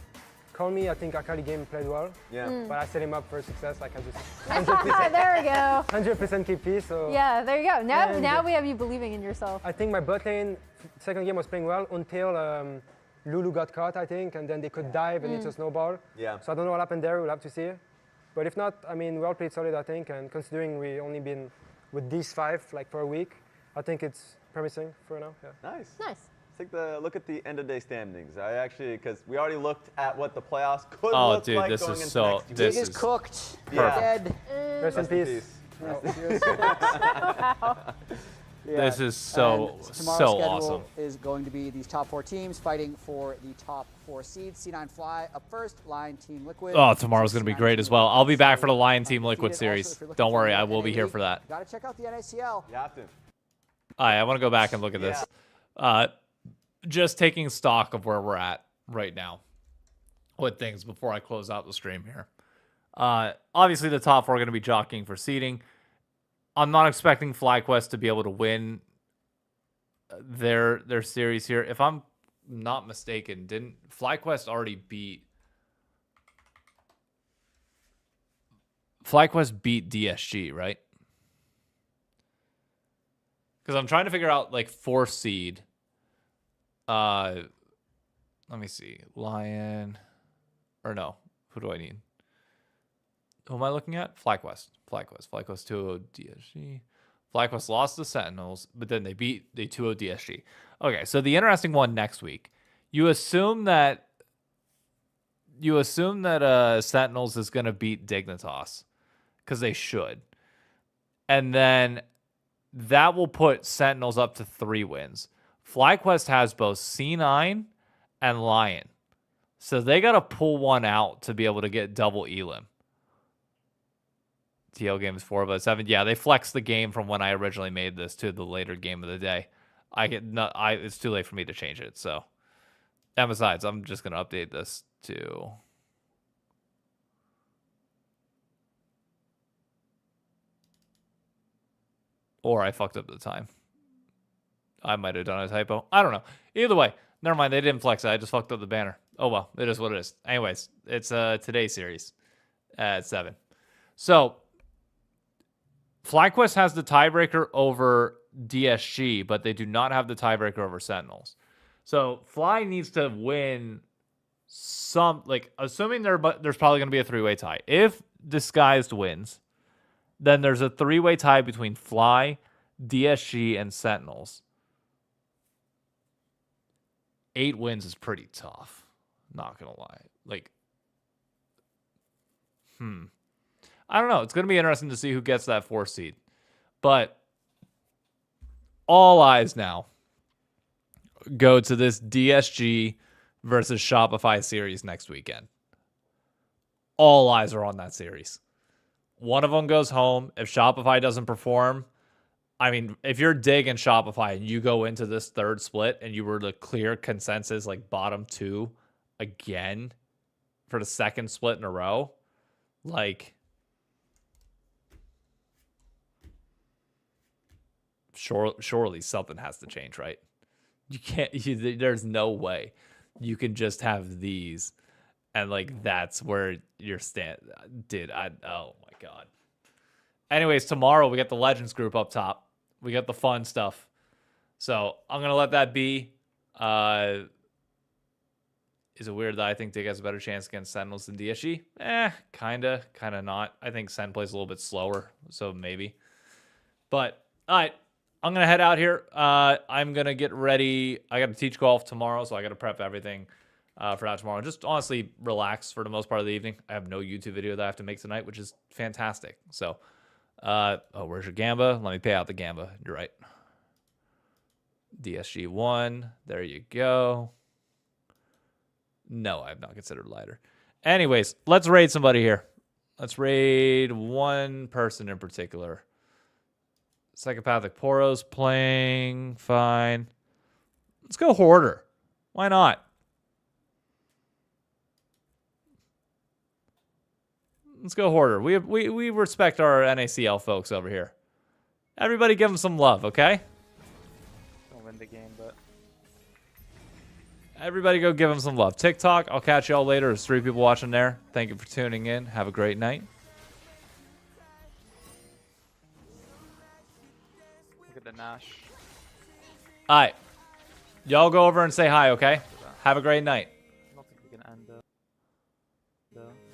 Call me, I think Akali game played well. Yeah. But I set him up for success, like I just 100%, There we go. 100% KP, so. Yeah, there you go. Now, And now we have you believing in yourself. I think my bot lane, second game was playing well until Lulu got caught, I think, and then they could dive and it's a snowball. Yeah. So I don't know what happened there, we'll have to see. But if not, I mean, well played solid, I think, and considering we only been with these 5 like for a week, I think it's promising for now. Yeah. Nice. Nice. Let's take the look at the end of day standings. I actually, because we already looked at what the playoffs could Oh, look dude, like this going is into so. next week. This Dig is is cooked. Yeah. Dead. Rest in peace. This is so And tomorrow's so schedule awesome. is going to be these top 4 teams fighting for the top 4 seeds. C9 Fly up first, Lion Team Liquid. Oh, tomorrow's gonna be C9 great as Team well. I'll be Liquid. back for the So, Lion Team undefeated. Liquid Also, series. if you're looking Don't for worry, the I will be here NA for that. Gotta check out the NACL. You have to. All right, I want to go back and look at this. Just taking stock of where we're at right now with things before I close out the stream here. Obviously, the top 4 are going to be jockeying for seeding. I'm not expecting FlyQuest to be able to win their series here. If I'm not mistaken, didn't FlyQuest already beat DSG, right? Because I'm trying to figure out like 4th seed. Let me see. Lion. Or no. Who do I need? Who am I looking at? FlyQuest 2-0 DSG. FlyQuest lost to Sentinels, but then they 2-0 DSG. Okay, so the interesting one next week. You assume that Sentinels is going to beat Dignitas because they should. And then that will put Sentinels up to 3 wins. FlyQuest has both C9 and Lion. So they got to pull one out to be able to get double Elim. TL game is 4/7. Yeah, they flexed the game from when I originally made this to the later game of the day. It's too late for me to change it. So, and besides, I'm just going to update this to... Or I fucked up the time. I might have done a typo. I don't know. Either way, never mind. They didn't flex it. I just fucked up the banner. Oh, well. It is what it is. Anyways, it's today's series at 7. So, FlyQuest has the tiebreaker over DSG, but they do not have the tiebreaker over Sentinels. So, Fly needs to win some... Like, assuming there's probably going to be a 3-way tie. If Disguised wins, then there's a 3-way tie between Fly, DSG, and Sentinels. 8 wins is pretty tough. Not gonna lie. Like, I don't know. It's gonna be interesting to see who gets that 4th seed. But all eyes now go to this DSG versus Shopify series next weekend. All eyes are on that series. One of them goes home. If Shopify doesn't perform, I mean, if you're Dig and Shopify and you go into this 3rd split and you were to clear consensus like bottom 2 again for the 2nd split in a row, like, surely something has to change, right? You can't, there's no way you can just have these and like that's where your stand. Oh my God. Anyways, tomorrow we got the Legends group up top. We got the fun stuff. So I'm going to let that be. Is it weird that I think Dig has a better chance against Sentinels than DSG? Kind of not. I think Sen plays a little bit slower, so maybe. But, all right, I'm going to head out here. I'm going to get ready. I got to teach golf tomorrow, so I got to prep everything for that tomorrow. Just honestly relax for the most part of the evening. I have no YouTube video that I have to make tonight, which is fantastic. So, where's your Gamba? Let me pay out the Gamba. You're right. DSG 1. There you go. No, I have not considered lighter. Anyways, let's raid somebody here. Let's raid one person in particular. Psychopathic Poro's playing. Fine. Let's go Hoarder. Why not? Let's go Hoarder. We respect our NACL folks over here. Everybody give them some love, okay? Don't win the game, but... Everybody go give them some love. TikTok, I'll catch y'all later. There's 3 people watching there. Thank you for tuning in. Have a great night. Look at the Nash. All right. Y'all go over and say hi, okay? Have a great night.